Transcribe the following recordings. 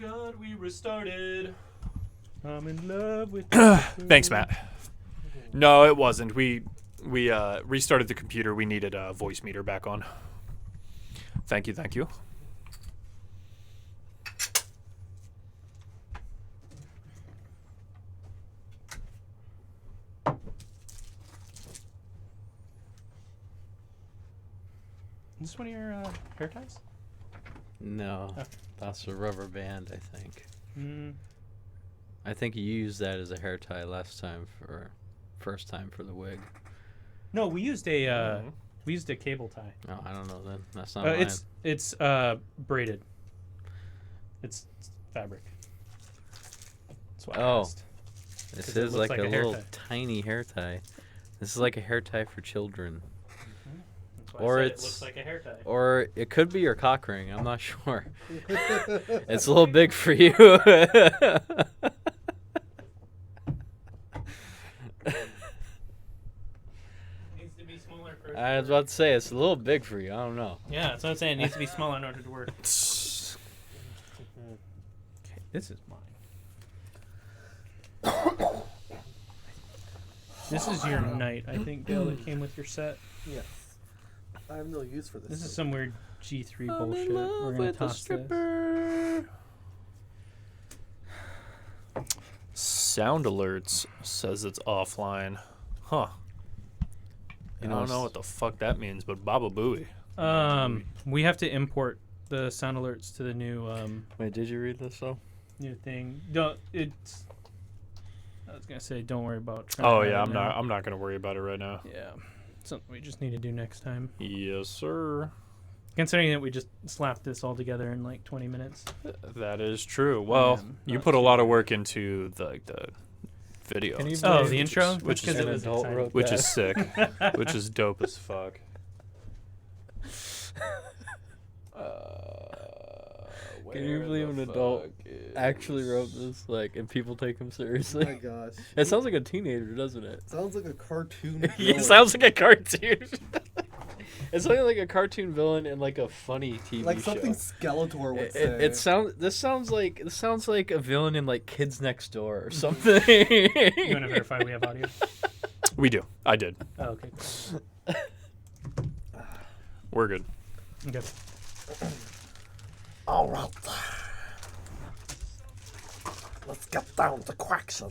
God, we restarted. I'm in love with. Thanks, Matt. No, it wasn't. We restarted the computer. We needed a voice meter back on. Thank you. Is this one of your hair ties? No, Oh. that's a rubber band, I think. Mm. I think you used that as a hair tie first time for the wig. No, we used a cable tie. Oh, I don't know then. That's not mine. It's braided. It's fabric. That's what I asked. This 'Cause it is looks like like a a hair little tie. tiny hair tie. This is like a hair tie for children. That's why Or I said it's- it looks like a hair tie. Or it could be your cock ring. I'm not sure. It's a little big for you. Needs to be smaller for. I was about to say, it's a little big for you. I don't know. Yeah, that's what I'm saying. It needs to be smaller in order to work. Okay, this is mine. This is your knight, I think, Dale, that came with your set. Yes. I have no use for this. This is some weird G3 bullshit. We're gonna toss this. Sound alerts says it's offline. Huh. I don't know what the fuck that means, but Baba Booey. We have to import the sound alerts to the new Wait, did you read this though? new thing. Don't it's. I was gonna say, don't worry about. Oh trying yeah, it now. I'm not gonna worry about it right now. Yeah, something we just need to do next time. Yes, sir. Considering that we just slapped this all together in like 20 minutes. That is true. Well, you not put a too lot of bad. work into the video. Can you itself, Oh, the intro? which That's 'cause is it was adult exciting. wrote which that. is sick, which is dope as fuck. Can you believe an adult actually wrote this? Like, and people take him Oh my seriously? gosh. It sounds like a teenager, doesn't it? Sounds like a cartoon. It villain. sounds like a cartoon. It's something like a cartoon villain in like a funny TV like show. something Skeletor would say. It sounds like a villain in like Kids Next Door or something. You want to verify we have audio? We do. I did. Oh, okay. We're good. Okay. All right. Let's get down to quaction.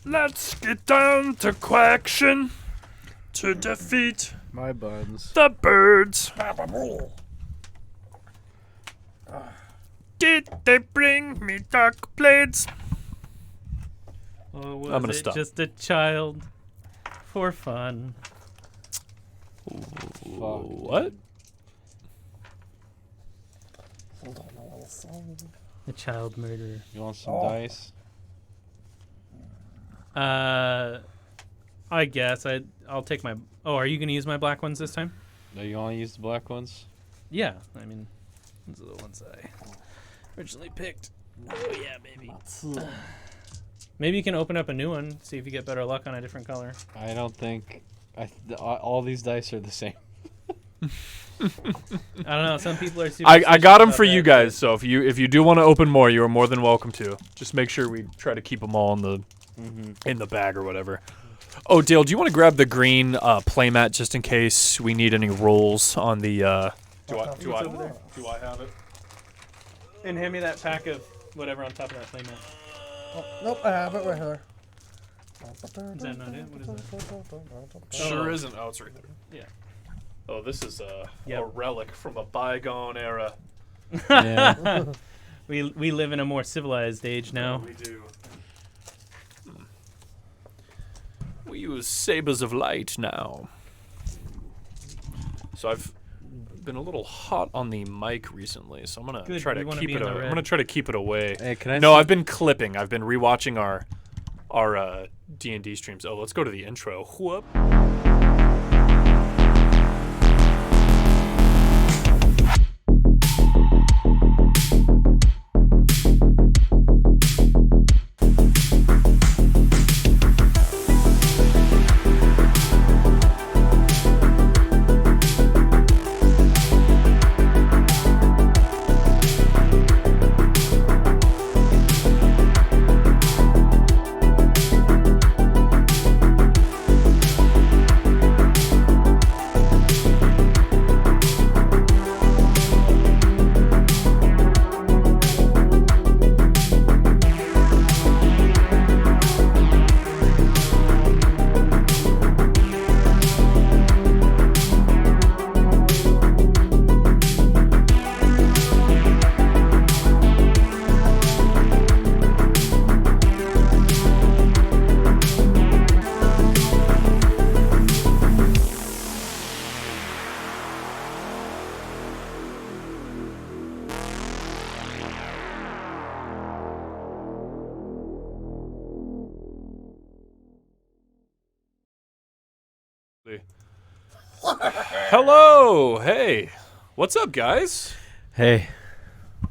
Let's get down to quaction to defeat My buns. the birds. Did they bring me dark blades? Oh, was I'm gonna it stop. just a child for fun? What? Hold on a little song. A child murderer. You want some dice? I guess I'll take my. Oh, are you gonna use my black ones this time? No, you want to use the black ones? Yeah, I mean, those are the ones I originally picked. Oh yeah, baby. Maybe you can open up a new one, see if you get better luck on a different color. I don't think. All these dice are the same. I don't know. Some people are super. I got them for you guys, so if you do want to open more, you are more than welcome to. Just make sure we try to keep them all in the bag or whatever. Oh, Dale, do you want to grab the green playmat just in case we need any rolls on the? Do I have it? And hand me that pack of whatever on top of that playmat. Oh, nope, I have it right here. Is that not it? What is that? Sure isn't. Oh, it's right there. Yeah. Oh, this is a Yep. relic from a bygone era. Yeah. We live in a more civilized age now. We do. We use sabers of light now. So I've been a little hot on the mic recently, so I'm gonna Good, try we to wanna keep be it. in the I'm red. gonna try to keep it away. Hey, can I? No, see- I've been clipping. I've been rewatching our D&D streams. Oh, let's go to the intro. Whoop. Hello, hey, what's up, guys? Hey,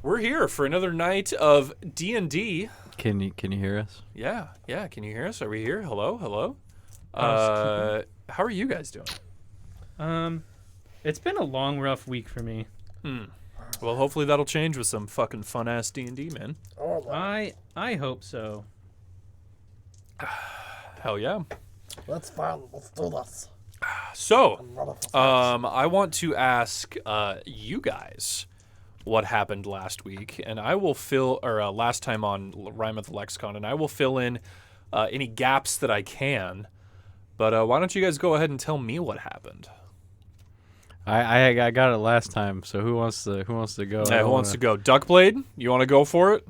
We're here for another night of D&D. can you hear us? Yeah. Can you hear us? Are we here? Hello. Housekeeping. How are you guys doing? It's been a long, rough week for me. Well, hopefully that'll change with some fucking fun ass D&D, man. Oh, I hope so. Hell yeah. let's do this. So, I'm running for I want to ask you guys what happened last week, and I will last time on Rime of the Lexicon, and I will fill in any gaps that I can. But why don't you guys go ahead and tell me what happened? I got it last time. So who wants to go? Who wants to go? Duckblade, you want to go for it?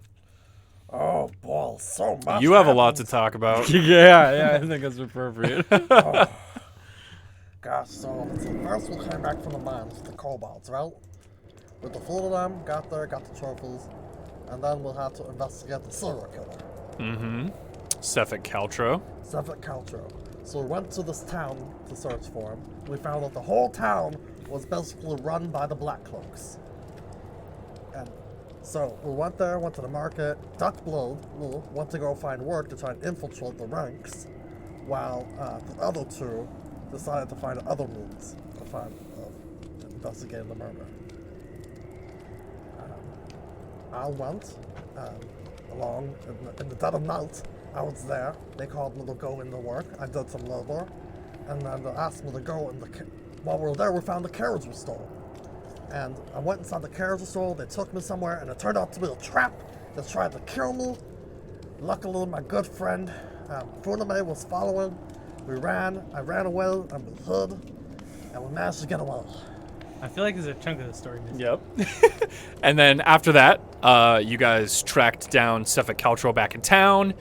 Oh, boy, so much. You have a lot to talk about. yeah, I think it's appropriate. Gosh, so first we came back from the mines with the kobolds, right? With the full of them, got there, got the trophies, and then we'll have to investigate the serial killer, Sefik Caltro. Sefik Caltro. So we went to this town to search for him. We found that the whole town was basically run by the Black Cloaks. And so we went there, went to the market. Duckblade went to go find work to try and infiltrate the ranks, while the other two decided to find other means to find investigating the murder. I went along in the dead of night. I was there. They called me to go into work. I did some labor, and then they asked me to go. While we were there, we found the carriage was stolen. And I went inside the carriage was stolen. They took me somewhere, and it turned out to be a trap. They tried to kill me. Luckily, my good friend Funimay was following. I ran away, and we hid, and we managed to get away. I feel like there's a chunk of the story missing. Yep. And then after that, you guys tracked down Sefik Caltro back in town,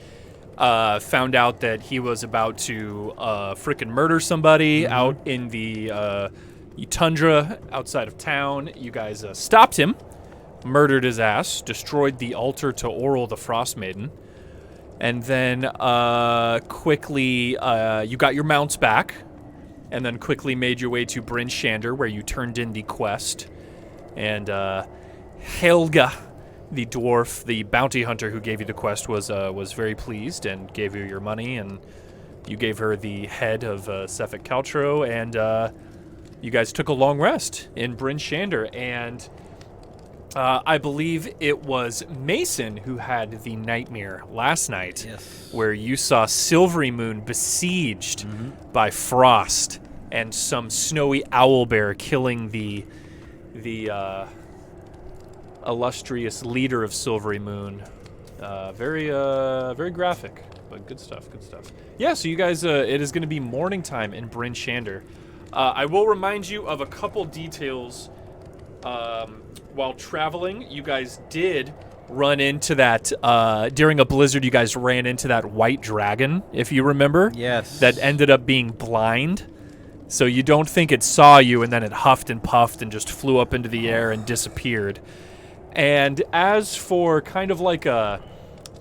found out that he was about to frickin' murder somebody out in the tundra outside of town. You guys stopped him, murdered his ass, destroyed the altar to Oral the Frost Maiden, and then quickly you got your mounts back, and then quickly made your way to Bryn Shander, where you turned in the quest. And Helga, the dwarf, the bounty hunter who gave you the quest, was very pleased and gave you your money, and you gave her the head of Sefik Caltro, and you guys took a long rest in Bryn Shander. And I believe it was Mason who had the nightmare last night, Yes. where you saw Silvery Moon besieged by frost and some snowy owlbear killing the illustrious leader of Silvery Moon. Very graphic, but good stuff. Yeah, so you guys, it is going to be morning time in Bryn Shander. I will remind you of a couple details. While traveling, you guys did run into that, during a blizzard, you guys ran into that white dragon, if you remember. Yes. That ended up being blind. So you don't think it saw you, and then it huffed and puffed and just flew up into the air and disappeared. And as for kind of like I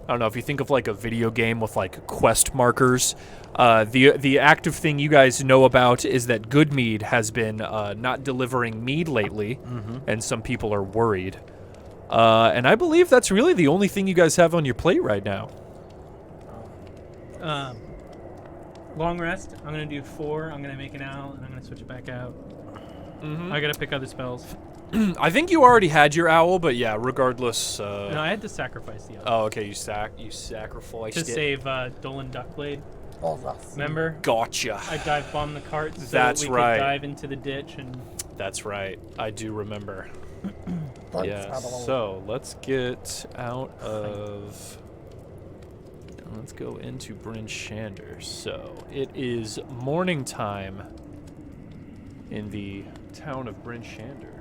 don't know, if you think of like a video game with like quest markers, the active thing you guys know about is that Good Mead has been not delivering mead lately, and some people are worried. And I believe that's really the only thing you guys have on your plate right now. Long rest. I'm gonna do 4. I'm gonna make an owl, and I'm gonna switch it back out. I gotta pick other spells. I think you already had your owl, but yeah, regardless. No, I had to sacrifice the owl Oh, okay, you sacrificed to it. save Dolan Duckblade. Oh, yes. Remember? Gotcha. I dive bombed the cart so That's we right. could dive into the ditch and. That's right. I do remember. Thanks, Yeah, Adeline. so let's get out of... Let's go into Bryn Shander. So it is morning time in the town of Bryn Shander.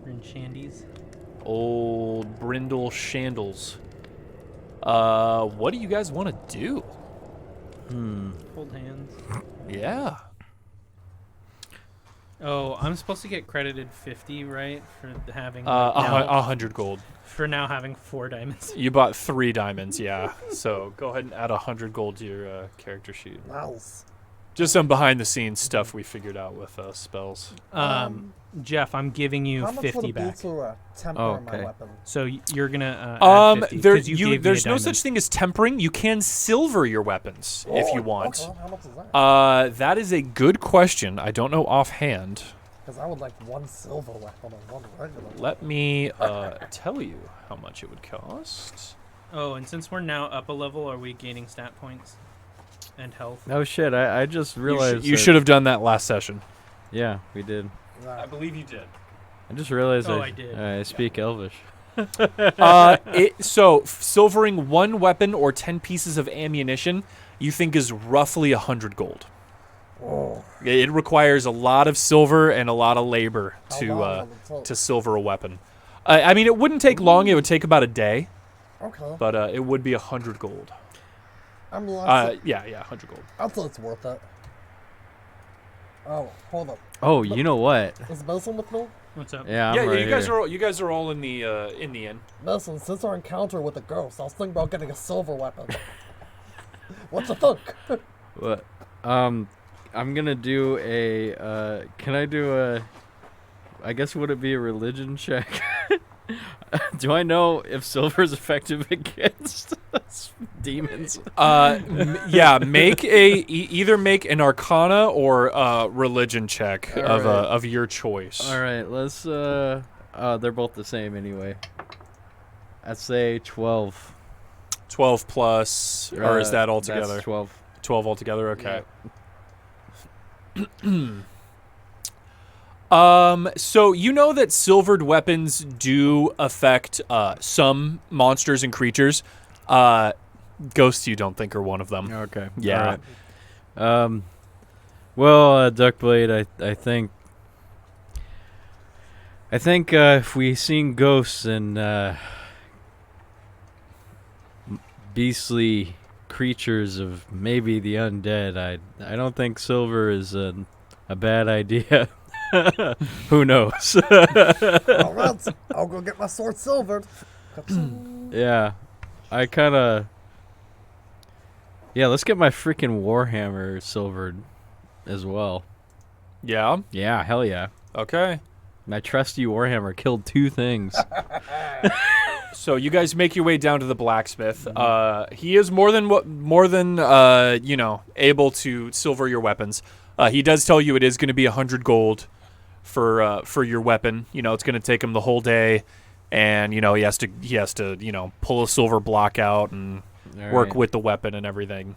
Bryn Shandies. Old Brindle Shandles. What do you guys want to do? Hold hands. Yeah. Oh, I'm supposed to get credited 50, right, for having A now, 100 gold. for now having 4 diamonds. You bought 3 diamonds, yeah. So go ahead and add 100 gold to your character sheet. Nice. Just some behind the scenes stuff we figured out with spells. Jeff, I'm giving you How much 50 would it be back. to temper my Okay. weapon? So you're gonna add 50, 'cause you gave me a there's no diamond. such thing as tempering. You can silver your weapons if you Oh, want. Okay. How much is that? That is a good question. I don't know offhand. Because I would like one silver weapon and one regular. Let me tell you how much it would cost. Oh, and since we're now up a level, are we gaining stat points and health? No shit. I just realized You that- should have done that last session. Yeah, we did. Nah. believe you did. I just realized Oh, I did. I speak Elvish. So silvering one weapon or 10 pieces of ammunition, you think is roughly 100 gold. Oh, It requires a lot of silver and a lot of labor how long will it take? to silver a weapon. I mean, it wouldn't take long. It would take about a day, Okay. but it would be 100 gold. I mean, I Yeah, 100 gold. thought it's worth it. Oh, hold up. Oh, you know what? Is Mason with me? What's up? Yeah, I'm Yeah, right you guys are all in the inn. Mason, since our encounter with the ghost, I was thinking about getting a silver weapon. What you think? What? I'm gonna do a. Can I do a? I guess would it be a religion check? Do I know if silver is effective against demons? Yeah, either make an Arcana or a religion check All of right. of your choice. All right, let's. They're both the same anyway. I'd say 12. 12 plus, or is that all together? That's 12. 12 altogether. Okay. Yeah. So you know that silvered weapons do affect some monsters and creatures. Ghosts, you don't think are one of them. Okay. Yeah. All right. Well, Duckblade, I think if we seen ghosts and beastly creatures of maybe the undead, I don't think silver is a bad idea. Who knows? Alright, I'll go get my sword silvered. Yeah, I kind of. Yeah, let's get my freaking Warhammer silvered as well. Yeah. Yeah, hell yeah. Okay. My trusty Warhammer killed 2 things. So you guys make your way down to the blacksmith. He is more than able to silver your weapons. He does tell you it is going to be 100 gold for your weapon. You know, it's going to take him the whole day, and he has to pull a silver block out and All work right. with the weapon and everything.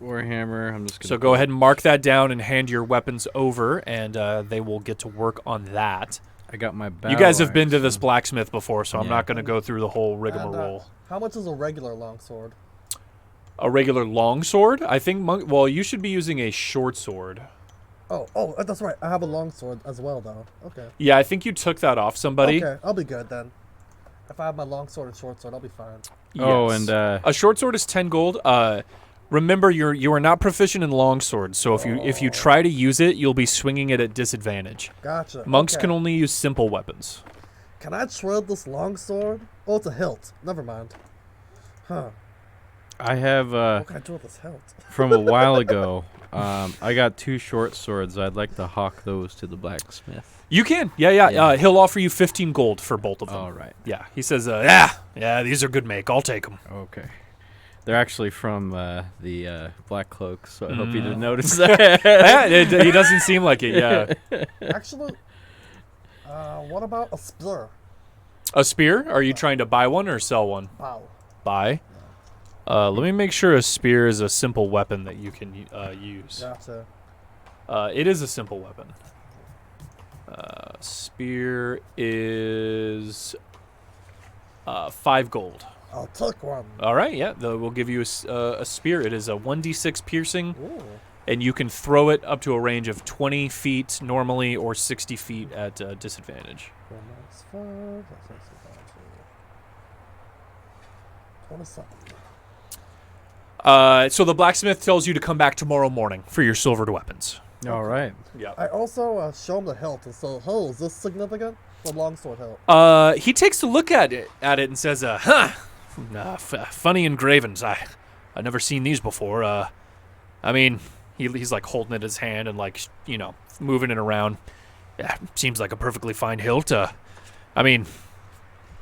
Warhammer, I'm just gonna. So go ahead and mark that down and hand your weapons over, and they will get to work on that. I got my. You guys have been to axe this and- blacksmith before, so I'm Yeah. not going to go through the whole rigmarole. How much is a regular longsword? A regular long sword? I think, well, you should be using a short sword. Oh, that's right. I have a longsword as well, though. Okay. Yeah, I think you took that off somebody. Okay, I'll be good then. If I have my longsword and short sword, I'll be fine. Oh, Yes. and a short sword is 10 gold. Remember, you are not proficient in long swords, so if you try to use it, you'll be swinging it at disadvantage. Gotcha. Monks okay. can only use simple weapons. Can I trade this longsword? Oh, it's a hilt. Never mind. Huh. I have What can I do with this hilt? from a while ago. I got 2 short swords. I'd like to hawk those to the blacksmith. You can, yeah. Yeah. He'll offer you 15 gold for both of them. All right. Yeah, he says, yeah, these are good make. I'll take them. Okay. They're actually from the Black Cloak, so I hope you didn't notice that. He doesn't seem like it. Yeah, Actually, what about a spear? a spear. Are you trying to buy one or sell one? Wow. Buy. Let me make sure a spear is a simple weapon that you can use. Gotcha. It is a simple weapon. Spear is 5 gold. I'll take one. All right, yeah, we'll give you a spear. It is a 1d6 piercing, Ooh. and you can throw it up to a range of 20 feet normally or 60 feet at disadvantage. 27. So the blacksmith tells you to come back tomorrow morning for your silvered weapons. All right. Yeah. I also show him the hilt and so, oh, is this significant? The longsword hilt. He takes a look at it and says, funny engravings. I never seen these before. I mean, he's like holding it in his hand and like, you know, moving it around. Yeah, seems like a perfectly fine hilt. I mean,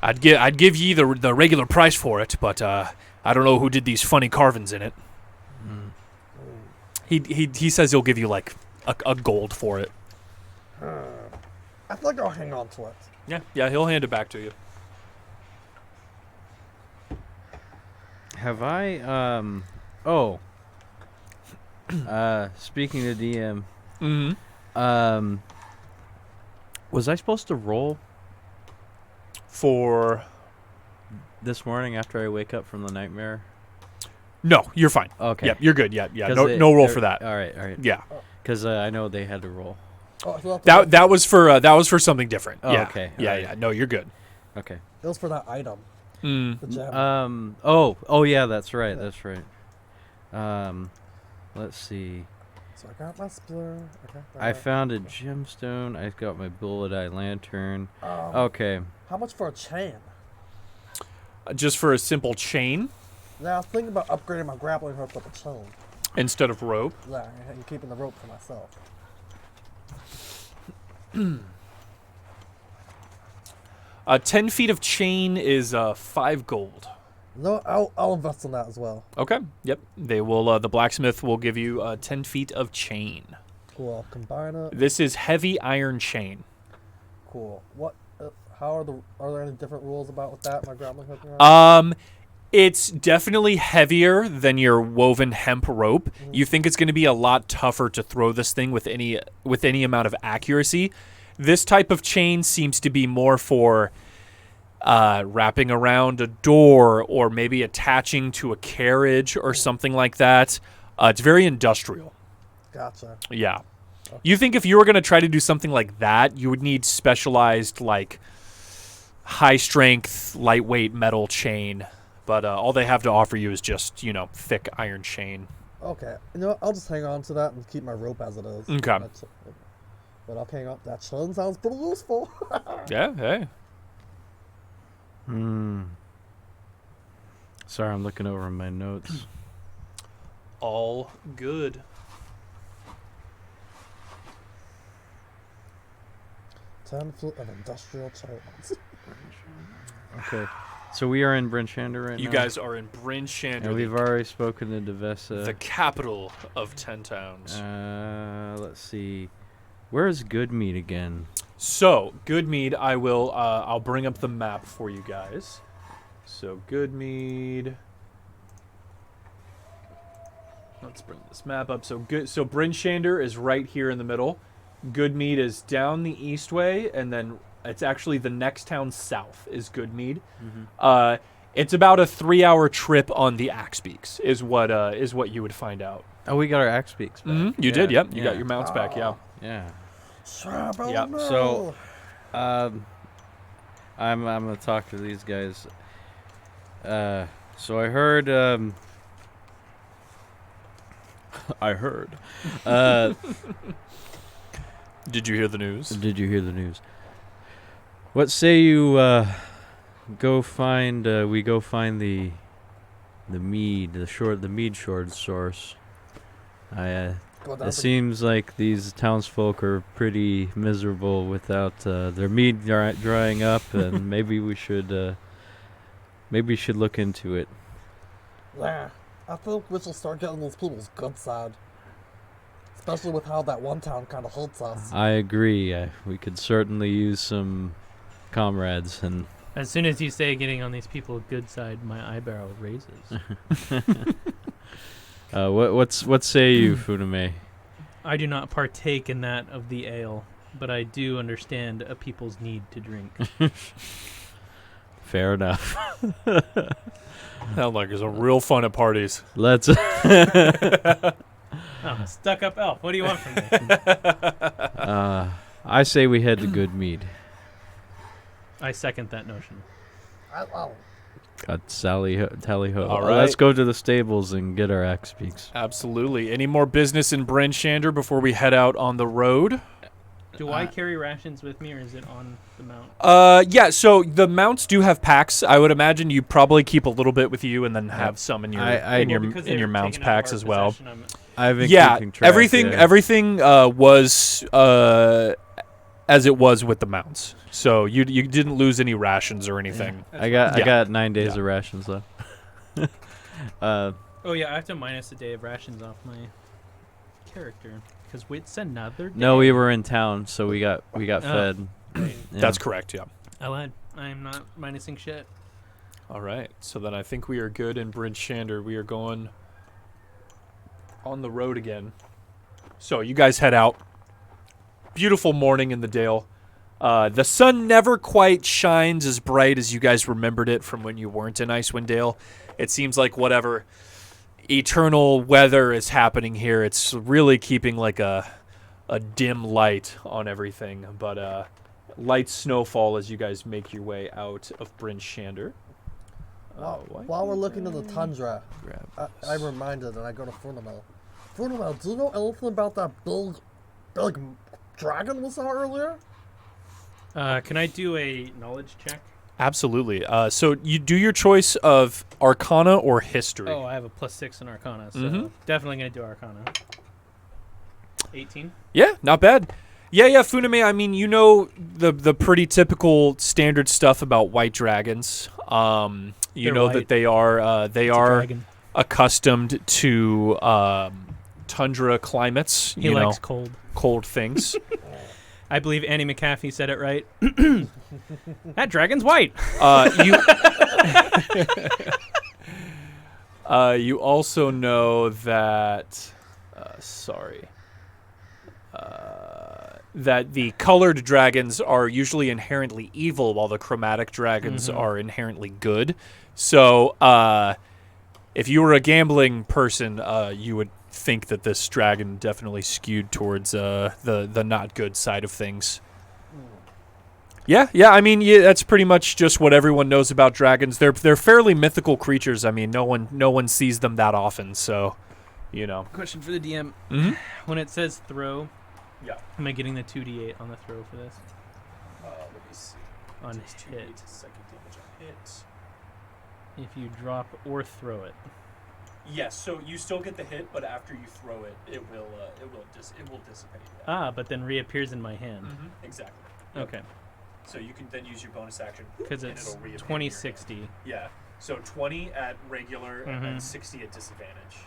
I'd give ye the regular price for it, but I don't know who did these funny carvings in it. He says he'll give you like a gold for it. I think I'll hang on to it. Yeah, he'll hand it back to you. Have I speaking to DM, was I supposed to roll For this morning after I wake up from the nightmare? no, you're fine. Okay. Yep, you're good. Yeah. 'Cause No roll they're- for that. All right. Yeah. Because I know they had to roll. Oh, so that's That was for something different. Oh, yeah. okay. Yeah, Alright. yeah. No, you're good. Okay. it was for that item. Mm. The gem. Oh yeah, that's right. Yeah. That's right. Let's see. So I got my splur. I found a gemstone. I got my bullet eye lantern. Okay. How much for a chain? Just for a simple chain Yeah, I was thinking about upgrading my grappling hook with a chain. instead of rope. Yeah, and keeping the rope for myself. 10 feet of chain is 5 gold. No, I'll invest in that as well. Okay. Yep. They will. The blacksmith will give you 10 feet of chain. Cool. I'll combine it. This is heavy iron chain. Cool. What? How are there any different rules about with that? My grappling hook. and all? It's definitely heavier than your woven hemp rope. You think it's going to be a lot tougher to throw this thing with any amount of accuracy. This type of chain seems to be more for wrapping around a door or maybe attaching to a carriage or something like that. It's very industrial. Gotcha. Yeah. You think if you were going to try to do something like that, you would need specialized, like, high-strength, lightweight metal chain. But all they have to offer you is just, you know, thick iron chain. Okay. You know what? I'll just hang on to that and keep my rope as it is. Okay. But I'll hang on. That chain sounds pretty useful. Yeah, hey. Sorry, I'm looking over my notes. All good. 10 foot of industrial chains. Okay. So we are in Brinchander right now. You guys are in Bryn Shander, And we've already spoken to Devesa. the capital of 10 towns. Let's see. Where's Goodmead again? So, Goodmead, I'll bring up the map for you guys. So, Goodmead. Let's bring this map up. So, Bryn Shander is right here in the middle. Goodmead is down the east way, and then it's actually the next town south is Goodmead. It's about a 3-hour trip on the Axe Beaks, is what you would find out. Oh, we got our axe beaks back. You did, yep. You got your mounts back, yeah. Yeah. Yeah, so, I'm gonna talk to these guys. So I heard. I heard. Did you hear the news? Did you hear the news? What say you go find? We go find the Mead, the Mead short source. It seems like these townsfolk are pretty miserable without their mead drying up, and maybe we should look into it. Yeah, I think we should start getting these people's good side. Especially with how that one town kind of hurts us. I agree. We could certainly use some comrades, and As soon as you say getting on these people's good side, my eyebrow raises. what say you, Funimay? I do not partake in that of the ale, but I do understand a people's need to drink. Fair enough. Sounds like it's a real fun at parties. Let's. Oh, stuck up elf. What do you want from me? I say we head to Goodmead. I second that notion. Got tally ho. All Let's right. go to the stables and get our axe beaks. Absolutely. Any more business in Bryn Shander before we head out on the road? Do I carry rations with me, or is it on the mount? Yeah, so the mounts do have packs. I would imagine you probably keep a little bit with you and then have some in your I- in your Well, because in your they're mounts taken out of packs our as well. possession, I've been Yeah, keeping track. everything was as it was with the mounts. So you didn't lose any rations or anything. I got 9 days Yeah. of rations though. Oh yeah, I have to minus a day of rations off my character because it's another day. No, we were in town, so we got fed. Yeah. That's correct. Yeah. I lied. I'm not minusing shit. All right. So then I think we are good in Bryn Shander. We are going on the road again. So you guys head out. Beautiful morning in the Dale. The sun never quite shines as bright as you guys remembered it from when you weren't in Icewind Dale. It seems like whatever eternal weather is happening here, it's really keeping like a dim light on everything. But light snowfall as you guys make your way out of Bryn Shander. While we're looking in the tundra, Grab I'm reminded, and I go to Funimay. Funimay, do you know anything about that big dragon we saw earlier? Can I do a knowledge check? Absolutely. So you do your choice of Arcana or History. Oh, I have a +6 in Arcana, so Mhm. definitely gonna do Arcana. 18. Yeah, not bad. Yeah, Funimay, I mean, you know the pretty typical standard stuff about white dragons. You They're know white. that they are It's a are dragon. accustomed to tundra climates, He you know, likes cold. cold things. I believe Annie McAfee said it right. That dragon's white. You also know that that the colored dragons are usually inherently evil, while the chromatic dragons are inherently good. So, if you were a gambling person, you would think that this dragon definitely skewed towards the not good side of things. Yeah. I mean, that's pretty much just what everyone knows about dragons. They're fairly mythical creatures. I mean, no one sees them that often, so you know. Question for the DM. Mm-hmm. When it says throw, Yeah. am I getting the 2d8 on the throw for this? Let me see. On hit. Second damage on hit. If you drop or throw it. Yes, so you still get the hit, but after you throw it, it will dissipate. Ah, but then reappears in my hand. Exactly. Okay. So you can then use your bonus action Because and it's it'll reappear in your 2060. hand. Yeah. So 20 at regular and then Mhm. 60 at disadvantage.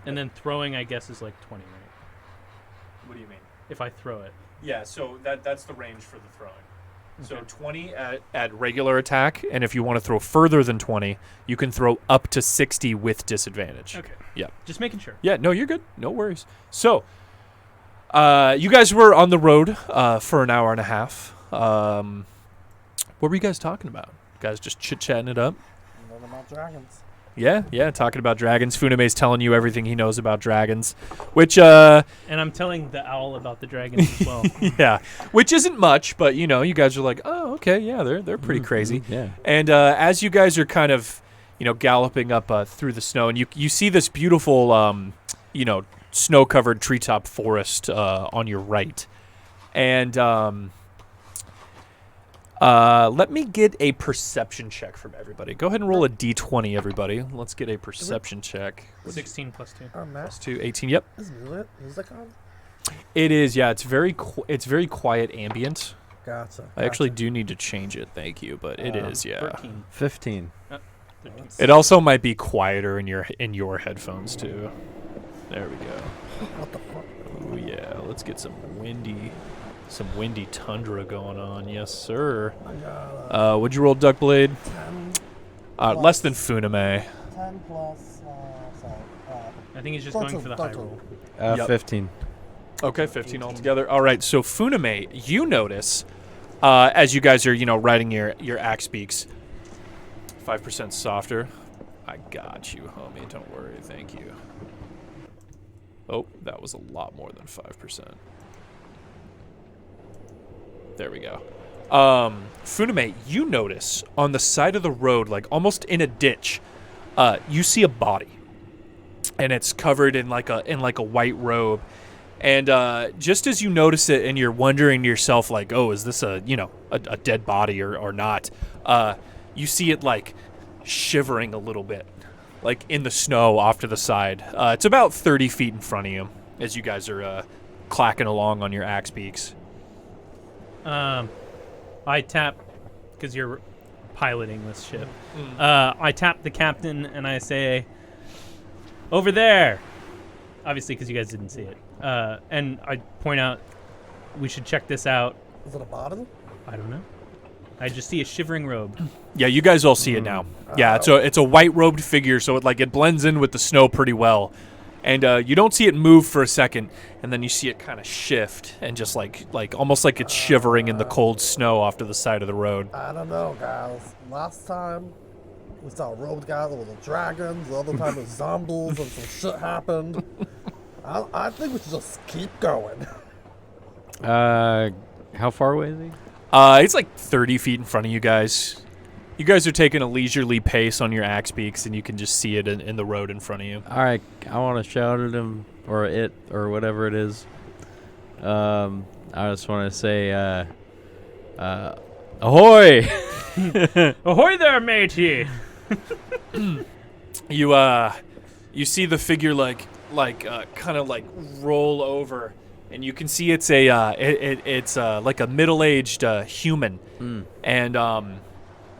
And then throwing, I guess, is like 20, right? What do you mean? If I throw it. Yeah, so that's the range for the throwing. So Okay. 20 at regular attack, and if you want to throw further than 20, you can throw up to 60 with disadvantage. Okay. Yeah. Just making sure. Yeah, no, you're good. No worries. So, you guys were on the road for an hour and a half. What were you guys talking about? Guys just chit-chatting it up? Learn about dragons. Yeah, talking about dragons. Funame's telling you everything he knows about dragons, which, And I'm telling the owl about the dragons as well. yeah, which isn't much, but, you know, you guys are like, oh, okay, yeah, they're pretty crazy. Yeah. And as you guys are kind of, you know, galloping up through the snow, and you see this beautiful, you know, snow-covered treetop forest on your right. And let me get a perception check from everybody. Go ahead and roll a d20, everybody. Let's get a perception check. 16 plus 2. Matt, 2, 18, yep. is music on? It is, yeah. It's very quiet ambient. Gotcha. I actually do need to change it, thank you, but it is, yeah. 13. 15. 13. It also might be quieter in your headphones too. There we go. What the fuck? Oh yeah, let's get some windy tundra going on. Yes, sir. I got What'd you roll, Duckblade? 10, Less than Funime. 10 plus, sorry. I think he's just going for the high roll. Yep. 15. Okay, 15 altogether. All right, so Funime, you notice as you guys are, you know, riding your axe beaks, 5% softer. I got you, homie. Don't worry. Thank you. Oh, that was a lot more than 5%. There we go. Funime, you notice on the side of the road, like almost in a ditch, you see a body, and it's covered in like a white robe. And just as you notice it, and you're wondering to yourself, like, oh, is this a dead body or not? You see it like shivering a little bit, like in the snow off to the side. It's about 30 feet in front of you as you guys are clacking along on your axe beaks. I tap, because you're piloting this ship. I tap the captain and I say, over there. Obviously, because you guys didn't see it. And I point out, we should check this out. Is it a bottle? I don't know. I just see a shivering robe. Yeah, you guys all see it now. Yeah, it's a white robed figure, so it blends in with the snow pretty well. And you don't see it move for a second, and then you see it kind of shift and just like almost like it's shivering in the cold snow off to the side of the road. I don't know, guys. Last time we saw a robed guy with little dragons. The other time it was zombies and some shit happened. I think we should just keep going. How far away is he? It's like 30 feet in front of you guys. You guys are taking a leisurely pace on your axe beaks, and you can just see it in the road in front of you. All right, I want to shout at him, or it, or whatever it is. I just want to say, ahoy! Ahoy there, matey! You see the figure kind of roll over, and you can see it's it's like a middle-aged human, and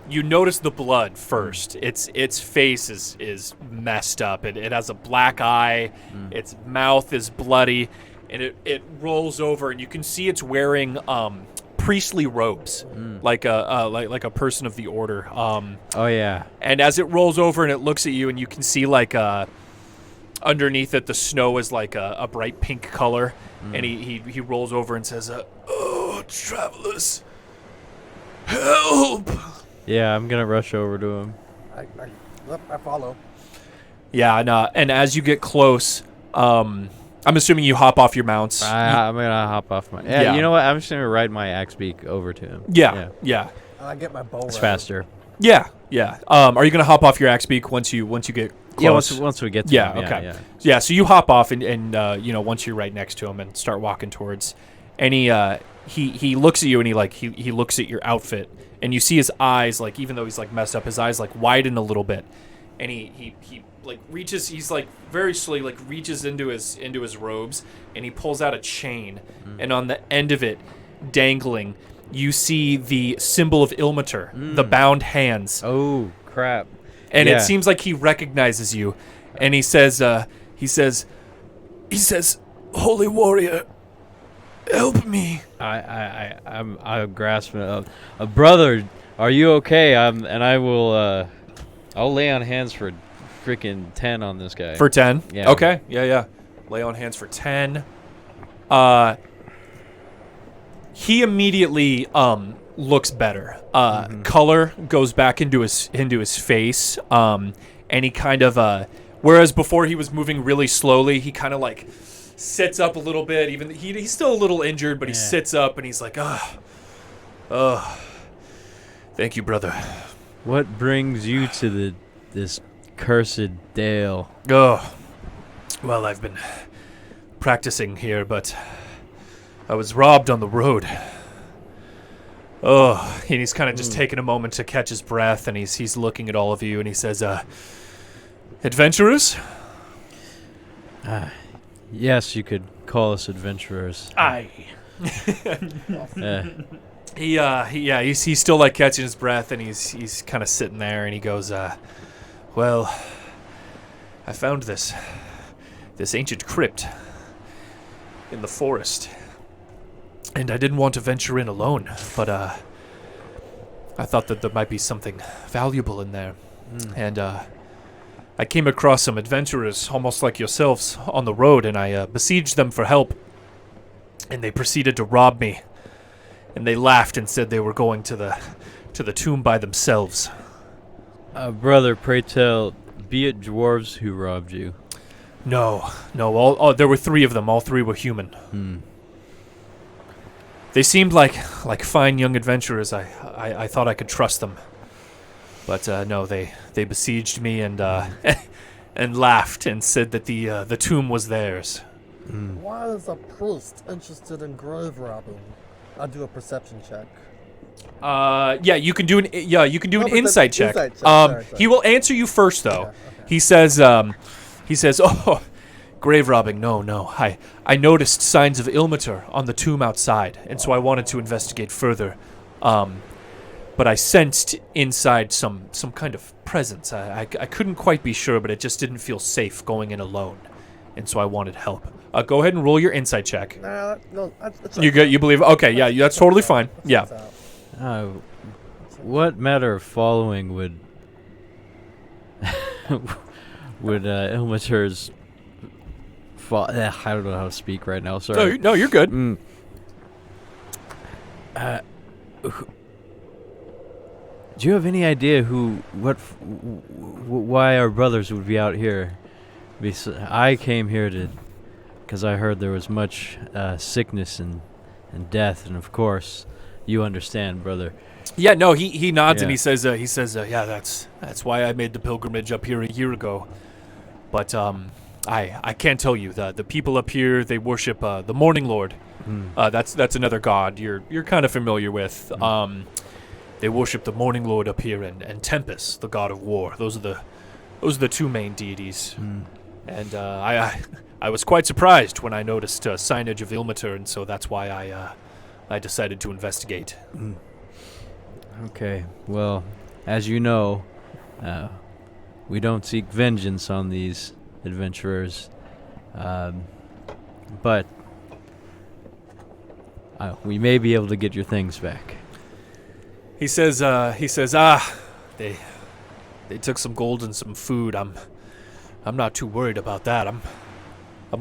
you notice the blood first. Its face is messed up. It has a black eye. Its mouth is bloody, and it rolls over, and you can see it's wearing priestly robes, like a person of the order. Oh yeah. And as it rolls over and it looks at you, and you can see underneath it the snow is like a bright pink color, and he rolls over and says, "Oh, travelers, help!" Yeah, I'm gonna rush over to him. I follow. Yeah, and as you get close, I'm assuming you hop off your mounts. I'm gonna hop off my. Yeah, Yeah. You know what? I'm just gonna ride my axe beak over to him. Yeah. And I get my bow It's ready. faster. Yeah. Are you gonna hop off your axe beak once you get close? Yeah, once we get to Yeah, him. okay. Yeah. Yeah, so you hop off and once you're right next to him and start walking towards, and he looks at you and he looks at your outfit, and you see his eyes, like, even though he's messed up, his eyes widen a little bit, and he reaches, he's very slowly reaches into his robes, and he pulls out a chain, and on the end of it, dangling, you see the symbol of Ilmater, the bound hands. Oh crap! And it seems like he recognizes you, and he says, "Holy warrior, help me." I'll grasp it. Brother, are you okay? And I will. I'll lay on hands for freaking 10 on this guy. For 10? Yeah. Okay. Yeah. Lay on hands for 10. He immediately looks better. Color goes back into his face. And he kind of whereas before he was moving really slowly, he kind of sits up a little bit. Even he's still a little injured, but he sits up and he's like, thank you, brother. What brings you to this cursed dale? Oh, well, I've been practicing here, but I was robbed on the road. Oh, and he's kind of just taking a moment to catch his breath, and he's looking at all of you, and he says, adventurers? Yes, you could call us adventurers. Aye. He's still catching his breath, and he's kind of sitting there, and he goes, well, I found this ancient crypt in the forest, and I didn't want to venture in alone, but I thought that there might be something valuable in there, and I came across some adventurers, almost like yourselves, on the road, and I besieged them for help, and they proceeded to rob me. And they laughed and said they were going to the tomb by themselves. Brother, pray tell, be it dwarves who robbed you? No. All there were 3 of them. All 3 were human. They seemed like fine young adventurers. I thought I could trust them, but no. They besieged me and and laughed and said that the tomb was theirs. Why is a priest interested in grave robbing? I'll do a perception check. You can do an insight check. Sorry. He will answer you first though. Okay. He says, oh, grave robbing, no. I noticed signs of Ilmater on the tomb outside, and so I wanted to investigate further. But I sensed inside some kind of presence. I couldn't quite be sure, but it just didn't feel safe going in alone, and so I wanted help. Go ahead and roll your insight check. Nah, no, it's You good? You believe? Okay, yeah, that's totally fine. Yeah. What matter of following would Ilmater's I don't know how to speak right now. Sorry. No, you're good. Do you have any idea why our brothers would be out here? I came here because I heard there was much sickness and death, and of course, you understand, brother. Yeah, no, he nods and Yeah. he says, yeah, that's why I made the pilgrimage up here a year ago. But I can't tell you the people up here, they worship the Morning Lord. That's another god you're kind of familiar with. They worship the Morning Lord up here and Tempest, the god of war. Those are the two main deities. And I was quite surprised when I noticed signage of Ilmater, and so that's why I decided to investigate. Okay, well, as you know, we don't seek vengeance on these adventurers, but we may be able to get your things back. He says, they took some gold and some food. I'm not too worried about that. I'm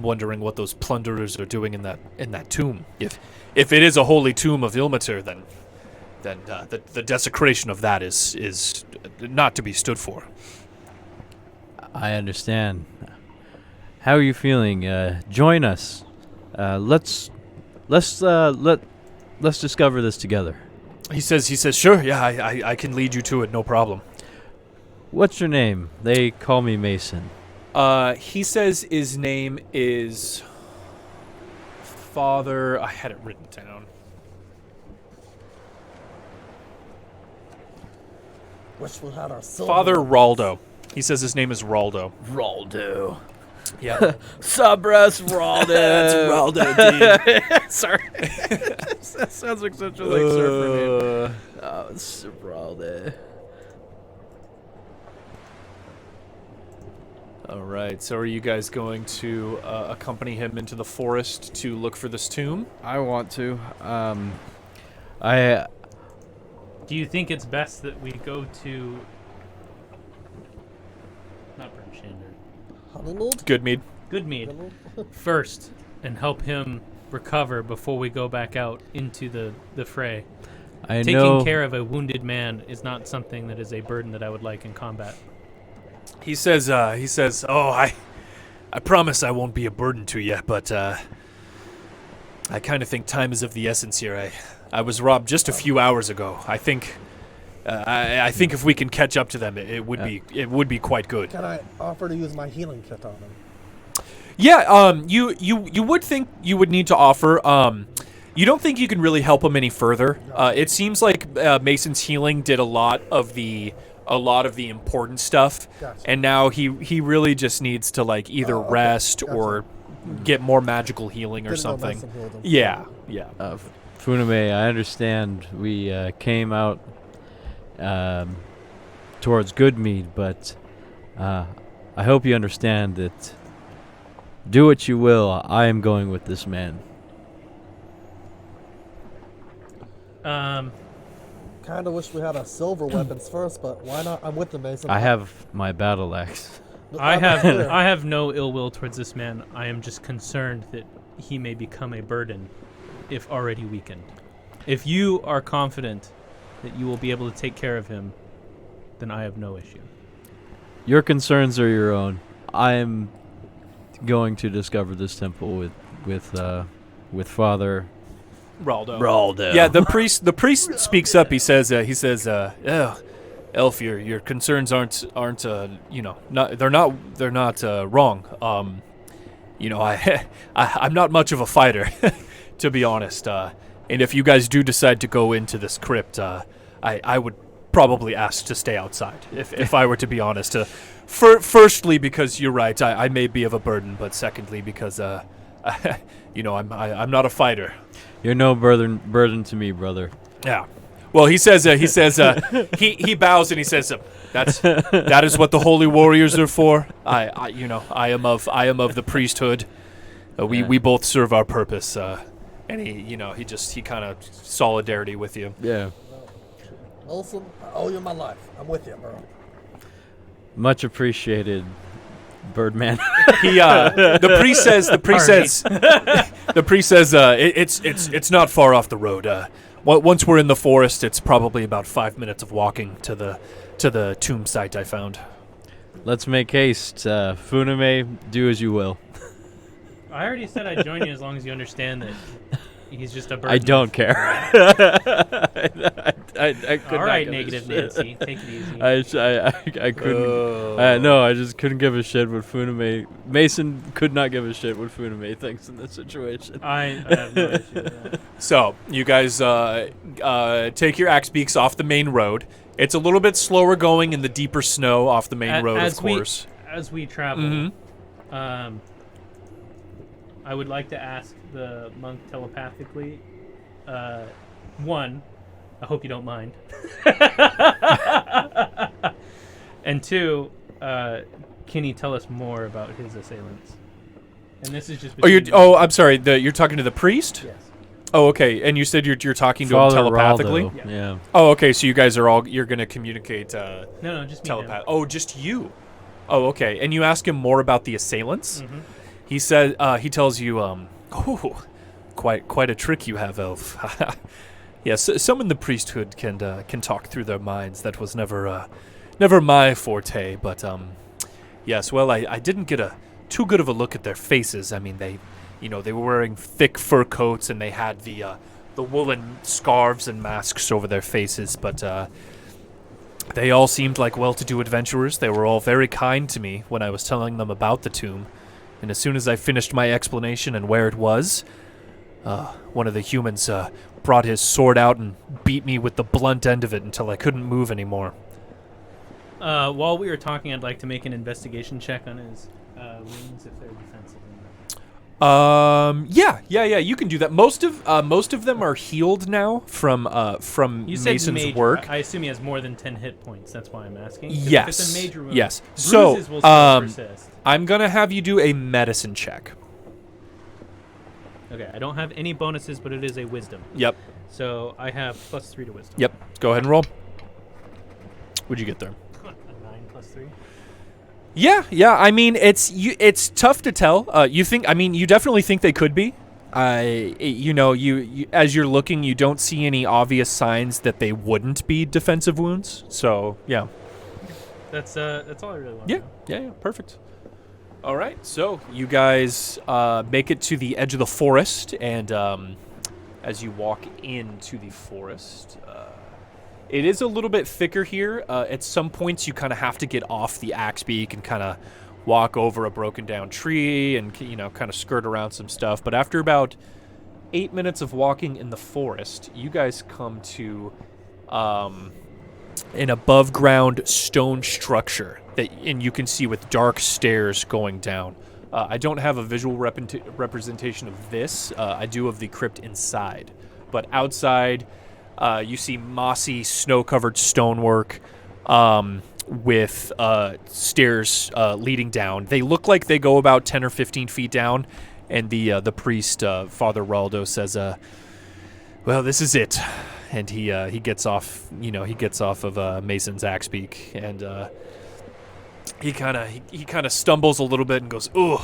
wondering what those plunderers are doing in that tomb. If it is a holy tomb of Ilmater, then the desecration of that is not to be stood for. I understand. How are you feeling? Join us. Let's discover this together. He says, sure, yeah, I can lead you to it, no problem. What's your name? They call me Mason. He says his name is Father. I had it written down. Wish we had our silver. Father Raldo. He says his name is Raldo. Raldo. Yeah. Sabras Raldo. That's Raldo, dude. Sorry. That sounds like such a surfer name. Oh, it's Raldo. All right. So are you guys going to accompany him into the forest to look for this tomb? I want to. Do you think it's best that we go to... Not Brimshander. Honeymoon? Goodmead. Goodmead first and help him recover before we go back out into the fray. Taking care of a wounded man is not something that is a burden that I would like in combat. He says, oh, I promise I won't be a burden to you, but I kind of think time is of the essence here. I was robbed just a few hours ago. I think if we can catch up to them, it would be quite good. Can I offer to use my healing kit on him? Yeah, you would think you would need to offer. You don't think you can really help him any further. It seems like Mason's healing did a lot of the important stuff, Gotcha. and now he really just needs to like either rest Gotcha. or get more magical healing or Didn't know something. Mason healed him. Yeah. Funimay, I understand we came out towards Goodmead, but I hope you understand that do what you will, I am going with this man. Kind of wish we had our silver weapons first, but why not? I'm with the Mason. I have my battle axe. I I'm clear. have no ill will towards this man. I am just concerned that he may become a burden if already weakened. If you are confident that you will be able to take care of him, then I have no issue. Your concerns are your own. I am going to discover this temple with Father Raldo. Yeah, the priest speaks up. He says, "Oh, Elf, your concerns aren't they're not wrong. I'm not much of a fighter, to be honest. And if you guys do decide to go into this crypt, I would probably ask to stay outside, if I were to be honest. Firstly, because you're right, I may be of a burden, but secondly, because I'm not a fighter. You're no burden to me, brother. Yeah. Well, he says he bows and he says that is what the holy warriors are for. I am of the priesthood. We both serve our purpose. And he kind of solidarity with you. Yeah. Listen, I owe you my life. I'm with you, bro. Much appreciated, Birdman. The priest says it's not far off the road. Once we're in the forest, it's probably about 5 minutes of walking to the tomb site I found. Let's make haste. Funimay, do as you will. I already said I'd join you as long as you understand that he's just a bird. I don't care. I could All right, not give a negative shit. Nancy, take it easy. I couldn't. No, I just couldn't give a shit what Funimay. Mason could not give a shit what Funimay thinks in this situation. I have no issue with that. So you guys take your axe beaks off the main road. It's a little bit slower going in the deeper snow off the main road, of course. As we travel, I would like to ask the monk telepathically. One, I hope you don't mind. And two, can you tell us more about his assailants? And this is just. I'm sorry. You're talking to the priest? Yes. Oh, okay. And you said you're talking to him Father telepathically? Raldo, yeah. Oh, okay. So you guys you're gonna communicate. No, just me. Telepath. Oh, just you. Oh, okay. And you ask him more about the assailants? Mm-hmm. He said. He tells you. Quite a trick you have, Elf. Yes, some in the priesthood can talk through their minds. That was never my forte. But yes. Well, I didn't get too good of a look at their faces. I mean, they were wearing thick fur coats and they had the woolen scarves and masks over their faces. But they all seemed like well-to-do adventurers. They were all very kind to me when I was telling them about the tomb. And as soon as I finished my explanation and where it was, one of the humans brought his sword out and beat me with the blunt end of it until I couldn't move anymore. While we were talking, I'd like to make an investigation check on his wounds if they're defensive. Yeah. You can do that. Most of them are healed now from You said Mason's major. work. I assume he has more than 10 hit points. That's why I'm asking. 'Cause Yes. If it's a major wound, Yes. bruises will still persist. I'm gonna have you do a medicine check. Okay, I don't have any bonuses, but it is a wisdom. Yep. So I have +3 to wisdom. Yep. Go ahead and roll. What'd you get there? A 9 + 3. Yeah. I mean, it's tough to tell. You definitely think they could be. You as you're looking, you don't see any obvious signs that they wouldn't be defensive wounds. So yeah. That's all I really want. to know. Yeah. Perfect. All right. So you guys make it to the edge of the forest, and as you walk into the forest. It is a little bit thicker here. At some points, you kind of have to get off the axe beak and kind of walk over a broken down tree and, kind of skirt around some stuff. But after about 8 minutes of walking in the forest, you guys come to an above ground stone structure and you can see with dark stairs going down. I don't have a visual representation of this. I do of the crypt inside. But outside... you see mossy, snow-covered stonework with stairs leading down. They look like they go about 10 or 15 feet down, and the priest, Father Raldo, says, "Well, this is it." And he gets off. He gets off of Mason's axe beak, and he kind of stumbles a little bit and goes, "Ooh,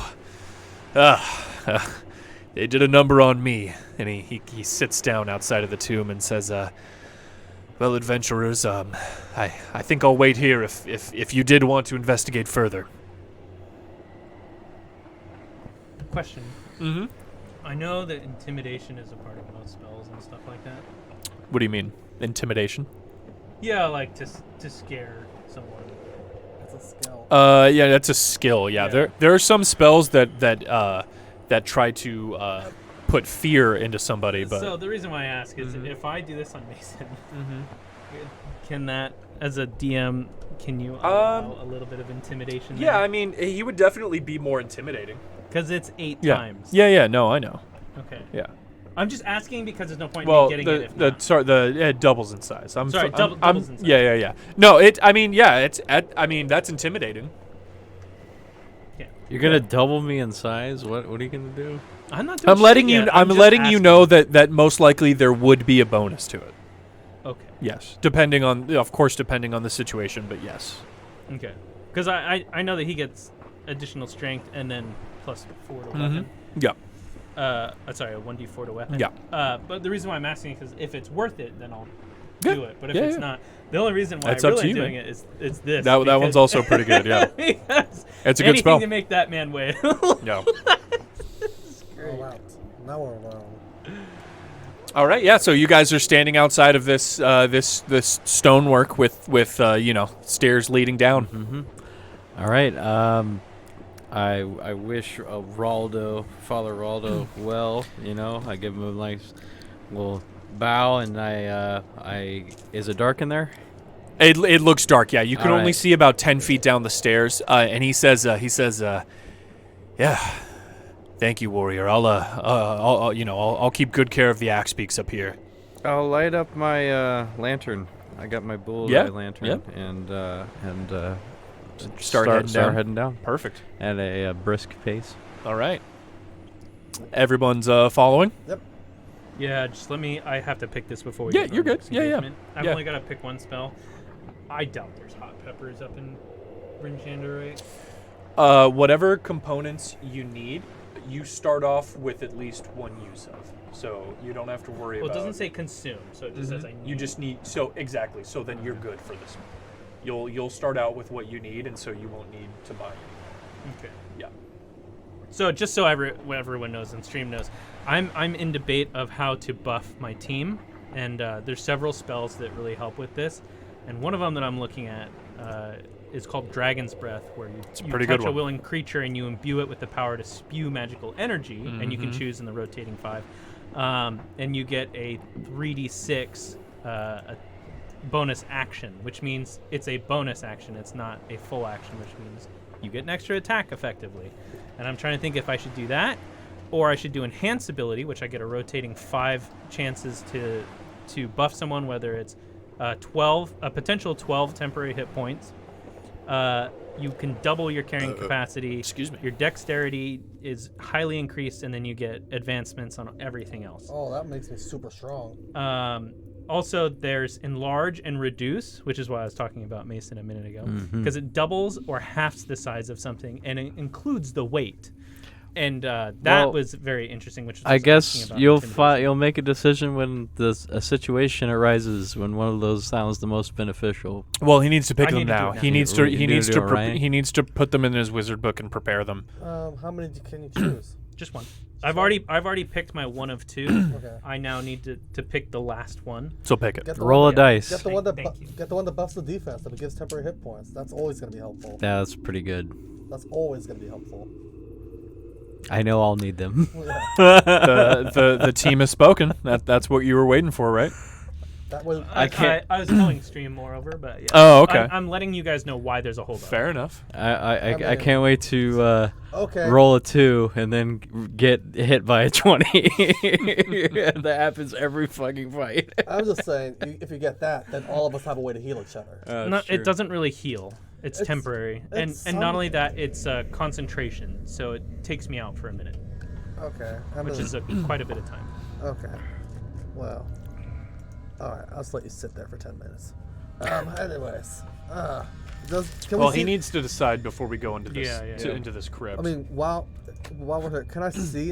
they did a number on me." And he sits down outside of the tomb and says, "Well, adventurers, I think I'll wait here if you did want to investigate further." Question. Mm-hmm. I know that intimidation is a part of most spells and stuff like that. What do you mean? Intimidation? Yeah, like to scare someone. It's a skill. Yeah, that's a skill. Yeah. There are some spells that try to put fear into somebody, but So the reason why I ask is if I do this on Mason, can that, as a DM, can you allow a little bit of intimidation? Yeah, I mean, he would definitely be more intimidating. Because it's 8 Yeah. times. Yeah. No, I know. Okay. Yeah. I'm just asking because there's no point Well, in me getting it if not. it doubles in size. Doubles in size. Yeah. No, that's intimidating. Yeah. You're gonna double me in size? What are you gonna do? I'm not doing I'm letting shit you. yet. I'm just letting you asking. know that most likely there would be a bonus to it. Okay. Yes, depending on the situation, but yes. Okay. Because I know that he gets additional strength and then plus 4 to weapon. Yeah. Sorry, a 1d4 to weapon. Yeah. But the reason why I'm asking is because if it's worth it, then I'll Yeah. do it. But if Yeah, it's yeah. not, the only reason why That's I up really to am you, doing man. it is this. That one's because- also pretty good. Yeah. because It's a good anything spell. to make that man win. Yeah. All out. Now we're alone. All right. Yeah. So you guys are standing outside of this this stonework with stairs leading down. Mm-hmm. All right. I wish Raldo, Father Raldo, well. I give him a nice little bow, and I is it dark in there? It looks dark. Yeah. You can All only right. see about 10 feet down the stairs. And he says, yeah. Thank you, warrior. I'll keep good care of the axe beaks up here. I'll light up my lantern. I got my bullseye Yeah, lantern, yeah. and Start heading down. down Perfect. at a brisk pace. All right. Everyone's following. Yeah, just let me. I have to pick this before we. Yeah, get to you're our good. next Yeah, yeah. engagement. I've Yeah. only got to pick one spell. I doubt there's hot peppers up in Rinchander, right? Whatever components you need, you start off with at least one use of. So you don't have to worry Well, it about. doesn't say consume, so it just says I need. You just need. So exactly. So then you're good for this one. You'll start out with what you need, and so you won't need to buy anything. Okay. Yeah. So just so everyone knows and stream knows, I'm in debate of how to buff my team, and there's several spells that really help with this, and one of them that I'm looking at is called Dragon's Breath, where you pretty touch good a one. willing creature and you imbue it with the power to spew magical energy, and you can choose in the rotating 5, and you get a 3d6 a bonus action, which means it's a bonus action. It's not a full action, which means you get an extra attack effectively. And I'm trying to think if I should do that, or I should do enhance ability, which I get a rotating 5 chances to buff someone, whether it's a potential 12 temporary hit points. You can double your carrying capacity. Excuse me. Your dexterity is highly increased, and then you get advancements on everything else. Oh, that makes me super strong. Also, there's enlarge and reduce, which is what I was talking about Mason a minute ago, because it doubles or halves the size of something, and it includes the weight. And that was very interesting. Which is I guess you'll intimidation. you'll make a decision when a situation arises when one of those sounds the most beneficial. Well, he needs to pick I them need to do now. it now. He needs to. You He need needs to to. do it, Ryan? He needs to put them in his wizard book and prepare them. How many can you choose? Just one. I've already picked my one of 2. Okay. I now need to pick the last one. So pick it. Get the Roll one a that- dice. Get the one that Thank you. get the one that buffs the defense that gives temporary hit points. That's always going to be helpful. That's pretty good. That's always going to be helpful. I know I'll need them. Yeah. The team has spoken. That's what you were waiting for, right? That way, I can't- I was telling stream moreover, but yeah. Oh, okay. I'm letting you guys know why there's a holdup. Fair enough. I mean- can't wait to okay. roll a 2 and then get hit by a 20. That happens every fucking fight. I'm just saying, if you get that, then all of us have a way to heal each other. It doesn't really heal. It's temporary, and it's not only something. that, it's concentration. So it takes me out for a minute, Okay. which is quite a bit of time. Okay. Well. All right. I'll just let you sit there for 10 minutes. Anyways, can Well, we see, he needs to decide before we go into this Yeah. into this crib. I mean, while we're here, can I see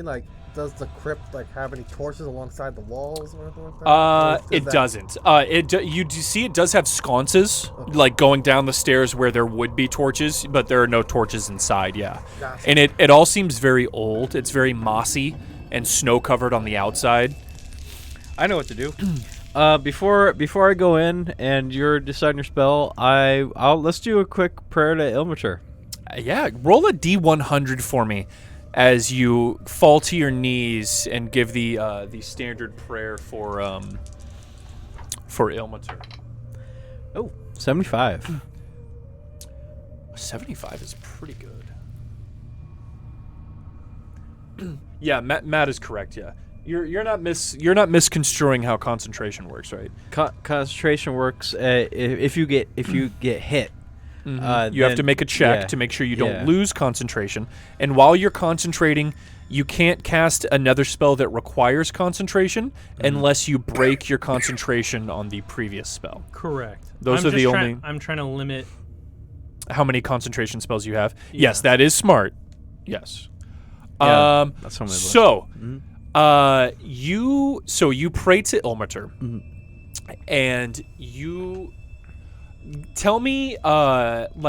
does the crypt have any torches alongside the walls or anything like that? Or is It that- doesn't. You do see it does have sconces, like going down the stairs where there would be torches, but there are no torches inside. Yeah, Gotcha. and it all seems very old. It's very mossy and snow covered on the outside. I know what to do. Before I go in and you're deciding your spell, let's do a quick prayer to Ilmater. Yeah, roll a D100 for me as you fall to your knees and give the standard prayer for Ilmater. Oh, 75. 75 is pretty good. Yeah, Matt is correct. Yeah, you're not misconstruing how concentration works, right? Concentration works if you get hit. You have to make a check to make sure you don't lose concentration. And while you're concentrating, you can't cast another spell that requires concentration unless you break your concentration on the previous spell. Correct. Those are the only. I'm trying to limit How many concentration spells you have? Yeah. Yes, that is smart. Yes. Yeah, that's how you pray to Ilmater, and you tell me what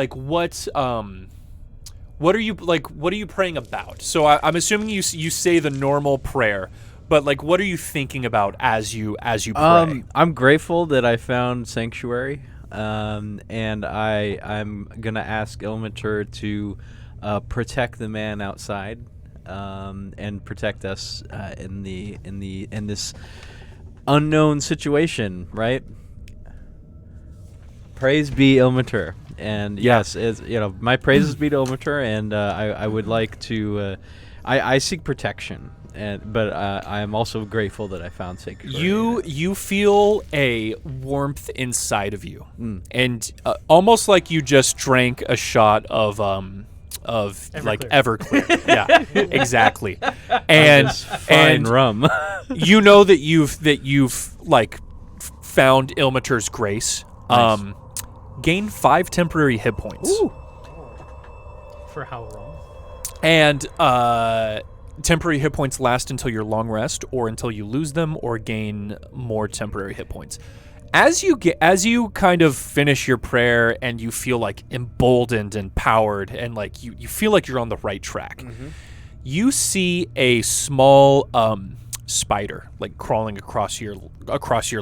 are you praying about? So I'm assuming you say the normal prayer, but like what are you thinking about as you pray? I'm grateful that I found sanctuary, and I'm gonna ask Ilmater to protect the man outside, and protect us in this unknown situation, right? Praise be Ilmater, and yes, my praises be to Ilmater, and I would like to, I seek protection, but I am also grateful that I found sanctuary. You feel a warmth inside of you, and almost like you just drank a shot of like Everclear. Yeah, exactly. And Fine rum. You know that you've like found Ilmater's grace. Nice. Gain 5 temporary hit points. Ooh. For how long? And temporary hit points last until your long rest, or until you lose them, or gain more temporary hit points. As you kind of finish your prayer and you feel like emboldened and powered, and like you feel like you're on the right track, you see a small spider like crawling across your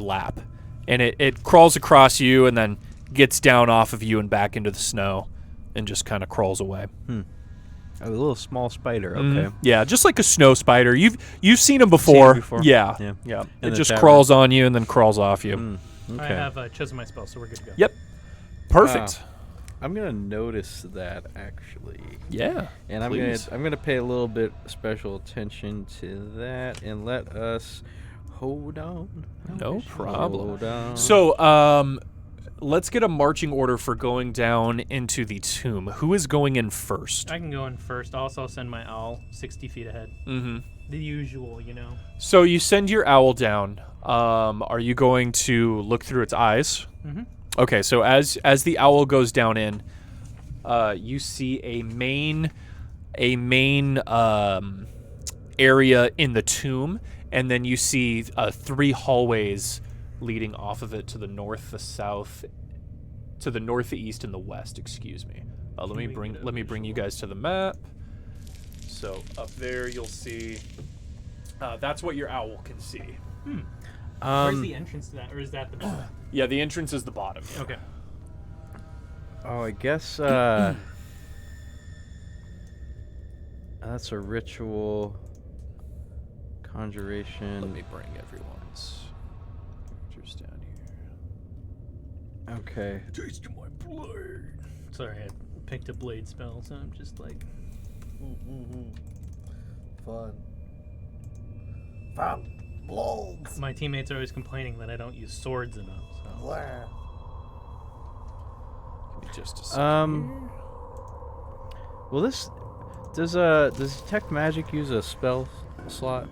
lap, and it crawls across you and then gets down off of you and back into the snow, and just kind of crawls away. A little small spider. Okay. Yeah, just like a snow spider. You've seen them before. Yeah. It just crawls on you and then crawls off you. I have chosen my spell, so we're good to go. Yep. Perfect. I'm gonna notice that actually. Yeah. And I'm gonna pay a little bit special attention to that, and let us hold on. No problem. Hold on. So, let's get a marching order for going down into the tomb. Who is going in first? I can go in first. Also, I'll send my owl 60 feet ahead. The usual, you know. So you send your owl down. Are you going to look through its eyes? Okay, so as the owl goes down in, you see a main area in the tomb, and then you see 3 hallways leading off of it to the north, the south, to the north, the east, and the west. Excuse me. Let me bring you guys to the map. So up there, you'll see. That's what your owl can see. Where's the entrance to that, or is that the bottom? Yeah, the entrance is the bottom. Yeah. Okay. Oh, I guess that's a ritual conjuration. Let me bring everyone's pictures down here. Okay. Taste my blade. Sorry, I picked a blade spell, so I'm just like. Fun. Blades. My teammates are always complaining that I don't use swords enough. So. Blah. Give me just a second. Well, this does detect magic use a spell slot?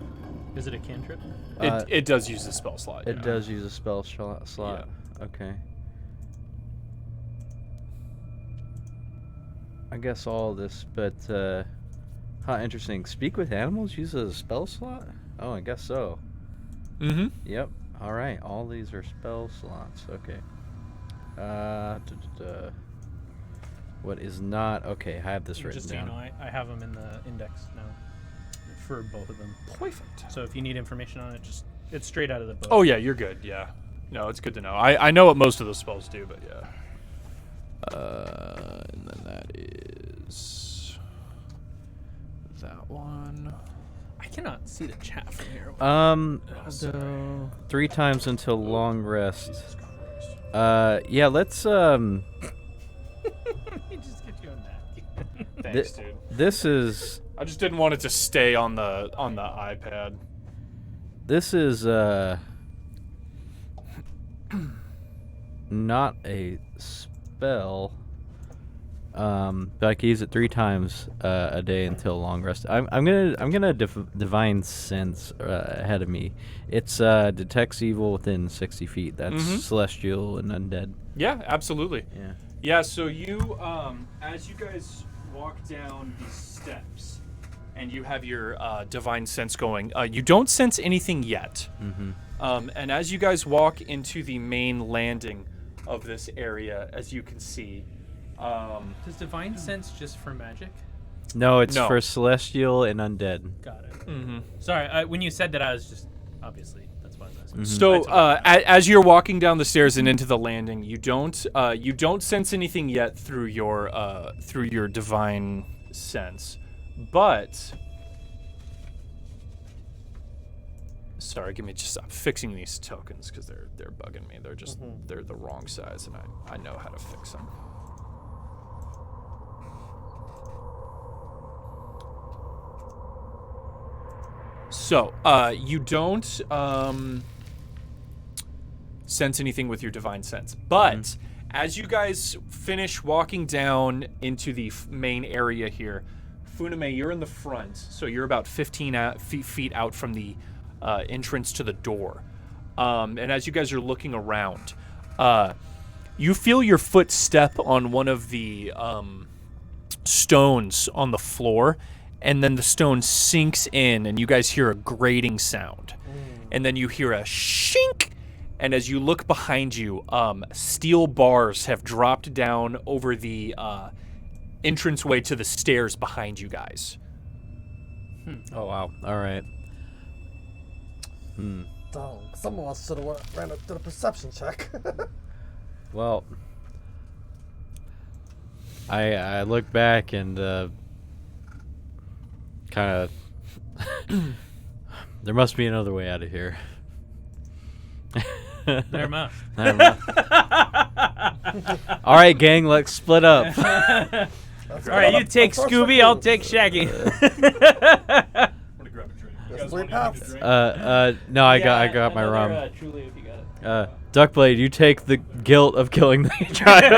Is it a cantrip? It does use a spell slot. It does use a spell slot. Yeah. Okay. I guess all this, but interesting. Speak with animals uses a spell slot? Oh, I guess so. Yep. All right. All these are spell slots. Okay. What is not? Okay, I have this written Just down. so you know, I have them in the index now for both of them. Perfect. So if you need information on it, it's straight out of the book. Oh yeah, you're good. Yeah. No, it's good to know. I know what most of those spells do, but yeah. And then that is that one. I cannot see the chat from here. 3 times until long rest. Yeah, let's He just get you a napkin. Thanks, dude. This is I just didn't want it to stay on the iPad. this is not a spell. But I can use it 3 times a day until long rest. I'm gonna divine sense ahead of me. It's detects evil within 60 feet. That's celestial and undead. Yeah, absolutely. Yeah. Yeah, so you, as you guys walk down these steps, and you have your divine sense going, you don't sense anything yet. And as you guys walk into the main landing of this area, as you can see, Does divine sense just for magic? No, it's No. for celestial and undead. Got it. Sorry, when you said that, I was just obviously that's why I was asking. So as you're walking down the stairs and into the landing, you don't sense anything yet through your divine sense, but sorry, I'm fixing these tokens because they're bugging me. They're the wrong size, and I know how to fix them. So, you don't sense anything with your divine sense, but as you guys finish walking down into the main area here, Funimay, you're in the front, so you're about 15 feet out from the entrance to the door. And as you guys are looking around, you feel your foot step on one of the stones on the floor, and then the stone sinks in, and you guys hear a grating sound. And then you hear a shink, and as you look behind you, steel bars have dropped down over the entranceway to the stairs behind you guys. Oh wow! All right. Dang, some of us should have did a perception check. Well, I look back and kind of there must be another way out of here. There must. All right, gang, let's split up. All right, you take Scooby, I'll take Shaggy. There's 3 paths. No, I got my rum. Truly, if you got it. Duckblade, you take the guilt of killing the child.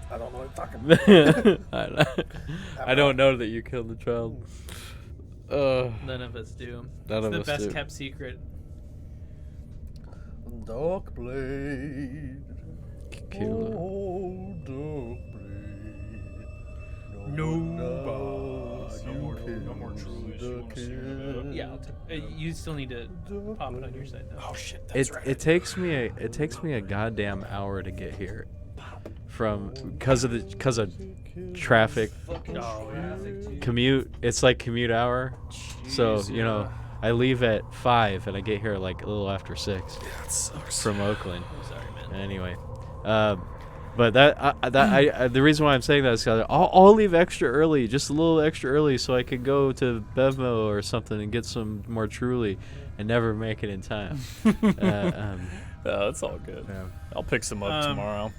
I don't know what you're talking about. I don't know that you killed the child. None of us do. None It's of the us best do. kept secret. Dark blade. Kill Oh, dark blade. No boss. No more truly. You wanna see it in a bit? Yeah, you still need to pop it on your side though. Oh shit, that's right. It takes me a goddamn hour to get here, because of traffic commute. It's like commute hour, so you know I leave at 5 and I get here like a little after 6 That sucks. from Oakland. I'm sorry, man. Anyway, but the reason why I'm saying that is because I'll leave extra early, just a little extra early, so I could go to Bevmo or something and get some more Truly, and never make it in time. That's all good. Yeah. I'll pick some up tomorrow.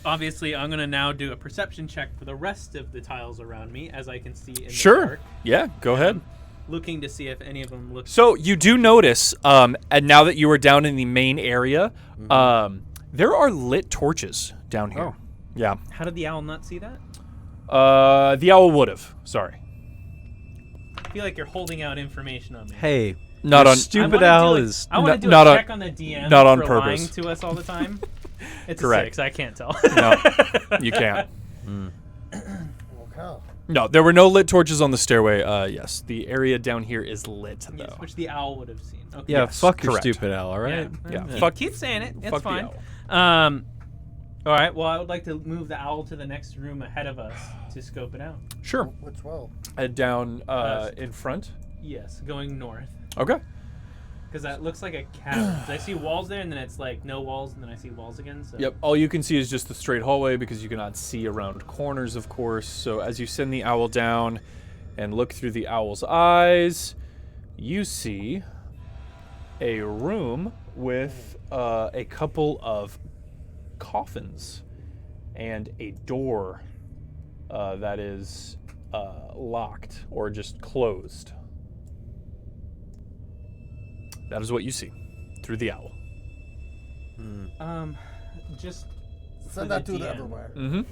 Obviously, I'm gonna now do a perception check for the rest of the tiles around me, as I can see in the Sure. dark, Yeah, go ahead. looking to see if any of them look. So you do notice, and now that you are down in the main area, there are lit torches down here. Oh. Yeah. How did the owl not see that? The owl would have. Sorry. I feel like you're holding out information on me. Hey, Not your on. stupid owl is. I want to do not a on- check on the DM not on for lying purpose. to us all the time. It's Correct. a 6. I can't tell. No, you can't. Okay. No, there were no lit torches on the stairway. Yes, the area down here is lit though. Yes, which the owl would have seen. Okay. Yeah, Yes, fuck your correct. stupid owl. All right. Yeah, Keep, fuck- keep saying it. It's fuck the fine. owl. All right. Well, I would like to move the owl to the next room ahead of us to scope it out. Sure. Which well? Down in front. Yes, going north. Okay. Because that looks like a cabin. I see walls there, and then it's like no walls, and then I see walls again. So. Yep. All you can see is just the straight hallway because you cannot see around corners, of course. So as you send the owl down and look through the owl's eyes, you see a room with a couple of coffins and a door that is locked or just closed. That is what you see through the owl. Just for Send the that dude DM. everywhere. Mm-hmm.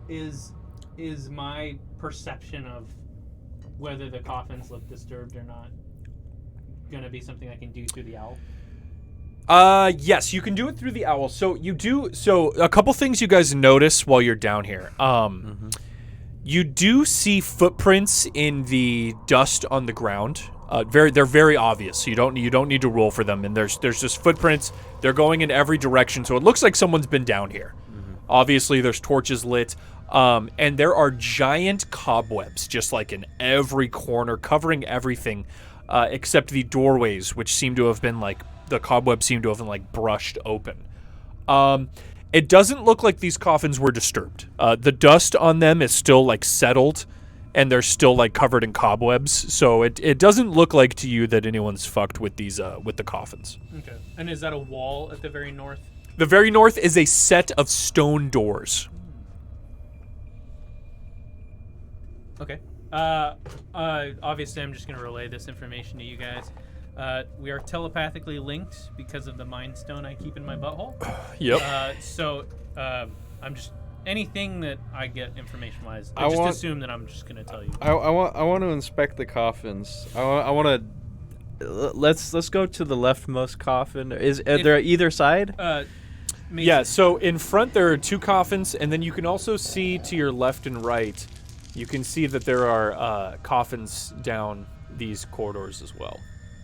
Is my perception of whether the coffins look disturbed or not gonna be something I can do through the owl? Yes, you can do it through the owl. So a couple things you guys notice while you're down here. You do see footprints in the dust on the ground. They're very obvious. So you don't need to roll for them. And there's just footprints. They're going in every direction. So it looks like someone's been down here. Obviously, there's torches lit. And there are giant cobwebs just like in every corner, covering everything except the doorways, which seem to have been like the cobwebs seem to have been like brushed open. It doesn't look like these coffins were disturbed. The dust on them is still like settled, and they're still like covered in cobwebs. So it doesn't look like to you that anyone's fucked with these with the coffins. Okay. And is that a wall at the very north? The very north is a set of stone doors. Okay. Obviously, I'm just gonna relay this information to you guys. We are telepathically linked because of the Mind Stone I keep in my butthole. Yep. So I'm just anything that I get information-wise, I just want- assume that I'm just gonna tell you. I want to inspect the coffins. I want to. Let's go to the leftmost coffin. Is there either side? Mason, Yeah, so in front there are two coffins, and then you can also see to your left and right, you can see that there are coffins down these corridors as well.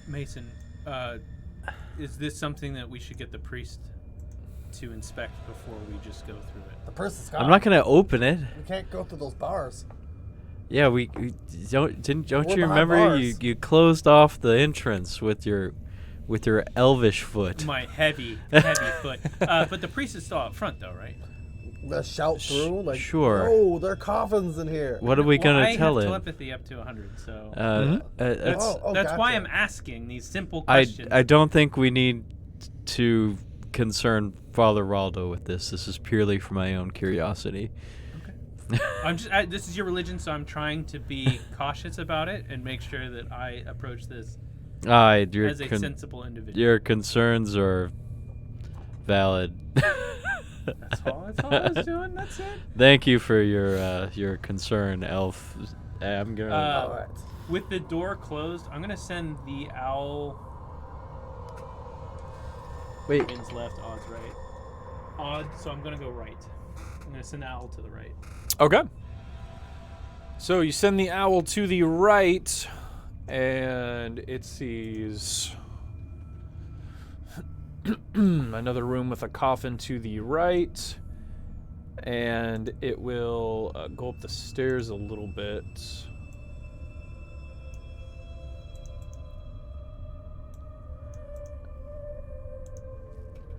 Mason, is this something that we should get the priest to inspect before we just go through it? The person's gone. I'm not gonna open it. We can't go through those bars. Yeah, we don't We're you behind remember bars. you closed off the entrance with your elvish foot. My heavy foot. But the priest is still out front, though, right? Let's shout through like, sure. Oh, there are coffins in here. What are we Well, gonna I tell have him? telepathy up to 100, so That's that's why gotcha. I'm asking these simple I questions. don't think we need to concern Father Raldo with this. This is purely for my own curiosity. I'm just. This is your religion, so I'm trying to be cautious about it and make sure that I approach this Your as a sensible individual. your concerns are valid. That's all I was doing. That's it. Thank you for your concern, Elf. I'm gonna. Uh, All right. With the door closed, I'm gonna send the owl. Wait. Wins left, odds right. Odd, so I'm gonna go right. I'm gonna send the owl to the right. Okay. So you send the owl to the right, and it sees another room with a coffin to the right, and it will go up the stairs a little bit.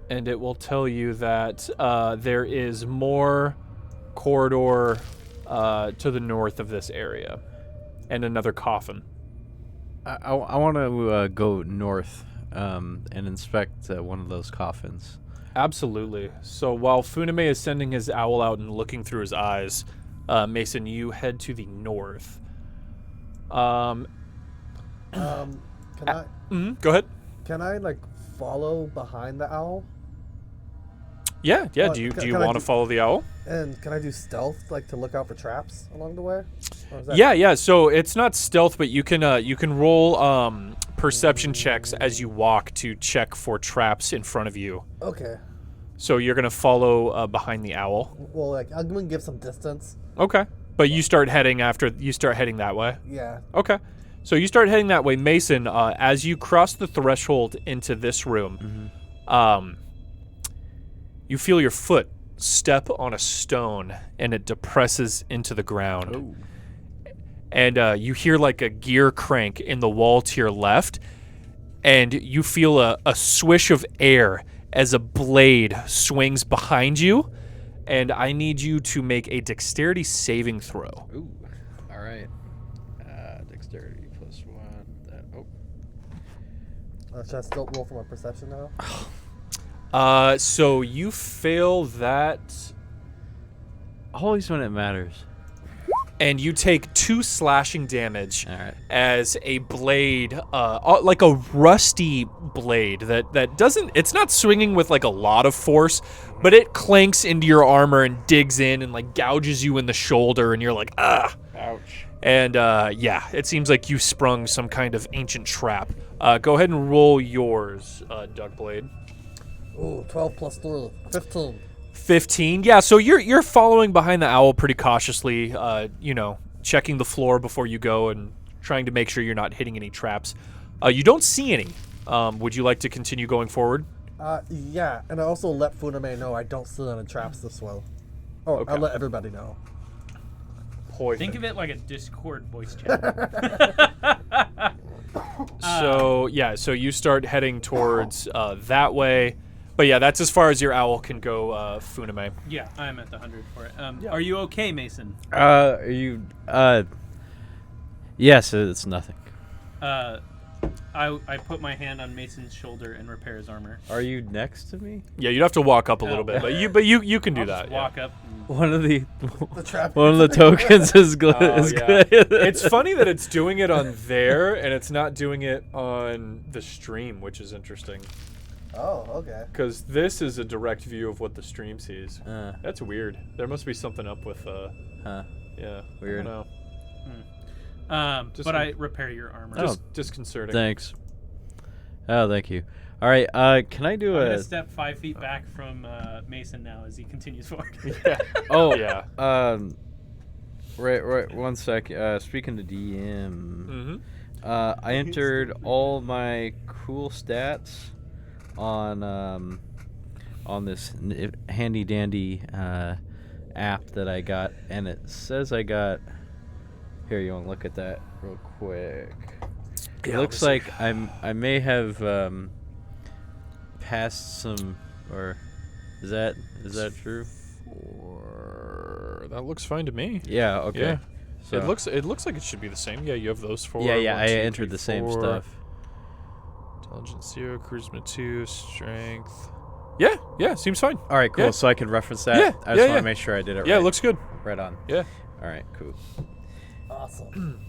And it will tell you that there is more corridor to the north of this area, and another coffin. I want to go north and inspect one of those coffins. Absolutely. So while Funimay is sending his owl out and looking through his eyes, Mason, you head to the north. Can I Go ahead. like follow behind the owl? Yeah. Well, Do you can I want to follow the owl? And can I do stealth like to look out for traps along the way? Or is that- Yeah. So it's not stealth, but you can roll perception checks as you walk to check for traps in front of you. Okay. So you're gonna follow behind the owl. Well, like I'm gonna give some distance. Okay. But you start heading that way. Yeah. Okay. So you start heading that way, Mason. As you cross the threshold into this room, you feel your foot step on a stone, and it depresses into the ground. and you hear like a gear crank in the wall to your left, and you feel a swish of air as a blade swings behind you, and I need you to make a dexterity saving throw. Ooh. All right. Dexterity plus 1. Should I still roll for my perception now? So you fail that, Always when it matters. and you take 2 slashing damage. All right. As a blade, like a rusty blade that doesn't, it's not swinging with like a lot of force, but it clanks into your armor and digs in and like gouges you in the shoulder, and you're like, ah. Ouch. And yeah, it seems like you sprung some kind of ancient trap. Go ahead and roll yours, Duckblade. Ooh, 12 plus 3, 15. 15. Yeah, so you're following behind the owl pretty cautiously, checking the floor before you go and trying to make sure you're not hitting any traps. You don't see any. Would you like to continue going forward? Yeah, and I also let Funimay know I don't sit on the traps this well. Oh, Okay. I'll let everybody know. Poison. Think of it like a Discord voice chat. So you start heading towards that way. But yeah, that's as far as your owl can go, Funimay. Yeah, I'm at the 100 for it. Are you okay, Mason? Are you? Yes, it's nothing. I put my hand on Mason's shoulder and repair his armor. Are you next to me? Yeah, you'd have to walk up a little bit, but you can do I'll that. just walk up. And One of the The trap. one of the tokens is good. Oh, yeah. It's funny that it's doing it on there and it's not doing it on the stream, which is interesting. Oh, okay. Because this is a direct view of what the stream sees. Uh, That's weird. There must be something up with, huh. yeah. Weird. I don't know. but I repair your armor. Oh. Just disconcerting. Thanks. Oh, thank you. All right. Can I do I'm a? gonna step 5 feet back from Mason now as he continues forward. Yeah. Oh. Yeah. Right. 1 sec. Speaking to DM, Mm-hmm. I entered all my cool stats on this handy dandy app that I got, and it says I got. Here, you want to look at that real quick? It Yeah, looks let me like I may have passed some, or is that true? That looks fine to me. Yeah. Okay. Yeah. So It looks like it should be the same. Yeah, you have those 4. Yeah. 1, I 2, entered 3, the same 4. stuff. Intelligence 0, charisma 2, strength. Yeah, seems fine. All right. Cool. Yeah. So I can reference that. Yeah, I just yeah, want yeah. to make sure I did it Yeah, right. it looks good. right on. Yeah. All right. Cool. Awesome.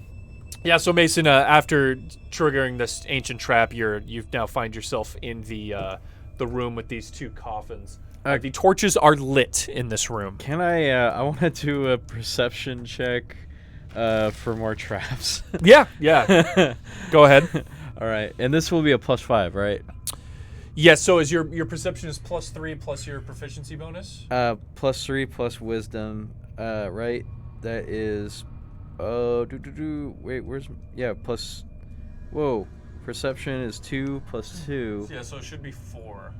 Yeah, so Mason, after triggering this ancient trap, you've now find yourself in the room with these 2 coffins. The torches are lit in this room. Can I want to do a perception check for more traps. Yeah. Go ahead. All right. And this will be a +5, right? Yes. So is your perception is +3 plus your proficiency bonus? +3 plus wisdom. Right. That is. Wait. Where's? Yeah. Plus. Whoa. Perception is 2 plus 2. Yeah. So it should be 4.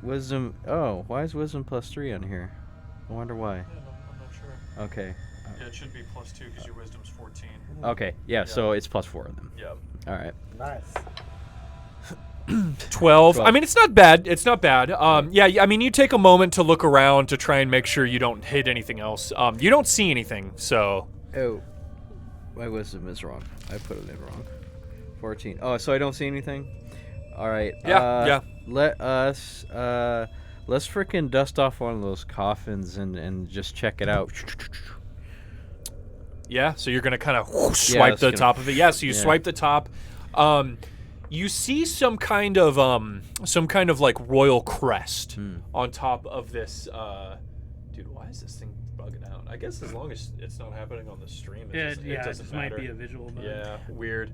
Wisdom. Oh, why is wisdom +3 on here? I wonder why. Yeah, I'm not sure. Okay. Yeah, it should be +2 because your wisdom's 14. Okay. Yeah. So it's +4 then. Yeah. All right. Nice. 12. 12. I mean, it's not bad. Yeah, I mean, you take a moment to look around to try and make sure you don't hit anything else. You don't see anything, so. Oh, my wisdom is wrong. I put it in wrong. 14. Oh, so I don't see anything? All right. Yeah. Let's freaking dust off one of those coffins and just check it out. Yeah, so you're going to kind of swipe that's the gonna- top of it. Yeah, so you yeah. swipe the top. You see some kind of like royal crest on top of this. Dude, why is this thing bugging out? I guess as long as it's not happening on the stream, it doesn't it matter. might be a visual bug. Yeah, weird.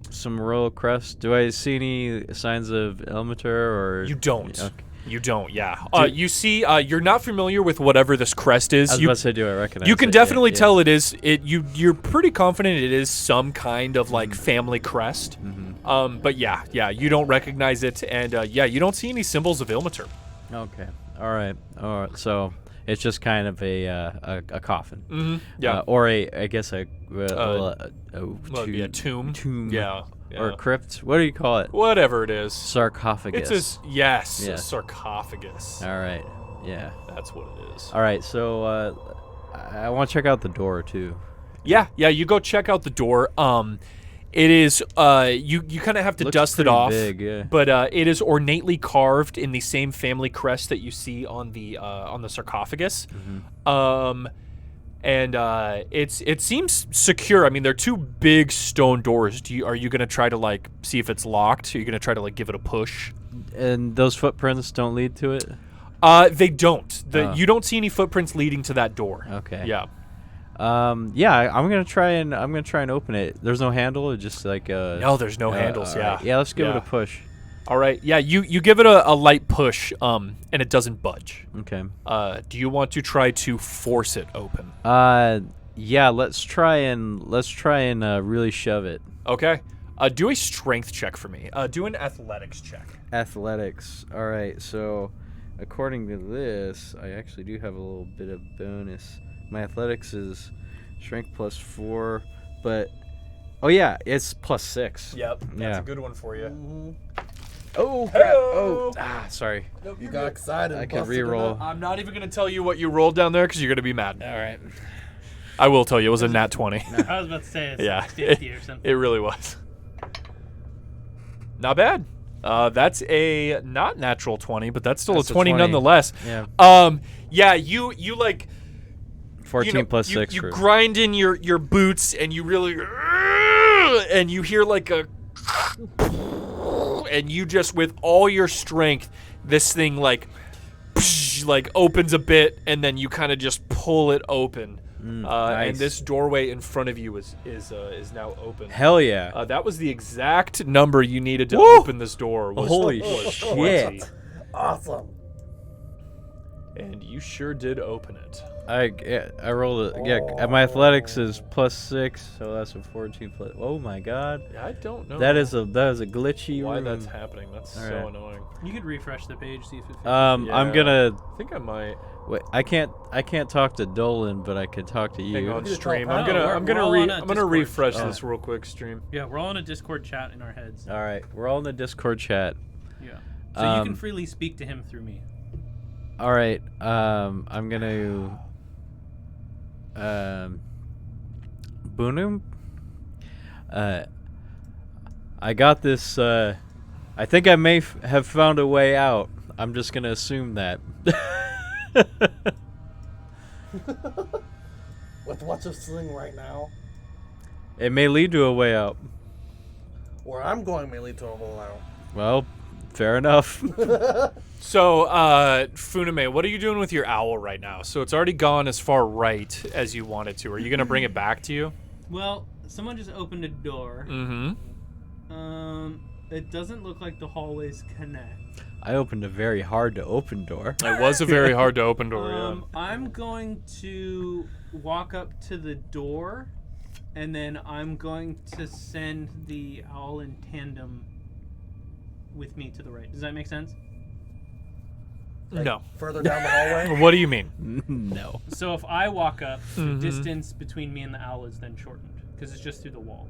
Some royal crest. Do I see any signs of Elmater or? You don't. Okay. You don't, yeah. You see, you're not familiar with whatever this crest is. I was about to say, do I recognize You can it? definitely Yeah. tell it is. You're pretty confident it is some kind of like family crest. But yeah, you don't recognize it, and you don't see any symbols of Ilmater. Okay. All right. So It's just kind of a coffin. Mm-hmm. Yeah. Or I guess a Well, it'd be a tomb. Yeah. Or crypt. What do you call it? Whatever it is. Sarcophagus. It's a Yeah. sarcophagus. All right. Yeah. That's what it is. All right. So I want to check out the door too. Yeah. You go check out the door. It is you kind of have to Looks dust it pretty off. big, yeah. But it is ornately carved in the same family crest that you see on the sarcophagus. Mm-hmm. And it seems secure. I mean, they're two big stone doors. Are you gonna try to like see if it's locked? Are you gonna try to like give it a push? And those footprints don't lead to it. They don't. You don't see any footprints leading to that door. Okay. Yeah. Yeah, I'm gonna try and open it. There's no handle. It's just like No, there's no handles. all Yeah. right. Yeah, let's give it Yeah. a push. All right. Yeah. You give it a light push. And it doesn't budge. Okay. Do you want to try to force it open? Yeah. Let's try and really shove it. Okay. Do a strength check for me. Do an athletics check. Athletics. All right. So, according to this, I actually do have a little bit of bonus. My athletics is strength +4, but yeah, it's +6. Yep. That's Yeah. a good one for you. Oh crap! Hey-o. Oh, sorry. You got excited. I and can busted it re-roll. up. I'm not even gonna tell you what you rolled down there because you're gonna be mad. All right. I will tell you. It was a nat 20. I was about to say it's Yeah. like 50 or something. It really was. Not bad. That's a not natural 20, but that's still That's a a 20 20. nonetheless. Yeah. Yeah. You like 14 plus 6. You for grind in your boots and you really and you hear like a and you just with all your strength this thing like opens a bit and then you kind of just pull it open. Nice. And this doorway in front of you is now open. Hell yeah. That was the exact number you needed to Woo! open this door. Holy was shit. 20. Awesome. And you sure did open it. I rolled it. Yeah, my athletics is +6, so that's a 14 plus. Oh my god. I don't know. That is a glitchy why room. that's happening. That's so Alright. annoying. You could refresh the page, see if it fixes I'm Yeah. gonna I think I might wait. I can't talk to Dolan, but I could talk to you. hang on just stream. talk I'm about it. gonna We're all on a I'm gonna Discord. refresh Oh. this real quick stream. Yeah, we're all in a Discord chat in our heads. All right, we're all in the Discord chat. Yeah. So you can Um, freely speak to him through me. All right. I'm gonna. Bunum. I got this. I think I may have found a way out. I'm just gonna assume that. With what you're seeing right now, It may lead to a way out. where I'm going may lead to a roll out. Well, fair enough. So, Funimay, what are you doing with your owl right now? So it's already gone as far right as you want it to. Are you gonna bring it back to you? Well, someone just opened a door. Mm-hmm. It doesn't look like the hallways connect. I opened a very hard to open door. It was a very hard to open door. Yeah. I'm going to walk up to the door, and then I'm going to send the owl in tandem with me to the right. Does that make sense? Like, No. Further down the hallway. What do you mean? No. So if I walk up, Mhm. the distance between me and the owl is then shortened because it's just through the wall.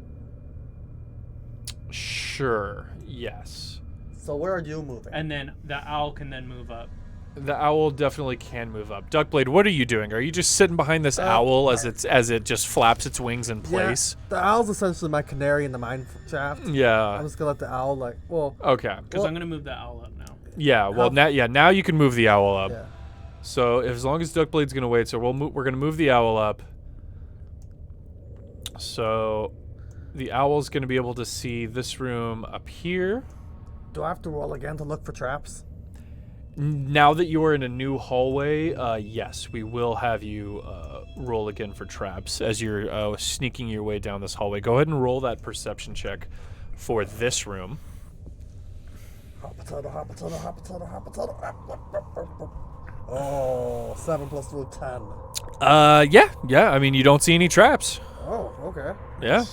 Sure. Yes. So where are you moving? And then the owl can then move up. The owl definitely can move up. Duckblade, what are you doing? Are you just sitting behind this owl as it just flaps its wings in place? Yeah, the owl's essentially my canary in the mine shaft. Yeah. I'm just gonna let the owl Okay. Because Well- I'm going to move the owl up now. Yeah. Well, How- now you can move the owl up. Yeah. So as long as Duckblade's gonna wait, so we're gonna move the owl up. So the owl's gonna be able to see this room up here. Do I have to roll again to look for traps? Now that you are in a new hallway, yes, we will have you roll again for traps as you're sneaking your way down this hallway. Go ahead and roll that perception check for this room. Hot potato, hot potato, hot potato, hot potato. Oh, 7 plus 2, 10. Yeah. I mean, you don't see any traps. Oh, okay. Yeah.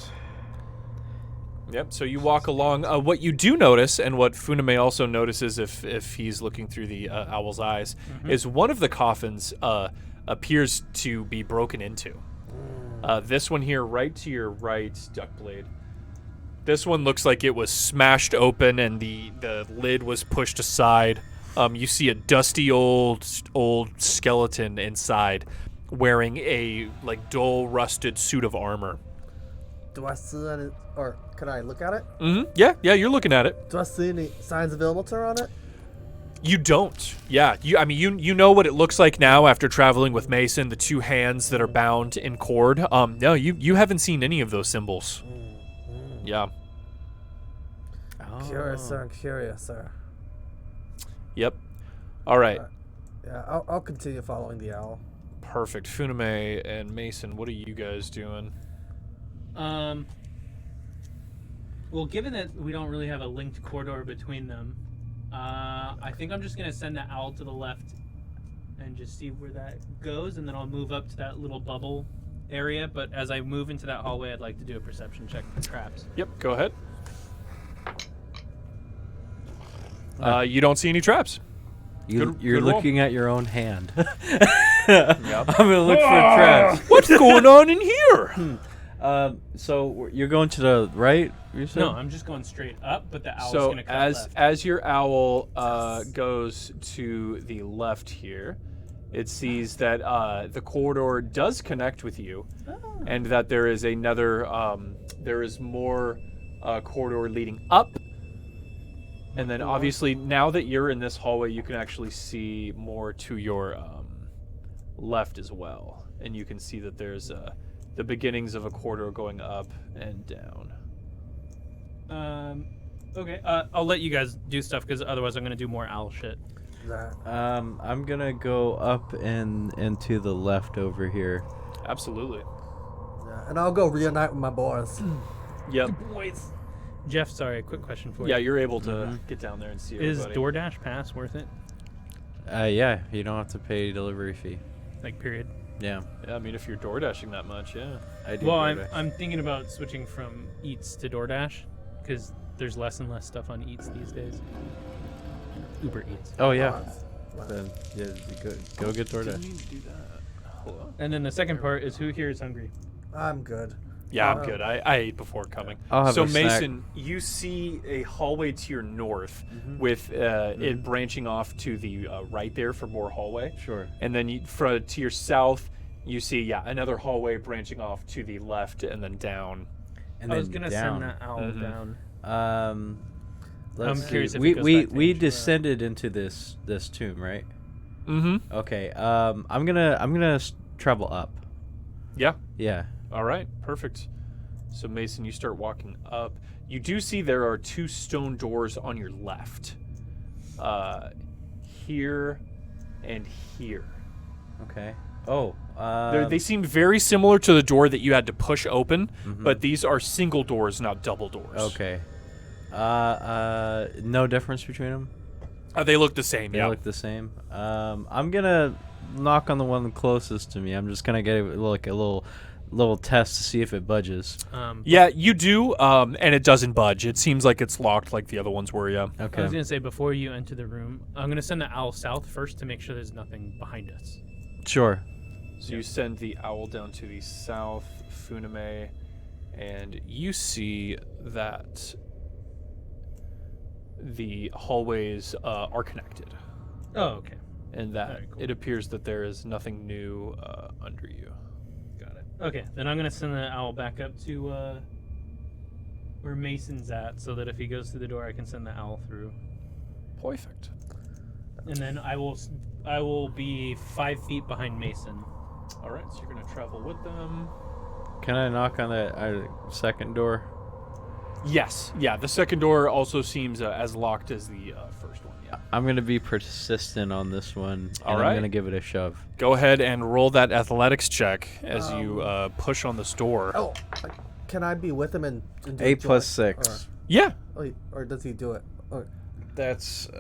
Yep. So you walk along. What you do notice, and what Funimay also notices if he's looking through the owl's eyes, is one of the coffins appears to be broken into. This one here, right to your right, Duckblade. This one looks like it was smashed open and the lid was pushed aside. You see a dusty old skeleton inside, wearing a dull rusted suit of armor. Do I see any, or can I look at it? Mm-hmm. Yeah, you're looking at it. Do I see any signs of Ilmater on it? You don't. Yeah, you know what it looks like now after traveling with Mason. The two hands that are bound in cord. No, you haven't seen any of those symbols. Yeah. Curious, sir. Curious, sir. Yep. All right. Yeah, I'll continue following the owl. Perfect. Funimay and Mason, what are you guys doing? Well, given that we don't really have a linked corridor between them, I think I'm just gonna send the owl to the left and just see where that goes, and then I'll move up to that little bubble area. But as I move into that hallway, I'd like to do a perception check for traps. Yep, go ahead. You don't see any traps. You're good roll. looking at your own hand. Yep. I'm gonna look for traps. What's going on in here? So you're going to the right? You said? No, I'm just going straight up, but the owl's So gonna cut left. as your owl goes to the left here, it sees that the corridor does connect with you, and that there is another there is more corridor leading up. And then obviously now that you're in this hallway, you can actually see more to your left as well, and you can see that there's the beginnings of a corridor going up and down. Okay. I'll let you guys do stuff because otherwise I'm gonna do more owl shit. I'm gonna go up and into the left over here. Absolutely. Yeah, and I'll go reunite with my boys. Yep. Boys. Jeff, sorry, quick question for you. Yeah, you're able to get down there and see Is everybody. DoorDash Pass worth it? Yeah, you don't have to pay delivery fee. Like, period. Yeah, Yeah, I mean, if you're door dashing that much, yeah. I do. Well, I'm thinking about switching from Eats to DoorDash because there's less and less stuff on Eats these days. Uber Eats. Oh yeah. Wow. Then yeah, go get Didn't DoorDash. mean to do that. Hold on. And then the second part is who here is hungry? I'm good. Yeah, I'm good. I ate before coming. I'll have So a snack. Mason, you see a hallway to your north with it branching off to the right there for more hallway. Sure. And then to your south, you see another hallway branching off to the left and then down. And I was then gonna down. send that owl down. Let's I'm curious see. if it goes back to we HUI. descended into this tomb, right? Mm-hmm. Okay. I'm gonna travel up. Yeah. Yeah. All right. Perfect. So Mason, you start walking up. You do see there are two stone doors on your left. Here and here. Okay. Oh. They seem very similar to the door that you had to push open, but these are single doors, not double doors. Okay. No difference between them. They look the same. They look the same. I'm gonna knock on the one closest to me. I'm just gonna get a little test to see if it budges. Yeah, you do, and it doesn't budge. It seems like it's locked like the other ones were, yeah. Okay. I was gonna say before you enter the room, I'm gonna send the owl south first to make sure there's nothing behind us. Sure. So you send the owl down to the south, Funimay, and you see that the hallways are connected, Oh, okay. and that Very cool. it appears that there is nothing new under you. Got it. Okay, then I'm gonna send the owl back up to where Mason's at, so that if he goes through the door, I can send the owl through. Perfect. And then I will be 5 feet behind Mason. All right, so you're going to travel with them. Can I knock on that second door? Yes. Yeah, the second door also seems as locked as the first one. Yeah. I'm gonna be persistent on this one, and All I'm right. gonna give it a shove. Go ahead and roll that athletics check as you push on this door. Oh, can I be with him and do 8 it plus joy? 6. Yeah. Or does he do it? Or, That's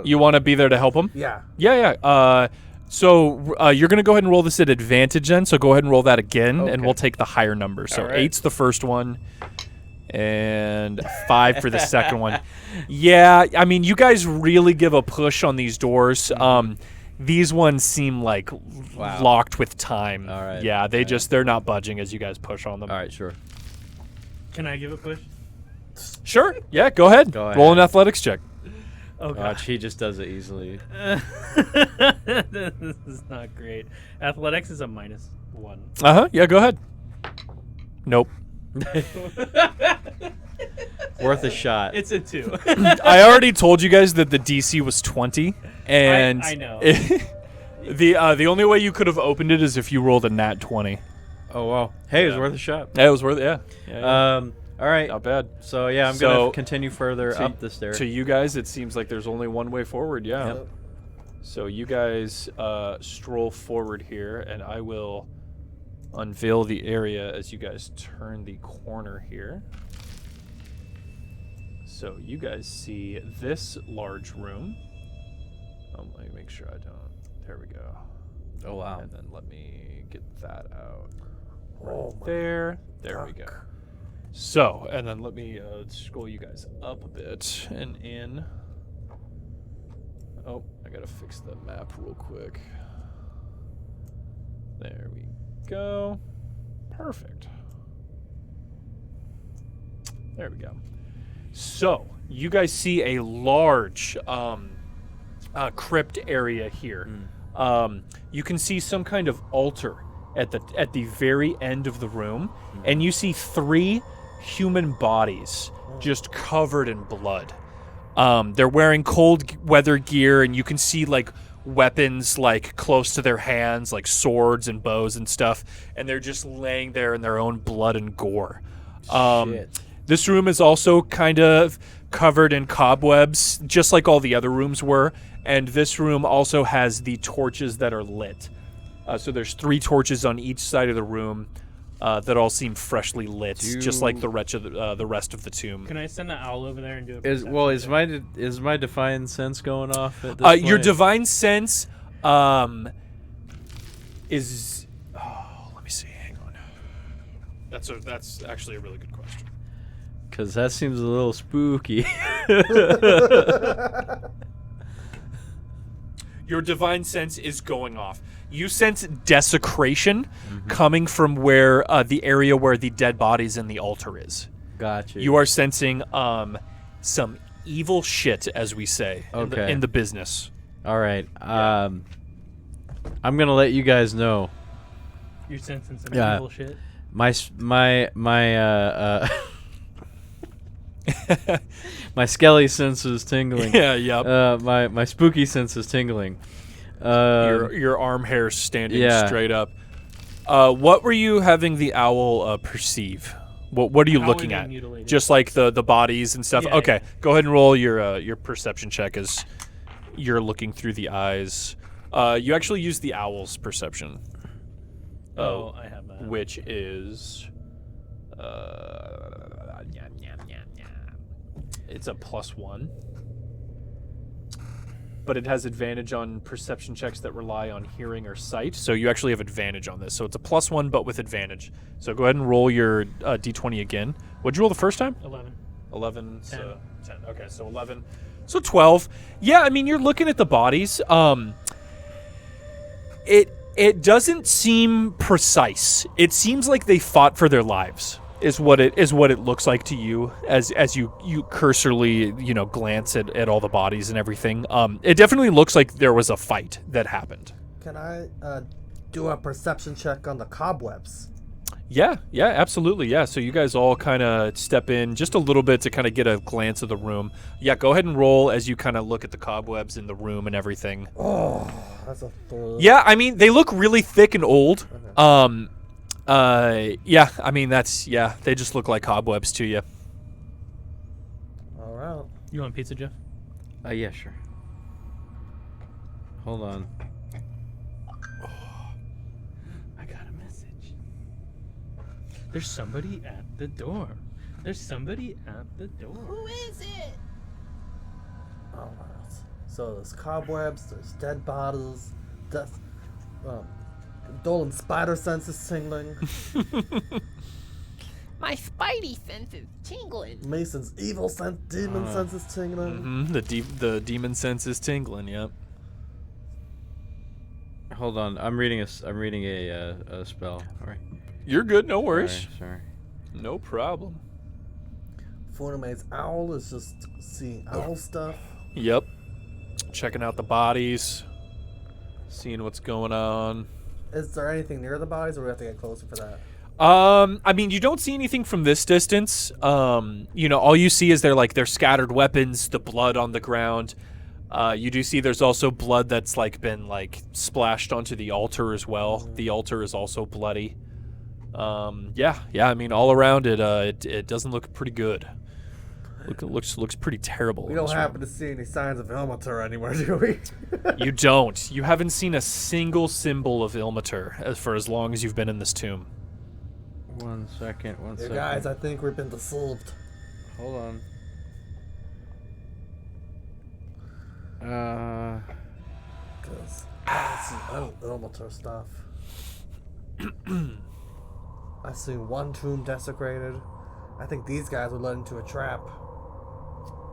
You want to be there to help him? yeah. Yeah. So you're going to go ahead and roll this at advantage then. So go ahead and roll that again, and Okay. we'll take the higher number. So All right. 8's the first one, And 5 for the second one. Yeah, I mean, you guys really give a push on these doors. These ones seem like locked with time. All right. Yeah, they're not budging as you guys push on them. All right, sure. Can I give a push? Sure. Yeah, go ahead. Go ahead. Roll an athletics check. Oh god. Watch, he just does it easily. This is not great. Athletics is a -1. Yeah, go ahead. Nope. Worth a shot. It's a 2. I already told you guys that the DC was 20, and I know. the only way you could have opened it is if you rolled a nat 20. Oh wow. Hey, it was Yeah. worth a shot. Yeah, it was worth it. Yeah. All right. Not bad. So yeah, I'm So, gonna continue further up the stairs. To you guys, it seems like there's only one way forward. Yeah. Yep. So you guys stroll forward here, and I will unveil the area as you guys turn the corner here. So you guys see this large room. Let me make sure I don't. There we go. Oh wow. And then let me get that out. Oh, Right my there. There we go. So, and then let me scroll you guys up a bit and in. Oh, I gotta fix the map real quick. There we go. Perfect. There we go. So, you guys see a large crypt area here. You can see some kind of altar at the very end of the room, and you see 3 human bodies just covered in blood. They're wearing cold weather gear, and you can see like weapons like close to their hands, like swords and bows and stuff, and they're just laying there in their own blood and gore. Shit. This room is also kind of covered in cobwebs, just like all the other rooms were, and this room also has the torches that are lit. So there's 3 torches on each side of the room that all seem freshly lit, just like the rest of the tomb. Can I send the owl over there and do a Is perception check? my divine sense going off at this Your point? divine sense is. Oh, let me see. Hang on. That's actually a really good question. Because that seems a little spooky. Your divine sense is going off. You sense desecration coming from where the area where the dead bodies and the altar is. Gotcha. You are sensing some evil shit, as we say, Okay. in the business. All right. I'm gonna let you guys know. You're sensing some Yeah. evil shit. My my skelly sense is tingling. Yeah, yep. My spooky sense is tingling. Your arm hair standing yeah. straight up. What were you having the owl perceive? What are you How looking being at? mutilated. Just like the bodies and stuff. Yeah, Okay, yeah. go ahead and roll your perception check as you're looking through the eyes. You actually use the owl's perception. Oh, I have that. Which is it's a +1, but it has advantage on perception checks that rely on hearing or sight, so you actually have advantage on this. So it's a +1 but with advantage. So go ahead and roll your d20 again. What'd you roll the first time? 11. 11. 10. So 10. Okay, so 11. So 12. Yeah, I mean, you're looking at the bodies. It doesn't seem precise. It seems like they fought for their lives. Is what it looks like to you as you cursorily glance at all the bodies and everything. It definitely looks like there was a fight that happened. Can I do a perception check on the cobwebs? Yeah, absolutely. Yeah, so you guys all kind of step in just a little bit to kind of get a glance of the room. Yeah, go ahead and roll as you kind of look at the cobwebs in the room and everything. Oh, that's a 3. Yeah, I mean, they look really thick and old. Yeah, I mean, they just look like cobwebs to you. All right. You want pizza, Jeff? Yeah, sure. Hold on. I got a message. There's somebody at the door. There's somebody at the door. Who is it? All right. So there's cobwebs, there's dead bodies, death. Dolan's spider sense is tingling. My spidey sense is tingling. Mason's evil sense, demon sense is tingling. The demon sense is tingling. Yep. Hold on, I'm reading a spell. All right. You're good. No worries. Sorry. No problem. Funamay's owl is just seeing owl stuff. Yep. Checking out the bodies, seeing what's going on. Is there anything near the bodies, or we have to get closer for that? I mean, you don't see anything from this distance. You know, all you see is their scattered weapons, the blood on the ground. You do see there's also blood that's been splashed onto the altar as well. The altar is also bloody. Yeah. I mean, all around it doesn't look pretty good. Looks pretty terrible. We don't happen to see any signs of Ilmater anywhere, do we? You don't. You haven't seen a single symbol of Ilmater for as long as you've been in this tomb. One second. Hey guys, I think we've been deceived. Hold on. Because I don't Ilmater stuff. I've seen one tomb desecrated. I think these guys were led into a trap.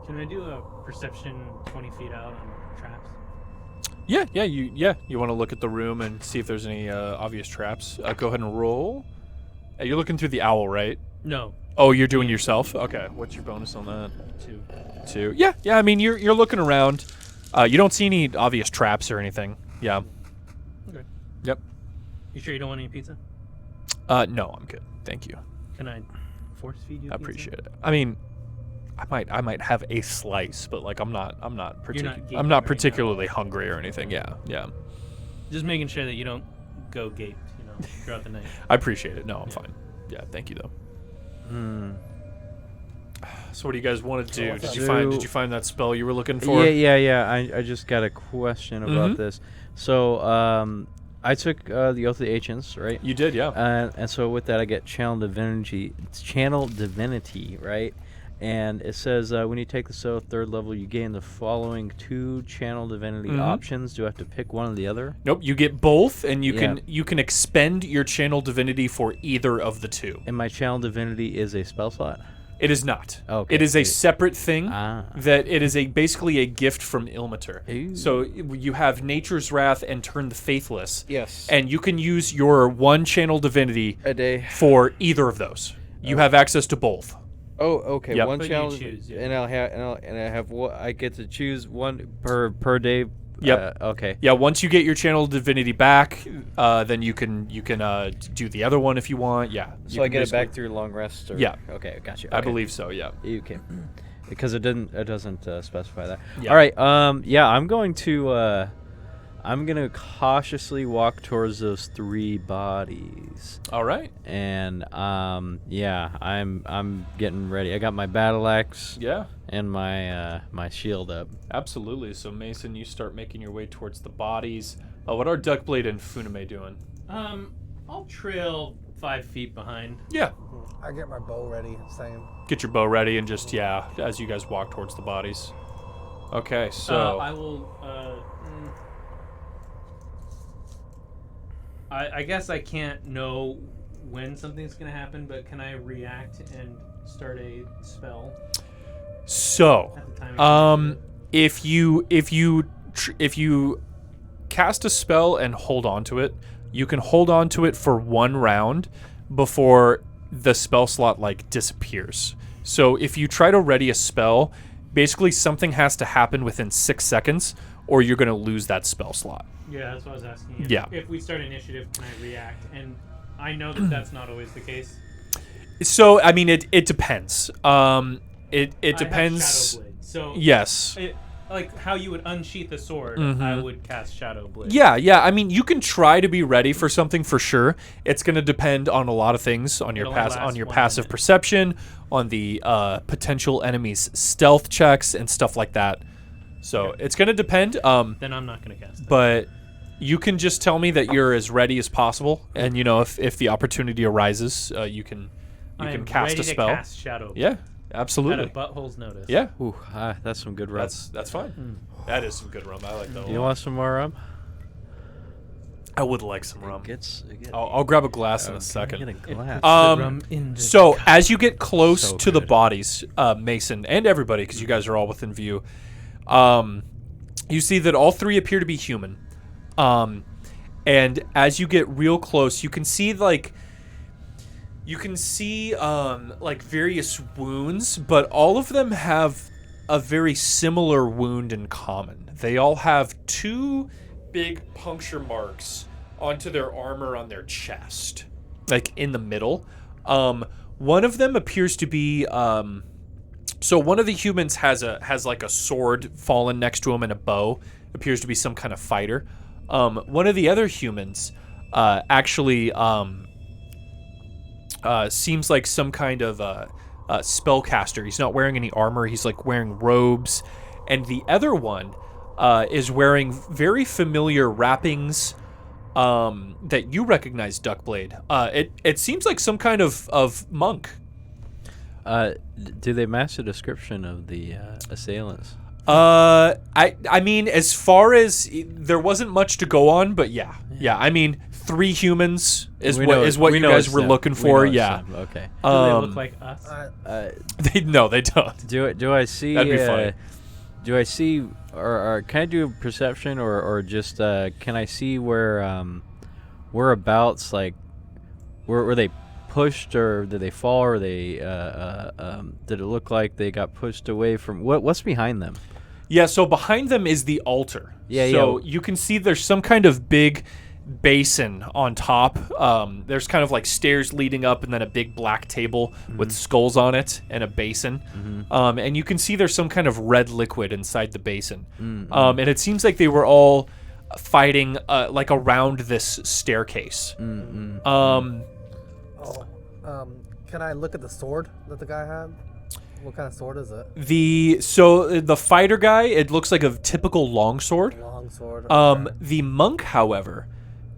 Can I do a perception 20 feet out on traps? Yeah. You want to look at the room and see if there's any obvious traps. Go ahead and roll. You're looking through the owl, right? No. Oh, you're doing yourself? Okay. What's your bonus on that? 2. 2. Yeah. I mean, you're looking around. You don't see any obvious traps or anything. Yeah. Okay. Yep. You sure you don't want any pizza? No, I'm good. Thank you. Can I force feed you? I appreciate it. I mean, I might have a slice, but I'm not particularly hungry or anything. Yeah. Just making sure that you don't go gaped, throughout the night. I appreciate it. No, I'm fine. Yeah, thank you though. So what do you guys want to do? Did you find that spell you were looking for? Yeah. I just got a question about this. So I took the Oath of the Ancients, right? You did, yeah. And so with that, I get Channel Divinity. It's Channel Divinity, right? And it says when you take the oath 3rd level, you gain the following 2 Channel Divinity options. Do I have to pick one or the other? Nope, you get both, and you can expend your Channel Divinity for either of the 2. And my Channel Divinity is a spell slot? It is not. Okay. It is a separate thing. That it is basically a gift from Ilmater. Ooh. So you have Nature's Wrath and Turn the Faithless. Yes. And you can use your 1 Channel Divinity a day for either of those. You have access to both. Oh, okay. Yep. One But you channel, choose, yeah. and I have I get to choose one per day. Yep. Okay. Yeah. Once you get your Channel Divinity back, then you can do the other one if you want. Yeah. So I get it back through long rest. Or? Yeah. Okay. Gotcha. I Okay. believe so. Yeah. Okay. Because it doesn't specify that. Yeah. All right. Yeah. I'm gonna cautiously walk towards those 3 bodies. All right. And yeah, I'm getting ready. I got my battle axe. Yeah. And my shield up. Absolutely. So Mason, you start making your way towards the bodies. What are Duckblade and Funimay doing? I'll trail 5 feet behind. Yeah. I get my bow ready, same. Get your bow ready and just as you guys walk towards the bodies. Okay. So I will. I guess I can't know when something's gonna happen, but can I react and start a spell? So, At the time if you cast a spell and hold on to it, you can hold on to it for 1 round before the spell slot disappears. So if you try to ready a spell, basically something has to happen within 6 seconds, or you're gonna lose that spell slot. Yeah, that's what I was asking. Yeah. If we start initiative, can I react? And I know that that's not always the case. So I mean, it depends. It I depends. have Shadow Blade, so Yes. like how you would unsheath the sword, I would cast Shadow Blade. Yeah. I mean, you can try to be ready for something for sure. It's going to depend on a lot of things, on your It only lasts passive 1 minute. perception, on the potential enemies' stealth checks and stuff like that. So it's going to depend. Then I'm not gonna cast it. But you can just tell me that you're as ready as possible, and if the opportunity arises, you can cast a spell. To cast Shadow Blade. Yeah, At absolutely. a butthole's notice. Yeah, Ooh, that's some good rum. that's fine. That is some good rum. I like that. You want some more rum? I would like some rum. It I'll grab a glass in a Get a second. glass. Rum in the So cup. as you get close So to the good. bodies, Mason and everybody, because you guys are all within view, you see that all three appear to be human. And as you get real close, you can see like various wounds, but all of them have a very similar wound in common. They all have 2 big puncture marks onto their armor on their chest, like in the middle. One of them appears to be so one of the humans has like a sword fallen next to him and a bow. Appears to be some kind of fighter. One of the other humans actually seems like some kind of spellcaster. He's not wearing any armor. He's like wearing robes. And the other one is wearing very familiar wrappings that you recognize, Duckblade. It seems like some kind of monk. Do they match the description of the assailants? I mean, as far as there wasn't much to go on, but yeah. I mean, 3 humans is what you guys were looking for. Yeah. Okay. Do they look like us? They don't. Do I see? That'd be funny. Do I see, or can I do a perception, or just can I see whereabouts, like were they pushed, or did they fall, or they did it look like they got pushed away from what's behind them? Yeah, so behind them is the altar. Yeah, so you can see there's some kind of big basin on top. There's kind of like stairs leading up, and then a big black table with skulls on it and a basin. And you can see there's some kind of red liquid inside the basin. And it seems like they were all fighting like around this staircase. Can I look at the sword that the guy had? What kind of sword is it? The fighter guy, it looks like a typical longsword. Long sword. The monk, however,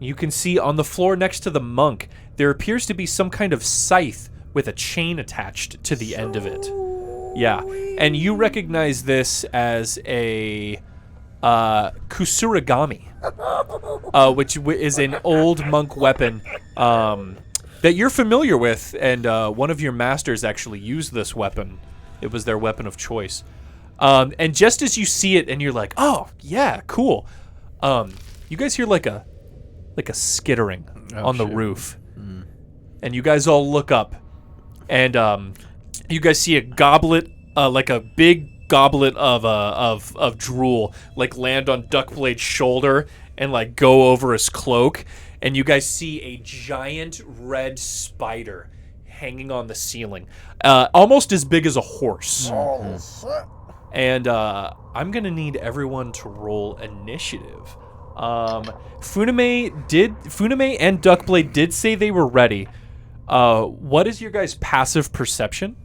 you can see on the floor next to the monk, there appears to be some kind of scythe with a chain attached to the end of it. Yeah, and you recognize this as a Kusurigama, which is an old monk weapon that you're familiar with, and one of your masters actually used this weapon. It was their weapon of choice. And just as you see it, and you're like, "Oh yeah, cool," you guys hear like a skittering on the roof, and you guys all look up, and you guys see a goblet, like a big goblet of drool, like land on Duckblade's shoulder and like go over his cloak. And you guys see a giant red spider hanging on the ceiling, almost as big as a horse. Oh, shit. And I'm going to need everyone to roll initiative. Funimay and Duckblade did say they were ready. What is your guys' passive perception?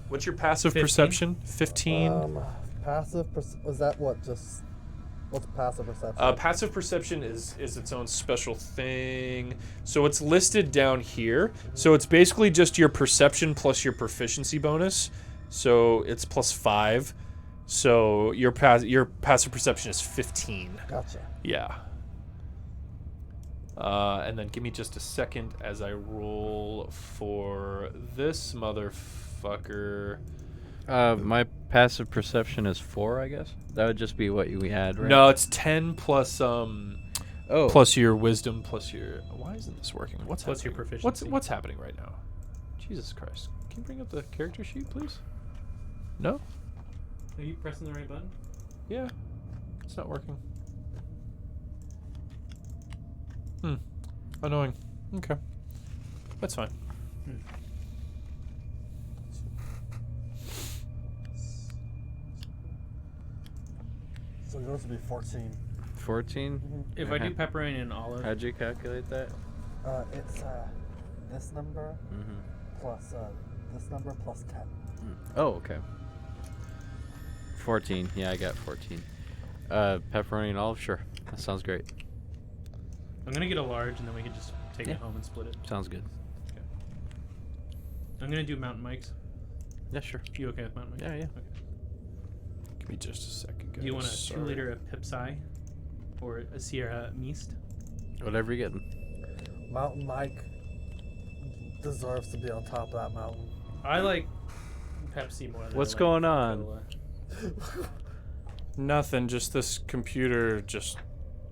What's your passive 15. perception? 15? Was that what? What's passive perception? Passive perception is its own special thing. So it's listed down here. So it's basically just your perception plus your proficiency bonus. So it's +5. So your passive perception is 15. Gotcha. Yeah. And then give me just a second as I roll for this motherfucker. My passive perception is 4, I guess. That would just be what we had, right? No, it's 10 plus plus your wisdom plus your. Why isn't this working? What's Plus your happening? proficiency. What's happening right now? Jesus Christ! Can you bring up the character sheet, please? No. Are you pressing the right button? Yeah, it's not working. Annoying. Okay, that's fine. So yours would be 14. 14? If I do pepperoni and olive, How'd you calculate that? It's this number plus this number plus 10. Oh, okay. 14. Yeah, I got 14. Pepperoni and olive? Sure. That sounds great. I'm gonna get a large, and then we can just take it home and split it. Sounds good. I'm gonna do mountain mics. Yeah, sure. You okay with mountain mics? Yeah, yeah. Okay. Give me just a second, guys. Do you want a Sorry. 2 liter of Pipsi or a Sierra Meast? Whatever you're getting. Mountain Mike deserves to be on top of that mountain. I like Pepsi more than What's I like going on? Coca-Cola. Nothing. Just this computer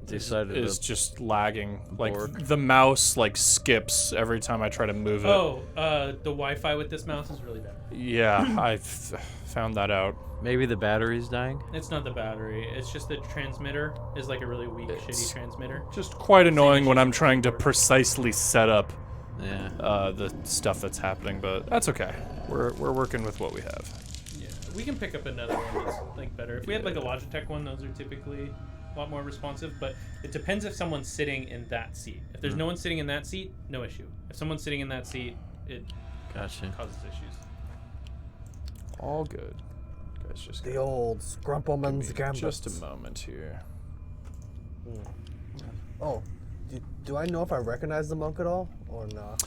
Decided is to just lagging. Like bork. the mouse like skips every time I try to move it. Oh, the Wi-Fi with this mouse is really bad. Yeah, I've found that out. Maybe the battery's dying. It's not the battery. It's just the transmitter is like a really weak, It's- shitty transmitter. Just quite annoying when issue I'm with the trying to keyboard. precisely set up Yeah. the stuff that's happening, but that's okay. We're working with what we have. Yeah, we can pick up another one that's like better. If we had like a Logitech one, those are typically a lot more responsive. But it depends if someone's sitting in that seat. If there's no one sitting in that seat, no issue. If someone's sitting in that seat, it Gotcha. causes issues. All good. Guys, just The old Scrumpleman's give me Gambit. just a moment here. Oh, do I know if I recognize the monk at all or not?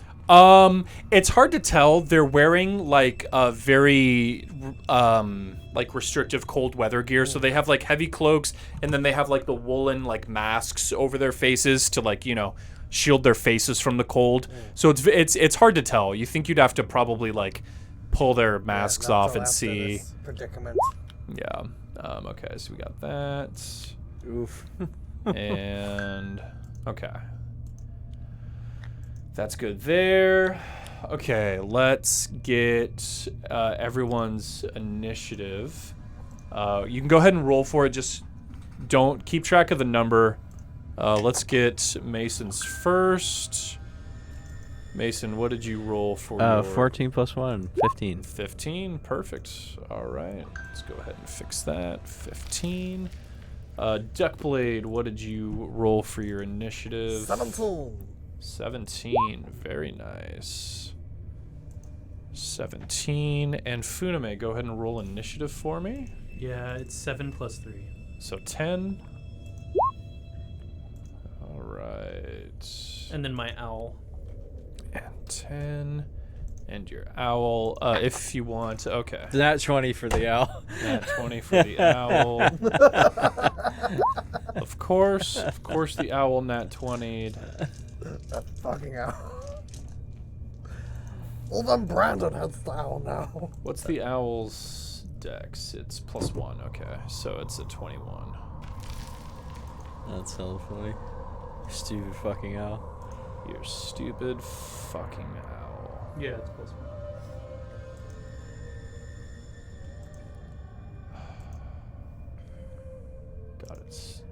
It's hard to tell. They're wearing like a very like restrictive cold weather gear, so they have like heavy cloaks, and then they have like the woolen like masks over their faces to like shield their faces from the cold. So it's hard to tell. You think you'd have to probably like pull their masks Not off till and after see. this predicament. Yeah. Okay, so we got that. Oof. And okay. That's good there. Okay, let's get everyone's initiative. You can go ahead and roll for it. Just don't keep track of the number. Let's get Mason's first. Mason, what did you roll for your 14 plus 1, 15. 15? Perfect. All right. Let's go ahead and fix that. 15. Duckblade, what did you roll for your initiative? 17. 17. Very nice. 17. And Funimay, go ahead and roll initiative for me. Yeah, it's 7 plus 3. So 10. All right. And then my owl. And 10. And your owl. If you want. Okay. Nat 20 for the owl. Nat 20 for the owl. Of course the owl nat 20'd. That fucking owl. Even Brandon has the owl now. What's the owl's dex? It's +1. Okay, so it's a 21. That's hella funny. Stupid fucking owl. You stupid fucking owl. Yeah, it's plus 1. God, it's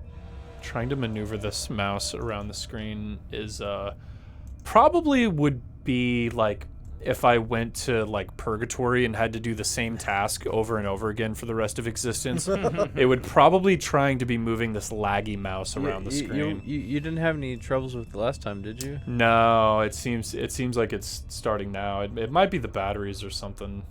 trying to maneuver this mouse around the screen is probably would be like if I went to like purgatory and had to do the same task over and over again for the rest of existence. It would probably trying to be moving this laggy mouse around the screen. You didn't have any troubles with it the last time, did you? No, it seems like it's starting now. It might be the batteries or something.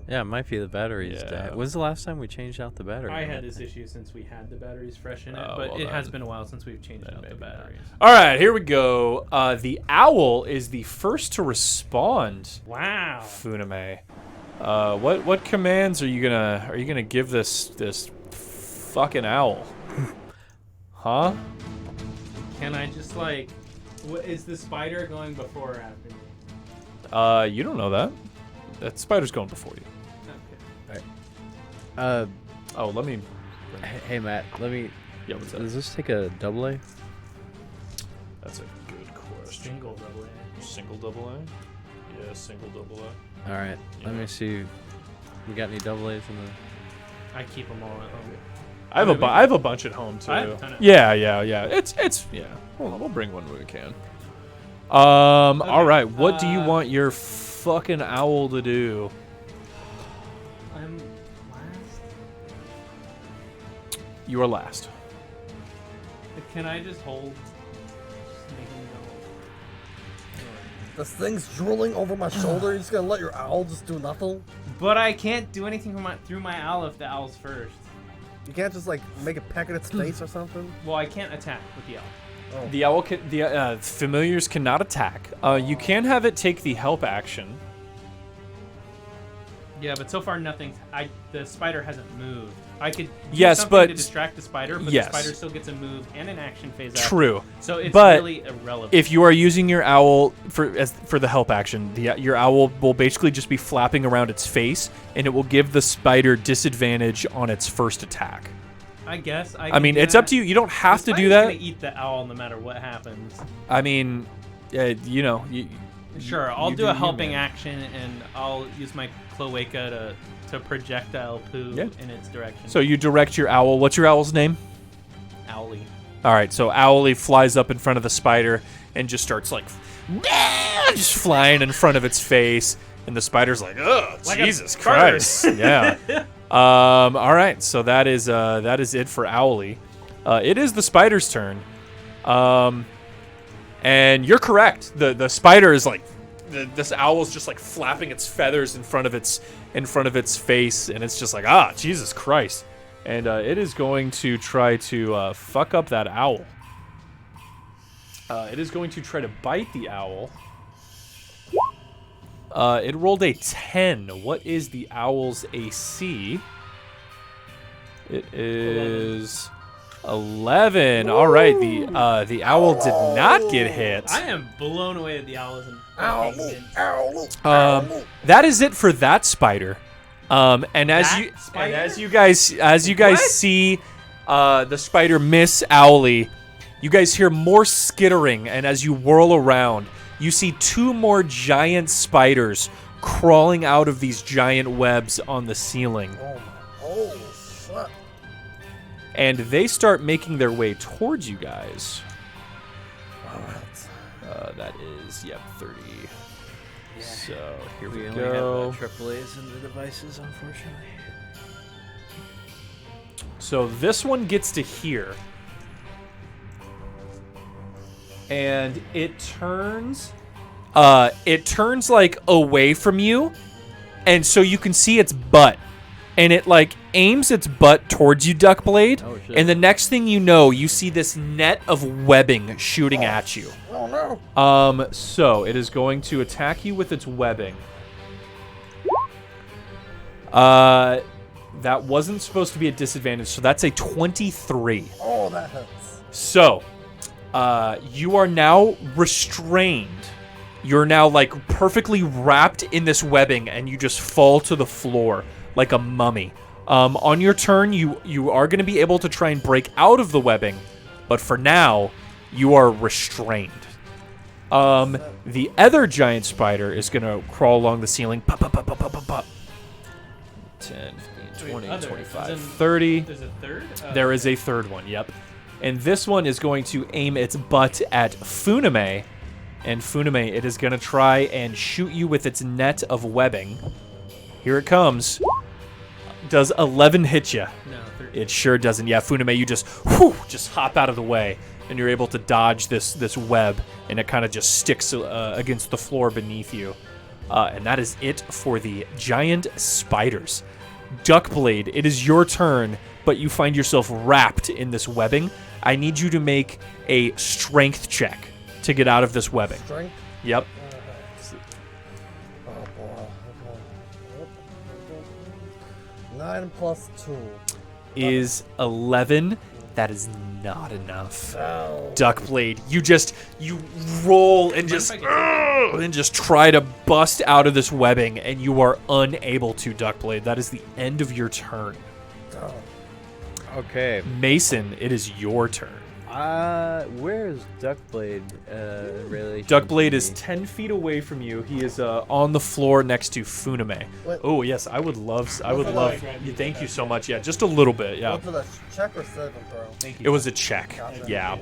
Yeah, it might be the batteries. Yeah. When's the last time we changed out the battery? I had this issue since we had the batteries fresh in it, Oh, but well it has then- been a while since we've changed out the maybe not. batteries. All right, here we go. The owl is the first to respond. Wow. Funimay, what commands are you gonna give this fucking owl? Huh? Can I just like, is the spider going before or after me? You don't know that. That spider's going before you. Okay. Oh, let me. Hey Matt, let me. Yeah, what's that? Does this take a double A? That's a good question. Single double A. Single double A? Yeah, single double A. All right. Let Yeah. me see. You got any double A's in the? I keep them all at home. I have a bunch at home too. I have a ton of- Yeah. It's yeah. We'll bring one when we can. All right. What do you want your fucking owl to do? I'm last. You are last. Can I just hold? Just make him go. This thing's drooling over my shoulder. You're just gonna let your owl just do nothing? But I can't do anything through my owl if the owl's first. You can't just like make a peck at its face or something? Well, I can't attack with the owl. The owl can. The familiars cannot attack. You can have it take the help action. Yeah, but so far nothing. The spider hasn't moved. I could do Yes, something but- to distract the spider, but yes. the spider still gets a move and an action phase after. True. So it's But really irrelevant. If you are using your owl for the help action, your owl will basically just be flapping around its face, and it will give the spider disadvantage on its first attack. I guess. I mean, it's up to you. You don't have to do The that. spider's gonna eat the owl no matter what happens. I mean, you know. Sure, I'll you do do a you, helping man. action, and I'll use my cloaca to projectile poo Yeah. in its direction. So you direct your owl. What's your owl's name? Owly. All right, so Owly flies up in front of the spider and just starts like just flying in front of its face, and the spider's like, "Oh, Like a Jesus bird." Christ!" Yeah. All right, so that is it for Owly. It is the spider's turn, and you're correct. The spider is like this owl's just like flapping its feathers in front of its face, and it's just like, ah, Jesus Christ. And it is going to try to fuck up that owl. It is going to try to bite the owl. It rolled a 10. What is the owl's AC? It is 11. All right, the owl did not get hit. I am blown away that the owl isn't. That is it for that spider. And as you guys see the spider miss Owly, you guys hear more skittering, and as you whirl around, you see two more giant spiders crawling out of these giant webs on the ceiling. Oh shit. And they start making their way towards you guys. That is, 30. So here we only go. have AAAs in the devices, unfortunately. So this one gets to here. And it turns like away from you, and so you can see its butt. And it like aims its butt towards you, Duckblade. Oh, shit. And the next thing you know, you see this net of webbing shooting at you. Oh no. So it is going to attack you with its webbing. That wasn't supposed to be a disadvantage, so that's a 23. Oh, that hurts. So, you are now restrained. You're now like perfectly wrapped in this webbing, and you just fall to the floor like a mummy. On your turn, you are going to be able to try and break out of the webbing, but for now, you are restrained. The other giant spider is going to crawl along the ceiling. Pop, pop, pop, pop, pop, pop, pop. 10, 15, 20, Other, 25, as in 30. There's a third? There is a third one, yep. And this one is going to aim its butt at Funimay. And Funimay, it is going to try and shoot you with its net of webbing. Here it comes. Does 11 hit you? No, 13. It sure doesn't. Yeah, Funimay, you just hop out of the way, and you're able to dodge this web, and it kind of just sticks against the floor beneath you. And that is it for the giant spiders. Duckblade, it is your turn, but you find yourself wrapped in this webbing. I need you to make a strength check to get out of this webbing. Strength. Yep. Oh boy. Okay. 9 plus 2. Is 11. That is not enough. Oh. Duckblade, you roll and just try to bust out of this webbing, and you are unable to, Duckblade. That is the end of your turn. Oh. Okay. Mason, it is your turn. Where is Duckblade really? Duckblade is 10 feet away from you. He is on the floor next to Funimay. Wait. Oh yes, I would love. Grab you Thank you so much. Yeah, just a little bit. Yeah, Was it a check or saving throw? Thank you. it was a check. Gotcha. Yeah.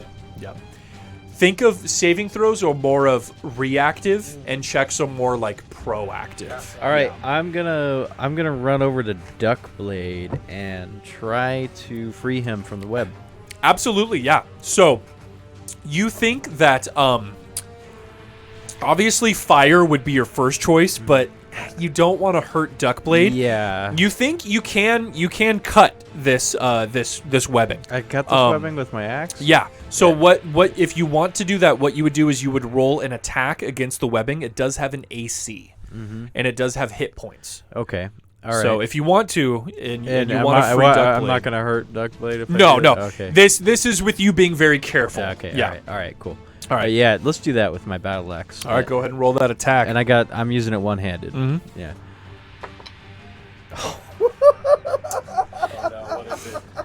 Think of saving throws are more of reactive, and checks are more like proactive. Gotcha. All right, I'm gonna run over to Duckblade and try to free him from the web. Absolutely, yeah. So, you think that obviously fire would be your first choice, but you don't want to hurt Duckblade. Yeah. You think you can cut this webbing. I cut this webbing with my axe. Yeah. So what if you want to do that, what you would do is you would roll an attack against the webbing. It does have an AC. And it does have hit points. Okay. All right. So if you want to, and you am want I- a free I- duck I'm blade, not gonna hurt Duckblade if I no, do no. it? Okay. This is with you being very careful. Okay. Yeah. All right. Cool. All right. Yeah. Let's do that with my battle axe. All right. Go ahead and roll that attack. And I'm using it one-handed. Mm-hmm. Yeah.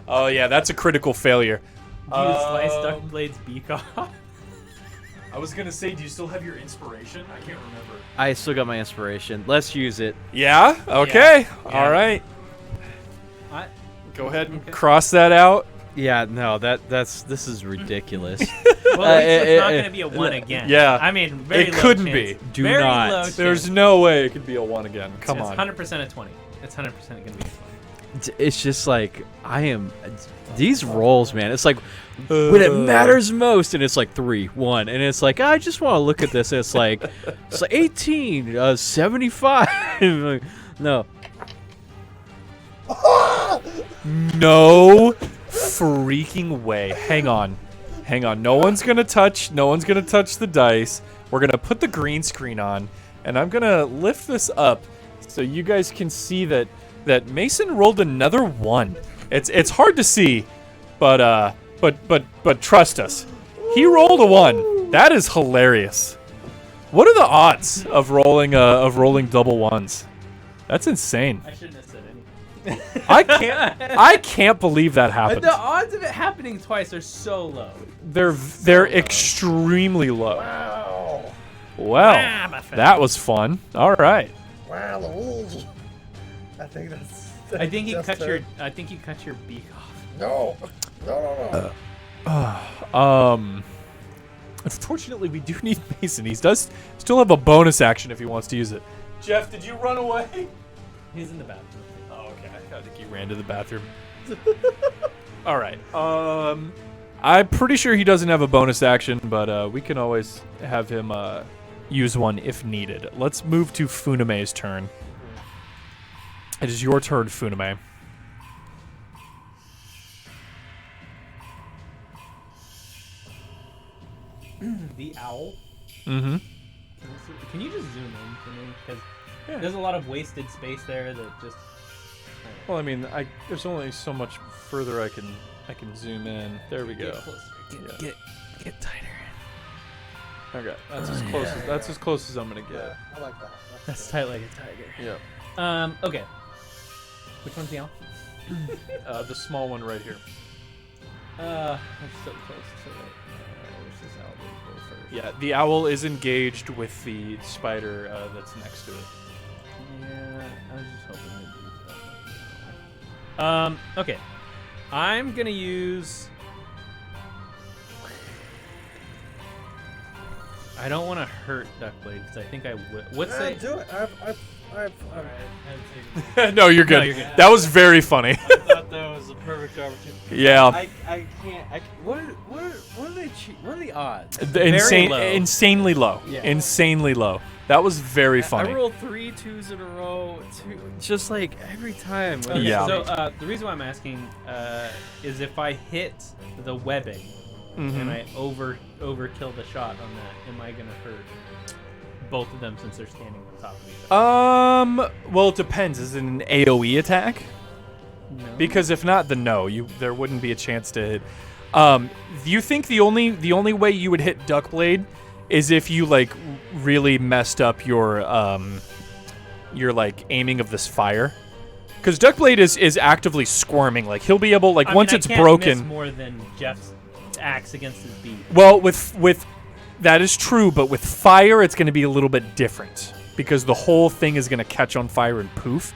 Oh yeah, that's a critical failure. Do you slice Duckblade's beak off? I was gonna say, do you still have your inspiration? I can't remember. I still got my inspiration. Let's use it. Yeah. Okay. Yeah. All right. I, Go ahead and cross that out. Yeah. No. This is ridiculous. well, at least it's not going to be a 1 again. Yeah. I mean, very It low couldn't chance. be. Do very not. Low chance. There's no way it could be a 1 again. Come it's on. 100% a 20. It's 100% going to be a 20. It's just like these rolls, man. It's like when it matters most, and it's like 3, 1, and it's like I just want to look at this. And it's like 18, 75. Like, no. No freaking way. Hang on. No one's gonna touch the dice. We're gonna put the green screen on, and I'm gonna lift this up so you guys can see that Mason rolled another 1. It's hard to see, but trust us. He rolled a 1. That is hilarious. What are the odds of rolling double 1s? That's insane. I shouldn't have said anything. I can't believe that happened. The odds of it happening twice are so low. They're extremely low. Wow. Well, my friend. that was fun. All right. Wow, Luigi. I think that's. I think you just cut a- your. I think you cut your beak off. No. No. Unfortunately, we do need Mason. He does still have a bonus action if he wants to use it. Jeff, did you run away? He's in the bathroom. Oh, okay. I think he ran to the bathroom. All right. I'm pretty sure he doesn't have a bonus action, but we can always have him use one if needed. Let's move to Funimay's turn. It is your turn, Funimay. The owl. Mm-hmm. Can you just zoom in for me? Because Yeah. there's a lot of wasted space there that just. Well, I mean, there's only so much further I can zoom in. There we go. Get closer. Yeah. Get tighter. Okay, that's as close as I'm gonna get. I like that. That's tight like a tiger. Yeah. Okay. Which one's the owl? The small one right here. I'm so close to it. Which is owl will go first. Yeah, the owl is engaged with the spider that's next to it. Yeah, I was just hoping to do stuff. Okay. I'm gonna use. I don't want to hurt Duckblade because I think I will. What's Yeah, it? do it. No, you're good. No, you're good. That was very funny. I thought that was a perfect opportunity. Yeah. I can't. What are they? What are the odds? Insane, low. insanely low. Yeah. Insanely low. That was very funny. I rolled 3 2s in a row. Just like every time. Okay, Yeah. So the reason why I'm asking is if I hit the webbing and I overkill the shot on that, am I gonna hurt both of them since they're standing on top of each other? Well, it depends. Is it an AOE attack? No. Because if not, then no. There wouldn't be a chance to hit. Do you think the only way you would hit Duckblade is if you like really messed up your like aiming of this fire? Because Duckblade is actively squirming. Like he'll be able I once mean, it's I can't broken. miss more than Jeff's axe against his beak. Well, with that is true, but with fire, it's going to be a little bit different because the whole thing is going to catch on fire and poof.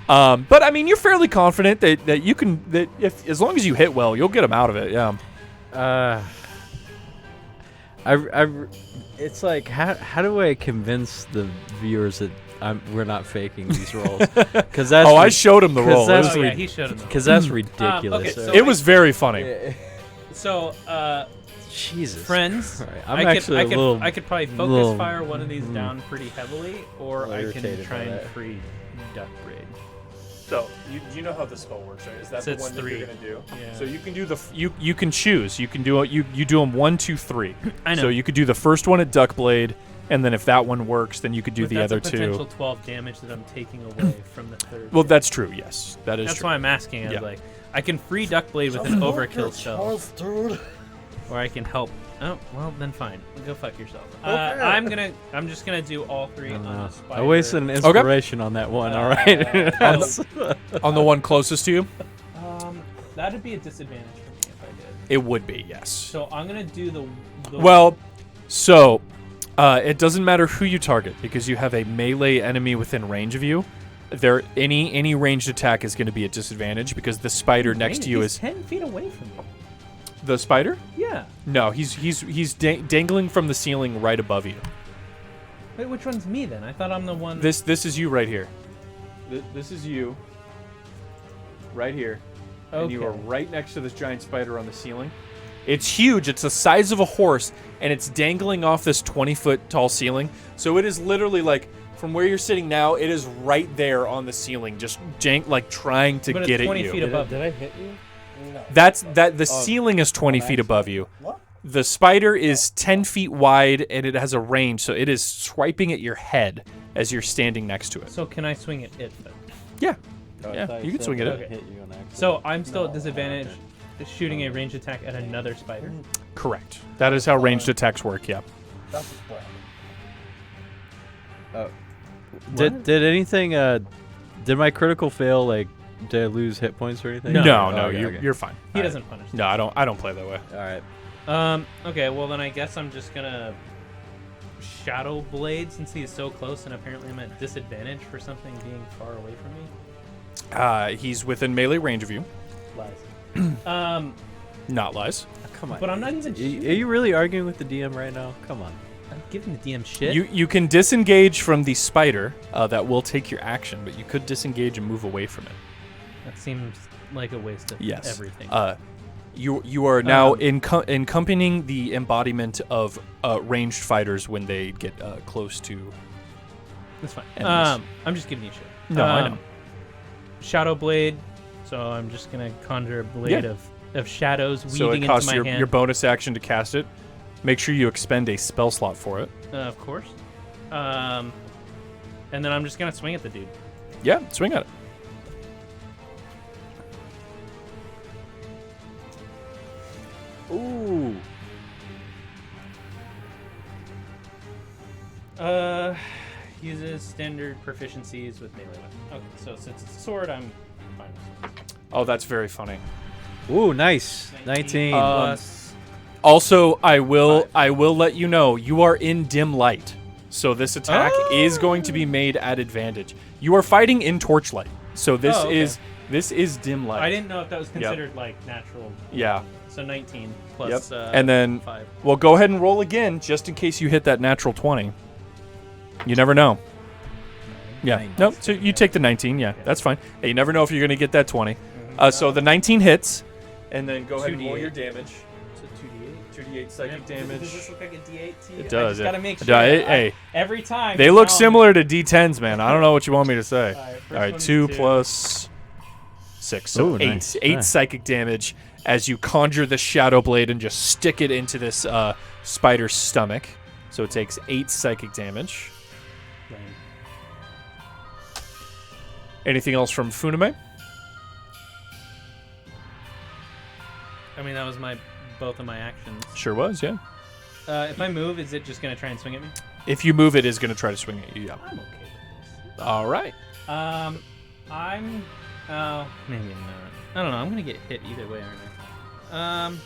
But I mean, you're fairly confident that you can if as long as you hit well, you'll get them out of it. Yeah. It's like how do I convince the viewers that we're not faking these rolls? Because that's I showed him the 'cause roll. that's Oh yeah, he showed him. the because that's ridiculous. okay, so It was very funny. Yeah. So, Jesus, friends, Christ. I'm actually a little. I could probably focus little- fire one of these down pretty heavily, or little I can irritated try by and that. free Duckblade. So you know how the spell works, right? Is that So the it's one that 3. you're gonna do? Yeah. So you can do you can choose. You can do you do them 1, 2, 3. I know. So you could do the first one at Duckblade, and then if that one works, then you could do But the that's other a two. potential 12 damage that I'm taking away from the third. Well, that's true. Yes, that is That's true. why I'm asking. I was Yeah. like, I can free Duckblade with Just an look overkill at spell, yours, dude. or I can help. Oh, well, then fine. Go fuck yourself. Okay. I'm just gonna do all three on the spider. I wasted an inspiration on that one. All right. On the one closest to you, That'd be a disadvantage for me if I did. it would be yes. So I'm gonna do the Well, so it doesn't matter who you target because you have a melee enemy within range of you. There, any ranged attack is going to be a disadvantage because the spider next to you he's is 10 feet away from me. the spider. Yeah. No, he's dangling from the ceiling right above you. Wait, which one's me then? I thought I'm the one. This is you right here. This is you. Right here. Okay. And you are right next to this giant spider on the ceiling. It's huge. It's the size of a horse, and it's dangling off this 20-foot tall ceiling. So it is literally like from where you're sitting now. It is right there on the ceiling, just trying to But it's get at 20 you. feet above. Did I hit you? No. The ceiling is 20 feet above you. What? The spider is 10 feet wide, and it has a range, so it is swiping at your head as you're standing next to it. So can I swing at it then? Yeah. Oh, I Yeah, thought you can said swing at that it. I hit you on accident. So I'm still at disadvantage shooting a ranged attack at another spider. Correct. That is how ranged attacks work, yeah. That's bad. Did anything? Did my critical fail? Like, did I lose hit points or anything? No, Oh, okay, okay. you're fine. He doesn't punish. No, I don't play that way. All right. Okay, well then I guess I'm just gonna Shadow Blade since he's so close and apparently I'm at disadvantage for something being far away from me. He's within melee range of you. Lies. Not lies. Come on. But I'm not even Are shooting. you really arguing with the DM right now? Come on. I'm giving the DM shit. You can disengage from the spider. That will take your action, but you could disengage and move away from it. That seems like a waste of Yes. everything. You are now accompanying the embodiment of ranged fighters when they get close to. That's fine. enemies. I'm just giving you shit. No, I know. Shadow Blade. So I'm just gonna conjure a blade Yeah. of shadows So weaving it costs into my hand. your bonus action to cast it. Make sure you expend a spell slot for it. Of course. And then I'm just gonna swing at the dude. Yeah, swing at it. Ooh. Uses standard proficiencies with melee weapon. Okay, so since it's a sword, I'm fine with it. Oh, that's very funny. Ooh, nice. 19. Plus, Also, I will let you know you are in dim light, so this attack is going to be made at advantage. You are fighting in torchlight, so this Oh, okay. is dim light. I didn't know if that was considered like natural. Yeah. So 19 plus. And then 5. well, go ahead and roll again, just in case you hit that natural 20. You never know. Yeah. Nope. So you take the 19. Yeah, that's fine. Hey, you never know if you're gonna get that 20. So the 19 hits, and then go ahead and roll 2d8. your damage. So 2d8. 2d8 psychic damage. Does this look like a d8 to you? It does. I just gotta make It sure. does. Hey, Every time. they you look tell me. similar to D10s, man. I don't know what you want me to say. First All right, one's 2 plus 6, so Ooh, 8. nice. 8 Nice. psychic damage as you conjure the shadow blade and just stick it into this spider's stomach. So it takes 8 psychic damage. Lame. Anything else from Funimay? I mean, that was both of my actions. Sure was, yeah. If I move, is it just gonna try and swing at me? If you move, it is going to try to swing at you. Yeah. I'm okay with this. All right. I'm. Oh, maybe not. I don't know. I'm gonna get hit either way, aren't I?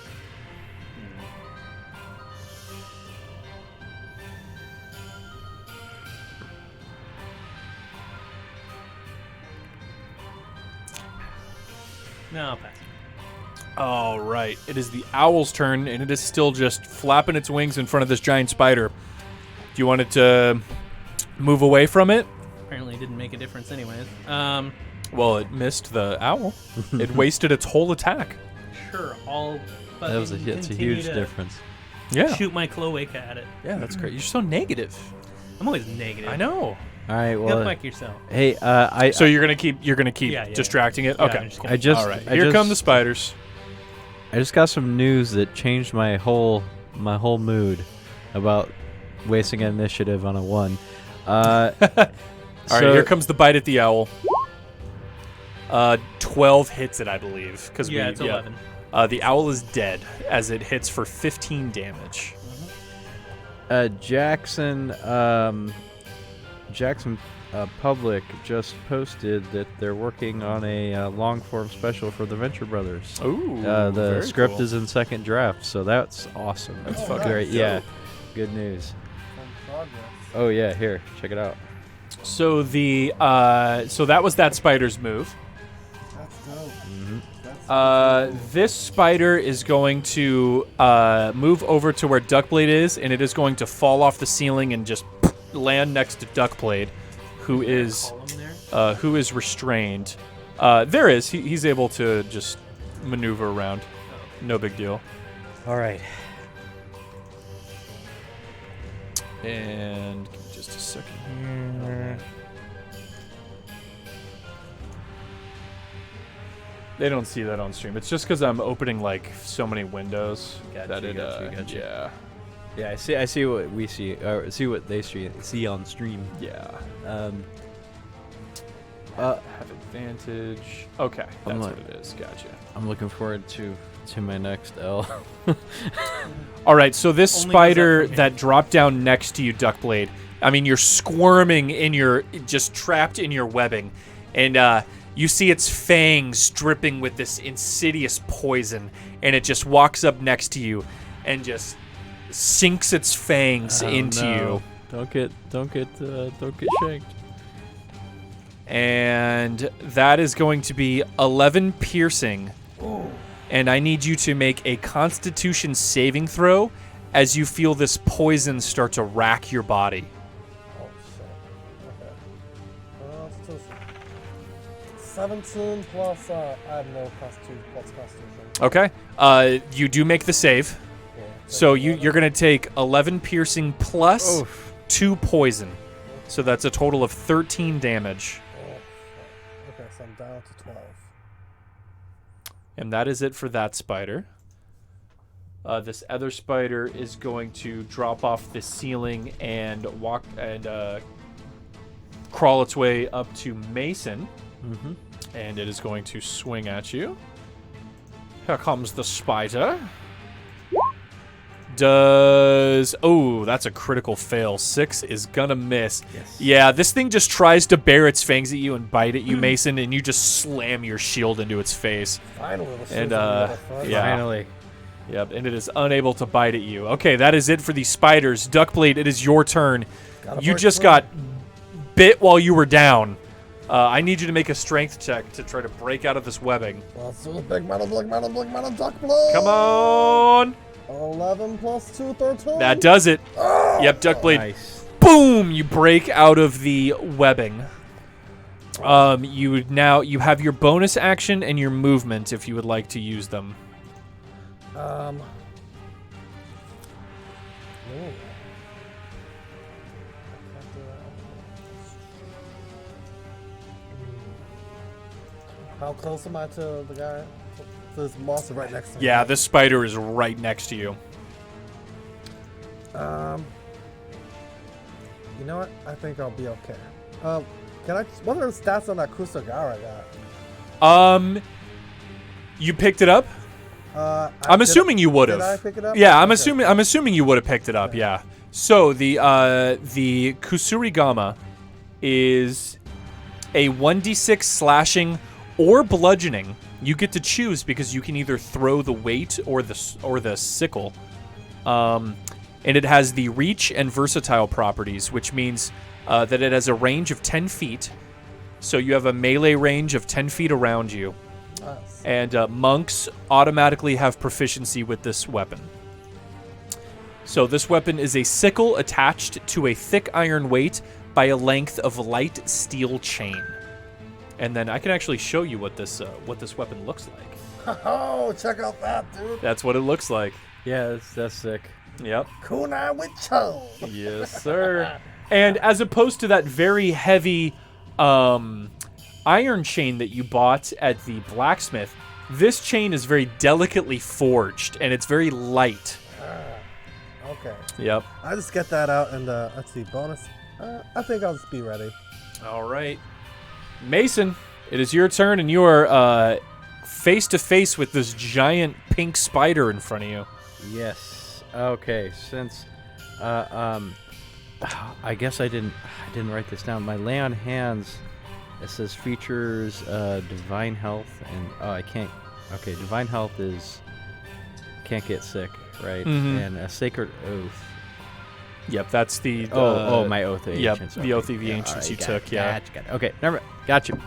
No, I'll pass. All right. It is the owl's turn, and it is still just flapping its wings in front of this giant spider. Do you want it to move away from it? Apparently, it didn't make a difference, anyways. Well, it missed the owl. It wasted its whole attack. Sure. I'll. That was a fucking it's a continue huge to difference. Yeah. Shoot my cloaca at it. Yeah, that's great. You're so negative. I'm always negative. I know. All right. Go Well, fuck yourself. hey, I So you're gonna keep Yeah, yeah, distracting it. Yeah, Okay. I'm just gonna- I just All right. I Here just, come the spiders. I just got some news that changed my whole mood about wasting an initiative on a 1. All right, here comes the bite at the owl. 12 hits it, I believe. Yeah, it's 11. The owl is dead as it hits for 15 damage. Jackson Public just posted that they're working on a long form special for the Venture Brothers. Ooh, the very script cool. is in second draft, so that's awesome. That's Oh, fucking great. nice. Yeah, good news. Some progress. Oh yeah, here, check it out. So so that was that spider's move. That's dope. That's This spider is going to move over to where Duckblade is, and it is going to fall off the ceiling and just land next to Duckblade, who is restrained. There is. He's able to just maneuver around. No big deal. All right. And give me just a second here. They don't see that on stream. It's just because I'm opening like so many windows Gotcha, gotcha. Yeah. Yeah, I see what we see, or see what they see on stream. Yeah. Uh, Have advantage. Okay, I'm that's like- what it is. Gotcha. I'm looking forward to my next L. All right, so this Only goes spider up from that dropped down next to you, Duckblade, I mean, you're squirming just trapped in your webbing, and you see its fangs dripping with this insidious poison, and it just walks up next to you and just sinks its fangs into you. Don't get shanked. And that is going to be 11 piercing. And I need you to make a Constitution saving throw as you feel this poison start to rack your body. Oh shit. Okay. 17 plus I have no Constitution. What's Constitution? Okay. You do make the save. Yeah, So you're going to take 11 piercing plus Oof. 2 poison. So that's a total of 13 damage. Oh, shit. Okay, so I'm down to 12. And that is it for that spider. This other spider is going to drop off the ceiling and walk and crawl its way up to Mason. Mm-hmm. And it is going to swing at you. Here comes the spider. That's a critical fail. 6 is gonna miss. Yes. Yeah, this thing just tries to bare its fangs at you and bite at you, Mason, and you just slam your shield into its face. Finally, the And, shit's on the other front. yeah. Finally. Yep, and it is unable to bite at you. Okay, that is it for these spiders. Duckblade, it is your turn. Gotta You break just through. got bit while you were down. I need you to make a strength check to try to break out of this webbing. Let's do the big metal, duck blow. Come on! 11 plus 2, 13. That does it. Yep, Duckblade. Nice. Boom! You break out of the webbing. You have your bonus action and your movement if you would like to use them. Ooh. How close am I to the guy? To this monster right next to me? Yeah, this spider is right next to you. You know what? I think I'll be okay. What are the stats on that Kusurigama guy? You picked it up? I'm assuming you would have. Did I pick it up? Yeah, I'm Okay. assuming you would have picked it up. Okay. Yeah. So the Kusurigama is a 1d6 slashing or bludgeoning. You get to choose because you can either throw the weight or the sickle. And it has the reach and versatile properties, which means that it has a range of 10 feet. So you have a melee range of 10 feet around you. Nice. And monks automatically have proficiency with this weapon. So this weapon is a sickle attached to a thick iron weight by a length of light steel chain. And then I can actually show you what this weapon looks like. Oh, check out that, dude. That's what it looks like. Yeah, that's sick. Yep. Kunai with Cho. Yes, sir. And as opposed to that very heavy iron chain that you bought at the blacksmith, this chain is very delicately forged and it's very light. Okay. Yep. I just get that out and let's see, bonus. I think I'll just be ready. All right. Mason, it is your turn, and you are face to face with this giant pink spider in front of you. Yes. Okay. Since, I guess I didn't write this down. My lay on hands, it says features divine health, and I can't. Okay, divine health is can't get sick, right? And a sacred oath. Yep, that's the my oath of yep, ancients. the oath of the ancients alright, you got took. it, Yeah. Got it. Okay, never mind. Got you.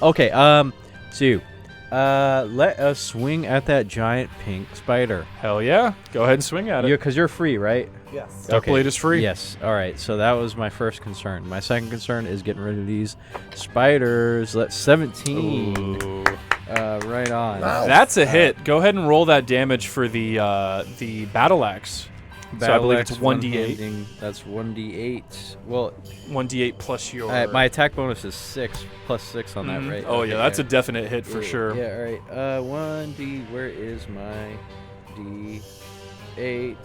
Okay. So, let us swing at that giant pink spider. Hell yeah. Go ahead and swing at it. Because you're free, right? Yes. Duckblade is free. Yes. All right. So that was my first concern. My second concern is getting rid of these spiders. Let's 17. Ooh. Right on. Wow. That's a hit. Go ahead and roll that damage for the battle axe. So I believe it's 1d8. one-handing, that's 1d8. Well, 1d8 plus your. my attack bonus is 6 plus 6 on that, right? Oh yeah, Okay, that's a definite hit for yeah, sure. Yeah. All right. 1d. Where is my d8?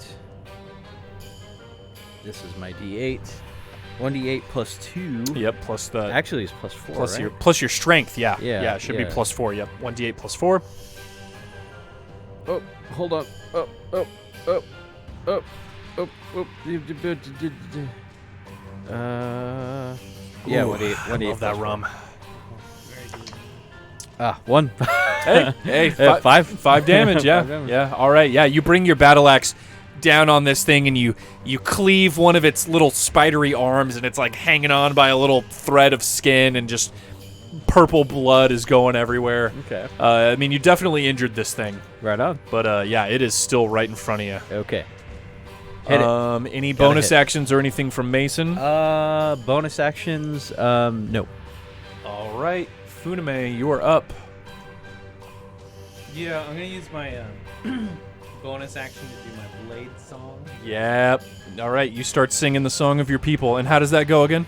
This is my d8. 1d8 plus 2. Yep, plus the Actually, it's plus 4. plus right? your strength. Yeah. Yeah, it should be yeah. plus 4. Yep. 1d8 plus 4. Oh, hold on. Oh. Yeah, Ooh, what do you I love that rum. One. Hey, Five. 5 damage. Yeah, 5 damage. yeah. All right, yeah. You bring your battle axe down on this thing, and you cleave one of its little spidery arms, and it's like hanging on by a little thread of skin, and just purple blood is going everywhere. Okay. I mean, you definitely injured this thing, Right on. but yeah, it is still right in front of you. Okay. Hit it. Any Gotta bonus hit. actions or anything from Mason? Bonus actions. No. All right, Funimay, you are up. Yeah, I'm gonna use my bonus action to do my blade song. Yep. All right, you start singing the song of your people, and how does that go again?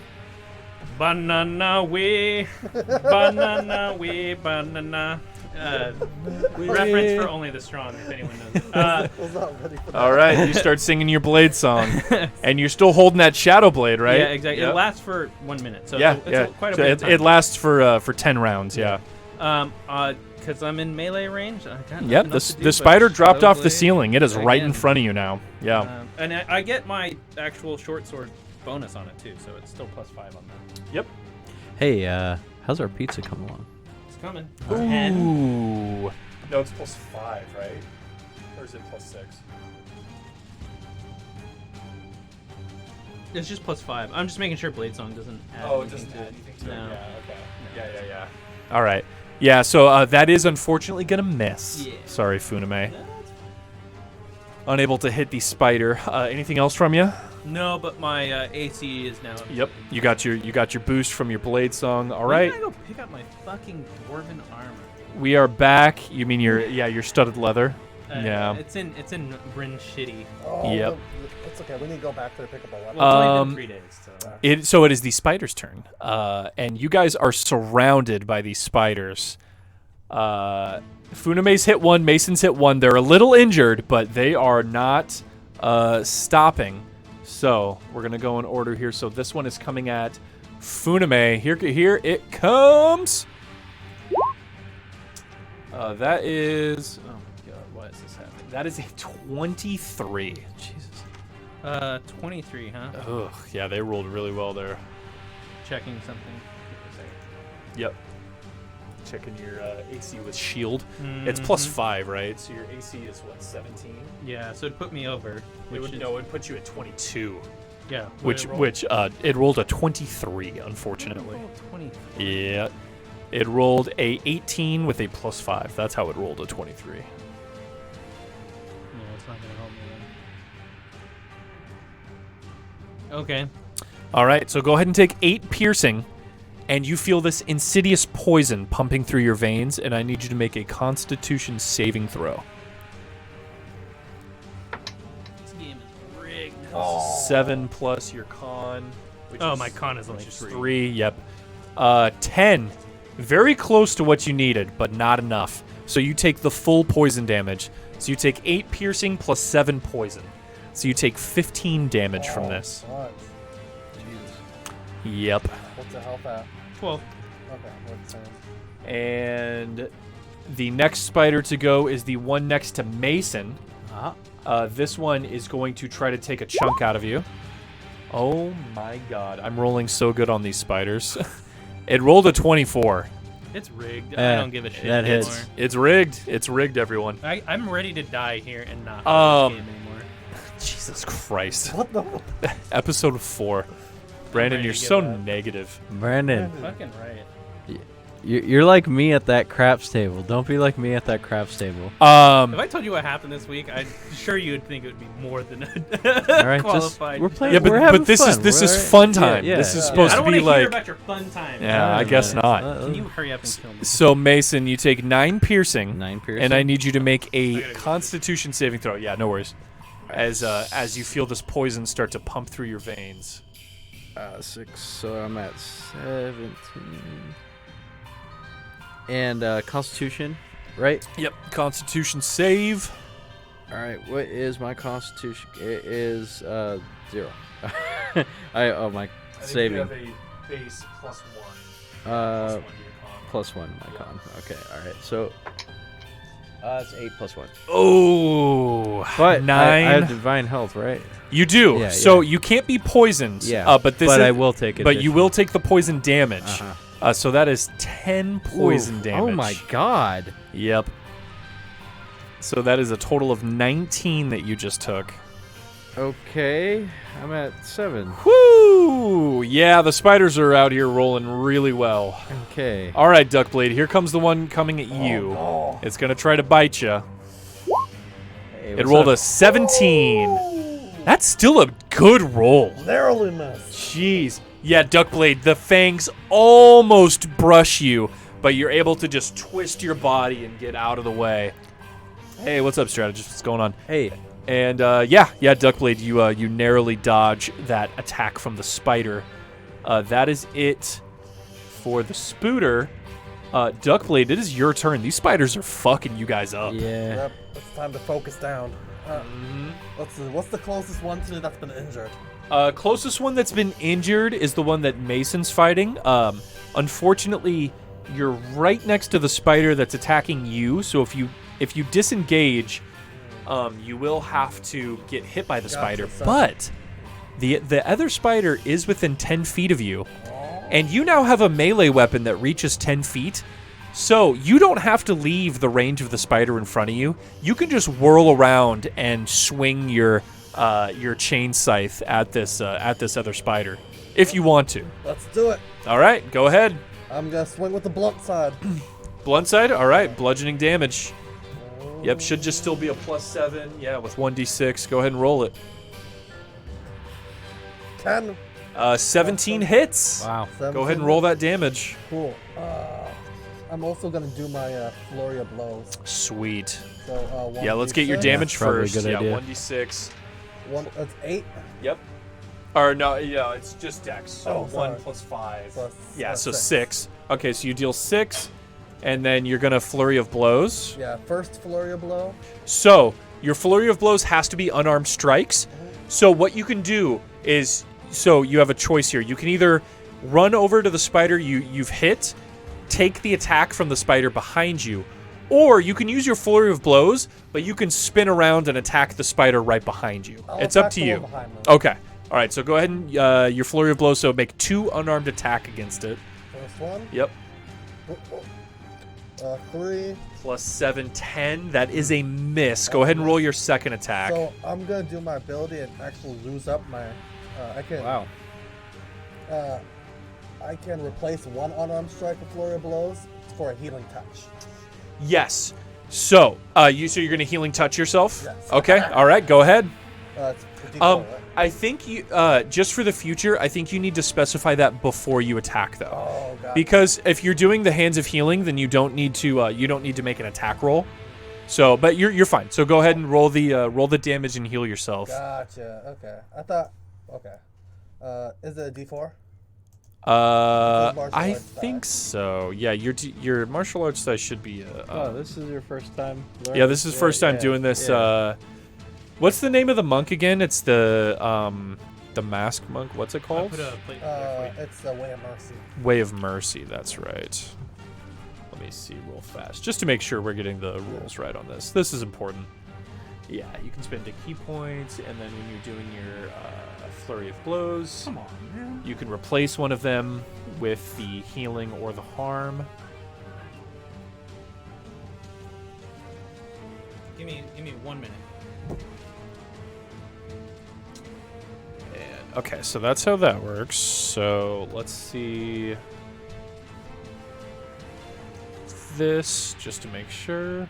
Banana way, banana way, banana. Reference for only the strong, if anyone knows. I was not ready for that. All right, you start singing your blade song, and you're still holding that shadow blade, right? Yeah, exactly. Yep. It lasts for 1 minute, so yeah, it's quite a So bit of time. it lasts for 10 rounds. Yeah. Because I'm in melee range. I got Yep. nothing else to do The but spider dropped Shadow off the Blade ceiling. It is right in again. front of you now. Yeah. And I get my actual short sword bonus on it too, so it's still +5 on that. Yep. Hey, how's our pizza coming along? It's coming. Ooh. No, it's +5, right? Or is it +6? It's just +5. I'm just making sure Blade Song doesn't add anything to it. No. Yeah. Okay. Yeah. All right. Yeah. So that is unfortunately gonna miss. Yeah. Sorry, Funimay. Unable to hit the spider. Anything else from you? No, but my AC is now. Yep. You got your boost from your blade song. All When right. did I go pick up my fucking dwarven armor? We are back. You mean your studded leather? Yeah. It's in Bryn Shitty. Oh, Yep. It's okay. We need to go back there to pick up a weapon. Well, it's only been 3 days, so. It is the spider's turn, and you guys are surrounded by these spiders. Funame's hit one, Mason's hit one. They're a little injured, but they are not stopping. So we're gonna go in order here. So this one is coming at Funime. Here it comes. That is. Oh my god, why is this happening? That is a 23. Jesus. 23, huh? Ugh. Yeah, they rolled really well there. Checking something. Yep. Checking your AC with shield. It's +5, right? So your AC is what, 17? Yeah, so it'd put me over. It would put you at 22. Yeah. Which it rolled a 23, unfortunately. 23. Yeah. It rolled a 18 with a +5. That's how it rolled a 23. Yeah, it's not gonna help me then. Okay. All right, so go ahead and take 8 piercing, and you feel this insidious poison pumping through your veins, and I need you to make a Constitution saving throw. This game is rigged. 7 plus your con. Which Oh, my con is only which is 3. 3. Yep. 10. Very close to what you needed, but not enough. So you take the full poison damage. So you take 8 piercing plus 7 poison. So you take 15 damage from this. What? Yep. What's the health at? 12. Okay, what's the same? And the next spider to go is the one next to Mason. This one is going to try to take a chunk out of you. Oh my god. I'm rolling so good on these spiders. It rolled a 24. It's rigged. I don't give a shit that anymore. hits. It's rigged. It's rigged, everyone. I'm ready to die here and not play this game anymore. Jesus Christ. What the? Episode 4. Brandon, ready you're to give so up. negative. Brandon, Fucking right. you're like me at that craps table. Don't be like me at that craps table. If I told you what happened this week, I'm sure you would think it would be more than All right, qualified. we're playing. Yeah, we're having but this fun. is We're- fun time. Yeah, This is yeah. supposed I to don't want be to hear like. about your fun time. Yeah, I guess not. Can you hurry up and kill me? So Mason, you take 9 piercing. 9 piercing. And I need you to make a Constitution saving throw. Yeah, no worries. As you feel this poison start to pump through your veins. 6, so I'm at 17. And Constitution, right? Yep. Constitution save. All right, what is my Constitution? It is 0. my saving. a base plus 1. Plus 1 my con. Okay, all right. So it's 8 plus 1. Oh, But 9. I have divine health, right? You do. Yeah, so yeah. you can't be poisoned. Yeah. But I will take it. But you will take the poison damage. Uh-huh. So that is 10 poison Oof. damage. Oh my god. Yep. So that is a total of 19 that you just took. Okay, I'm at 7. Woo! Yeah, the spiders are out here rolling really well. Okay. All right, Duckblade, here comes the one coming at you. Oh, It's going to try to bite you. Hey, It what's rolled up? a 17. That's still a good roll. narrowly missed. Jeez. Yeah, Duckblade, the fangs almost brush you, but you're able to just twist your body and get out of the way. Hey, what's up, strategist? What's going on? Hey, And yeah, Duckblade, you narrowly dodge that attack from the spider. That is it for the Spooter. Duckblade, it is your turn. These spiders are fucking you guys up. yeah. Yep, it's time to focus down. What's the closest one to me that's been injured? Closest one that's been injured is the one that Mason's fighting. Unfortunately, you're right next to the spider that's attacking you. So if you disengage, you will have to get hit by the spider. son. But the other spider is within 10 feet of you, and you now have a melee weapon that reaches 10 feet. So you don't have to leave the range of the spider in front of you. You can just whirl around and swing your chain scythe at this other spider, if you want to. Let's do it. All right, go ahead. I'm gonna swing with the blunt side. Blunt side. All right, bludgeoning damage. Yep, should just still be a +7. Yeah, with 1d6. Go ahead and roll it. 10. 17 hits. Wow. Go ahead and roll that damage. Cool. I'm also gonna do my flurry of blows. Sweet. So Yeah, let's get your 1d6. damage probably a first. good Yeah, idea. 1d6. That's 8. Yep. Or no, yeah, it's just dex. So Oh, 1 sorry. plus 5. Plus- Yeah, plus so 6. 6. Okay, so you deal 6, and then you're gonna flurry of blows. Yeah, first flurry of blow. So your flurry of blows has to be unarmed strikes. So what you can do is, so you have a choice here. You can either run over to the spider you've hit, take the attack from the spider behind you, or you can use your flurry of blows, but you can spin around and attack the spider right behind you. I'll It's up attack to the you. one behind me. Okay. All right. So go ahead and your flurry of blows. So make 2 unarmed attack against it. First one. Yep. 3. Plus 7, 10. That is a miss. Go ahead and roll your second attack. So I'm gonna do my ability and actually lose up my. I can. Wow. I can replace one unarmed strike with flurry of blows for a healing touch. Yes. So, you're gonna healing touch yourself? Yes. Okay. All right. Go ahead. It's a D4, right? I think you just for the future, I think you need to specify that before you attack, though, Oh god. because if you're doing the hands of healing, then you don't need to make an attack roll. So, but you're fine. So go ahead and roll the damage and heal yourself. Gotcha. Okay. I thought. Okay. Is it a D4? I arts think die. so. Yeah, your martial arts dice should be. Oh, this is your first time learning? Yeah, this is first time doing this. Yeah. What's the name of the monk again? It's the masked monk. What's it I called? put a plate there for you. It's the Way of Mercy. Way of Mercy. That's right. Let me see real fast, just to make sure we're getting the rules right on this. This is important. Yeah, you can spend a key point, and then when you're doing your flurry of blows, Come on, man. you can replace one of them with the healing or the harm. Give me 1 minute. And, okay, so that's how that works. So let's see this, just to make sure.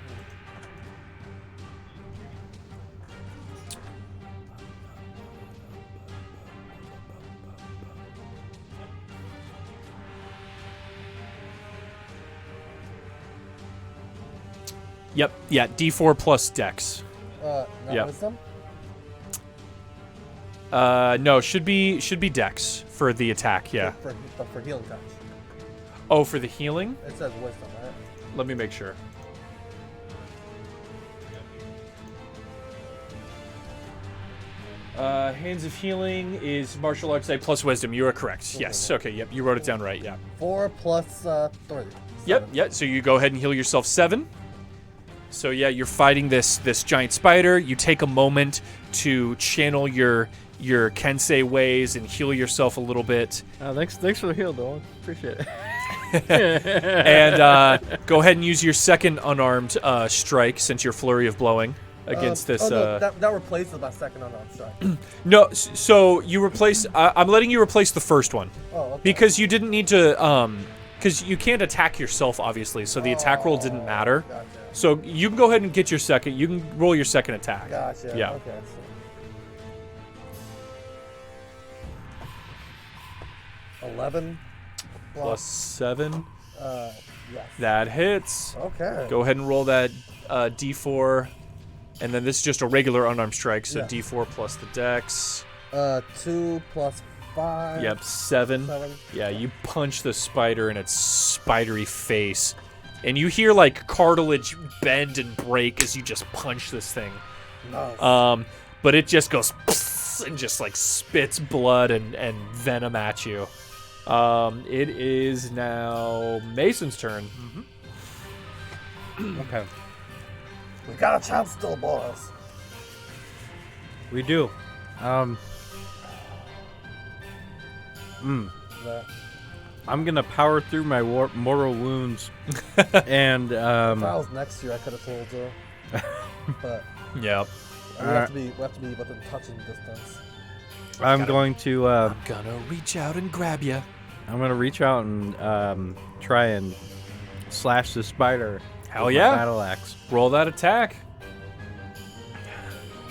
Yep, yeah, D4 plus Dex. No Yeah. wisdom? No, should be Dex for the attack, yeah. For healing touch. Oh, for the healing? It says wisdom, right? Let me make sure. Hands of Healing is martial arts side plus wisdom. You are correct. Yes. Okay. Yep. You wrote it down right. Yeah. 4 plus 3. Yep. Yeah. So you go ahead and heal yourself 7. So yeah, you're fighting this giant spider. You take a moment to channel your Kensei ways and heal yourself a little bit. Thanks for the heal, dog. Appreciate it. And go ahead and use your second unarmed strike since your flurry of blowing against this. No, that replaces my second unarmed strike. No, so you replace. I'm letting you replace the first one Oh, okay. because you didn't need to. Because you can't attack yourself, obviously. So the attack roll didn't matter. Gotcha. So you can go ahead and get your second. You can roll your second attack. Gotcha. Yeah. Okay. So 11 Plus 7. Yes. That hits. Okay. Go ahead and roll that D4. And then this is just a regular unarmed strike. So Yeah. D4 plus the dex. 2 plus 5. Yep, 7. 7. Yeah, you punch the spider in its spidery face. And you hear like cartilage bend and break as you just punch this thing. Nice. But it just goes and just like spits blood and venom at you. It is now Mason's turn. Okay. We got a chance still, boys. We do. That- I'm gonna power through my mortal wounds, and If I was next to you, I could have told you. But Yep. we have to be within touching distance. I'm going to Gonna reach out and grab you. I'm gonna reach out and try and slash the spider. Hell with my yeah. battle axe. Roll that attack.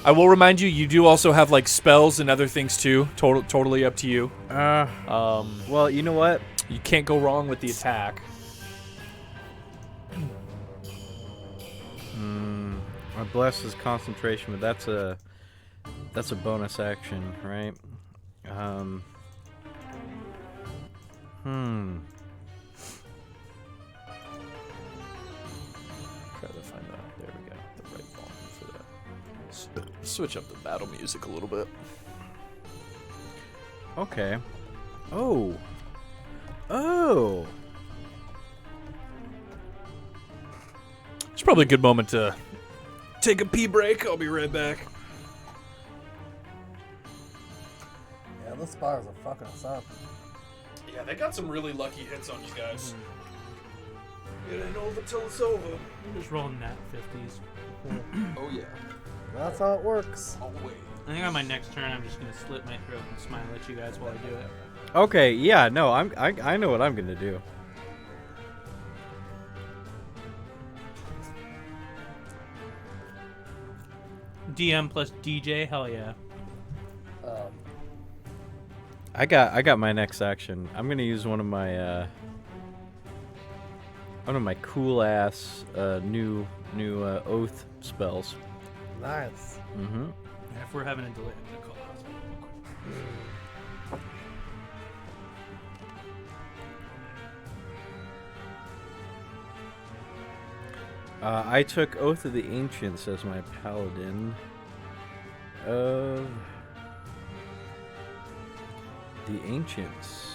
I will remind you, you do also have like spells and other things too. Totally up to you. Well, you know what? You can't go wrong with the attack. I bless his concentration, but that's a bonus action, right? Try to find that. There we go. The right volume for that. Switch up the battle music a little bit. Okay. Oh. It's probably a good moment to take a pee break. I'll be right back. Yeah, those spiders are fucking us up. Yeah, they got some really lucky hits on you guys. It ain't over till it's over. I'm just rolling nat 50s. Oh yeah. That's how it works. Oh wait. I think on my next turn, I'm just gonna slit my throat and smile at you guys while I do it. Okay. Yeah. No. I know what I'm gonna do. DM plus DJ, hell yeah. I got my next action. I'm gonna use one of my cool ass new oath spells. Nice. Mm-hmm. Yeah, if we're having a delay, I'm gonna call hospital real quick. I took Oath of the Ancients as my paladin. of the Ancients.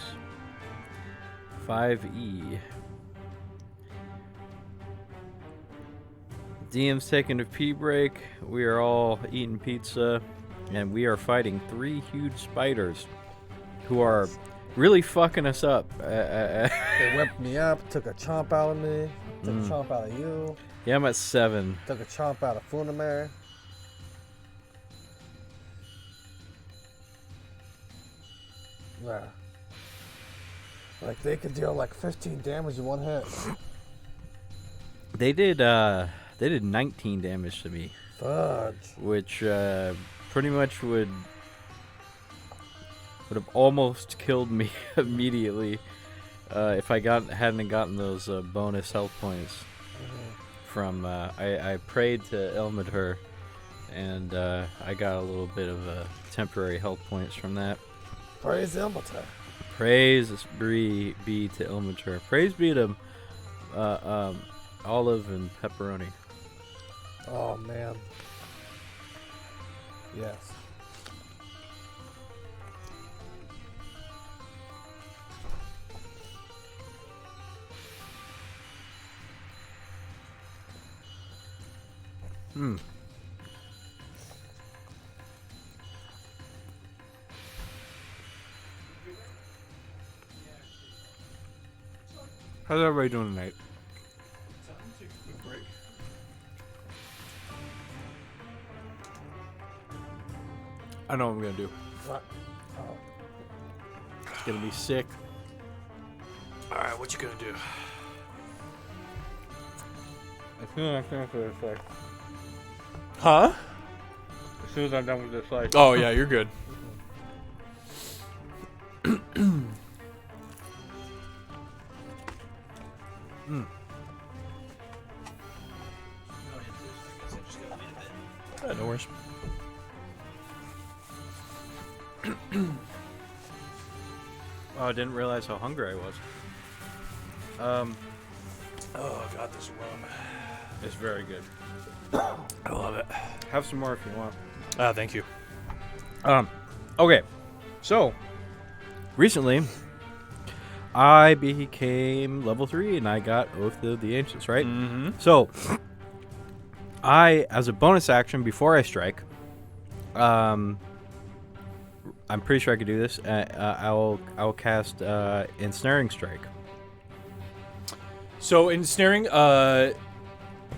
5E. DM's taking a pee break. We are all eating pizza, and we are fighting 3 huge spiders who are really fucking us up. They whipped me up, took a chomp out of me, took a chomp out of you, Yeah, I'm at 7. took a chomp out of Funimay. Yeah. Like they could deal like 15 damage in one hit. They did 19 damage to me, Fudge. which pretty much would have almost killed me immediately if I hadn't gotten those bonus health points from I prayed to Ilmater, and I got a little bit of temporary health points from that. Praise Ilmater. Praise be to Ilmater. Praise be to olive and pepperoni. Oh man. Yes. How's everybody doing tonight? I know what I'm gonna do. What? Oh. It's gonna be sick. All right, what you gonna do? As soon as I'm done with this slice. Huh? As soon as I'm done with this slice. Oh yeah, you're good. Yeah, no worries. Oh, I didn't realize how hungry I was. Oh god, this rum. It's very good. I love it. Have some more if you want. Thank you. Okay, so recently I became level 3 and I got Oath of the Ancients, right? Mm-hmm. So I, as a bonus action before I strike, I'm pretty sure I could do this. I'll cast Ensnaring Strike. So ensnaring,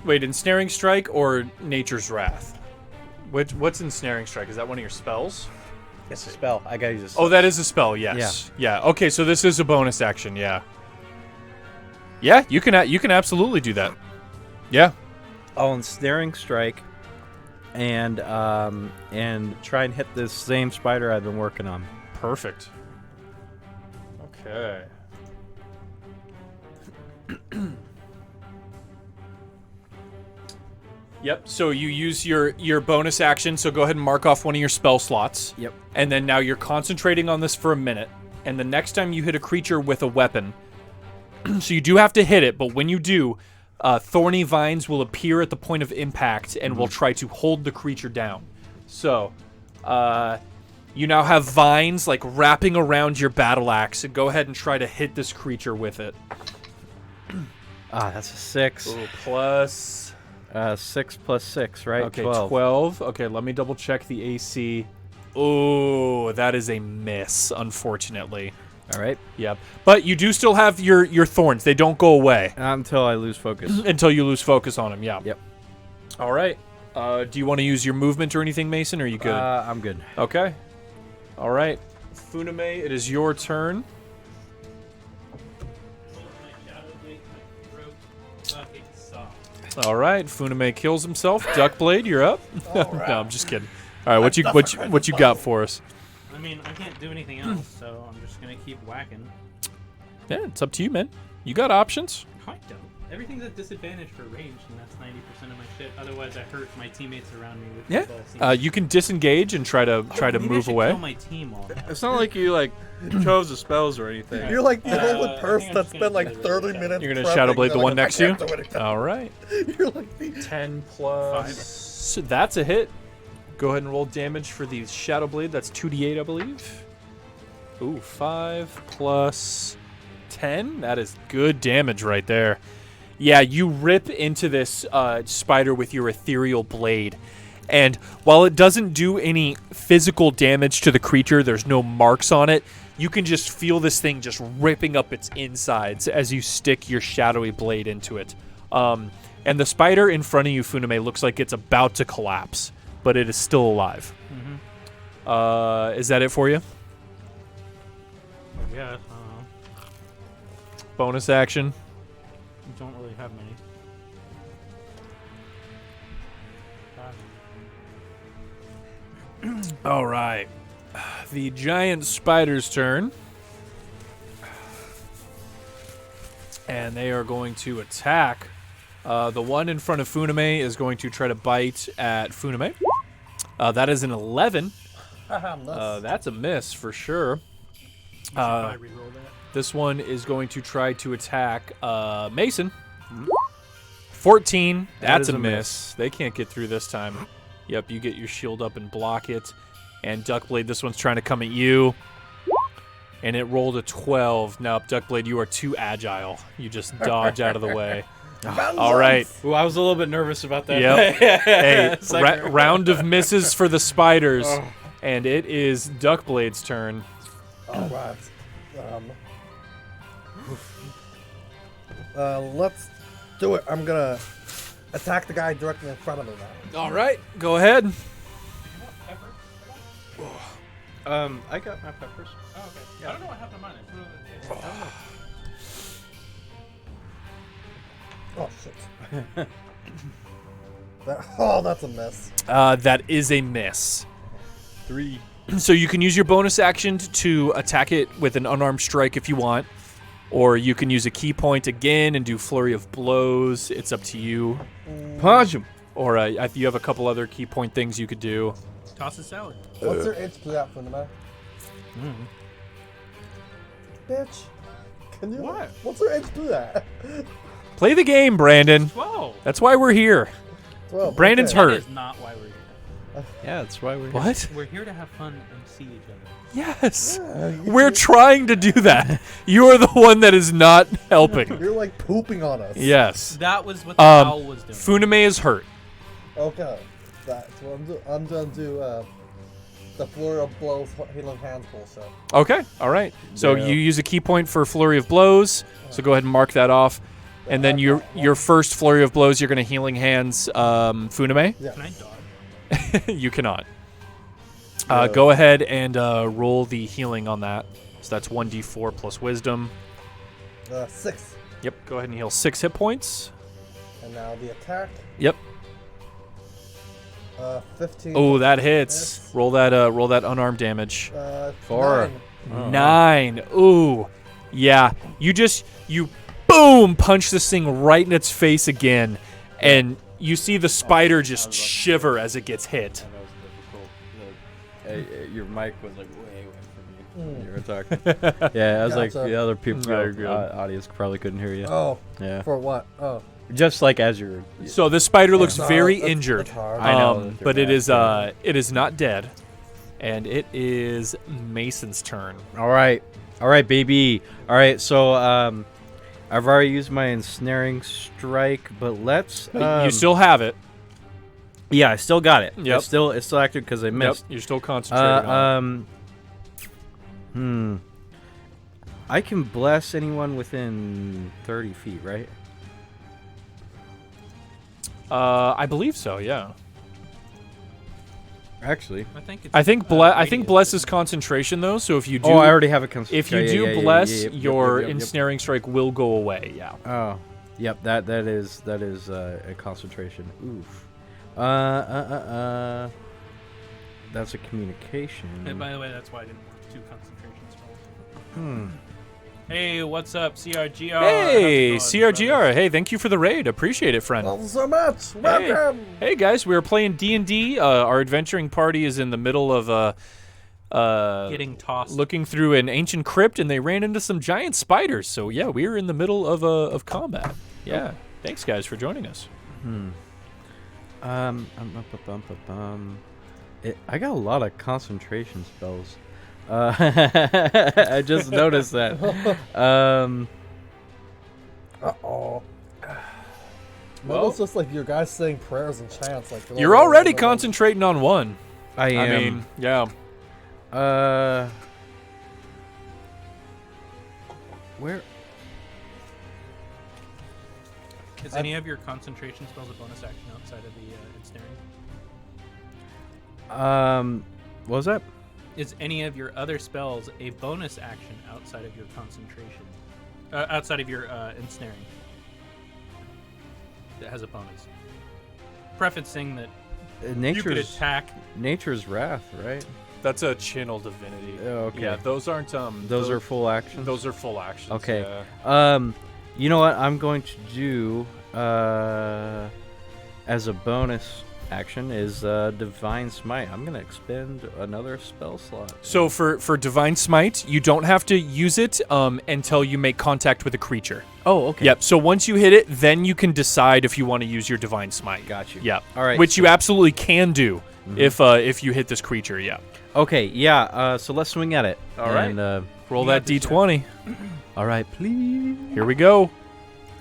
ensnaring strike or Nature's Wrath? What's ensnaring strike? Is that one of your spells? It's a spell. I gotta use a Oh, that is a spell. Yes. Yeah. Okay, so this is a bonus action. Yeah. Yeah, you can absolutely do that. Yeah. I'll Ensnaring Strike and try and hit this same spider I've been working on. Perfect. Okay. Yep. So you use your bonus action. So go ahead and mark off one of your spell slots. Yep. And then now you're concentrating on this for a minute. And the next time you hit a creature with a weapon, so you do have to hit it, but when you do, thorny vines will appear at the point of impact and will try to hold the creature down. So, you now have vines like wrapping around your battle axe. And go ahead and try to hit this creature with it. Ah, that's a 6. Ooh, plus 6 plus 6, right? Okay, 12. 12. Okay, let me double check the AC. Oh, that is a miss, unfortunately. All right. Yep. But you do still have your thorns. They don't go away. Not until I lose focus. Until you lose focus on them, yeah. Yep. All right. Do you want to use your movement or anything, Mason, or are you good? I'm good. Okay. All right. Funimay, it is your turn. All right. Funimay kills himself. Duckblade, you're up. No, I'm just kidding. All right, what you got for us? I mean, I can't do anything else, so I'm just gonna keep whacking. Yeah, it's up to you, man. You got options. I don't. Everything's at disadvantage for range, and that's 90% of my shit. Otherwise, I hurt my teammates around me with the ball. You can disengage and try to Maybe I move should away. Kill my team all now. It's not like you chose the spells or anything. You're like the only I person think I'm that's just gonna been like do it 30 really minutes. You're gonna prepping, shadow blade the like, one I next to you. can't do anything. All right. You're like the 10 plus. So that's a hit. Go ahead and roll damage for the Shadow Blade. That's 2d8, I believe. Ooh, 5 plus 10. That is good damage right there. Yeah, you rip into this spider with your ethereal blade. And while it doesn't do any physical damage to the creature, there's no marks on it, you can just feel this thing just ripping up its insides as you stick your shadowy blade into it. And the spider in front of you, Funimay, looks like it's about to collapse, but it is still alive. Is that it for you? Yeah. Bonus action? Don't really have many. All right. The giant spider's turn. And they are going to attack. The one in front of Funimay is going to try to bite at Funimay. That is an 11. That's a miss for sure. Probably re-roll that. This one is going to try to attack Mason. 14. That's is a a miss. They can't get through this time. Yep, you get your shield up and block it. And Duckblade, this one's trying to come at you. And it rolled a 12. Now, Duckblade, you are too agile. You just dodge out of the way. All right. Ooh, I was a little bit nervous about that. Yep. Hey, Second. round of misses for the spiders. And it is Duckblade's turn. All right. Let's do it. I'm gonna attack the guy directly in front of me now. All right. Go ahead. I got my peppers. Oh, okay. Yeah. I don't know what happened to mine. Oh shit. That's a miss. That is a miss. 3. So you can use your bonus action to attack it with an unarmed strike if you want. Or you can use a key point again and do Flurry of Blows. It's up to you. Punch him. Or you have a couple other key point things you could do. Toss a salad. What's your HP at, Funimay? Bitch. Can you? What? What's your HP at? Play the game, Brandon. 12. That's why we're here. 12. Brandon's okay. hurt. That is not why we're here. Yeah, that's why we're What? We're here to have fun and see each other. Yes. Yeah, We're trying to do that. You are the one that is not helping. You're like pooping on us. Yes. That was what the owl was doing. Funimay is hurt. Okay. That's what I'm doing. I'm gonna do the Flurry of Blows Healing Hands bullshit. Okay. All right. So Yeah. you use a key point for Flurry of Blows. So go ahead and mark that off. And then your first Flurry of Blows, you're going to Healing Hands Funimay. Yeah. Can I dodge? You cannot. Go ahead and roll the healing on that. So that's 1d4 plus Wisdom. 6. Yep. Go ahead and heal 6 hit points. And now the attack. Yep. 15. Oh, that hits. Miss. Roll that unarmed damage. 4. 9. 9. Ooh. Yeah. You boom punch this thing right in its face again, and you see the spider just shiver as it gets hit. That was difficult. Your mic was like way away from you when you were talking. Yeah, I was like Gotcha. the other people, Very good. audience probably couldn't hear you. Oh, Yeah, for what? Oh. just like as you were. So this spider looks That's very hard. injured. That's hard. I know that they're But it bad. is not dead, and it is Mason's turn. All right, baby. All right, so I've already used my ensnaring strike, but let's. You still have it. Yeah, I still got it. Yep. It's still active because I missed. Yep. You're still concentrating on it. I can bless anyone within 30 feet, right? I believe so. Yeah. Actually. I think bless is concentration though. So if you do, I already have a if you do bless, your ensnaring strike will go away. Yeah. Oh, yep. That is a concentration. Oof. That's a communication. And by the way, that's why I didn't want 2 concentration spells. Hey, what's up, CRGR? Hey, How's it going, CRGR. brothers? Hey, thank you for the raid. Appreciate it, friend. Thank you so much. Welcome. Hey guys, we are playing D&D. Our adventuring party is in the middle of Getting tossed. looking through an ancient crypt, and they ran into some giant spiders. So yeah, we are in the middle of combat. Yeah, thanks guys for joining us. I got a lot of concentration spells. I just noticed that. Uh-oh. Well- Well, it's just like your guys saying prayers and chants. Like they're You're all- already they're all- concentrating on one. I am. I mean, yeah. Where? Is any of your concentration spells a bonus action outside of the ensnaring? What was that? Is any of your other spells a bonus action outside of your concentration? Outside of your ensnaring? That has a bonus. Prefacing that you could Nature's attack. Nature's Wrath, right? That's a channel divinity. Oh, okay. Yeah, those aren't Those are full actions. those are full actions. Okay. Yeah. You know what? I'm going to do as a bonus action is Divine Smite. I'm gonna expend another spell slot. So for Divine Smite, you don't have to use it until you make contact with a creature. Oh, okay. Yep. So once you hit it, then you can decide if you want to use your Divine Smite. Got you. Yep. All right. Which you absolutely can do if you hit this creature. Yeah. Okay. Yeah. So let's swing at it. All right. And Roll You that got this, d20. all right, please. Here we go.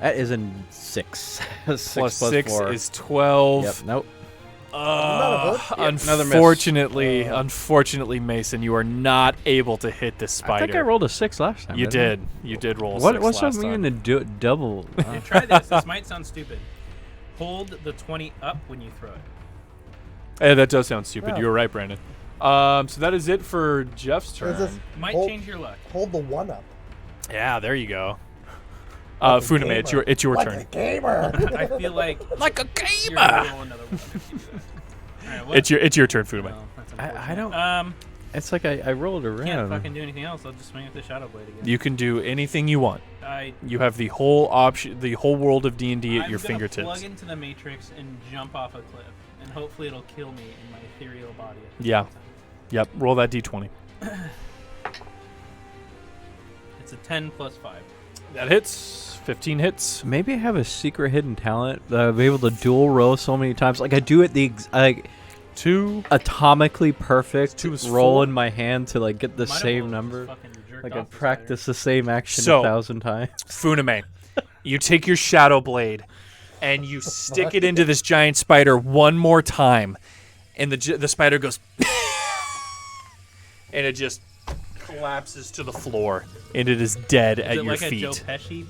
That is a 6. 6 Plus 6 4. is 12. Yep. Nope. Another another miss. Unfortunately, Mason, you are not able to hit this spider. I think I rolled a 6 last time. You didn't did. You did roll a I? 6 What's last up time. mean to do double? Hey, try this. This might sound stupid. Hold the 20 up when you throw it. Hey, that does sound stupid. Yeah. You were right, Brandon. So that is it for Jeff's Is turn. this- Might Hold- change your luck. Hold the one up. Yeah, there you go. Like a Funimay, it's your like turn. a gamer. I feel like Like a you're gonna roll another one if you do that. All right, what? It's your turn, Funimay. No, that's I unfortunate. don't- It's like I rolled around. Can't fucking do anything else. I'll just swing at the Shadow Blade again. You can do anything you want. I You have the whole option, the whole world of D&D at I'm your gonna fingertips. plug into the Matrix and jump off a cliff, and hopefully it'll kill me in my ethereal body. At the Yeah. same time. Yep. Roll that d20. It's a 10 plus 5. That hits. 15 hits. Maybe I have a secret hidden talent that I'll be able to dual roll so many times. Like I do it like 2. atomically perfect Two is roll 4. in my hand to like get the Might have same just number. fucking jerked Like I off the practice the same action So- 1,000 times. Funimay, you take your Shadow Blade and you stick it into this giant spider one more time, and the spider goes, and it just collapses to the floor, and it is dead spider. at Is it your like feet. a Joe Pesci?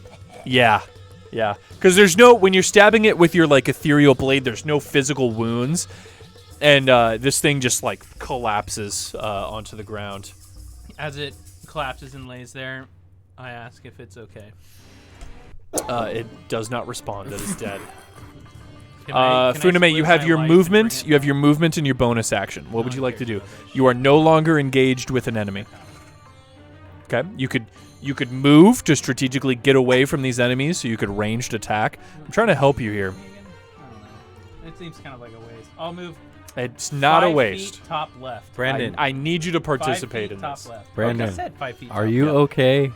Yeah. Yeah. Because when you're stabbing it with your, like, ethereal blade, there's no physical wounds. And this thing just, like, collapses onto the ground. As it collapses and lays there, I ask if it's okay. It does not respond. It is dead. Can I Funimay, you split have my your life and bring movement. it You have back? your movement and your bonus action. What would you like to do? Okay, okay. You are no longer engaged with an enemy. Okay? You could move to strategically get away from these enemies, so you could ranged attack. I'm trying to help you here. I don't know. It seems kind of like a waste. I'll move. It's not a 5 waste. feet top left. Brandon, I need you to 5 participate feet in top this. left. Brandon, I said 5 feet. are top you left. okay?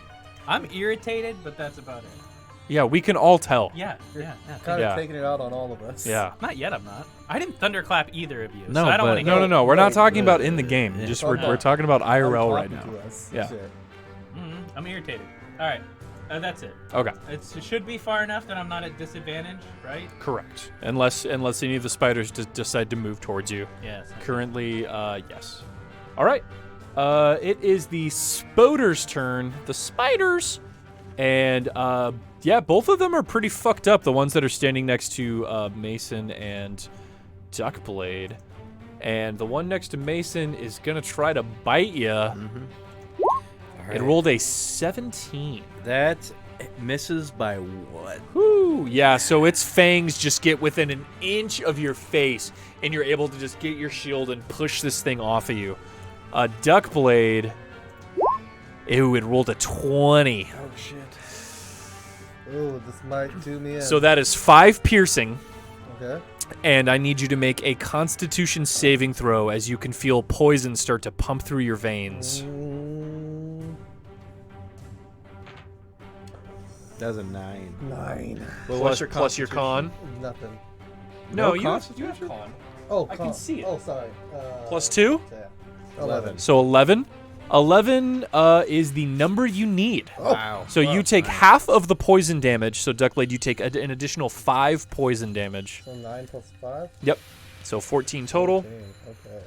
I'm irritated, but that's about it. Yeah, we can all tell. Yeah. Kind Yeah. of taking it out on all of us. Yeah. Not yet. I'm not. I didn't thunderclap either of you. No, so I don't but- want to No. We're not Wait, talking about in the game. yeah. Just Oh, we're talking about I'm IRL right talking now. to us. Yeah. Shit. I'm irritated. All right. That's it. Okay. It should be far enough that I'm not at disadvantage, right? Correct. Unless any of the spiders decide to move towards you. Yes. Currently, yes. All right. It is the Spoders' turn. The spiders, and yeah, both of them are pretty fucked up. The ones that are standing next to Mason and Duckblade, and the one next to Mason is gonna try to bite you. It rolled a 17. That misses by what? Whew. Yeah, so its fangs just get within an inch of your face, and you're able to just get your shield and push this thing off of you. Duckblade. Ew, it rolled a 20. Oh shit. Oh, this might do me in. So that is 5 piercing, Okay. and I need you to make a Constitution saving throw as you can feel poison start to pump through your veins. That's a 9. 9. Plus your con. Nothing. No, No you have Constitution? con. Oh, I can see it. Oh, sorry. +2? Yeah. 11. So 11. 11 is the number you need. Oh, Wow. So you take half of the poison damage. So Duckblade, you take an additional 5 poison damage. So 9 plus 5? Yep. So 14 total. 14. Okay.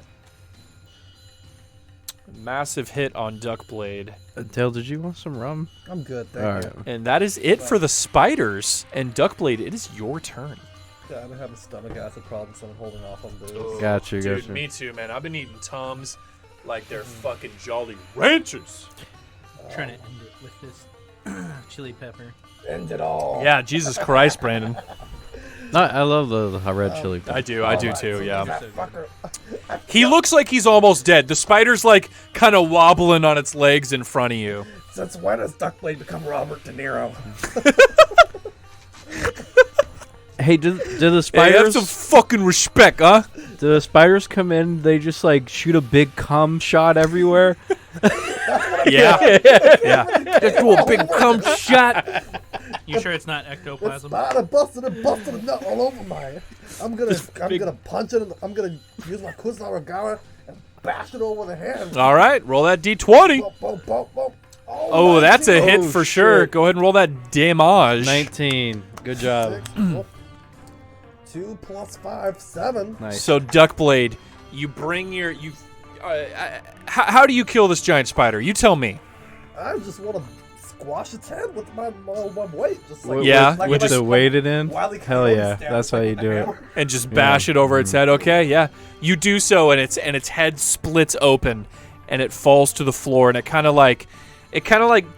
Massive hit on Duckblade. Dale, did you want some rum? I'm good, thank All you. right. And that is it for the spiders. And Duckblade, it is your turn. Yeah, I've been having stomach acid problems, so I'm holding off on booze. Gotcha, Dude, gotcha. me too, man. I've been eating Tums like they're fucking Jolly Ranchers. Trying to end it with this chili pepper. End it all. Yeah, Jesus Christ, Brandon. No, I love the red chili. I do Alright, too, so yeah. that fucker- He looks like he's almost dead. The spider's like kind of wobbling on its legs in front of you. Since when has Duckblade become Robert De Niro? Hey, do the Hey, have spiders? some fucking respect, huh? Do the spiders come in? They just like shoot a big cum shot everywhere. Yeah. Yeah. Just do a big cum shot. You sure it's not It's ectoplasm? bad. I busted a nut all over my. I'm gonna punch it. I'm gonna use my Kusurigama and bash it over the head. All right, roll that d20. Boom, boom, boom, boom. Oh, that's a 19. hit Oh, for sure. shit. Go ahead and roll that damage. 19. Good job. 6, 2 plus 5, 7. Nice. So Duckblade, you bring your how do you kill this giant spider? You tell me. I just want to squash its head with my weight. Just like, Yeah, like, with With the weight it in? Wile E. Hell Coyote yeah, stab that's it how you with do a it. hammer. And just bash it over its head. Okay, yeah. You do so, and its head splits open, and it falls to the floor, and it kind of like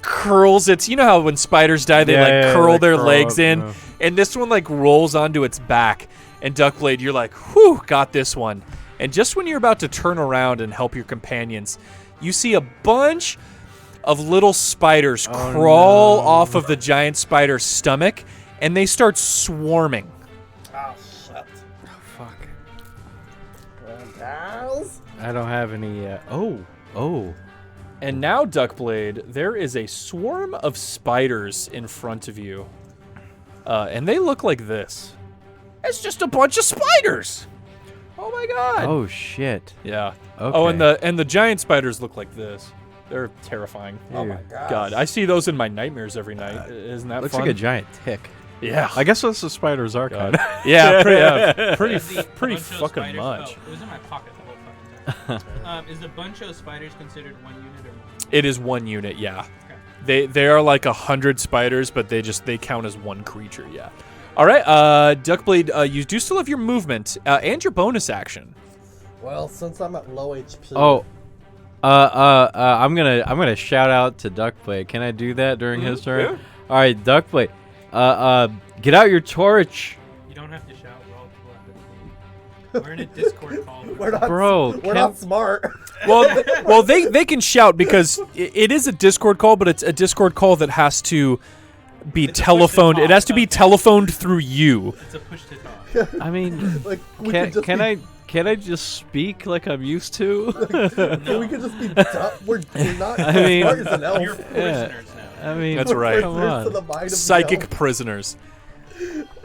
curls its. You know how when spiders die, they curl they their curl legs up, in, yeah. and this one like rolls onto its back. And Duckblade, you're like, whew, got this one. And just when you're about to turn around and help your companions, you see a bunch of little spiders crawl off of the giant spider's stomach, and they start swarming. Oh, shit. Fuck. Gals? I don't have any yet. Oh. And now, Duckblade, there is a swarm of spiders in front of you. And they look like this. It's just a bunch of spiders. Oh my god. Oh shit. Yeah. Okay. Oh, and the giant spiders look like this. They're terrifying. Oh, my Ew. God. God, I see those in my nightmares every night. Isn't that Looks fun? like a giant tick. Yeah. I guess that's the spiders are kind. Yeah, pretty Is the pretty buncho fucking spiders- much. Oh, it was in my pocket the whole fucking time. Is the buncho spiders considered one unit or more? It is one unit, yeah. They are like 100 spiders, but they count as one creature, yeah. All right, Duckblade, you do still have your movement and your bonus action. Well, since I'm at low HP. Oh. I'm gonna shout out to Duckblade. Can I do that during his turn? yeah. All right, Duckblade. Get out your torch, You don't have to shout. We're in a Discord call. We're not, bro. we're not smart. Well, they can shout because it is a Discord call, but it's a Discord call that has to be It's a telephoned. push to It has to be talk, okay. telephoned through you. It's a push to talk. I mean, Like, we could just can be, I just speak like I'm used to? We could just be dumb. We're not I mean, smart as an elf. You're prisoners now. I mean, That's right. Come Prisoners to on. the mind of the Psychic elf. prisoners.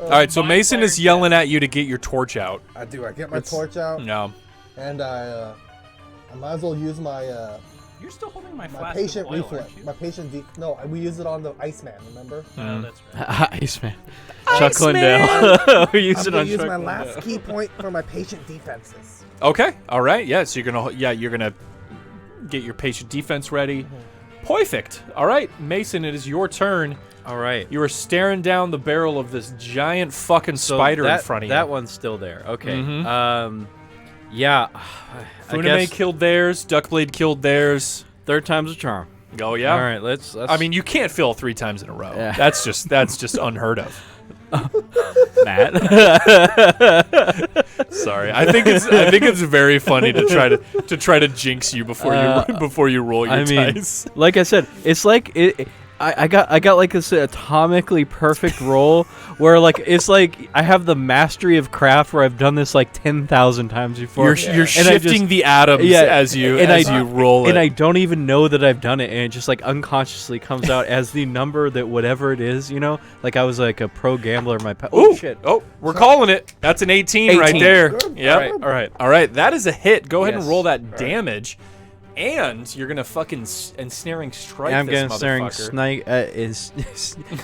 All right, so Mind Mason is flayer yelling at you to get your torch out. I do. I get my torch out, No. and I might as well use my You're still holding my my flask patient of oil, reflex. aren't you? My patient no, we use it on the Iceman. Remember? Oh, that's right. Iceman. Chuck Lindell. We use I'm it gonna on use Chuck my Lindell. last key point for my patient defenses. Okay. All right. Yeah. So you're gonna get your patient defense ready. Perfect. All right, Mason, it is your turn. All right. You are staring down the barrel of this giant fucking spider in front of you. That one's still there. Okay. Mhm. Yeah. I Funimay guess killed theirs. Duckblade killed theirs. third time's a charm. Oh yeah. All right. Let's. I mean, you can't fill 3 times in a row. Yeah. That's just unheard of. Matt. Sorry, I think it's very funny to try to jinx you before you roll your I mean, dice. like I said, it's like I got like this atomically perfect roll where like it's like I have the mastery of craft where I've done this like 10,000 times before. You're shifting the atoms as you roll it. And I don't even know that I've done it, and it just like unconsciously comes out as the number that whatever it is, you know? Like I was like a pro gambler in my Oh shit. Oh, we're calling it. That's an 18 right 18. there. Good. Yep. All right. That is a hit. Go ahead and Yes. roll that All right. damage. And you're gonna fucking ensnaring strike I'm this getting snaring motherfucker.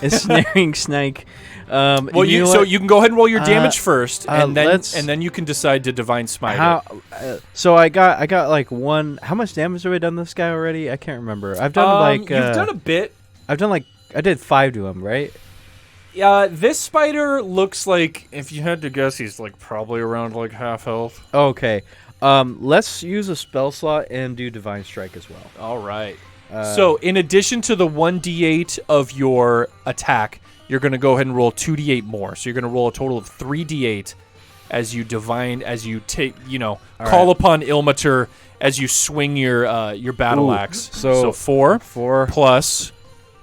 snake. Snaring snake. Well, you know so what? you can go ahead and roll your damage first, and let's- then you can decide to divine smite How? it. So I got like one. How much damage have I done this guy already? I can't remember. I've done like you've done a bit. I've done like I did 5 to him, right? This spider looks like, if you had to guess, he's like probably around like half health. Okay. Let's use a spell slot and do divine strike as well. All right. So in addition to the 1d8 of your attack, you're going to go ahead and roll 2d8 more. So you're going to roll a total of 3d8 as you take, call upon Ilmater as you swing your battle axe. So 4 plus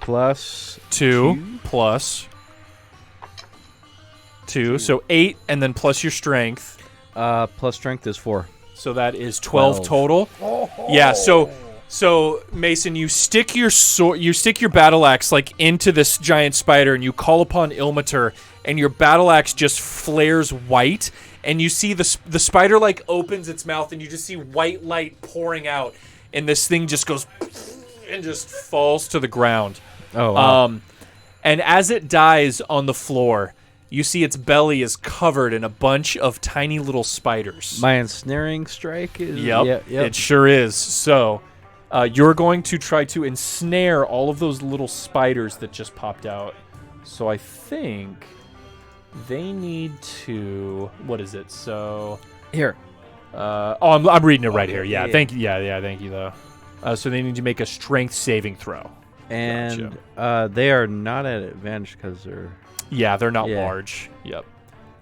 plus 2 plus 2. So 8, and then plus your strength. Plus strength is 4. So that is 12 total. Oh. Yeah, so Mason, you stick your battle axe like into this giant spider, and you call upon Ilmater, and your battle axe just flares white, and you see the spider like opens its mouth, and you just see white light pouring out, and this thing just goes and just falls to the ground. Oh, wow. And as it dies on the floor, you see its belly is covered in a bunch of tiny little spiders. My ensnaring strike is. Yep, it sure is. So, you're going to try to ensnare all of those little spiders that just popped out. So I think they need to. What is it? So Here. I'm reading it right here. Yeah, yeah. thank you. Yeah, thank you though. So they need to make a strength saving throw. And they are not at advantage because they're. Yeah, they're not Yeah. large. Yep.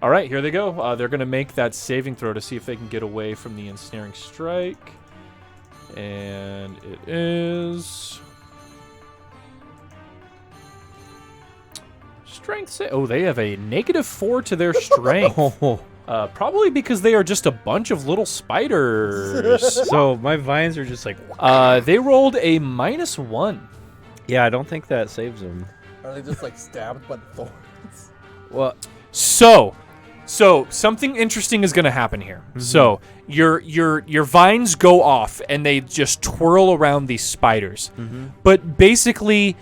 All right, here they go. They're going to make that saving throw to see if they can get away from the ensnaring strike. And it is... Strength Oh, they have a -4 to their strength. Probably because they are just a bunch of little spiders. So my vines are just like. They rolled a -1. Yeah, I don't think that saves them. Are they just like stabbed by the thorns? Well, So something interesting is going to happen here. So your vines go off and they just twirl around these spiders. But basically,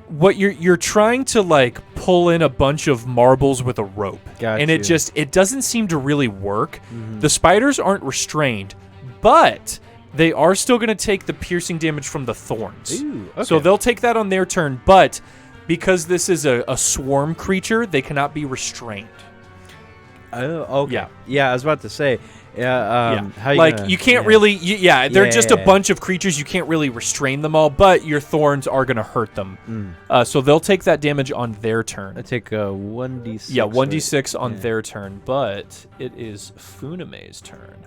what you're trying to like pull in a bunch of marbles with a rope, Got and you. it doesn't seem to really work. The spiders aren't restrained, but they are still going to take the piercing damage from the thorns. Ooh, So okay. they'll take that on their turn, but because this is a swarm creature, they cannot be restrained. Oh, okay. Yeah. Yeah, I was about to say. Yeah. How you Like gonna- you can't yeah. really, they're just a Yeah. bunch of creatures. You can't really restrain them all, but your thorns are gonna hurt them. So they'll take that damage on their turn. I take a 1d6. Yeah, 1d6 on Yeah. their turn, but it is Funamay's turn.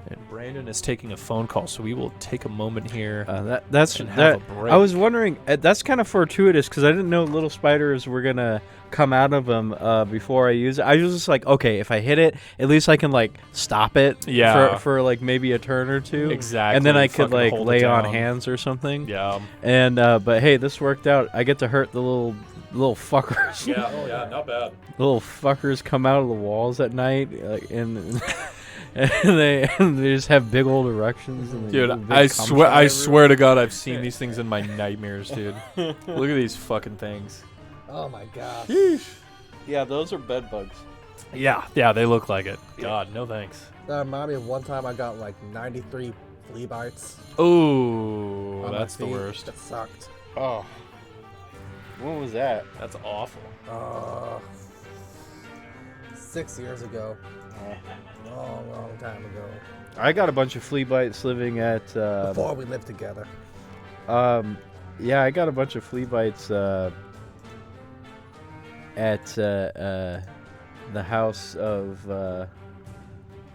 And Brandon is taking a phone call, so we will take a moment here. That's and that. have a break. I was wondering. That's kind of fortuitous because I didn't know little spiders were gonna come out of them before I use it. I was just like, okay, if I hit it, at least I can like stop it. Yeah. For like maybe a turn or two. Exactly, And then I could fucking like hold it lay on down. hands or something. Yeah. And but hey, this worked out. I get to hurt the little fuckers. Yeah, not bad. Little fuckers come out of the walls at night, and they just have big old erections. And they Dude, do big I cum swear, shot I everywhere. swear to God, I've seen these things in my nightmares, dude. Look at these fucking things. Oh my god. Yeah, those are bed bugs. Yeah, they look like it. God, no thanks. That reminded me of one time I got like 93 flea bites. Oh, on my that's the feet. worst. It sucked. Oh, when was that? That's awful. 6 years ago. Long time ago. I got a bunch of flea bites living at. Before we lived together. Yeah, I got a bunch of flea bites at the house of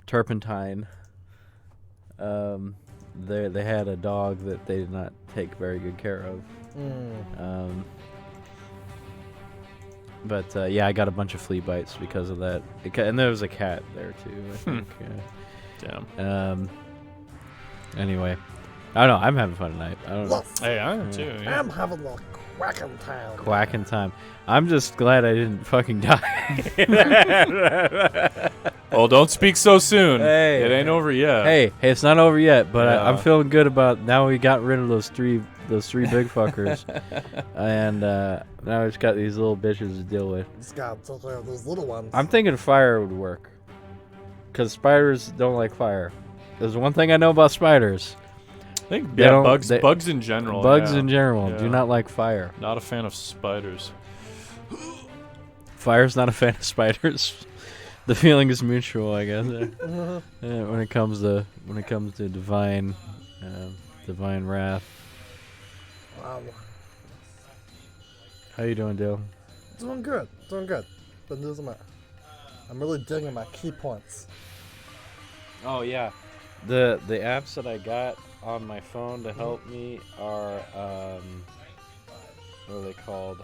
Turpentine. They had a dog that they did not take very good care of. But yeah, I got a bunch of flea bites because of that. And there was a cat there too, I think. Damn. Anyway, I don't know. I'm having fun tonight. I don't know. Yes, Hey, I am too. Yeah. I'm having a quacking time. Quacking time. I'm just glad I didn't fucking die. Oh, don't speak so soon. Hey. It ain't over yet. Hey, it's not over yet, but Yeah. I'm feeling good about now we got rid of those three big fuckers. And now we just got these little bitches to deal with. Just gotta take care of those little ones. I'm thinking fire would work. Because spiders don't like fire. There's one thing I know about spiders. I think They yeah, don't- bugs. they- Bugs in general. Bugs yeah. in general Yeah. do not like fire. Not a fan of spiders. Fire's not a fan of spiders. The feeling is mutual, I guess. When it comes to divine wrath. How you doing, Dale? Doing good. Been losing I'm really digging my key points. Oh yeah, the apps that I got on my phone to help me are what are they called?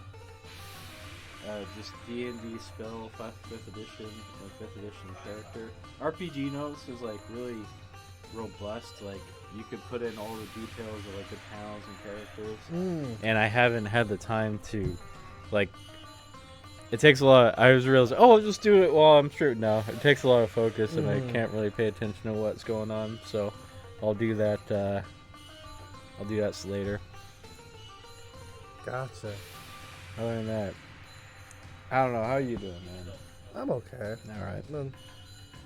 Just D&D spell 5th edition or 5th edition character. RPG Notes is like really robust. Like you could put in all the details of like the towns and characters. And I haven't had the time to like. It takes a lot. I was realizing, oh, I'll just do it while I'm shooting now. It takes a lot of focus, and I can't really pay attention to what's going on. So, I'll do that. I'll do that later. Gotcha. Other than that, I don't know. How you doing, man? I'm okay. All right. I mean,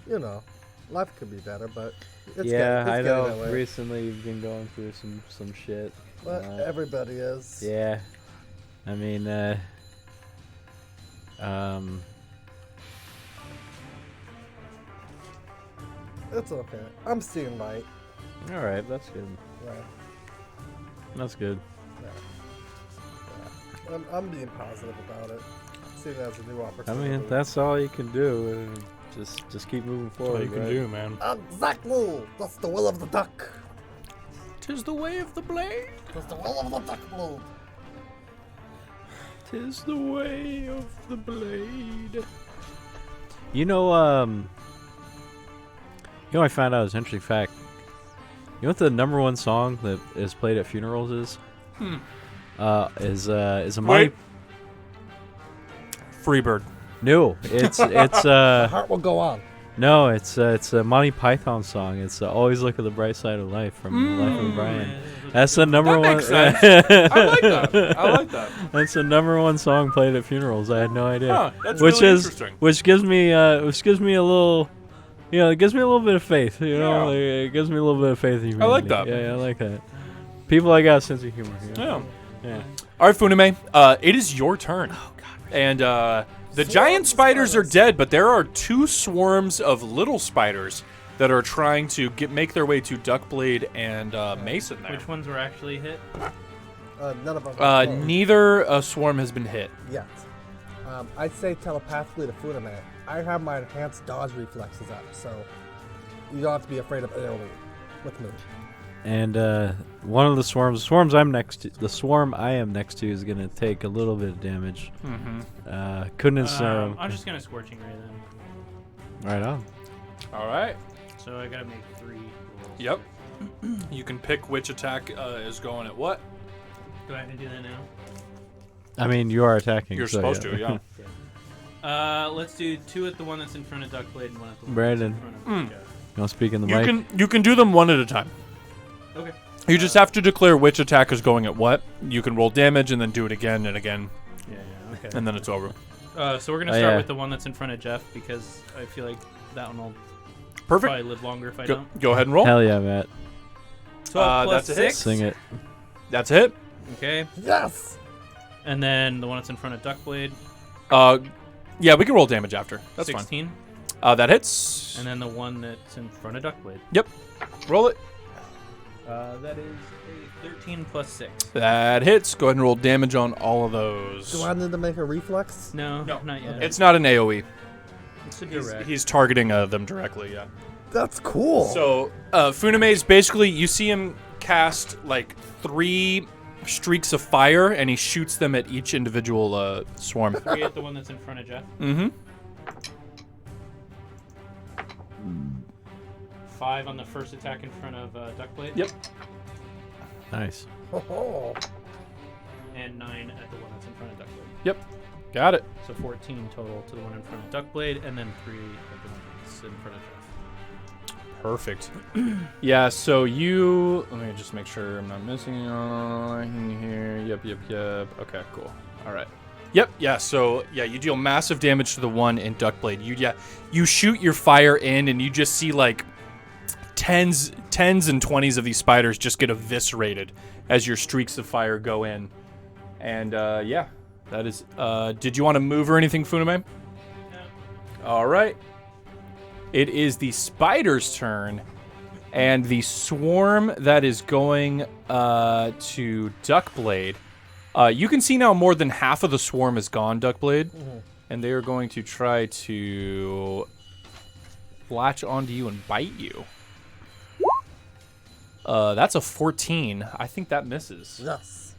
you know, life could be better, but it's Yeah, good. I It's know. getting that way. Recently, you've been going through some shit. But everybody is. Yeah. I mean, It's okay. I'm seeing light. all right. That's good. Yeah. That's good. I'm being positive about it. Seeing it as a new I opportunity. mean, that's all you can do. Just keep moving That's forward. all you can right? do, man. Exactly. That's the will of the duck. 'Tis the way of the blade. That's the will of the duck, blue. 'Tis the way of the blade. You know, I found out as an interesting fact. You know what the #1 song that is played at funerals is? Is a Monty. Wait. Freebird. No, it's The heart will go on. no, it's a Monty Python song. It's Always Look at the Bright Side of Life from The Life of Brian. That's the #1. makes sense. I like that. I like that. That's the #1 song played at funerals. I had no idea. Huh, that's which really is interesting. which gives me a little, it gives me a little bit of faith. You know, Yeah. like, it gives me a little bit of faith in humanity. I like that. Yeah, I like that. People that got a sense of humor. You know? Yeah. Yeah. All right, Funimay. It is your turn. Oh God. And the giant spiders are dead, but there are 2 swarms of little spiders that are trying to make their way to Duckblade and Mason there. Which ones were actually hit? None of them. Neither swarm has been hit. Yet. I'd say telepathically to Funimay. I have my enhanced dodge reflexes up, so you don't have to be afraid of AoE with me. And one of the swarm I am next to is gonna take a little bit of damage. Couldn't ensnare him. I'm just gonna Scorching Ray then. Right on. All right. So I gotta make 3 rolls. Yep. You can pick which attack is going at what. Do I have to do that now? I mean, you are attacking. You're so supposed to, yeah. Let's do 2 at the one that's in front of Duckblade and 1 at the one Brandon. that's in front of Jeff. You want to speak in the mic? You can do them one at a time. Okay. You just have to declare which attack is going at what. You can roll damage and then do it again and again, Yeah, okay. and then it's over. So we're gonna Oh, start yeah. with the one that's in front of Jeff because I feel like that one will Perfect. probably live longer if I Go, don't. go ahead and roll. Hell yeah, Matt. 12 plus that's a hit. 6. Sing it. That's a hit. Okay. Yes! And then the one that's in front of Duckblade, Yeah, we can roll damage after. That's 16. fine. That hits. And then the one that's in front of Duckblade. Yep. Roll it. That is a 13 plus 6. That hits. Go ahead and roll damage on all of those. Do I need to make a reflex? No, not yet. It's not an AoE. It's a direct. He's targeting them directly, yeah. That's cool. So, Funame's basically, you see him cast like 3 streaks of fire, and he shoots them at each individual swarm. 3 at the one that's in front of Jeff. Mm-hmm. 5 on the first attack in front of Duckblade. Yep. Nice. Oh, And 9 at the one that's in front of Duckblade. Yep. Got it. So 14 total to the one in front of Duckblade, and then 3 at the one that's in front of Jeff. Perfect. Yeah, so you... Let me just make sure I'm not missing anything here. Yep. Okay, cool. All right. Yep, yeah, so, yeah, you deal massive damage to the one in Duckblade. You shoot your fire in, and you just see, like, tens and 20s of these spiders just get eviscerated as your streaks of fire go in. And, yeah, that is... did you want to move or anything, Funimay? No. All right. It is the spider's turn, and the swarm that is going to Duckblade. You can see now more than half of the swarm is gone, Duckblade, and they are going to try to latch onto you and bite you. That's a 14. I think that misses. yes.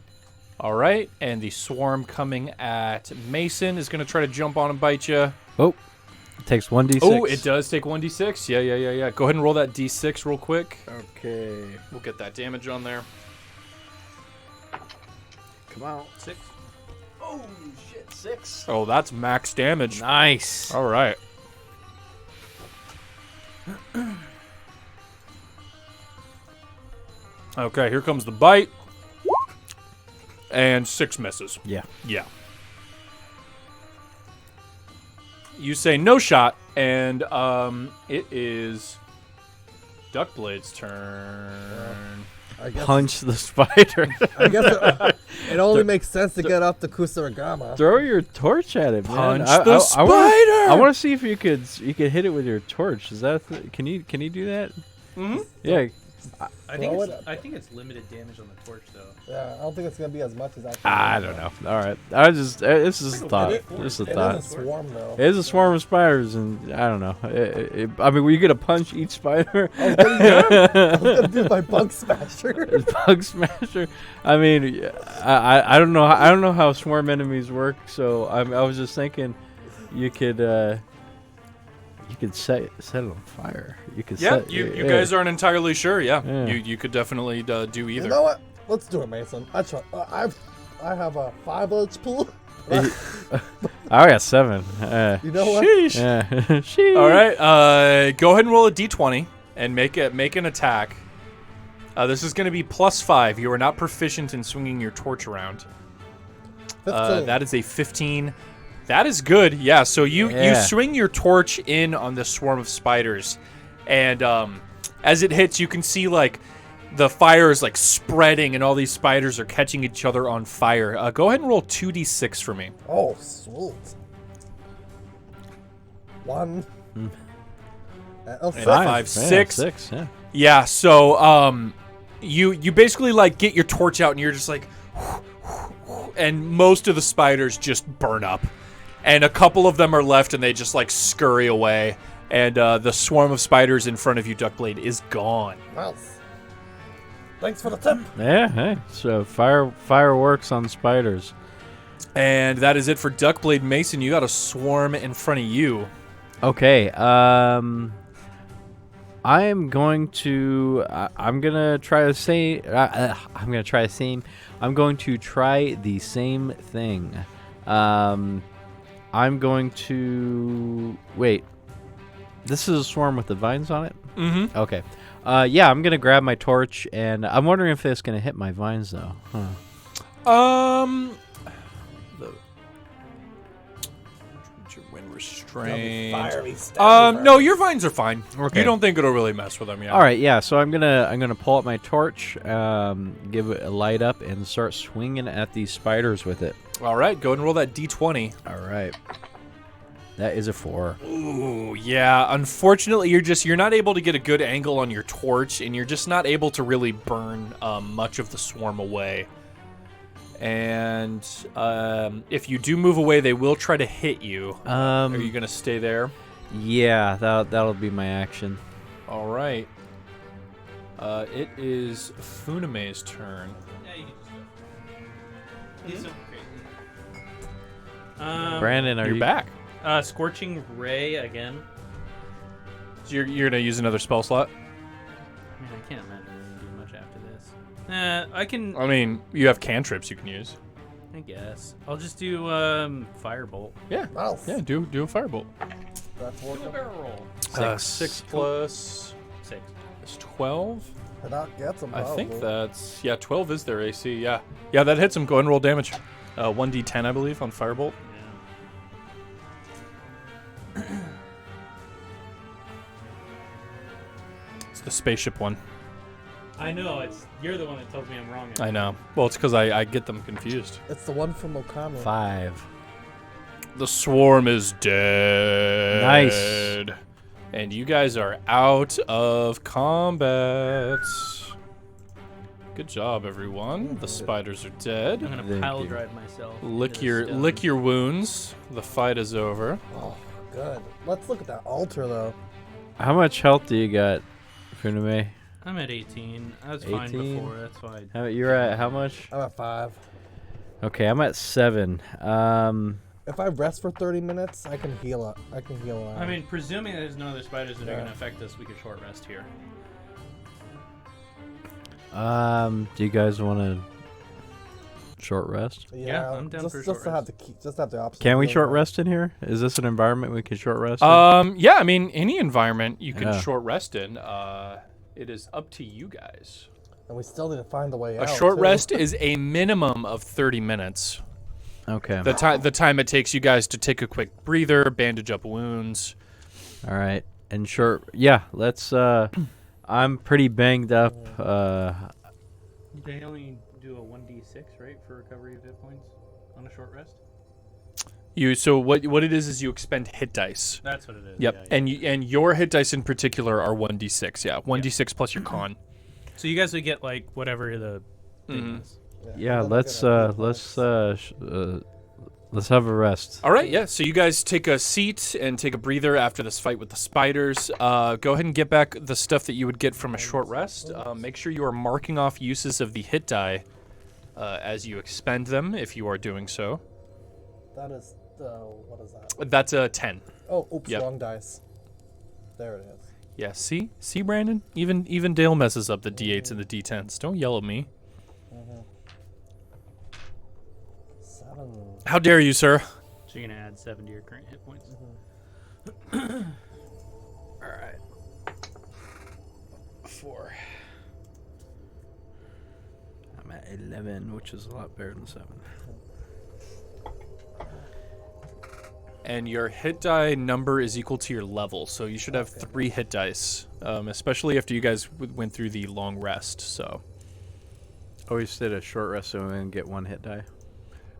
All right, and the swarm coming at Mason is going to try to jump on and bite you. Oh, it takes 1d6. Oh, it does take 1d6. Yeah. Go ahead and roll that d6 real quick. Okay. We'll get that damage on there. Come out. 6. Oh, shit. 6. Oh, that's max damage. Nice. All right. Okay, here comes the bite. And 6 misses. Yeah. Yeah. You say no shot, and it is Duckblade's turn. I guess, Punch the spider. I guess it only makes sense to get up to Kusurigama. Throw your torch at it, man. Punch the spider! I want to see if you could hit it with your torch. Is that can you do that? Mm-hmm. Yeah. I think it's limited damage on the torch, though. Yeah, I don't think it's gonna be as much as I don't know. All right. It's just a thought. Just a It thought. is a swarm, though. It is a swarm of spiders, and I don't know. I mean, were you gonna punch each spider? I was gonna do my bug smasher. Bug smasher. I mean, I don't know. I don't know how swarm enemies work. So I was just thinking, you could set it on fire. You could. Yeah, set, you guys aren't entirely sure. Yeah. Yeah. You could definitely do either. You know what? Let's do it, Mason. I have a 5 HP. I got 7. You know what? Sheesh. Yeah. Sheesh. All right. Go ahead and roll a d20 and make an attack. This is going to be +5. You are not proficient in swinging your torch around. 15. That is a 15. That is good. Yeah. So you swing your torch in on this swarm of spiders, and as it hits, you can see like the fire is like spreading, and all these spiders are catching each other on fire. Go ahead and roll 2d6 for me. Oh, sweet. 1. And 6. 5, 6. 6. Yeah. Yeah. So you basically like get your torch out, and you're just like, and most of the spiders just burn up, and a couple of them are left, and they just like scurry away, and the swarm of spiders in front of you, Duckblade, is gone. Nice. Thanks for the tip. Yeah. Hey. So fireworks on spiders. And that is it for Duckblade. Mason, you got a swarm in front of you. Okay. I'm going to. I'm gonna try the same. I'm gonna try the same. I'm going to try the same thing. I'm going to wait. This is a swarm with the vines on it. Mm-hmm. Okay. Yeah, I'm gonna grab my torch, and I'm wondering if it's gonna hit my vines though. Wind restraint. Fiery, stabby No, your vines are fine. Okay. You don't think it'll really mess with them, yeah? All right, yeah. So I'm gonna pull up my torch, give it a light up, and start swinging at these spiders with it. All right, go ahead and roll that d20. All right. That is a 4. Ooh, yeah. Unfortunately, you're not able to get a good angle on your torch, and you're just not able to really burn much of the swarm away. And if you do move away, they will try to hit you. Are you gonna stay there? Yeah, that'll be my action. All right. It is Funame's turn. Yeah, you can just go. Do something crazy. Brandon, are You're you back. Scorching Ray again. So you're gonna use another spell slot. I mean, I can't imagine we're gonna do much after this. I can. I mean, you have cantrips you can use. I guess I'll just do Firebolt. Yeah. Nice. Yeah. Do a firebolt. That's Do a working. barrel roll. 6 plus 6. is 12. And that gets him. I think probably. that's 12 is their AC. Yeah. Yeah, that hits him. Go ahead and roll damage. 1d10, I believe, on firebolt. It's the spaceship one. I know. You're the one that tells me I'm wrong. I know. Well, it's because I get them confused. It's the one from Okami. 5? The swarm is dead. Nice. And you guys are out of combat. Good job, everyone. The spiders are I'm dead. gonna Thank pile you. drive myself. Lick into your the stone. lick your wounds. The fight is over. Oh, good. Let's look at that altar though. How much health do you got, Funimay? I'm at 18. I was fine 18? before. That's why. You're at how much? I'm at 5. Okay, I'm at 7. If I rest for 30 minutes, I can heal up. I can heal up. I mean, presuming there's no other spiders that are Yeah. gonna affect us, we could short rest here. Do you guys want to short rest? Yeah, I'm down just, for a just short to have rest. the just have the option. Can we of short healing. rest in here? Is this an environment we can short rest in? Yeah, I mean, any environment you can Yeah. short rest in. It is up to you guys. And we still need to find the way A out. short too. rest is a minimum of 30 minutes. Okay. The time it takes you guys to take a quick breather, bandage up wounds. All right. And short. Yeah. Let's. I'm pretty banged up. They only do a 1d6, right, for recovery of hit points on a short rest. So what it is you expend hit dice. That's what it is. Yep, Yeah, and your hit dice in particular are 1d6. Yeah, 1d6 plus your con. So you guys would get like whatever the thing Mhm. is. Yeah. we'll Let's. get our hit Let's have a rest. All right, yeah. So you guys take a seat and take a breather after this fight with the spiders. Go ahead and get back the stuff that you would get from a short rest. Make sure you are marking off uses of the hit die as you expend them, if you are doing so. That is what is that? That's a 10. Oh, oops, Yep. wrong dice. There it is. Yeah, see, Brandon? Even Dale messes up the d8s and the d10s. Don't yell at me. 7. How dare you, sir? So you're gonna add 7 to your current hit points. All right. 4. I'm at 11, which is a lot better than 7. And your hit die number is equal to your level, so you should have 3 hit dice, especially after you guys went through the long rest. So. Always did a short rest so we can get 1 hit die.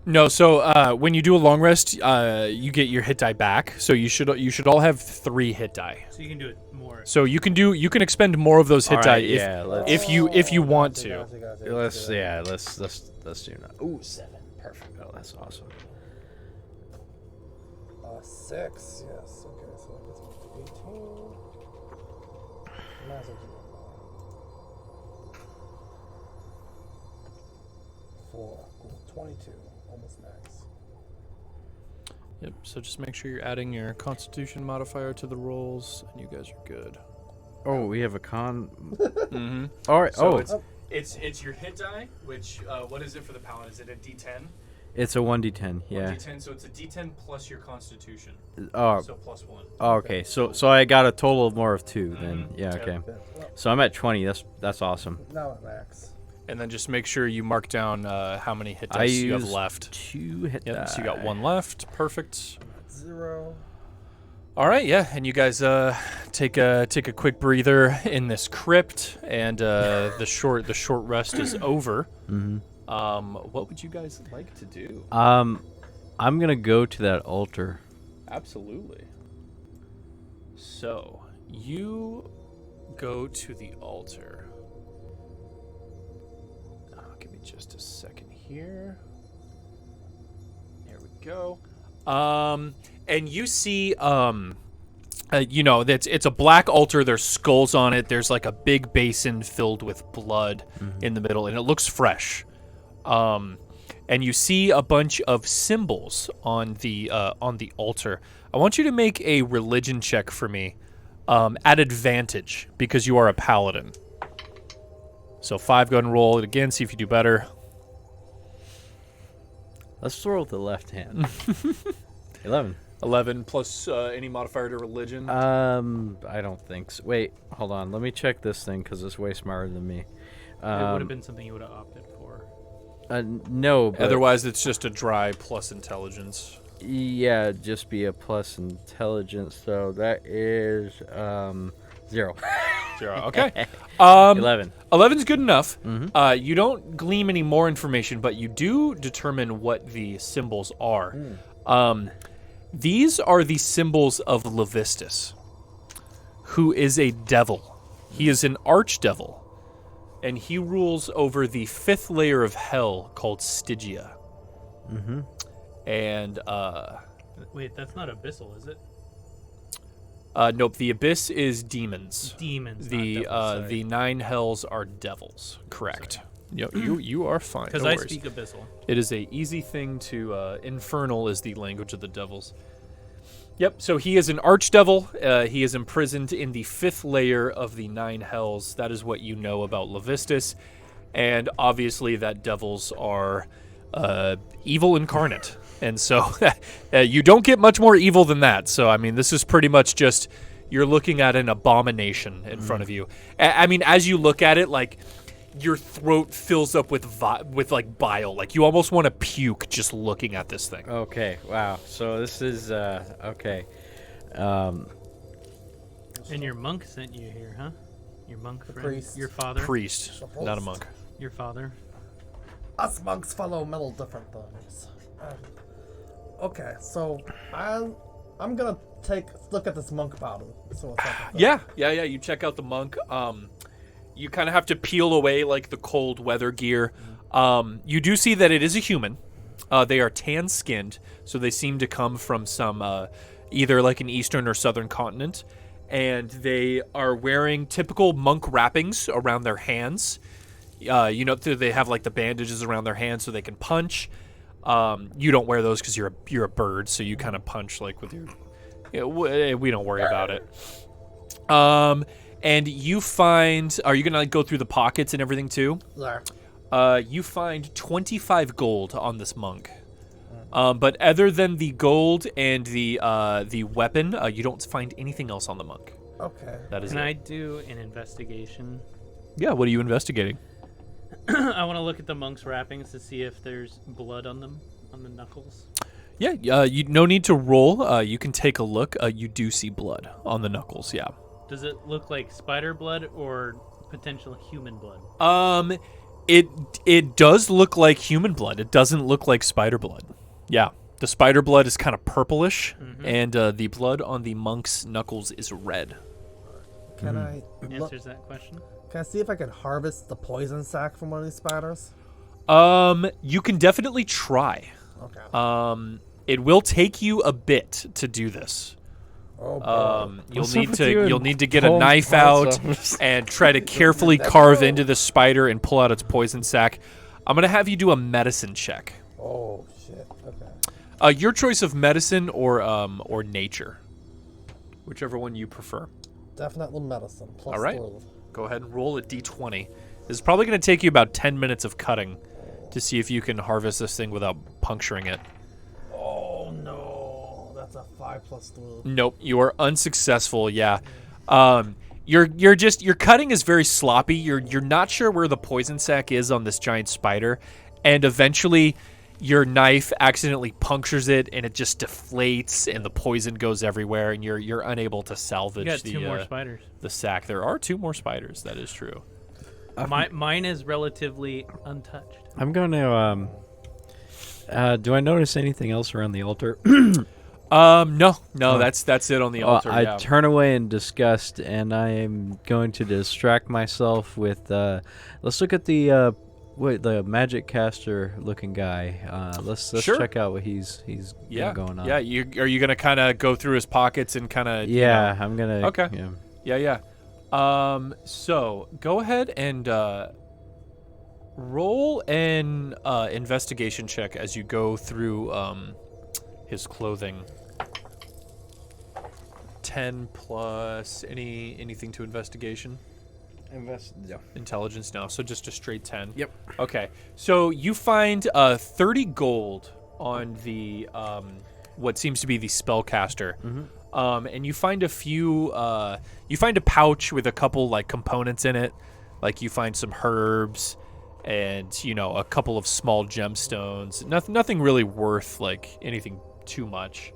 No, so when you do a long rest, you get your hit die back. So you should all have 3 hit die. So you can do it more. So you can expend more of those hit die Alright, yeah, let's- if you want Gotcha, to. gotcha, gotcha, Let's gotcha. let's do that. Ooh, 7. Perfect. Oh, that's awesome. 6, yes. Okay, so that gets me to 18. Might as well do 4. Cool. 22. Almost max. Yep. So just make sure you're adding your Constitution modifier to the rolls, and you guys are good. Oh, we have a con. Mm-hmm. All right. So oh, it's your hit die. Which what is it for the paladin? Is it a D10? it's a 1d10. Yeah. D10. So it's a D10 plus your Constitution. Oh. So plus 1. Oh, okay. So I got a total of more of 2 then. Yeah. Yep. Okay. Yeah, well, So I'm at 20. That's awesome. now at max. And then just make sure you mark down how many hit I dice you have used left. 2 hit Yep. So you got 1 left. Perfect. 0. All right, yeah, and you guys take a quick breather in this crypt, and the short rest is over. Mm-hmm. What would you guys like to do? I'm gonna go to that altar. Absolutely. So you go to the altar. Give me just a second here. There we go. And you see, it's a black altar. There's skulls on it. There's like a big basin filled with blood in the middle, and it looks fresh. and you see a bunch of symbols on the altar. I want you to make a religion check for me, at advantage because you are a paladin. So 5, go ahead and roll it again. See if you do better. Let's throw with the left hand. 11. 11 plus any modifier to religion. I don't think so. Wait, hold on. Let me check this thing because it's way smarter than me. It would have been something you would have opted for. No, but Otherwise, it's just a dry plus intelligence. yeah, just be a plus intelligence. So that is 0. 0. Okay. 11. 11's good enough. Mm-hmm. You don't glean any more information, but you do determine what the symbols are. These are the symbols of Levistus, who is a devil. He is an archdevil, and he rules over the 5th layer of hell called Stygia. Mm-hmm. And, Wait, that's not abyssal, is it? nope, the abyss is demons. Demons. The 9 hells are devils. Correct. You are fine. Because no I worries. speak abyssal. It is a easy thing to. Infernal is the language of the devils. Yep. So he is an archdevil. He is imprisoned in the 5th layer of the 9 hells. That is what you know about Levistus, and obviously that devils are evil incarnate. And so you don't get much more evil than that. So I mean, this is pretty much just you're looking at an abomination in front of you. I mean, as you look at it, like. Your throat fills up with like bile. Like you almost want to puke just looking at this thing. Okay. Wow. So this is okay. And your monk sent you here, huh? Your monk friend? priest. Your father? Priest, not a monk. Your father? Us monks follow many different things. Okay, so I'm gonna look at this monk bottle. So what's up with that? Yeah. You check out the monk. You kind of have to peel away like the cold weather gear. You do see that it is a human. They are tan-skinned, so they seem to come from some either like an eastern or southern continent, and they are wearing typical monk wrappings around their hands. They have like the bandages around their hands so they can punch. You don't wear those because you're a bird, so you kind of punch like with your. We don't worry about it. And you find, are you gonna go through the pockets and everything too? Yeah. You find 25 gold on this monk. But other than the gold and the weapon, you don't find anything else on the monk. Okay. That is Can it. I do an investigation? Yeah. What are you investigating? I want to look at the monk's wrappings to see if there's blood on them, on the knuckles. Yeah. You no need to roll. You can take a look. You do see blood on the knuckles. Yeah. Does it look like spider blood or potential human blood? It does look like human blood. It doesn't look like spider blood. Yeah. The spider blood is kind of purplish, and the blood on the monk's knuckles is red. Can I Answers that question. Can I see if I can harvest the poison sac from one of these spiders? You can definitely try. Okay. It will take you a bit to do this. Oh boy. You'll need to get a knife out and try to carefully carve into the spider and pull out its poison sac. I'm gonna have you do a medicine check. Oh shit. Okay. Your choice of medicine or nature, whichever one you prefer. Definitely medicine. Plus All right. 12. Go ahead and roll a d20. This is probably gonna take you about 10 minutes of cutting to see if you can harvest this thing without puncturing it. Oh no. That's a 5 plus 3. Nope, you are unsuccessful. Yeah, your cutting is very sloppy. You're not sure where the poison sac is on this giant spider, and eventually your knife accidentally punctures it, and it just deflates, and the poison goes everywhere, and you're unable to salvage You got 2 more spiders. the sac. There are 2 more spiders. That is true. Mine is relatively untouched. I'm going to. Do I notice anything else around the altar? No, that's it on the altar. I Yeah. turn away in disgust, and I am going to distract myself with. Let's look at the magic caster looking guy. Let's Sure. check out what he's got going on. Yeah, are you gonna kind of go through his pockets and kind of? Yeah, I'm gonna. Okay. Yeah. Yeah. So go ahead and Roll an investigation check as you go through his clothing. 10 plus anything to investigation? Yeah. Intelligence? No, so just a straight 10. Yep. Okay, so you find 30 gold on the what seems to be the spellcaster. And you find a few you find a pouch with a couple like components in it. Like you find some herbs and a couple of small gemstones. Nothing really worth like anything too much.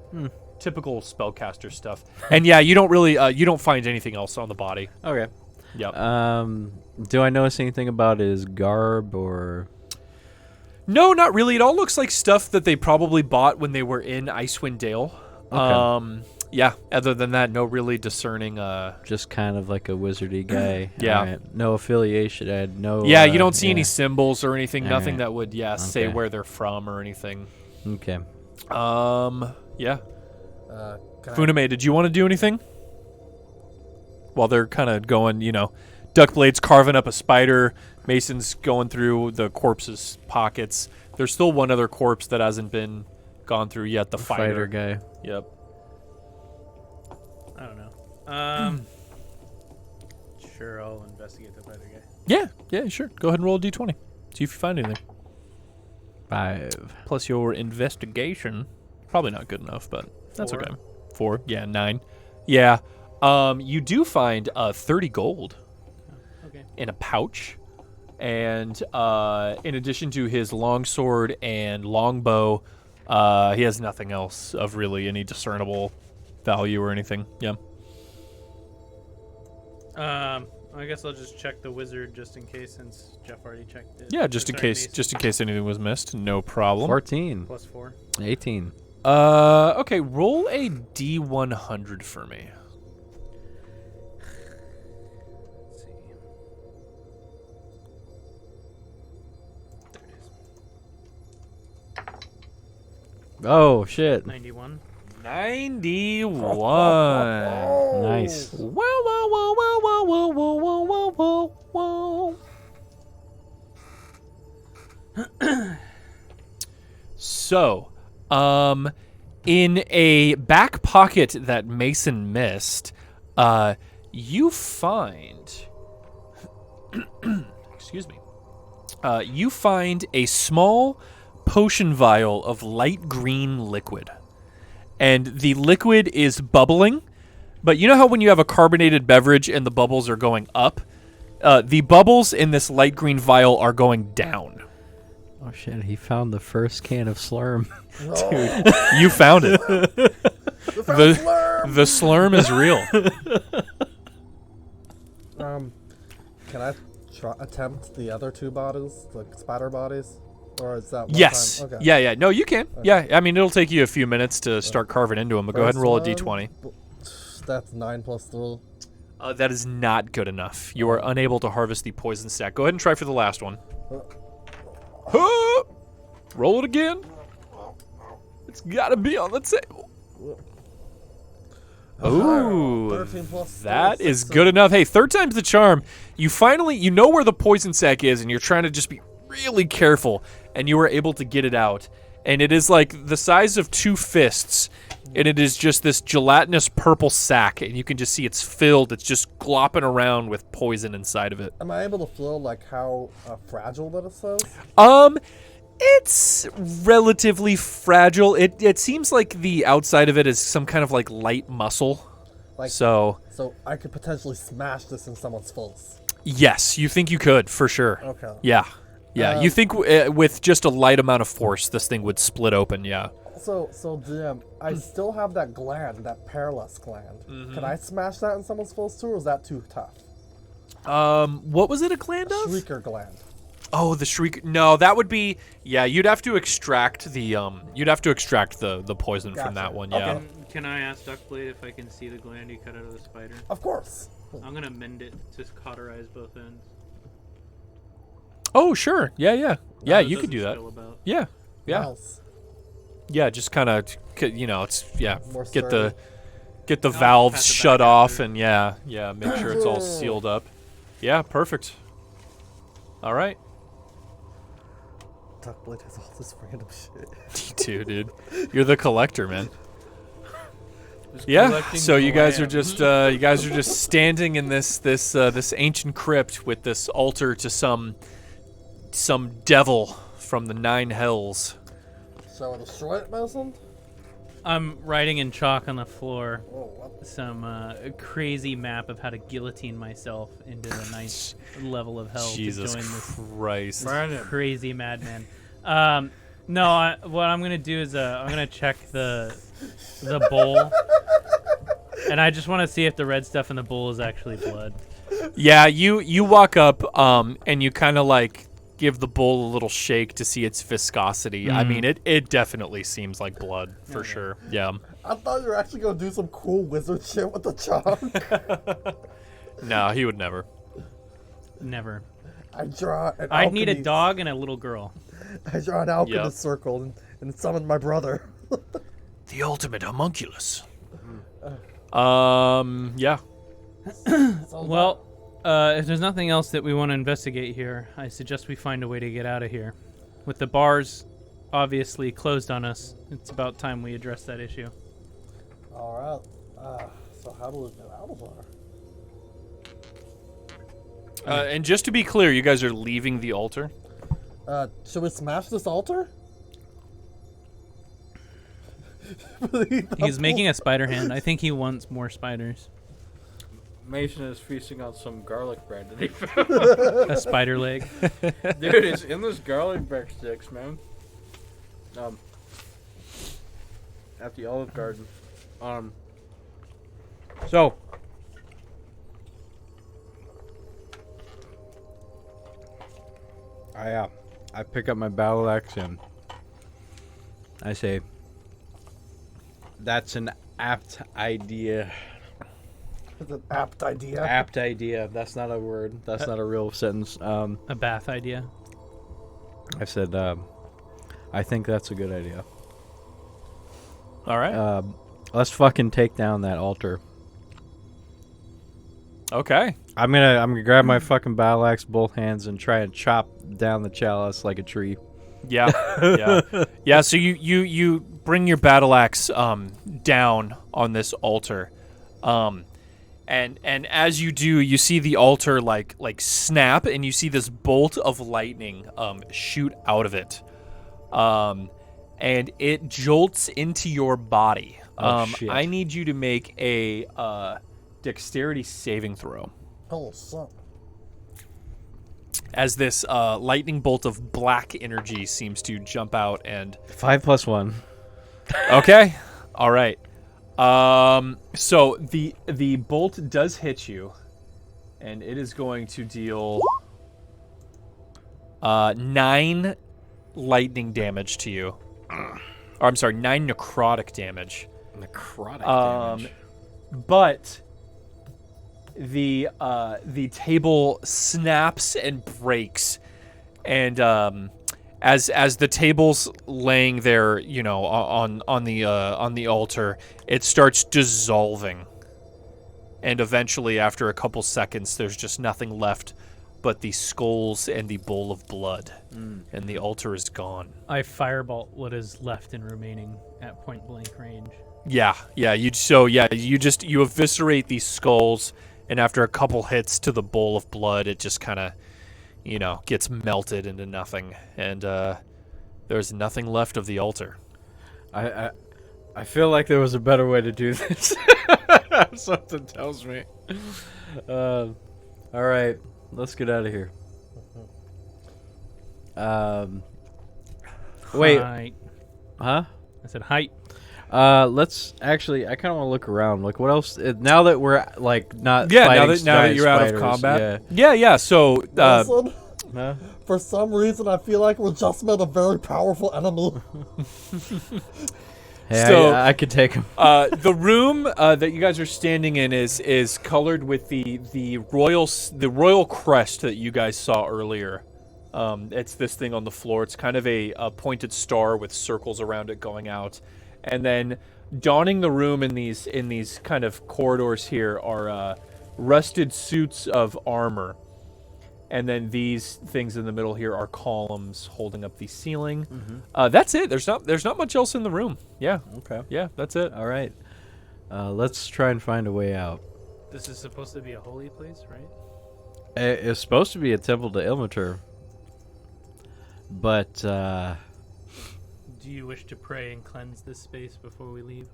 Typical spellcaster stuff. And yeah, you don't really you don't find anything else on the body. Okay. Yep. Do I notice anything about his garb or? No, not really. It all looks like stuff that they probably bought when they were in Icewind Dale. Okay. Yeah, other than that, no really discerning Just kind of like a wizardy guy. Yeah. Alright. No affiliation. I had no. Yeah, you don't see any symbols or anything, nothing Alright. that would say Okay. where they're from or anything. Okay. Yeah. Can I, Funimay, did you want to do anything? While they're kind of going, Duckblade's carving up a spider, Mason's going through the corpse's pockets. There's still one other corpse that hasn't been gone through yet, the fighter. guy. Yep. I don't know. Sure, I'll investigate the fighter guy. Yeah, sure. Go ahead and roll a d20. See if you find anything. 5. Plus your investigation. Probably not good enough, but that's 4. okay. 4, yeah, 9. Yeah. You do find 30 gold Okay. in a pouch. And in addition to his longsword and longbow, he has nothing else of really any discernible value or anything. Yeah. I guess I'll just check the wizard just in case, since Jeff already checked it. Yeah, just in case anything was missed. No problem. 14. Plus 4. 18. Okay, roll a D100 for me. Let's see. There it is. Oh shit. 91. 91. Nice. Whoa, whoa, whoa, whoa, whoa, whoa, whoa, whoa, whoa, whoa, whoa. So, in a back pocket that Mason missed, you find, excuse me, you find a small potion vial of light green liquid. And the liquid is bubbling, but you know how when you have a carbonated beverage and the bubbles are going up? The bubbles in this light green vial are going down. Oh shit, he found the first can of Slurm. You found it. Slurm! The slurm is real. Can I attempt the other 2 bodies, the spider bodies? Or is that one Yes. time? Okay. Yeah. No, you can. Yeah, I mean, it'll take you a few minutes to start carving into them, but go ahead and roll a First d20. one, That's 9 plus 3. That is not good enough. You are unable to harvest the poison sac. Go ahead and try for the last one. Roll it again. It's got to be on the table. Ooh, 13 plus 3, that is 6, good enough. Hey, third time's the charm. You know where the poison sac is, and you're trying to just be really careful, and you were able to get it out. And it is like the size of 2 fists, and it is just this gelatinous purple sack, and you can just see it's filled. It's just glopping around with poison inside of it. Am I able to feel like how fragile that it says? It's relatively fragile. It seems like the outside of it is some kind of like light muscle. Like, So I could potentially smash this in someone's face. yes, you think you could for sure. Okay. Yeah. You think with just a light amount of force, this thing would split open. Yeah. So DM, I still have that gland, that perilous gland. Can I smash that in someone's face too, or is that too tough? What was it a gland of? Shrieker gland. Oh, the shriek. No, that would be. Yeah, you'd have to extract the the poison from Gotcha. that one. Yeah. Okay. Can I ask Duckblade if I can see the gland he cut out of the spider? Of course. I'm gonna mend it to cauterize both ends. Oh, sure. Yeah. Yeah, How you does could it do that. spill about? Yeah. Nice. Yeah, just kind of, it's More get sturdy. the I'll valves pass it shut back off after. and make sure it's all sealed up. Yeah, perfect. All right. Duckblade has all this random shit. Me too, dude. You're the collector, man. Just Yeah. collecting So you guys are glands. just standing in this ancient crypt with this altar to some devil from the 9 hells. Shall we destroy it, Mason? I'm writing in chalk on the floor Oh, what? some crazy map of how to guillotine myself into the 9th level of hell Jesus to join this Christ. Brandon. crazy madman. No, what I'm gonna do is I'm gonna check the bowl, and I just want to see if the red stuff in the bowl is actually blood. Yeah, you walk up and you kind of like give the bowl a little shake to see its viscosity. I mean, it definitely seems like blood for sure. Yeah. I thought you were actually gonna do some cool wizard shit with the chalk. No, he would never. Never. I draw an I'd need a alchemy- dog and a little girl. I draw an alchemist Yep. circle and summon my brother. The ultimate homunculus. Yeah. Well, if there's nothing else that we want to investigate here, I suggest we find a way to get out of here. With the bars obviously closed on us, it's about time we address that issue. All right. So how do we get out of there? And just to be clear, you guys are leaving the altar? Should we smash this altar? He's making a spider hand. I think he wants more spiders. Mason is feasting on some garlic bread that he found. A spider leg. Dude, it's in those garlic bread sticks, man. At the Olive Garden. So. I pick up my battle axe and I say, that's an apt idea. It's an apt idea. Apt idea. That's not a word. That's not a real sentence. A bath idea. I said, I think that's a good idea. All right. Let's fucking take down that altar. Okay. I'm gonna grab my fucking battle axe, both hands, and try and chop down the chalice like a tree. Yeah. Yeah. Yeah, so you bring your battle axe down on this altar. And as you do, you see the altar like snap, and you see this bolt of lightning shoot out of it. And it jolts into your body. Shit. I need you to make a dexterity saving throw. Oh, son. As this lightning bolt of black energy seems to jump out and 5 + 1. Okay. All right. So the bolt does hit you, and it is going to deal 9 lightning damage to you. Or I'm sorry, 9 necrotic damage. Necrotic damage. But the table snaps and breaks, and as the table's laying there, you know, on the altar, it starts dissolving, and eventually, after a couple seconds, there's just nothing left but the skulls and the bowl of blood, and the altar is gone. I firebolt what is left and remaining at point blank range. Yeah. You eviscerate these skulls, and after a couple hits to the bowl of blood, it just kind of, you know, gets melted into nothing, and there's nothing left of the altar. I feel like there was a better way to do this. Something tells me. All right, let's get out of here. Wait, Height. huh? I said height. Let's actually. I kind of want to look around. Like, what else? Now that we're like not. Yeah, fighting now that giant you're out of spiders, combat. Yeah. So, Listen, Yeah. for some reason, I feel like we just met a very powerful enemy. Hey, So- I could take him. the room that you guys are standing in is colored with the royal crest that you guys saw earlier. It's this thing on the floor. It's kind of a pointed star with circles around it going out, and then dawning the room in these kind of corridors here are rusted suits of armor, And then these things in the middle here are columns holding up the ceiling. That's it. There's not much else in the room. Yeah. Okay. Yeah, that's it. All right. Let's try and find a way out. This is supposed to be a holy place, right? It's supposed to be a temple to Ilmater. But, Do you wish to pray and cleanse this space before we leave?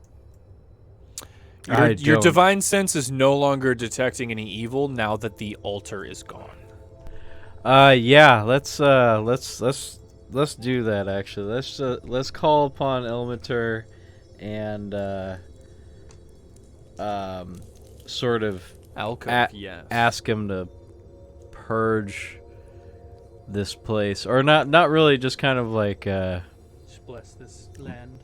Your don't. divine sense is no longer detecting any evil now that the altar is gone. Yeah, let's do that actually. Let's call upon Ilmater and sort of Yes. ask him to purge this place, or not really, just kind of like Just bless this land.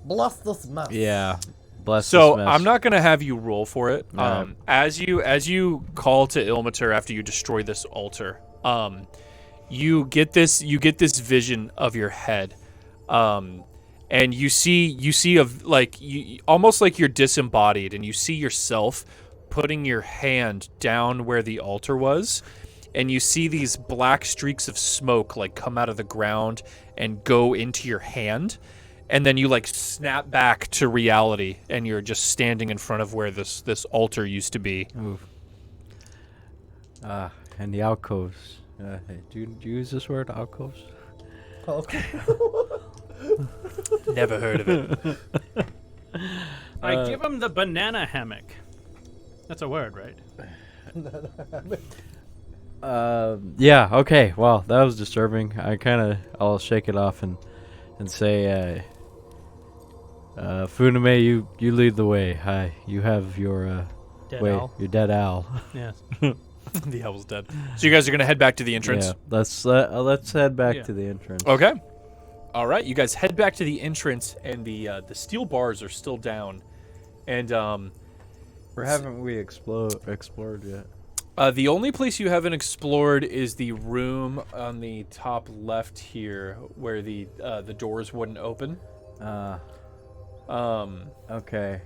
Bless this mess. yeah, bless So this mess. I'm not gonna have you roll for it. Alright. As you call to Ilmater after you destroy this altar, you get this vision of your head, and you see almost like you're disembodied, and you see yourself putting your hand down where the altar was, and you see these black streaks of smoke like come out of the ground and go into your hand. And then you like snap back to reality, and you're just standing in front of where this altar used to be. Oof. And the alcoves. Do you use this word, alcoves? Okay. Never heard of it. I give him the banana hammock. That's a word, right? Yeah. Okay. Well, that was disturbing. I'll shake it off and say, Funimay, you lead the way. Hi, you have your Dead wait, owl. your dead owl. Yes. The owl's dead. So you guys are gonna head back to the entrance. Yeah. Let's head back Yeah. to the entrance. Okay. All right. You guys head back to the entrance, and the steel bars are still down, and Or haven't we explored yet? the only place you haven't explored is the room on the top left here, where the doors wouldn't open. Okay.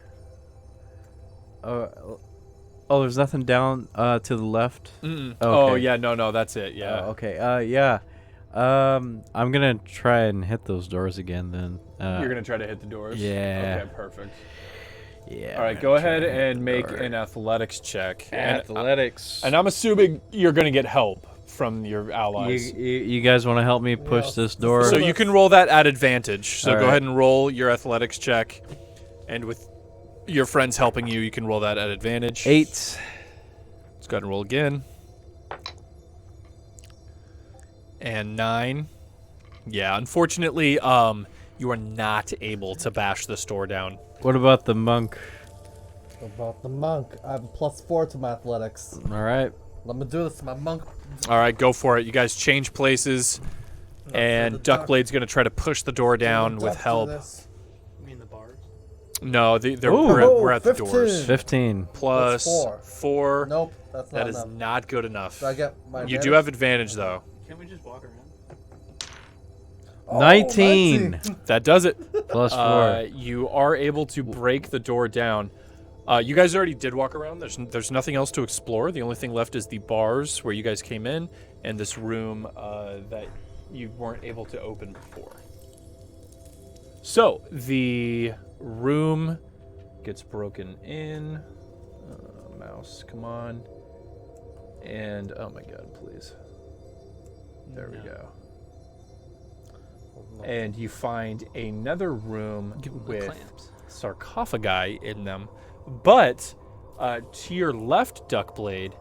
Oh, there's nothing down to the left. Mm-mm. Okay. Oh yeah, no, that's it. Yeah. Okay. Yeah. I'm gonna try and hit those doors again then. You're gonna try to hit the doors. Yeah. Okay, perfect. Yeah. All right, go ahead and make an athletics check. Athletics. And I'm assuming you're gonna get help from your allies. You guys want to help me push Yes. this door? So you can roll that at advantage. So All go right. ahead and roll your athletics check, and with your friends helping you, you can roll that at advantage. 8. Let's go ahead and roll again. And 9. Yeah, unfortunately, you are not able to bash this door down. What about the monk? About the monk. I have a +4 to my athletics. All right. Let me do this, my monk. All right, go for it. You guys change places, and the duck. Duckblade's gonna try to push the door down with Duck do help. this. You mean the bars? No, Ooh. we're at the 15. doors. 15. Plus That's 4. Nope, that's not That is enough. not good enough. Do I get my You do advantage? have advantage, though. Can't we just walk around? Oh, 19. That does it. Plus 4. You are able to break the door down. You guys already did walk around. There's nothing else to explore. The only thing left is the bars where you guys came in, and this room that you weren't able to open before. So the room gets broken in. Mouse, come on. And oh my god, please. There we go. And you find another room Give 'em the with clamps. sarcophagi in them. But to your left, Duckblade,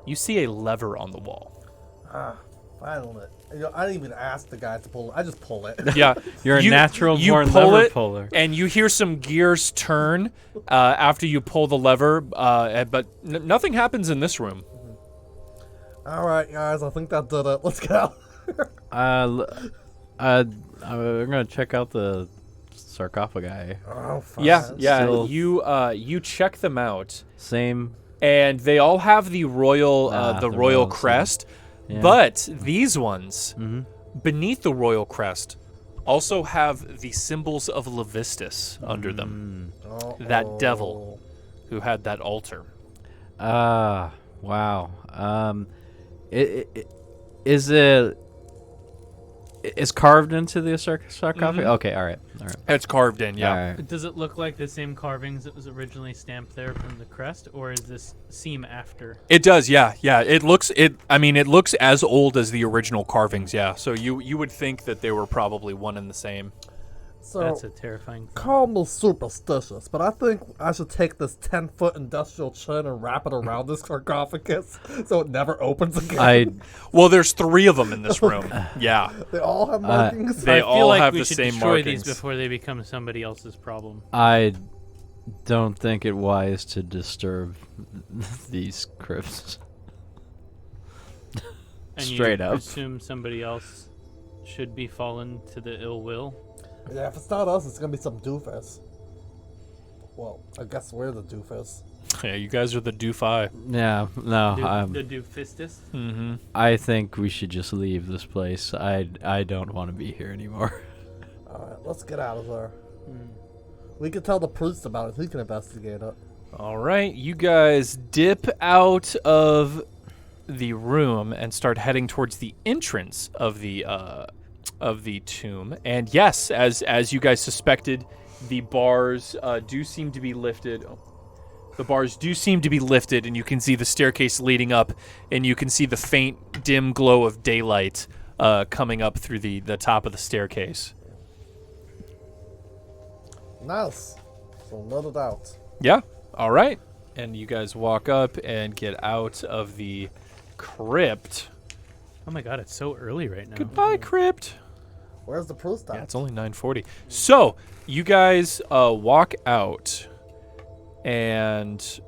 you see a lever on the wall. Finally. You know, I didn't even ask the guy to pull it. I just pull it. Yeah, You're a natural you born pull lever it, puller. and you hear some gears turn after you pull the lever, but nothing happens in this room. All right, guys. I think that did it. Let's get out. I'm gonna check out the sarcophagi. Oh, fine. Yeah. Still- You check them out, Same. and they all have the royal the royal royal crest, Yeah. but these ones Mm-hmm. beneath the royal crest also have the symbols of Levistus under them, that devil who had that altar. Wow. Is it? It's carved into the sarcophagus. Okay, all right. It's carved in, yeah. All right. Does it look like the same carvings that was originally stamped there from the crest, or is this seem after? It does, yeah. It looks as old as the original carvings, yeah. So you would think that they were probably one and the same. So, That's a terrifying thing. call me superstitious, but I think I should take this 10-foot industrial chin and wrap it around this sarcophagus so it never opens again. Well, there's 3 of them in this room. Yeah. They all have markings. They I feel all like have we the should same destroy markings. these before they become somebody else's problem. I don't think it wise to disturb these crypts. And Straight you up. assume somebody else should be fallen to the ill will. Yeah, if it's not us, it's gonna be some doofus. Well, I guess we're the doofus. Yeah, you guys are the doofi. Yeah, no. The doofistus. Mm-hmm. I think we should just leave this place. I don't want to be here anymore. Alright, let's get out of there. We can tell the priest about it. He can investigate it. All right, you guys dip out of the room and start heading towards the entrance of the tomb. And yes, as you guys suspected, the bars do seem to be lifted. The bars do seem to be lifted, and you can see the staircase leading up, and you can see the faint, dim glow of daylight coming up through the top of the staircase. Nice. So let it out. Yeah. All right. And you guys walk up and get out of the crypt. Oh my god, it's so early right now. Goodbye, crypt. Where's the priest at? Yeah, it's only 9:40. So you guys walk out, and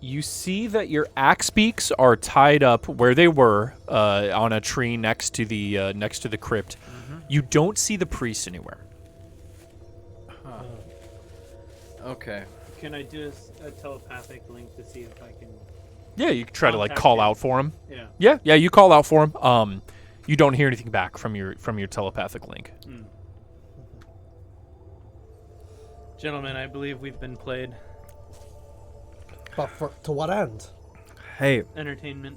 you see that your axe beaks are tied up where they were on a tree next to the crypt. You don't see the priest anywhere. Okay. Can I do a telepathic link to see if I can... Yeah, you can try to like Contact call him. out for him. Yeah. Yeah, you call out for him. You don't hear anything back from your telepathic link. Gentlemen, I believe we've been played. But to what end? Hey, Entertainment.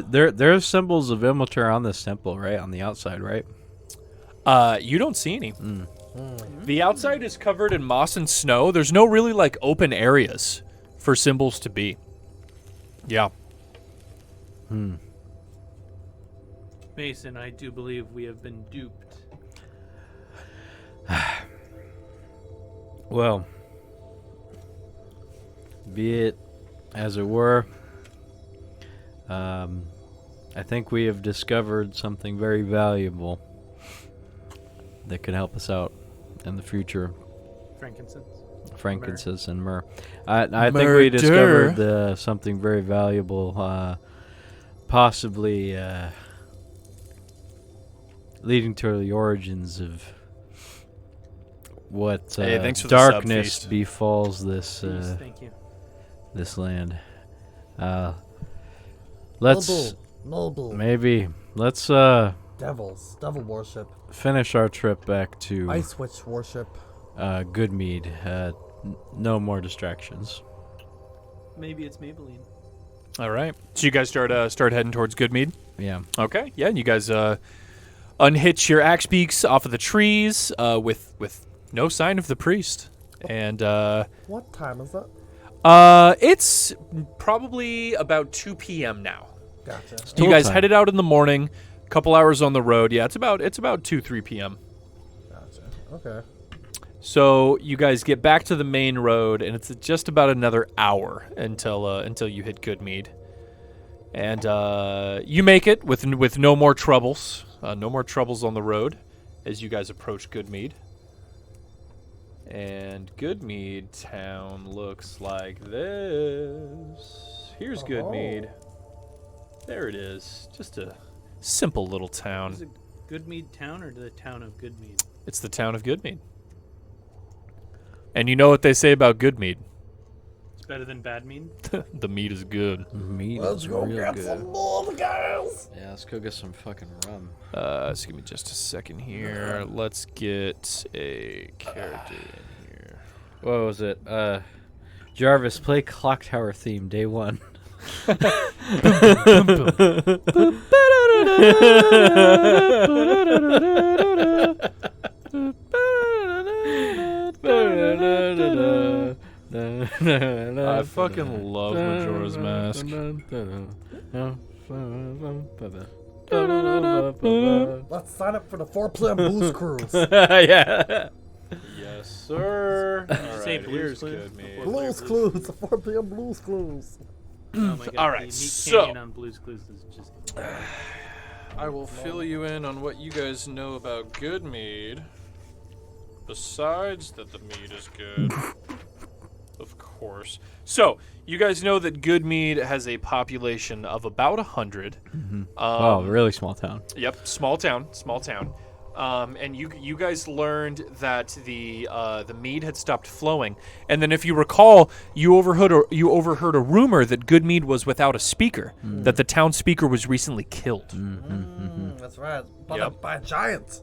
there's symbols of Immature on this temple, right? On the outside, right? You don't see any. The outside is covered in moss and snow. There's no really like open areas for symbols to be. Yeah. Mason, I do believe we have been duped. Well, be it as it were. I think we have discovered something very valuable that could help us out in the future. Frankincense and myrrh. I think we discovered something very valuable, possibly leading to the origins of what thanks for the darkness sub-feast. befalls this Please, thank you. this land. Let's Noble. let's Devil worship. finish our trip back to Ice witch worship. Goodmead. No more distractions. Maybe it's Maybelline. All right. So you guys start heading towards Goodmead. Yeah. Okay. Yeah. And you guys unhitch your axe beaks off of the trees with no sign of the priest. And What time is it? it's probably about 2 p.m. now. Gotcha. You guys time. headed out in the morning, couple hours on the road. Yeah, it's about 2-3 p.m. Gotcha. Okay. So you guys get back to the main road, and it's just about another hour until you hit Goodmead, and you make it with no more troubles. No more troubles on the road as you guys approach Goodmead. And Goodmead town looks like this. Here's Goodmead. There it is. Just a simple little town. Is it Goodmead Town or the town of Goodmead? It's the town of Goodmead. And you know what they say about Goodmead? It's better than Badmead? The meat is good. Meat Let's is go real get good. some more, guys. Yeah, let's go get some fucking rum. So give me just a second here. Let's get a character in here. What was it? Jarvis, play Clock Tower theme, day 1. I fucking love Majora's Mask. Let's sign up for the 4-player Blues Cruise. Yeah. Yes, sir. All say right, Blues here's Clues good mead. before? Blues Clues, the 4-player Blues Clues. Oh my god. All right, the meat so- canyon on Blue's Clues is just. I will fill you in on what you guys know about good mead. Besides that the mead is good. Of course. So, you guys know that good mead has a population of about 100. Wow, really small town. Yep, small town. And you guys learned that the mead had stopped flowing, and then if you recall, you overheard a rumor that good mead was without a speaker, that the town speaker was recently killed. That's right. By, Yep. by a giant.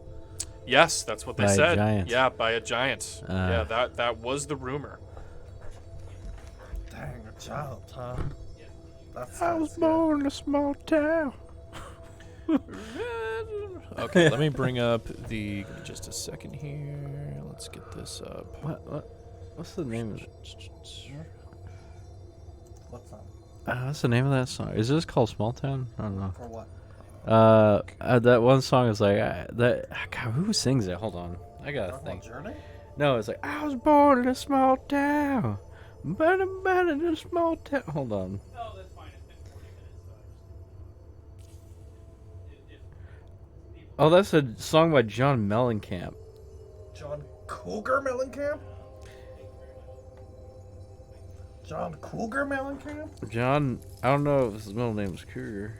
Yes, that's what they By a said. giant. Yeah, by a giant. Ah. Yeah, that was the rumor. Dang, a giant, huh? That's born in a small town. Okay, let me bring up the. Give me just a second here. Let's get this up. What's the name of it? What's up? What's the name of that song? Is this called Small Town? I don't know. For what? That one song is like that. God, who sings it? Hold on, I gotta Talking think. about Journey? No, it's like I was born in a small town, but I'm born in a small town. Hold on. Oh, that's fine. It's been 40 minutes. Oh, that's a song by John Mellencamp. John Cougar Mellencamp? John Cougar Mellencamp? John, I don't know if his middle name is Cougar.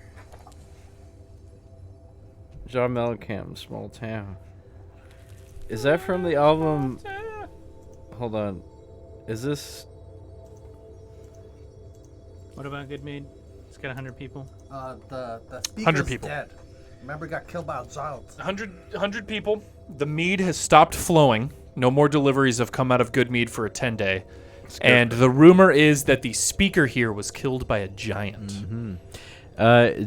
John Mellencamp, Small Town. Is that from the album? Hold on. Is this? What about Good Mead? It's got 100 people. The speaker's 100 people. dead. Remember, he got killed by a giant. 100 people. The mead has stopped flowing. No more deliveries have come out of good mead for a 10-day. And the rumor is that the speaker here was killed by a giant.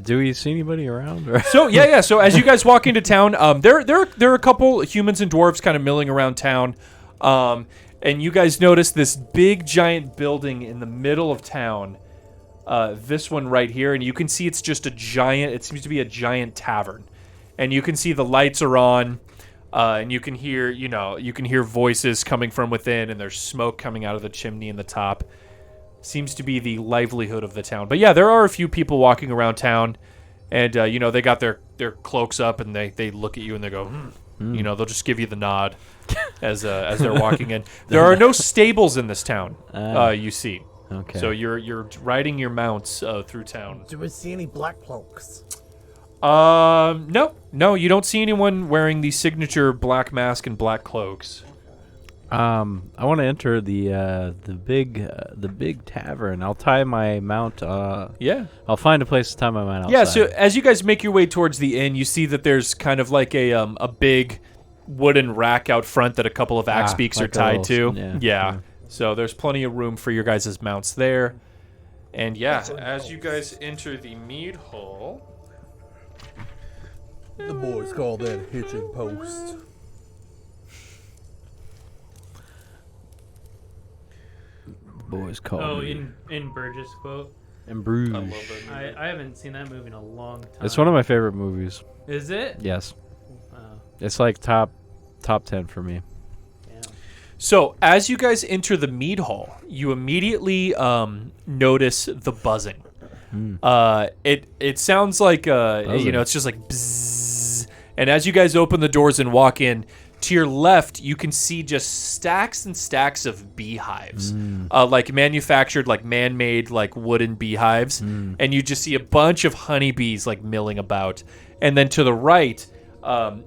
Do we see anybody around? So yeah. So as you guys walk into town, there are a couple humans and dwarves kind of milling around town, and you guys notice this big giant building in the middle of town. This one right here, and you can see it's just a giant. It seems to be a giant tavern, and you can see the lights are on, and you can hear voices coming from within, and there's smoke coming out of the chimney in the top. Seems to be the livelihood of the town. But yeah, there are a few people walking around town, and they got their cloaks up, and they look at you and they go, they'll just give you the nod as they're walking in. There are no stables in this town. You see. Okay. So you're riding your mounts through town. Do we see any black cloaks? No, you don't see anyone wearing the signature black mask and black cloaks. I want to enter the big tavern. I'll tie my mount. Yeah. I'll find a place to tie my mount outside. Yeah. So as you guys make your way towards the inn, you see that there's kind of like a big wooden rack out front that a couple of axe beaks like are tied a little- to. yeah. So there's plenty of room for your guys' mounts there. And yeah, as you guys enter the mead hall. The boys call that hitching post. Boys call Oh, me. in Burgess quote. And Bruges. I love that movie. I haven't seen that movie in a long time. It's one of my favorite movies. Is it? Yes. Oh, It's like top 10 for me. damn. So as you guys enter the mead hall, you immediately notice the buzzing. It sounds like Buzzing. it's just like bzzz. And as you guys open the doors and walk in, to your left, you can see just stacks and stacks of beehives, like manufactured, like man-made, like wooden beehives, and you just see a bunch of honeybees like milling about. And then to the right,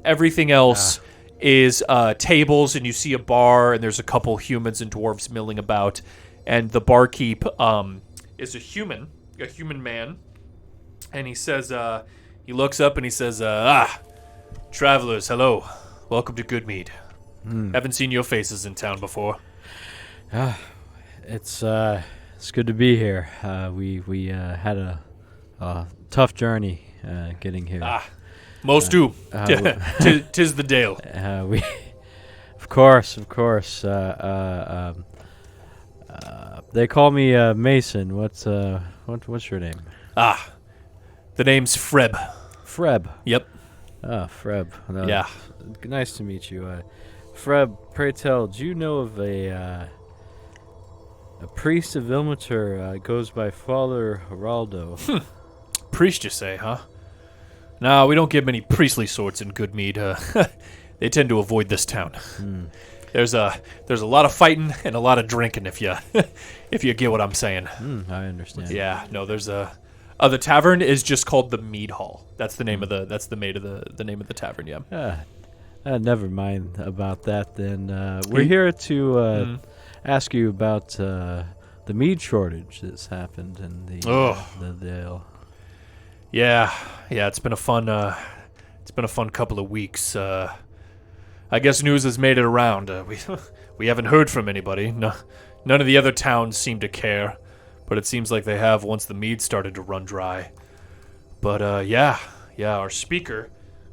everything else is tables, and you see a bar, and there's a couple humans and dwarves milling about, and the barkeep is a human man, and he says, he looks up and he says, travelers, hello. Welcome to Goodmead. Haven't seen your faces in town before. It's good to be here. We had a tough journey getting here. Most do. w- Tis the Dale. We, of course. They call me Mason. What's your name? The name's Freb. Freb. Yep. Freb. Yeah. Nice to meet you. Freb, pray tell, do you know of a priest of Ilmater goes by Father Geraldo? Priest, you say, huh? No, we don't get many priestly sorts in good Mead. They tend to avoid this town. There's a lot of fighting and a lot of drinking if you get what I'm saying. I understand. Yeah, no, there's the tavern is just called the Mead Hall. That's the name of the name of the tavern. Yeah. Never mind about that then. We're here to ask you about the mead shortage that's happened in the Dale. Yeah, it's been a fun couple of weeks. I guess news has made it around. We haven't heard from anybody. No, none of the other towns seem to care, but it seems like they have once the mead started to run dry. But yeah, our speaker,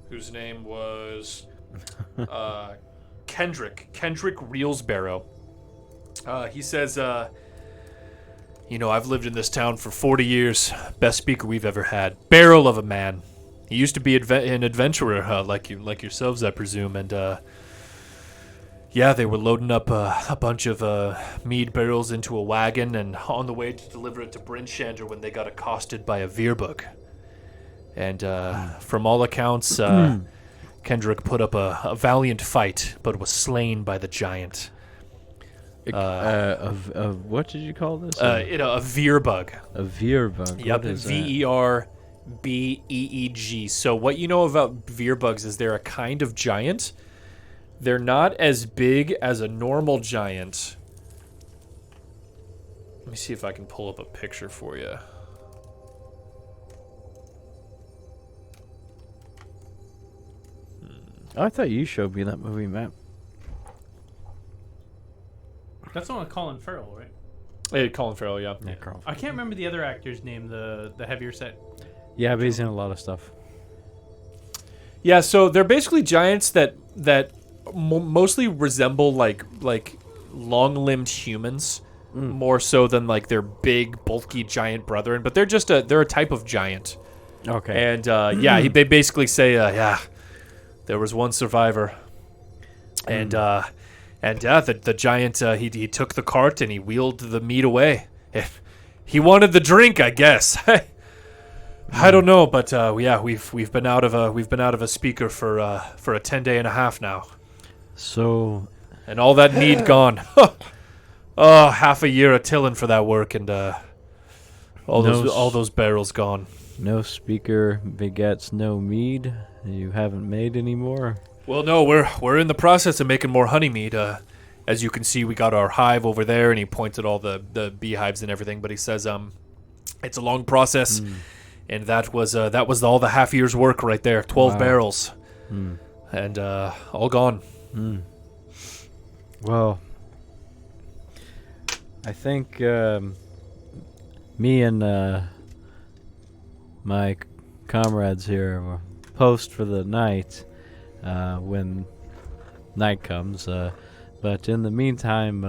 whose name was Kendrick Reelsbarrow. He says, I've lived in this town for 40 years. Best speaker we've ever had. Barrel of a man. He used to be an adventurer, like yourselves, I presume. And they were loading up a bunch of mead barrels into a wagon and on the way to deliver it to Bryn Shander when they got accosted by a veerbug. And from all accounts, Kendrick put up a valiant fight, but was slain by the giant. What did you call this? A veerbug. A veerbug. Yep, Veerbeeg. So what you know about veerbugs is they're a kind of giant. They're not as big as a normal giant. Let me see if I can pull up a picture for you. I thought you showed me that movie map. That's the one with Colin Farrell, right? Hey, Colin Farrell, yeah. Carl. I can't remember the other actor's name. The heavier set. Yeah, but he's in a lot of stuff. Yeah, so they're basically giants that mostly resemble like long-limbed humans, more so than like their big, bulky giant brethren. But they're a type of giant. Okay. And they basically say, there was one survivor, and the giant he took the cart and he wheeled the meat away. He wanted the drink, I guess. I don't know, but we've been out of a speaker for a 10-day and a half now. So, and all that mead gone. Half a year of tilling for that work, and all those barrels gone. No speaker begets no mead. You haven't made any more. Well, no, we're in the process of making more honey mead. As you can see, we got our hive over there, and he pointed all the beehives and everything. But he says it's a long process, and that was all the half year's work right there. 12 barrels, and all gone. Well, I think me and my comrades here will post for the night when night comes. But in the meantime,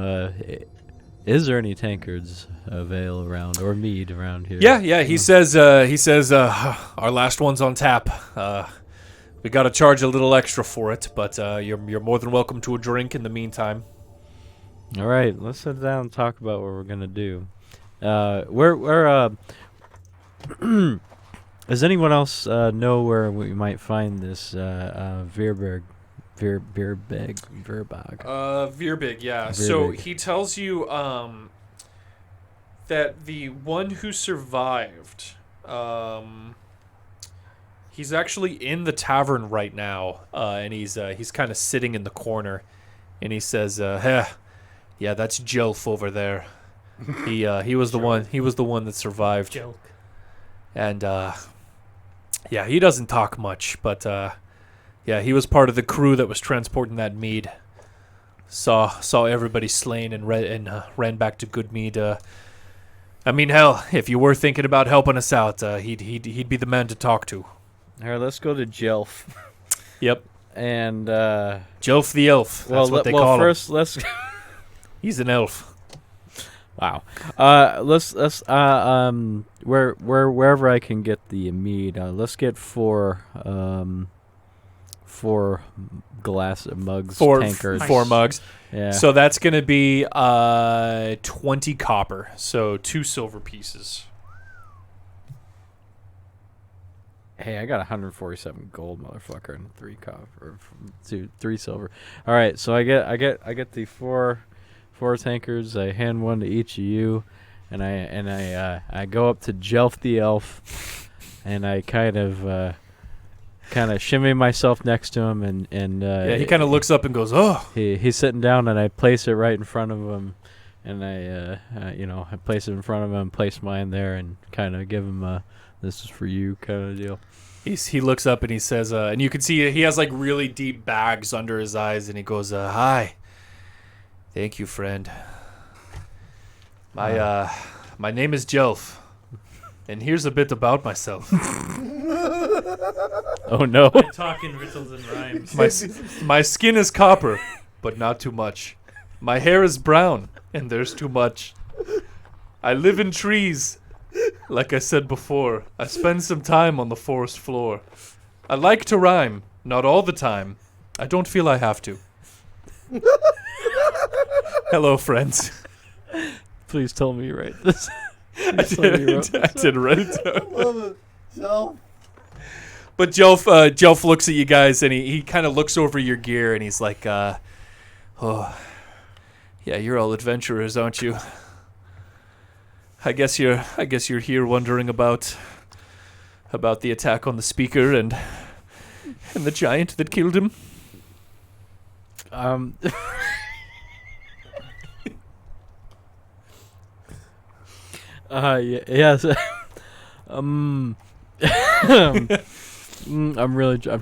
is there any tankards avail around or mead around here? Yeah. He says our last one's on tap. We got to charge a little extra for it, but you're more than welcome to a drink in the meantime. All right, let's sit down and talk about what we're gonna do. Does anyone else know where we might find this Veerberg? Veerbeg. Veerbeg, yeah. Veerbeg. So he tells you that the one who survived, he's actually in the tavern right now, and he's kind of sitting in the corner, and he says, yeah, that's Jelf over there. He was the one. He was the one that survived. Joke. And he doesn't talk much, but he was part of the crew that was transporting that mead. saw everybody slain and ran back to good Mead. I mean, hell, if you were thinking about helping us out, he'd be the man to talk to. All right, let's go to Jelf. Yep. And Jelf the elf. That's what they call him. First let's. He's an elf. Wow. Let's wherever I can get the mead. Let's get four glass mugs, tankards. 4 mugs. Yeah. So that's gonna be 20 copper. So 2 silver pieces. Hey, I got 147 gold, motherfucker, and 3 copper, 3 silver. All right, so I get the four tankards. I hand one to each of you, and I go up to Jelf the elf, and I kind of shimmy myself next to him, and yeah, he kind of looks up and goes, "Oh." He's sitting down, and I place it right in front of him, and I place it in front of him, place mine there, and kind of give him a "this is for you" kind of deal. He looks up and he says, and you can see he has like really deep bags under his eyes, and he goes, "Hi, thank you, friend. My name is Jelf, and here's a bit about myself." Oh no! I talk in riddles and rhymes. My skin is copper, but not too much. My hair is brown, and there's too much. I live in trees. Like I said before, I spend some time on the forest floor. I like to rhyme, not all the time. I don't feel I have to. Hello, friends. Please tell me you write this. I did write it down. I love it. Jelf. But Jelf looks at you guys, and he kind of looks over your gear, and he's like, "Oh, yeah, you're all adventurers, aren't you? I guess you're here wondering about the attack on the speaker and the giant that killed him." Yes. I'm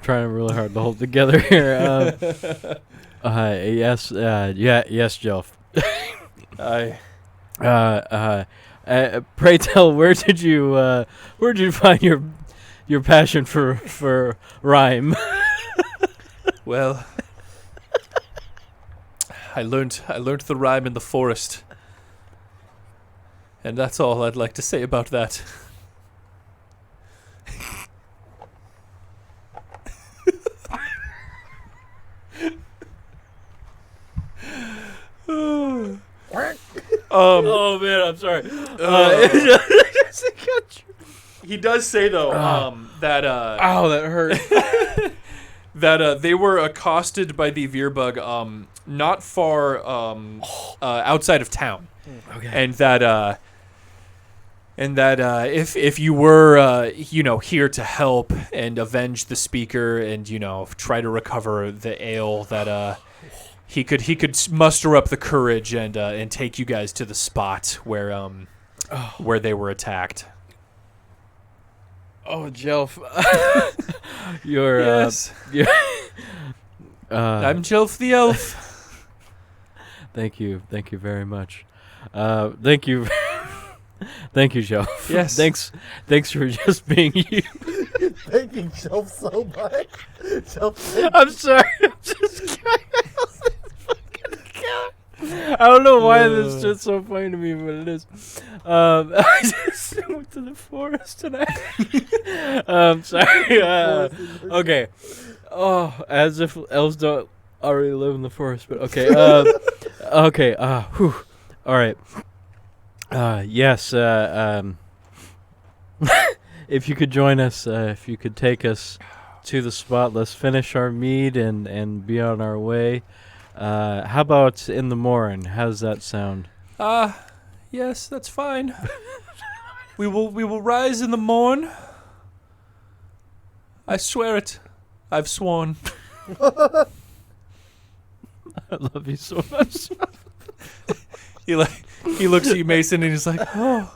trying really hard to hold together here. Yes, Jelf. Pray tell, where did you find your passion for rhyme? Well, I learned the rhyme in the forest, and that's all I'd like to say about that. Oh man, I'm sorry. He does say though that that hurt. that they were accosted by the Veerbug not far outside of town. Okay. And that if you were here to help and avenge the speaker and try to recover the ale, that he could muster up the courage and take you guys to the spot where they were attacked. Oh, Jelf. You're Yes. I'm Jelf the elf. Thank you very much. Thank you, Jelf. Yes. Thanks for just being you. Thanking Jelf so much. Jelf, I'm sorry. I'm just I don't know why this is just so funny to me, but it is. I just went to the forest tonight. Sorry. Okay. Oh, as if elves don't already live in the forest, but okay. Okay. Whew. All right. Yes. If you could join us, if you could take us to the spot, let's finish our mead and be on our way. How about in the morning? How's that sound? Yes, that's fine. we will rise in the morn. I swear it. I've sworn. I love you so much. He looks at you, Mason, and he's like, "Oh,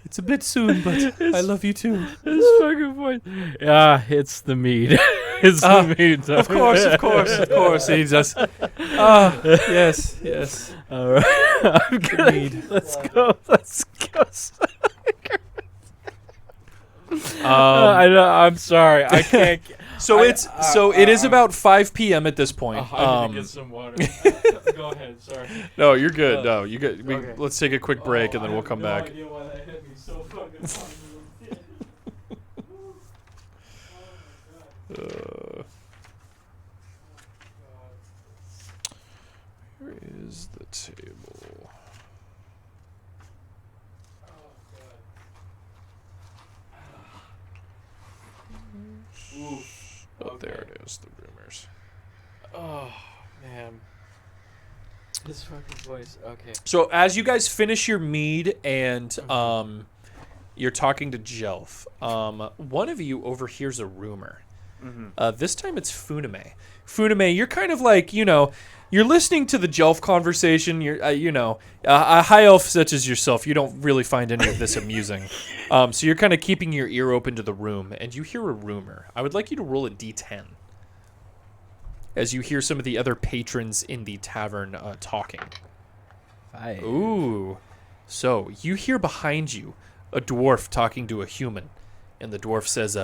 it's a bit soon, but I love you too." It's fucking point. Yeah, it's the mead. It's the Mead time. Of course. He just. Yes. All right. I'm good. Let's go. I'm sorry. I can't. It is about 5 p.m. at this point. I need to get some water. Go ahead. Sorry. No, you're good. No, you good. Let's take a quick break and then we'll come back. Idea why that hit me so fucking hard. Where is the table? Oh, there it is. The rumors. Oh man. This fucking voice. Okay. So as you guys finish your mead and you're talking to Jelf, one of you overhears a rumor. This time it's Funimay. Funimay, you're kind of like, you're listening to the Jelf conversation. You're, a high elf such as yourself, you don't really find any of this amusing. So you're kind of keeping your ear open to the room, and you hear a rumor. I would like you to roll a d10 as you hear some of the other patrons in the tavern talking. 5. Ooh. So you hear behind you a dwarf talking to a human, and the dwarf says,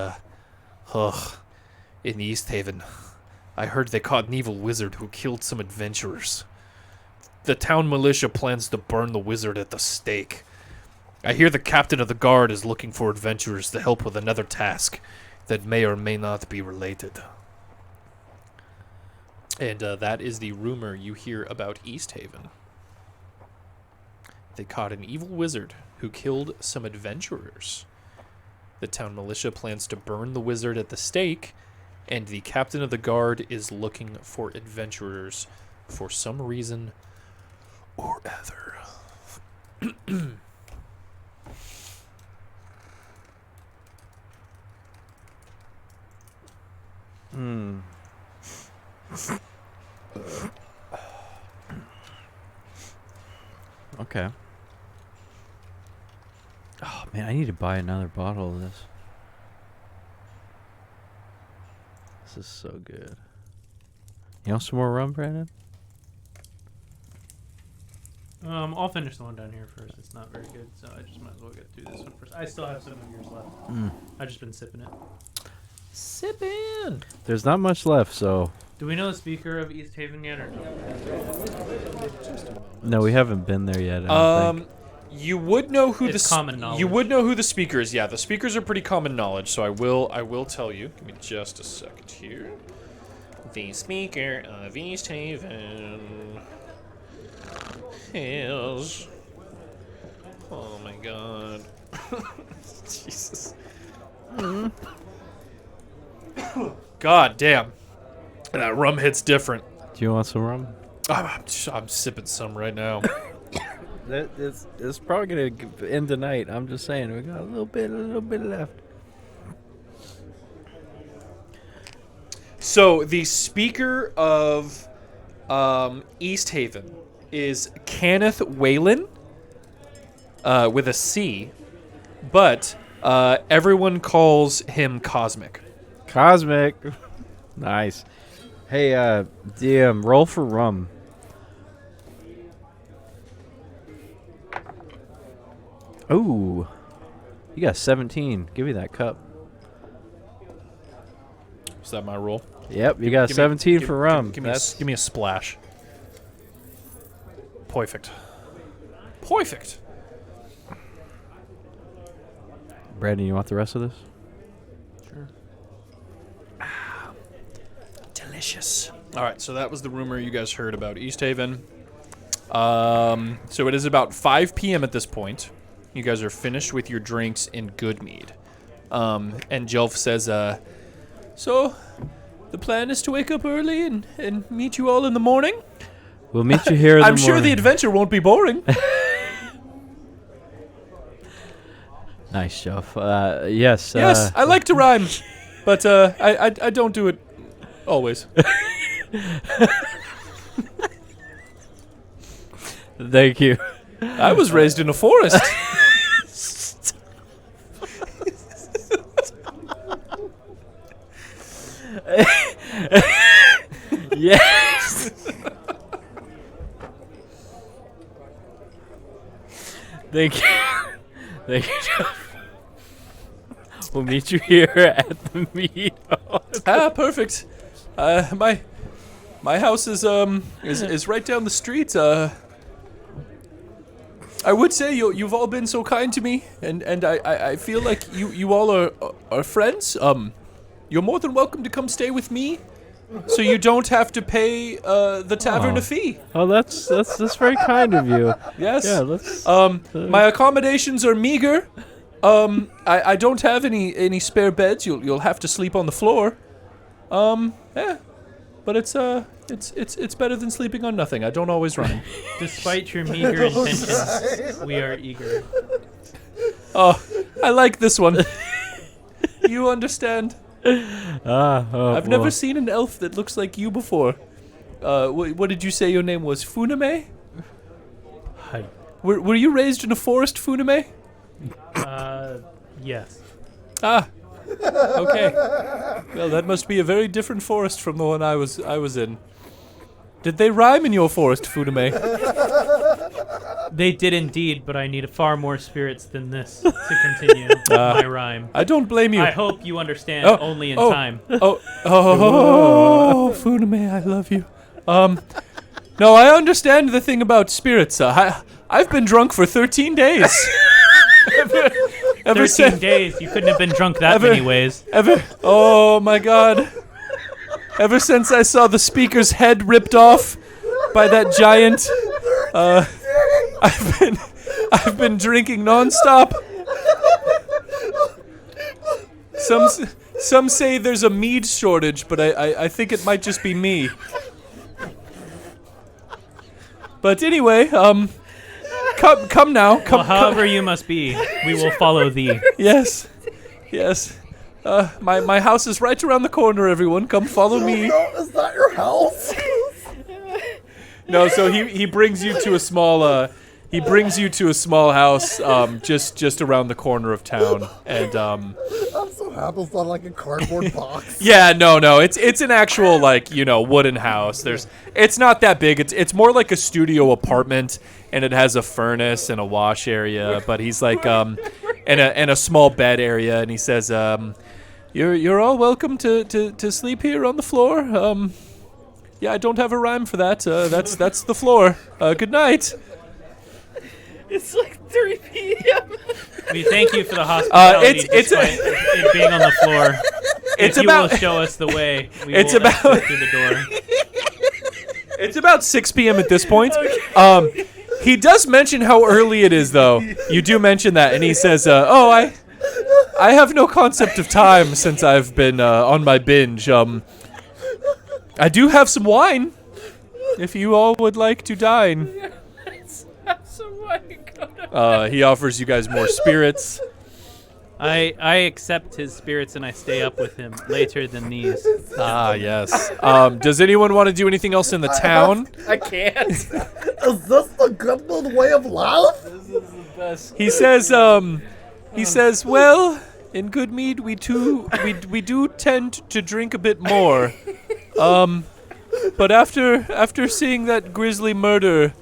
in East Haven, I heard they caught an evil wizard who killed some adventurers. The town militia plans to burn the wizard at the stake. I hear the captain of the guard is looking for adventurers to help with another task that may or may not be related. And that is the rumor you hear about East Haven. They caught an evil wizard who killed some adventurers. The town militia plans to burn the wizard at the stake, and the captain of the guard is looking for adventurers for some reason or other. Okay. Oh man, I need to buy another bottle of this. This is so good. You want some more rum, Brandon? I'll finish the one down here first. It's not very good, so I just might as well get through this one first. I still have some of yours left. I've just been sipping it. Sippin'! There's not much left, so. Do we know the speaker of East Haven yet, or no? No, we haven't been there yet. I don't think. You would know who It's common knowledge. You would know who the speaker is. Yeah, the speakers are pretty common knowledge, so I will tell you. Give me just a second here. The speaker of East Haven is. Oh my god. Jesus. God damn. That rum hits different. Do you want some rum? I'm sipping some right now. It's probably gonna end tonight. I'm just saying, we got a little bit left. So the speaker of East Haven is Kenneth Whalen, with a C, but everyone calls him Cosmic. Cosmic. Nice. Hey, DM, roll for rum. Ooh. You got 17. Give me that cup. Is that my roll? Yep, you got 17 for rum. Give me a splash. Perfect. Perfect. Brandon, you want the rest of this? Delicious. All right, so that was the rumor you guys heard about East Haven. So it is about 5 p.m. at this point. You guys are finished with your drinks in good mead. And Jelf says, so the plan is to wake up early and meet you all in the morning? We'll meet you here in the I'm morning. sure the adventure won't be boring. Nice, Jeff. Yes. Yes, I like to rhyme, but I don't do it always. Thank you. I was raised in a forest. Yes. Thank you. Thank you, Jeff. We'll meet you here at the Mead. Perfect. My house is right down the street. I would say you've all been so kind to me, and I feel like you all are friends. You're more than welcome to come stay with me, so you don't have to pay the tavern a fee. Oh, that's very kind of you. Yes. Yeah, let's. My accommodations are meager. I don't have any spare beds. You'll have to sleep on the floor. Yeah, but it's better than sleeping on nothing. I don't always rhyme. Despite your meager intentions, we are eager. Oh, I like this one. You understand? I've never seen an elf that looks like you before. What did you say your name was? Funimay? Hi. Were you raised in a forest, Funimay? Yes. Ah. Okay. Well, that must be a very different forest from the one I was in. Did they rhyme in your forest, Funimay? They did indeed, but I need far more spirits than this to continue my rhyme. I don't blame you. I hope you understand only in time. Oh, Funimay, I love you. No, I understand the thing about spirits. I've been drunk for 13 days. Ever 13 days. You couldn't have been drunk that many ways. Oh my God. Ever since I saw the speaker's head ripped off by that giant, I've been drinking nonstop. Some say there's a mead shortage, but I think it might just be me. But anyway, come now. Come. Well, however you must be, we will follow thee. Yes. My house is right around the corner. Everyone, come follow me. No, is that your house? No, so he brings you to a small house just around the corner of town, and I'm so happy it's not like a cardboard box. yeah, no, it's an actual wooden house. It's not that big. It's more like a studio apartment, and it has a furnace and a wash area. But he's like and a small bed area, and he says you're all welcome to sleep here on the floor. Yeah, I don't have a rhyme for that. That's the floor. Good night. It's like 3 p.m. We thank you for the hospitality despite it being on the floor. If you will show us the way, we will exit through the door. It's about 6 p.m. at this point. He does mention how early it is, though. You do mention that, and he says, I have no concept of time since I've been on my binge. I do have some wine, if you all would like to dine. Let's have some wine. He offers you guys more spirits. I accept his spirits and I stay up with him later than these. Ah, yes. Does anyone want to do anything else in the town? I can't. Is this the good old way of life? This is the best. He says, well, in good mead we do tend to drink a bit more. But after seeing that grisly murder,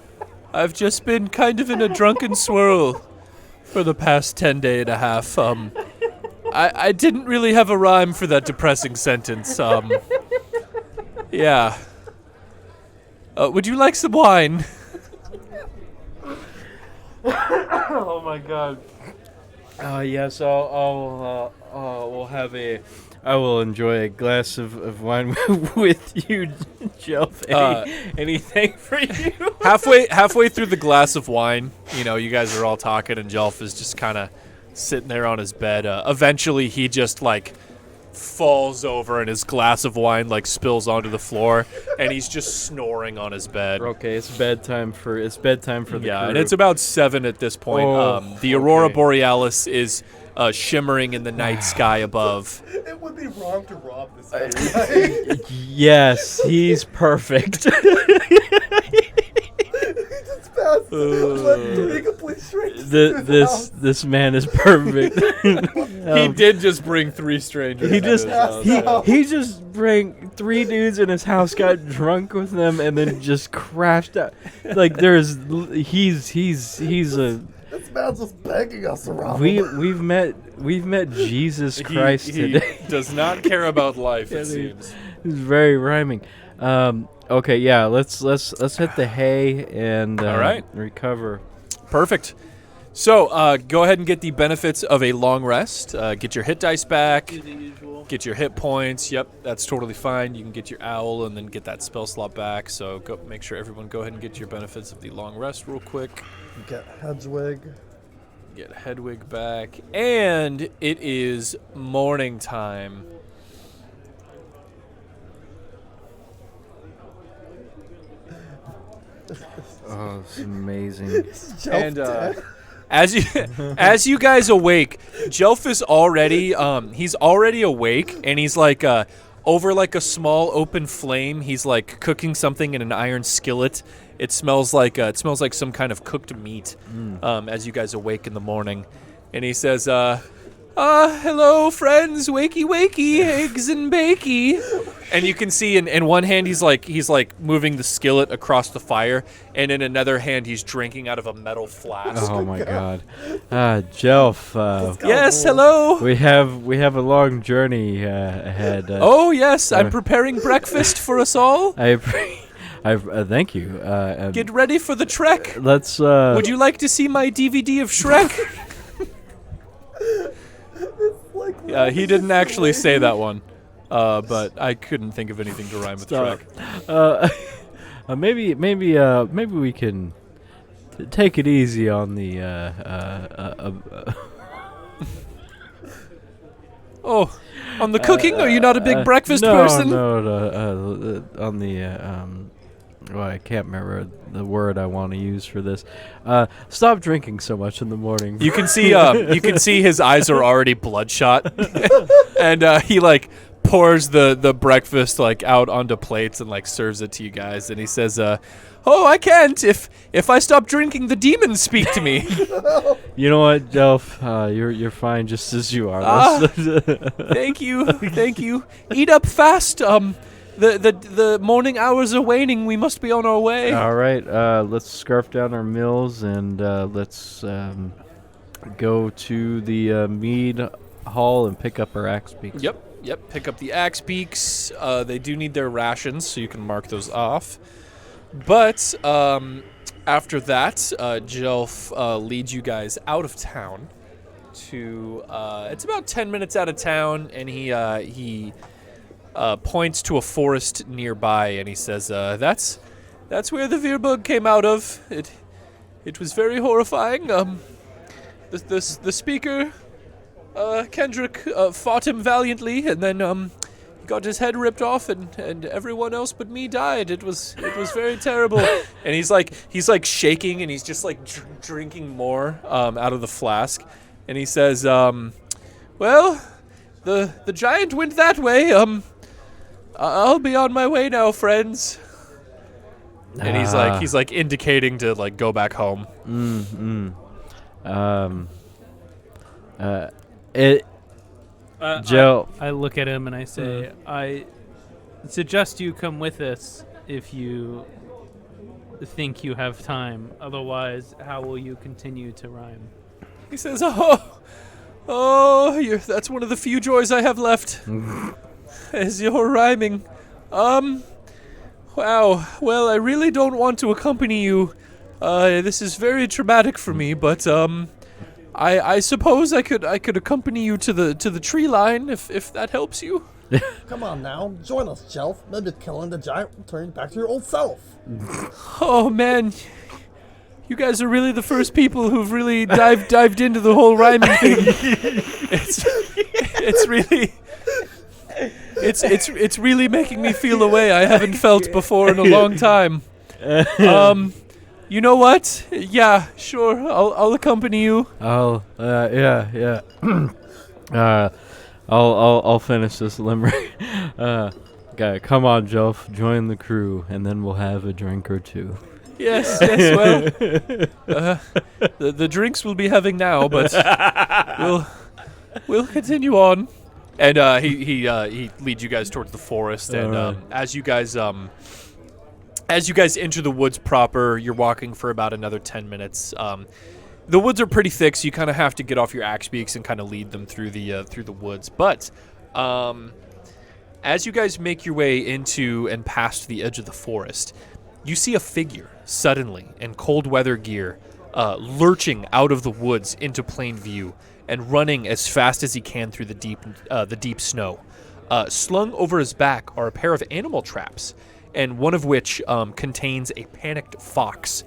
I've just been kind of in a drunken swirl for the past 10 days and a half. I didn't really have a rhyme for that depressing sentence. Yeah. Would you like some wine? Oh my God. Yes, I will enjoy a glass of wine with you, Jelf. Anything for you? halfway through the glass of wine, you guys are all talking, and Jelf is just kind of sitting there on his bed. Eventually, he just falls over, and his glass of wine spills onto the floor, and he's just snoring on his bed. Okay, it's bedtime for the crew. And it's about 7 at this point. The Aurora Borealis is shimmering in the night sky above. It would be wrong to rob this guy. Yes, he's perfect. He just passed like 3 complete strangers. This man is perfect. He did just bring 3 strangers. He just bring 3 dudes in his house got drunk with them and then just crashed out. Like he's a. This man's just begging us around. We've met Jesus Christ he today. does not care about life, it Yeah, seems. It's very rhyming. Okay, yeah, let's hit the hay and All right. recover. Perfect. So go ahead and get the benefits of a long rest. Get your hit dice back. Get your hit points. Yep, that's totally fine. You can get your owl and then get that spell slot back. So go make sure everyone go ahead and get your benefits of the long rest real quick. Get Hedwig. Get Hedwig back. And it is morning time. Oh, it's amazing. And as you guys awake, Jelf is already he's already awake, and he's like over like a small open flame. He's like cooking something in an iron skillet. It smells like some kind of cooked meat. As you guys awake in the morning, and he says, "Hello, friends, wakey, wakey, eggs and bakey." And you can see in one hand he's like moving the skillet across the fire, and in another hand he's drinking out of a metal flask. Oh my God, Jelf. Yes, hello. We have a long journey ahead. Oh yes, I'm preparing breakfast for us all. Thank you. Get ready for the trek. Let's. Would you like to see my DVD of Shrek? He didn't actually say that one, but I couldn't think of anything to rhyme with Shrek. Maybe we can take it easy on the. Oh, on the cooking? Are you not a big breakfast person? No. On the. Well, I can't remember the word I want to use for this. Stop drinking so much in the morning. You can see his eyes are already bloodshot, and he like pours the breakfast like out onto plates and like serves it to you guys, and he says, "Oh, I can't. If I stop drinking, the demons speak to me." You know what, Jelf? You're fine just as you are. Thank you. Eat up fast. The morning hours are waning. We must be on our way. All right, let's scarf down our meals and let's go to the Mead Hall and pick up our axe beaks. Yep. Pick up the axe beaks. They do need their rations, so you can mark those off. But after that, Jelf leads you guys out of town to. It's about 10 minutes out of town, and he points to a forest nearby, and he says, "That's where the Virbug came out of. It was very horrifying. The speaker, Kendrick, fought him valiantly, and then he got his head ripped off, and everyone else but me died. It was very terrible." And he's like shaking, and he's just like drinking more out of the flask, and he says, "Well, the giant went that way. I'll be on my way now, friends." And he's like indicating to like go back home. Joe. I look at him and I say, I suggest you come with us if you think you have time. Otherwise, how will you continue to rhyme? He says, that's one of the few joys I have left. Is your rhyming. Wow. Well, I really don't want to accompany you. This is very traumatic for me, but I suppose I could accompany you to the tree line if that helps you. Come on now, join us, Jelf. Maybe killing the giant will turn you back to your old self. Oh man, you guys are really the first people who've really dived into the whole rhyming thing. It's really making me feel a way I haven't felt before in a long time. You know what? Yeah, sure. I'll accompany you. Yeah. I'll finish this limerick. Come on, Jelf, join the crew, and then we'll have a drink or two. Yes. Well, the drinks we'll be having now, but we'll continue on. And he leads you guys towards the forest. And as you guys enter the woods proper, you're walking for about another 10 minutes. The woods are pretty thick, so you kind of have to get off your axe beaks and kind of lead them through the woods. But as you guys make your way into and past the edge of the forest, you see a figure suddenly in cold weather gear lurching out of the woods into plain view and running as fast as he can through the deep snow. Slung over his back are a pair of animal traps, and one of which contains a panicked fox.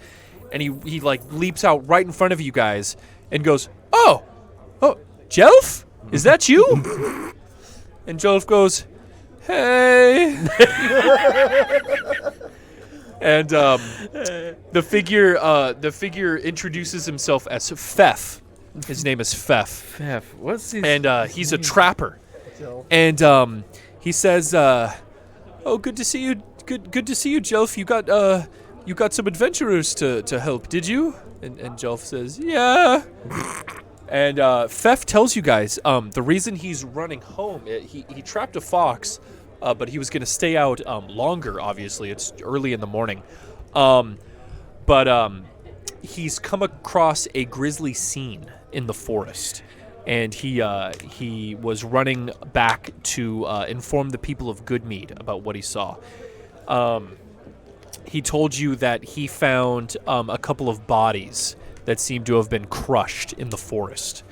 And he like leaps out right in front of you guys and goes, Oh, Jelf? Is that you? And Jelf goes, Hey. And the figure introduces himself as Fef. His name is Fef. What's his And he's a trapper. And he says, "Oh, good to see you. Good to see you, Jelf. You got some adventurers to help, did you?" And Jelf says, "Yeah." And Fef tells you guys the reason he's running home. He trapped a fox, but he was going to stay out longer. Obviously, it's early in the morning. But he's come across a grisly scene in the forest. And he was running back to inform the people of Goodmead about what he saw. He told you that he found a couple of bodies that seemed to have been crushed in the forest.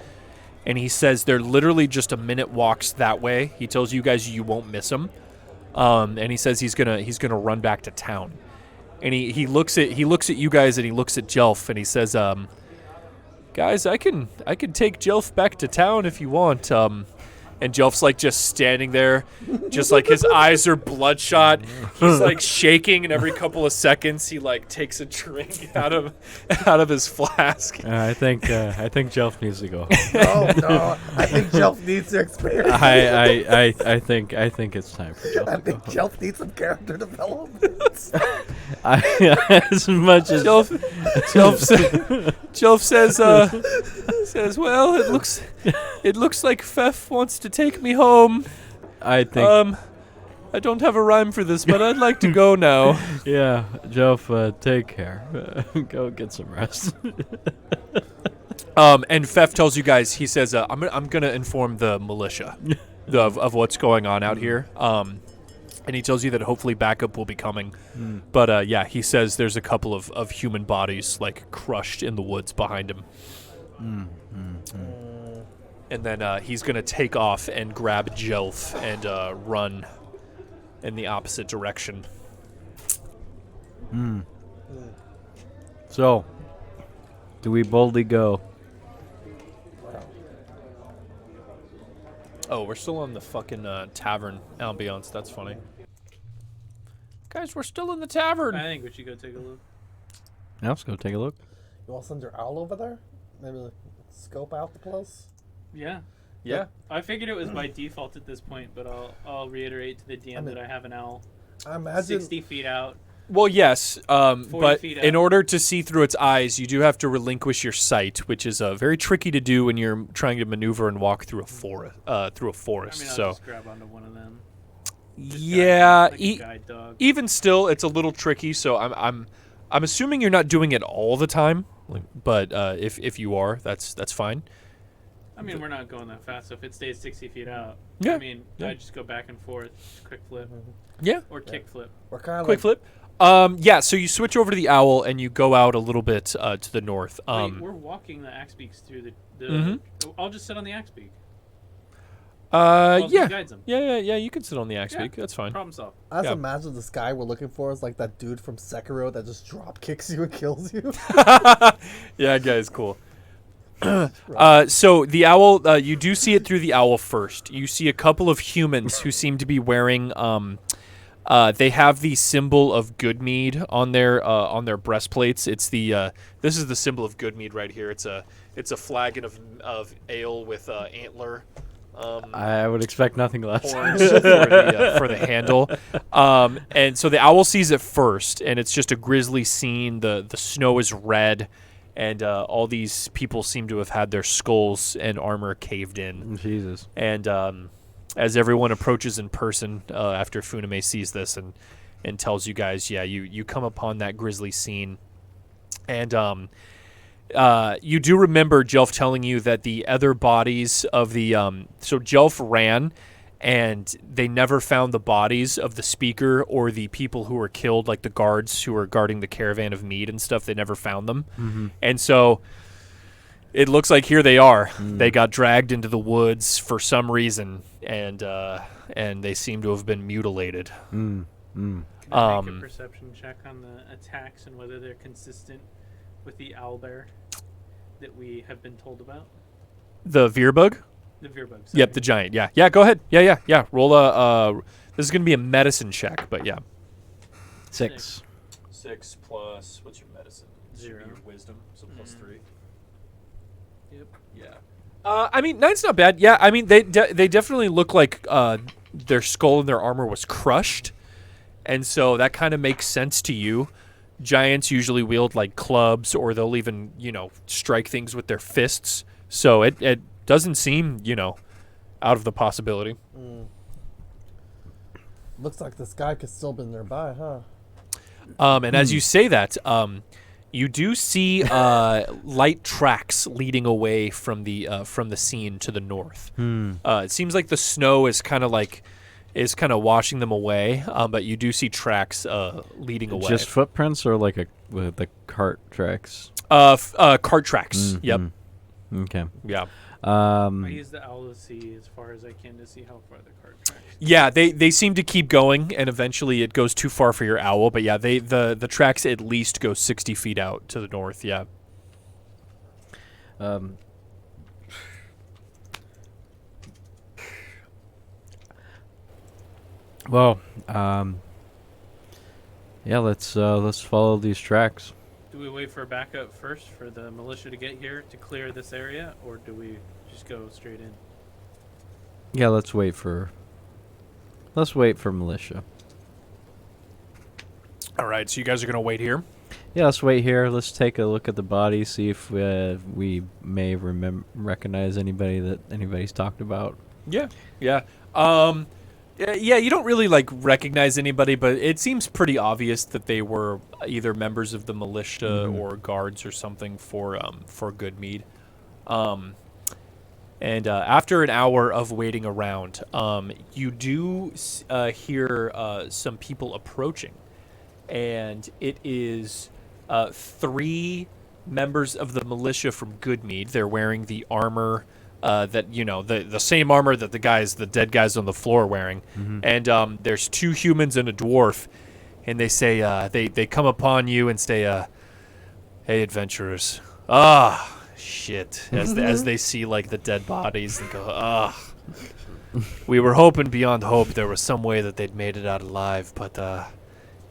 And he says they're literally just a minute walks that way. He tells you guys you won't miss them. And he says he's gonna run back to town. And he looks at you guys and he looks at Jelf and he says, "Guys, I can take Jelf back to town if you want." And Jelf's like just standing there, just like his eyes are bloodshot. He's like shaking, and every couple of seconds he like takes a drink out of his flask. I think Jelf needs to go. Oh no! I think Jelf needs to experience. I think it's time for Jelf. I think Jelf needs some character development. As much as Jelf says, "Well, it looks like Fef wants to take me home. I think I don't have a rhyme for this, but I'd like to go now." Yeah, Jelf, take care. Go get some rest. And Fef tells you guys, he says, I'm gonna inform the militia of what's going on out here. And he tells you that hopefully backup will be coming. But yeah, he says there's a couple of human bodies like crushed in the woods behind him. And then he's gonna take off and grab Jelf and run in the opposite direction. So, do we boldly go? Oh, we're still on the fucking tavern ambiance. That's funny. Guys, we're still in the tavern. I think we should go take a look. Yeah, let's go take a look. You want to send your owl over there? Maybe like, scope out the place. Yeah. Yeah. I figured it was by default at this point, but I'll reiterate to the DM that I have an owl I imagine 60 feet out. Well, yes, but feet in out. order to see through its eyes, you do have to relinquish your sight, which is very tricky to do when you're trying to maneuver and walk through a forest. I mean, I'll So just grab onto one of them. Just yeah, like a guide dog. even still, it's a little tricky. So I'm assuming you're not doing it all the time, but if you are, that's fine. I mean, we're not going that fast, so if it stays 60 feet out, Yeah, I mean, yeah. I just go back and forth, quick flip, Yeah, or kick flip. we're kind of quick flip. Yeah, so you switch over to the owl and you go out a little bit to the north. Wait, we're walking the axe beaks through the Mhm. I'll just sit on the axe beak. While he yeah, guides them. yeah. You can sit on the axe Yeah. beak. That's fine. Problem solved. I just Yeah. imagine this guy we're looking for is like that dude from Sekiro that just drop kicks you and kills you. Yeah, guy's cool. So the owl, you do see it through the owl first. You see a couple of humans who seem to be wearing. They have the symbol of Goodmead on their breastplates. It's the this is the symbol of Goodmead right here. It's a flagon of ale with antler. I would expect nothing less. Horns for the handle. And so the owl sees it first, and it's just a grisly scene. The snow is red, and all these people seem to have had their skulls and armor caved in. Jesus. And as everyone approaches in person after Funimay sees this and tells you guys, yeah, you come upon that grisly scene. And you do remember Jelf telling you that the other bodies of the so Jelf ran, and they never found the bodies of the speaker or the people who were killed, like the guards who were guarding the caravan of Mead and stuff. They never found them. And so it looks like here they are. They got dragged into the woods for some reason, and they seem to have been mutilated. Can I make a perception check on the attacks and whether they're consistent with the owlbear that we have been told about? The Veerbug? The Veerbug. Yep, the giant. Yeah, go ahead. Yeah. Roll this is going to be a medicine check, but yeah. 6. 6 plus, what's your medicine? 0. Your wisdom, so plus 3. Yep. Yeah. I mean, 9's not bad. Yeah, I mean, they definitely look like their skull and their armor was crushed, and so that kind of makes sense to you. Giants usually wield like clubs, or they'll even, strike things with their fists. So it doesn't seem, out of the possibility. Looks like this guy could still be nearby, huh? And as you say that, you do see light tracks leading away from the scene to the north. It seems like the snow is kind of washing them away, but you do see tracks leading away. Just footprints or like the cart tracks? Cart tracks. Yep. Okay. Yeah. I use the owl to see as far as I can to see how far the cart tracks. Yeah, they seem to keep going, and eventually it goes too far for your owl. But yeah, the tracks at least go 60 feet out to the north. Yeah. Well, yeah, let's follow these tracks. Do we wait for backup first for the militia to get here to clear this area, or do we just go straight in? Yeah, let's wait for militia. All right, so you guys are gonna wait here. Yeah, let's wait here. Let's take a look at the body, see if we may recognize anybody that anybody's talked about. Yeah. Yeah, you don't really recognize anybody, but it seems pretty obvious that they were either members of the militia or guards or something for Good Mead. And after an hour of waiting around, you do hear some people approaching, and it is 3 members of the militia from Good Mead. They're wearing the armor. That the same armor that the dead guys on the floor are wearing, and there's 2 humans and a dwarf, and they say they come upon you and say, "Hey, adventurers!" Shit! As they see the dead bodies and go, we were hoping beyond hope there was some way that they'd made it out alive, but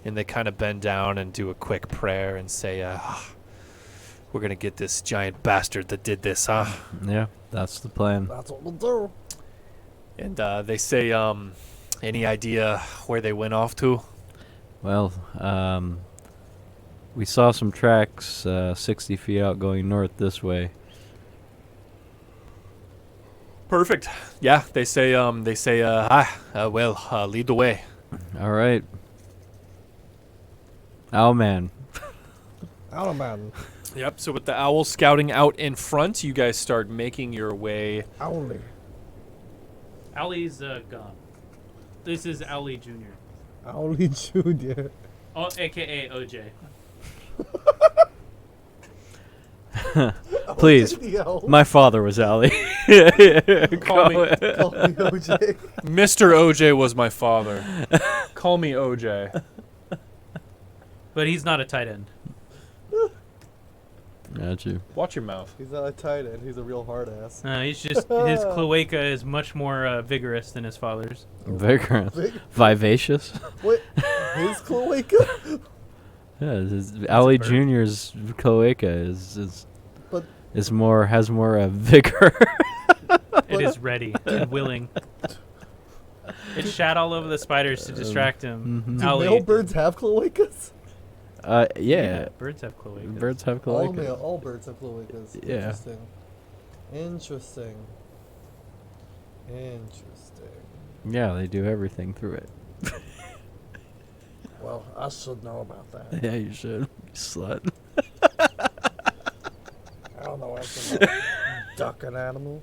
and they kind of bend down and do a quick prayer and say, we're gonna get this giant bastard that did this, huh? Yeah, that's the plan. That's what we'll do. And they say, any idea where they went off to? Well, we saw some tracks 60 feet out going north this way. Perfect. Yeah, they say, lead the way. All right. Owl man. Owl man. Yep, so with the owl scouting out in front, you guys start making your way. Owly. Owly's gone. This is Owly Jr. Owly Jr. Oh, a.k.a. OJ. Please. My father was Allie. Call me OJ. Mr. OJ was my father. Call me OJ. But he's not a tight end. Got you. Watch your mouth. He's not a tight end. He's a real hard ass. He's just his cloaca is much more vigorous than his father's. Vigorous. Vivacious. What? His cloaca? Yeah, Allie Jr.'s cloaca has more vigor. It is ready and willing. It shat all over the spiders to distract him. Do Owly, male birds have cloacas? Yeah. Birds have cloacas. Birds have cloacas. All birds have cloacas. Yeah. Interesting. Yeah, they do everything through it. Well, I should know about that. Yeah, you should. You slut. I don't know anything about duck and animal.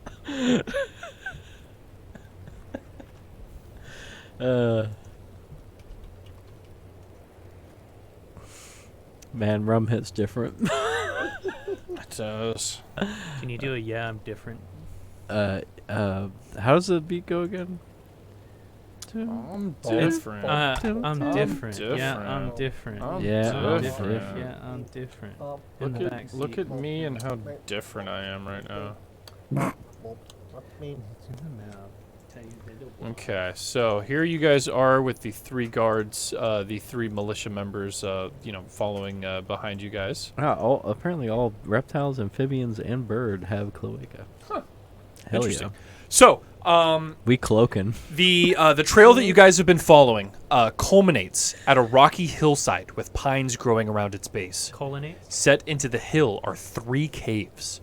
Man, rum hits different. It does. Can you do a yeah, I'm different? How does the beat go again? I'm It's, different. I'm different. Yeah, different. I'm different. I'm Yeah, I'm different. Yeah, I'm different. In Look the at back look seat. at me and how different I am right now. Well, let me. In the mouth. Tell you they don't want- Okay, so here you guys are with the 3 guards, the 3 militia members, following behind you guys. Apparently all reptiles, amphibians, and bird have cloaca. Huh. Hell Interesting. yeah. So, We cloaking. the trail that you guys have been following culminates at a rocky hillside with pines growing around its base. Colonnades? Set into the hill are 3 caves.